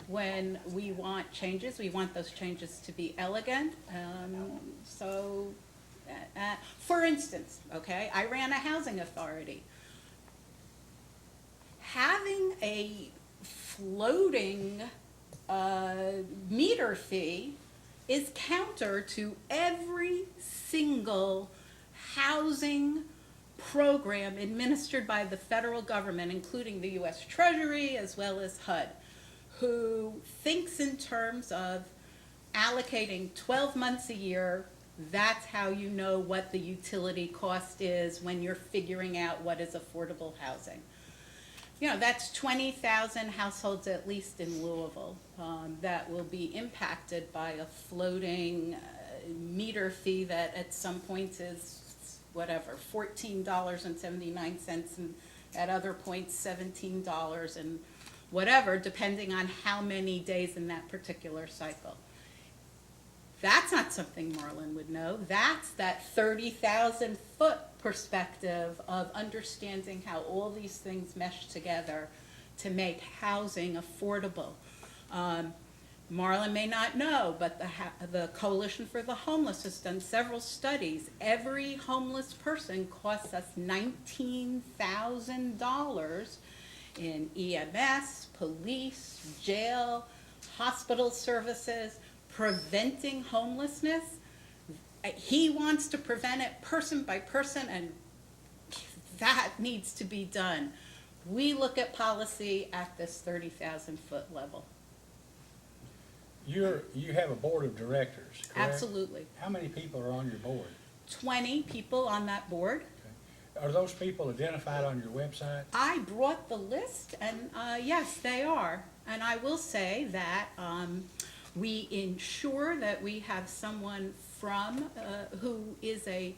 When we want changes, we want those changes to be elegant. For instance, okay, I ran a housing authority. Having a floating meter fee is counter to every single housing program administered by the federal government, including the U.S. Treasury as well as HUD, who thinks in terms of allocating 12 months a year. That's how you know what the utility cost is when you're figuring out what is affordable housing. you know, that's 20,000 households at least in Louisville that will be impacted by a floating meter fee that at some points is whatever, $14.79, and at other points $17 and whatever, depending on how many days in that particular cycle. That's not something Marlon would know. That's that 30,000-foot perspective of understanding how all these things mesh together to make housing affordable. Marlon may not know, but the Coalition for the Homeless has done several studies. Every homeless person costs us $19,000 in EMS, police, jail, hospital services, preventing homelessness. He wants to prevent it person by person, and that needs to be done. We look at policy at this 30,000-foot level. You have a board of directors, correct? Absolutely. How many people are on your board? 20 people on that board. Are those people identified on your website? I brought the list, and yes, they are. And I will say that we ensure that we have someone from who is a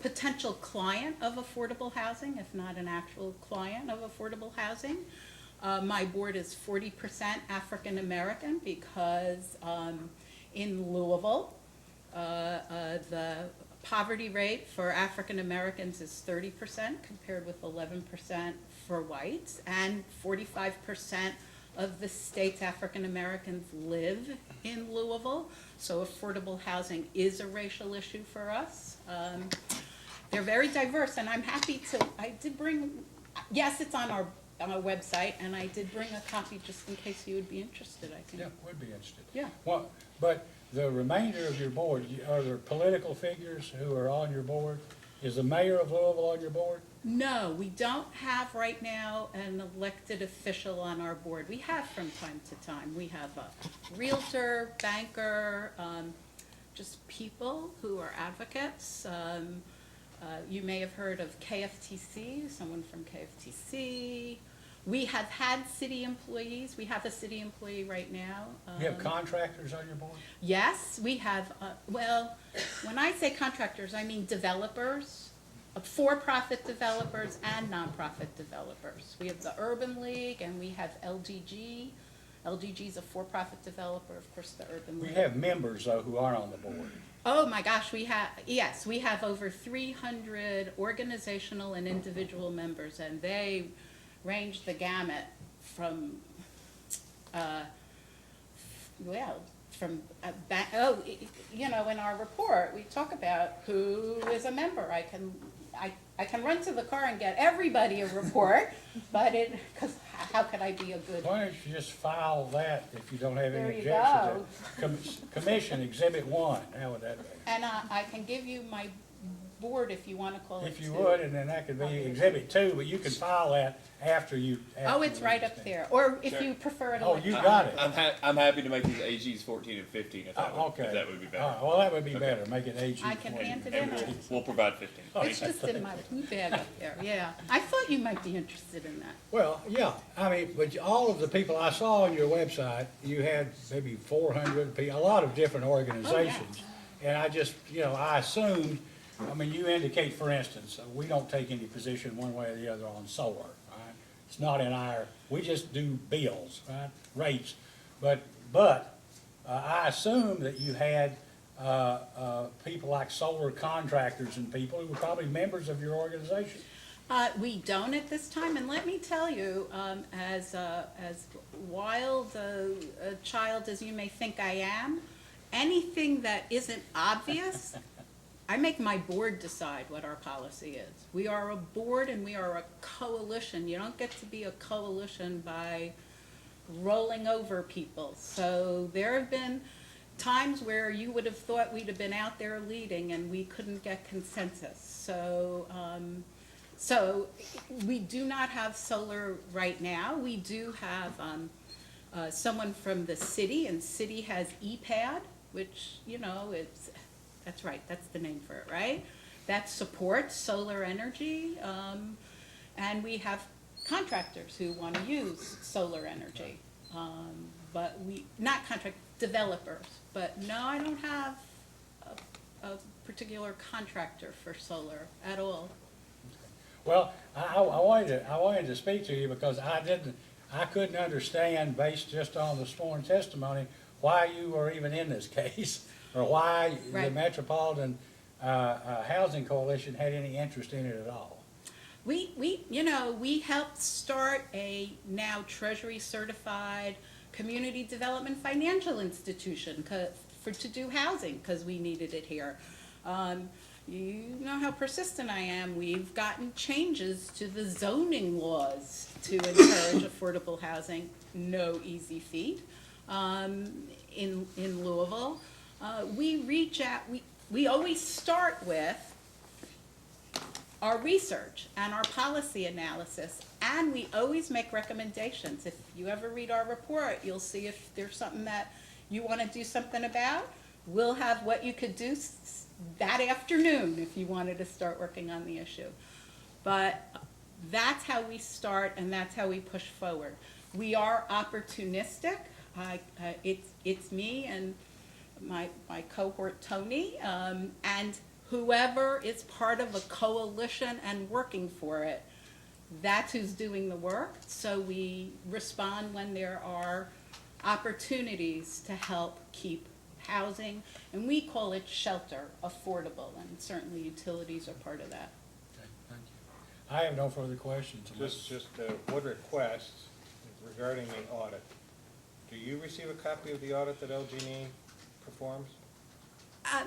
potential client of affordable housing, if not an actual client of affordable housing. My board is 40% African American because in Louisville, the poverty rate for African Americans is 30% compared with 11% for whites, and 45% of the state's African Americans live in Louisville, so affordable housing is a racial issue for us. They're very diverse, and I'm happy to, I did bring, yes, it's on our website, and I did bring a copy just in case you would be interested, I think. Yeah, would be interested. Yeah. Well, but the remainder of your board, are there political figures who are on your board? Is the mayor of Louisville on your board? No, we don't have right now an elected official on our board. We have from time to time. We have a realtor, banker, just people who are advocates. You may have heard of KFTC, someone from KFTC. We have had city employees. We have a city employee right now. You have contractors on your board? Yes, we have, well, when I say contractors, I mean developers, for-profit developers and nonprofit developers. We have the Urban League and we have LGG. LGG is a for-profit developer, of course, the Urban League. We have members, though, who aren't on the board. Oh my gosh, we have, yes, we have over 300 organizational and individual members, and they range the gamut from, you know, in our report, we talk about who is a member. I can run to the car and get everybody a report, but because how could I be a good? Why don't you just file that if you don't have There any you objection to Commission Exhibit 1, how would that be? And I can give you my board if you want to call it. If you would, and then that could be Exhibit 2, but you can file that after you. Oh, it's right up there, or if you prefer it. Oh, you got it. I'm happy to make these AGs 14 and 15 if that, Okay. if that would be better. All right, well, that would be better, make it AG. I can hand it And in. we'll provide 15. It's just in my blue bag up there, yeah. I thought you might be interested in that. Well, yeah, I mean, but all of the people I saw on your website, you had maybe 400 people, a lot of different organizations. And I just, you know, I assumed, I mean, you indicate, for instance, we don't take any position one way or the other on solar, right? It's not in our, we just do bills, right, rates. But I assume that you had people like solar contractors and people who were probably members of your organization. We don't at this time, and let me tell you, as wild a child as you may think I am, anything that isn't obvious, I make my board decide what our policy is. We are a board and we are a coalition. You don't get to be a coalition by rolling over people. So there have been times where you would have thought we'd have been out there leading and we couldn't get consensus. So we do not have solar right now. We do have someone from the city, and city has EPAD, which, you know, that's right, that's the name for it, right? That supports solar energy, and we have contractors who want to use solar energy. But not developers, but no, I don't have a particular contractor for solar at all. Well, I wanted to speak to you because I couldn't understand, based just on the sworn testimony, why you were even in this case, or why the Right. Metropolitan Housing Coalition had any interest in it at all. We helped start a now Treasury certified community development financial institution to do housing, because we needed it here. You know how persistent I am. We've gotten changes to the zoning laws to encourage affordable housing. No easy feat. In Louisville, we reach out, we always start with our research and our policy analysis, and we always make recommendations. If you ever read our report, you'll see if there's something that you want to do something about. We'll have what you could do that afternoon if you wanted to start working on the issue. But that's how we start, and that's how we push forward. We are opportunistic. It's me and my cohort Tony, and whoever is part of a coalition and working for it, that's who's doing the work. So we respond when there are opportunities to help keep housing, and we call it shelter affordable, and certainly utilities are part of that. Okay, thank you. I have no further questions. Just one request regarding the audit. Do you receive a copy of the audit that LG&E performs?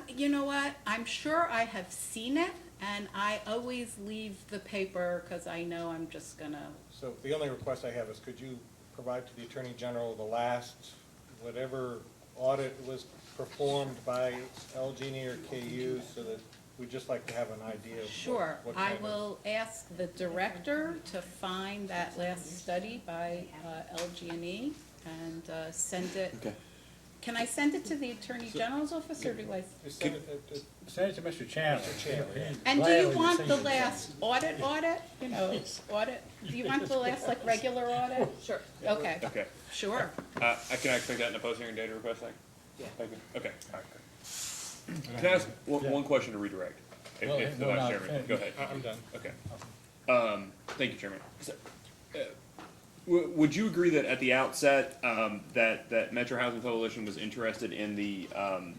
You know what? I'm sure I have seen it, and I always leave the paper because I know I'm just gonna. So the only request I have is, could you provide to the Attorney General the last, whatever audit was performed by LG&E or KU, so that we'd just like to have an idea of Sure, what I kind of- will ask the director to find that last study by LG&E and send it. Okay. Can I send it to the Attorney General's office, or do I? Just send it Send it to Mr. Chandler. Mr. Chandler, yeah. And do you Gladly want the receive it. last audit, you know, audit? Do you want the last, like, regular audit? Sure. Okay, Okay. sure. Can I expect that in a post-hearing data request thing? Yeah. Thank you. Okay. All right. Can I ask one question to redirect? Well, If the we're Vice not Chairman, finished. go ahead. I'm done. Okay. Thank you, Chairman. So, would you agree that at the outset, that Metro Housing Coalition was interested in the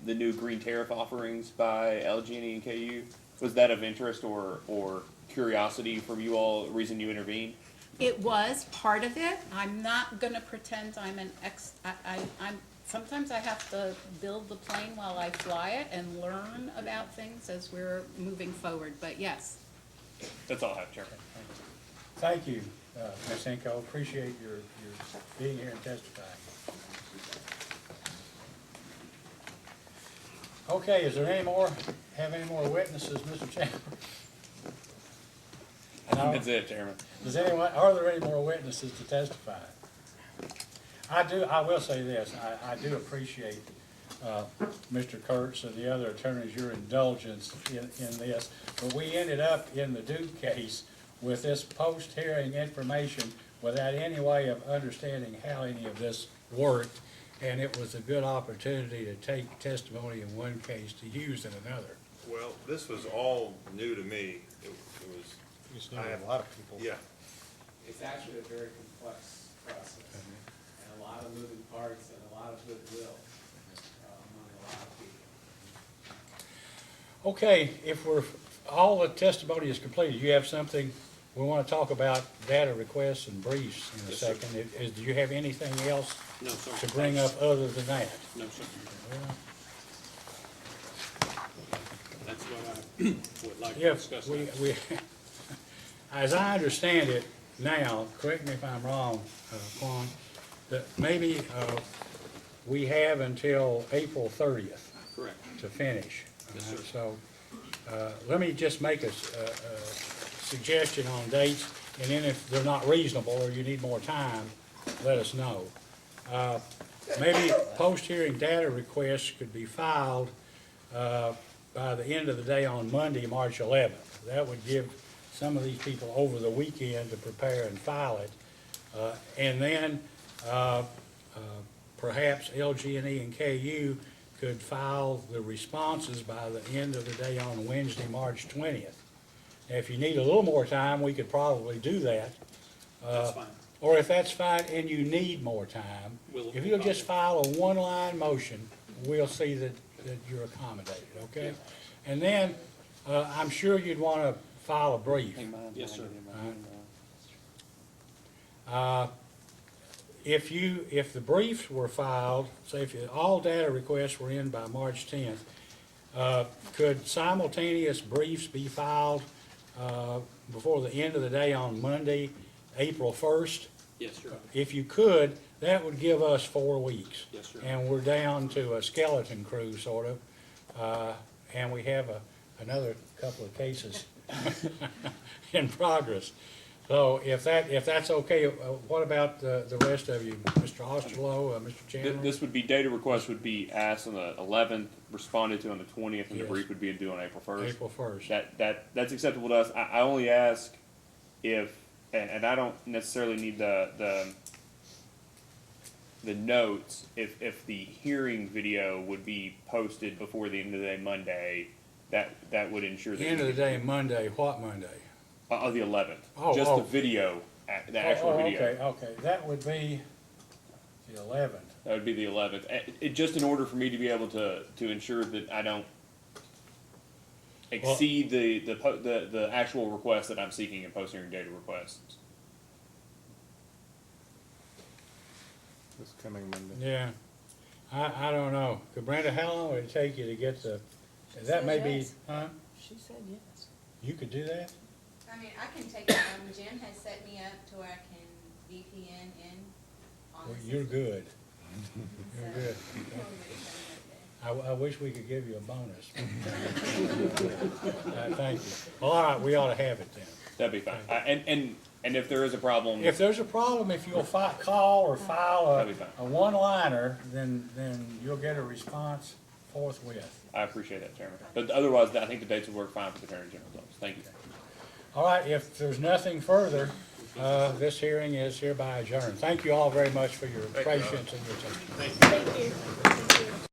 new green tariff offerings by LG&E and KU? Was that of interest or curiosity from you all, reason you intervened? It was part of it. I'm not gonna pretend I'm sometimes I have to build the plane while I fly it and learn about things as we're moving forward, but yes. That's all I have, Chairman. Thank you, Ms. Inco. Appreciate your being here and testifying. Okay, is there any more witnesses, Mr. Chandler? No? That's it, Chairman. Are there any more witnesses to testify? I will say this, I do appreciate, Mr. Kurtz and the other attorneys, your indulgence in this, but we ended up in the Duke case with this post-hearing information without any way of understanding how any of this worked, and it was a good opportunity to take testimony in one case to use in another. Well, this was all new to me. It was. You just need a lot of people. Yeah. It's actually a very complex process, and a lot of moving parts and a lot of goodwill among a lot of people. Okay, if all the testimony is completed, you have something, we want to talk about data requests and briefs in a Yes, sir. second. Do you have anything else No, sir. to bring up other than that? No, sir. Well, That's what I would like to yeah, discuss. we, as I understand it now, correct me if I'm wrong, Quan, that maybe we have until April 30th Correct. to finish. Yes, All right, sir. So, let me just make a suggestion on dates, and then if they're not reasonable or you need more time, let us know. Maybe post-hearing data requests could be filed by the end of the day on Monday, March 11th. That would give some of these people over the weekend to prepare and file it. And then, perhaps LG&E and KU could file the responses by the end of the day on Wednesday, March 20th. Now, if you need a little more time, we could probably do that. That's fine. Or if that's fine and you need more time, if you'll just file a one-line motion, we'll see that you're accommodated, okay? And then, I'm sure you'd want to file a brief. Yes, sir. If the briefs were filed, say if all data requests were in by March 10th, could simultaneous briefs be filed before the end of the day on Monday, April 1st? Yes, sir. If you could, that would give us 4 weeks. Yes, sir. And we're down to a skeleton crew, sort of, and we have another couple of cases in progress. So if that's okay, what about the rest of you, Mr. Osterloh, Mr. Chandler? This would be, data request would be asked on the 11th, responded to on the 20th, and the Yes. brief would be due on April 1st. April 1st. That's acceptable to us. I only ask if, and I don't necessarily need the notes, if the hearing video would be posted before the end of the day Monday, that would ensure that. End of the day Monday, what Monday? The 11th. Oh, Just oh. the video, the actual video. Okay, that would be the 11th. That would be the 11th. Just in order for me to be able to ensure that I don't exceed the actual request that I'm seeking in post-hearing data requests. This coming Monday. Yeah, I don't know. Brenda, how long would it take you to get the, that may be, yes. huh? She said yes. You could do that? I mean, I can take it, Jim has set me up to where I can VPN in on Well, the you're system. good. You're good. I wish we could give you a bonus. Thank you. Well, all right, we ought to have it then. That'd be fine. And if there is a problem, If there's a problem, if you'll call or file That'd be fine. a one-liner, then you'll get a response forthwith. I appreciate that, Chairman. But otherwise, I think the dates would work fine for the Attorney General's office. Thank you. All right, if there's nothing further, this hearing is hereby adjourned. Thank you all very much for your patience and your attention. Thank you.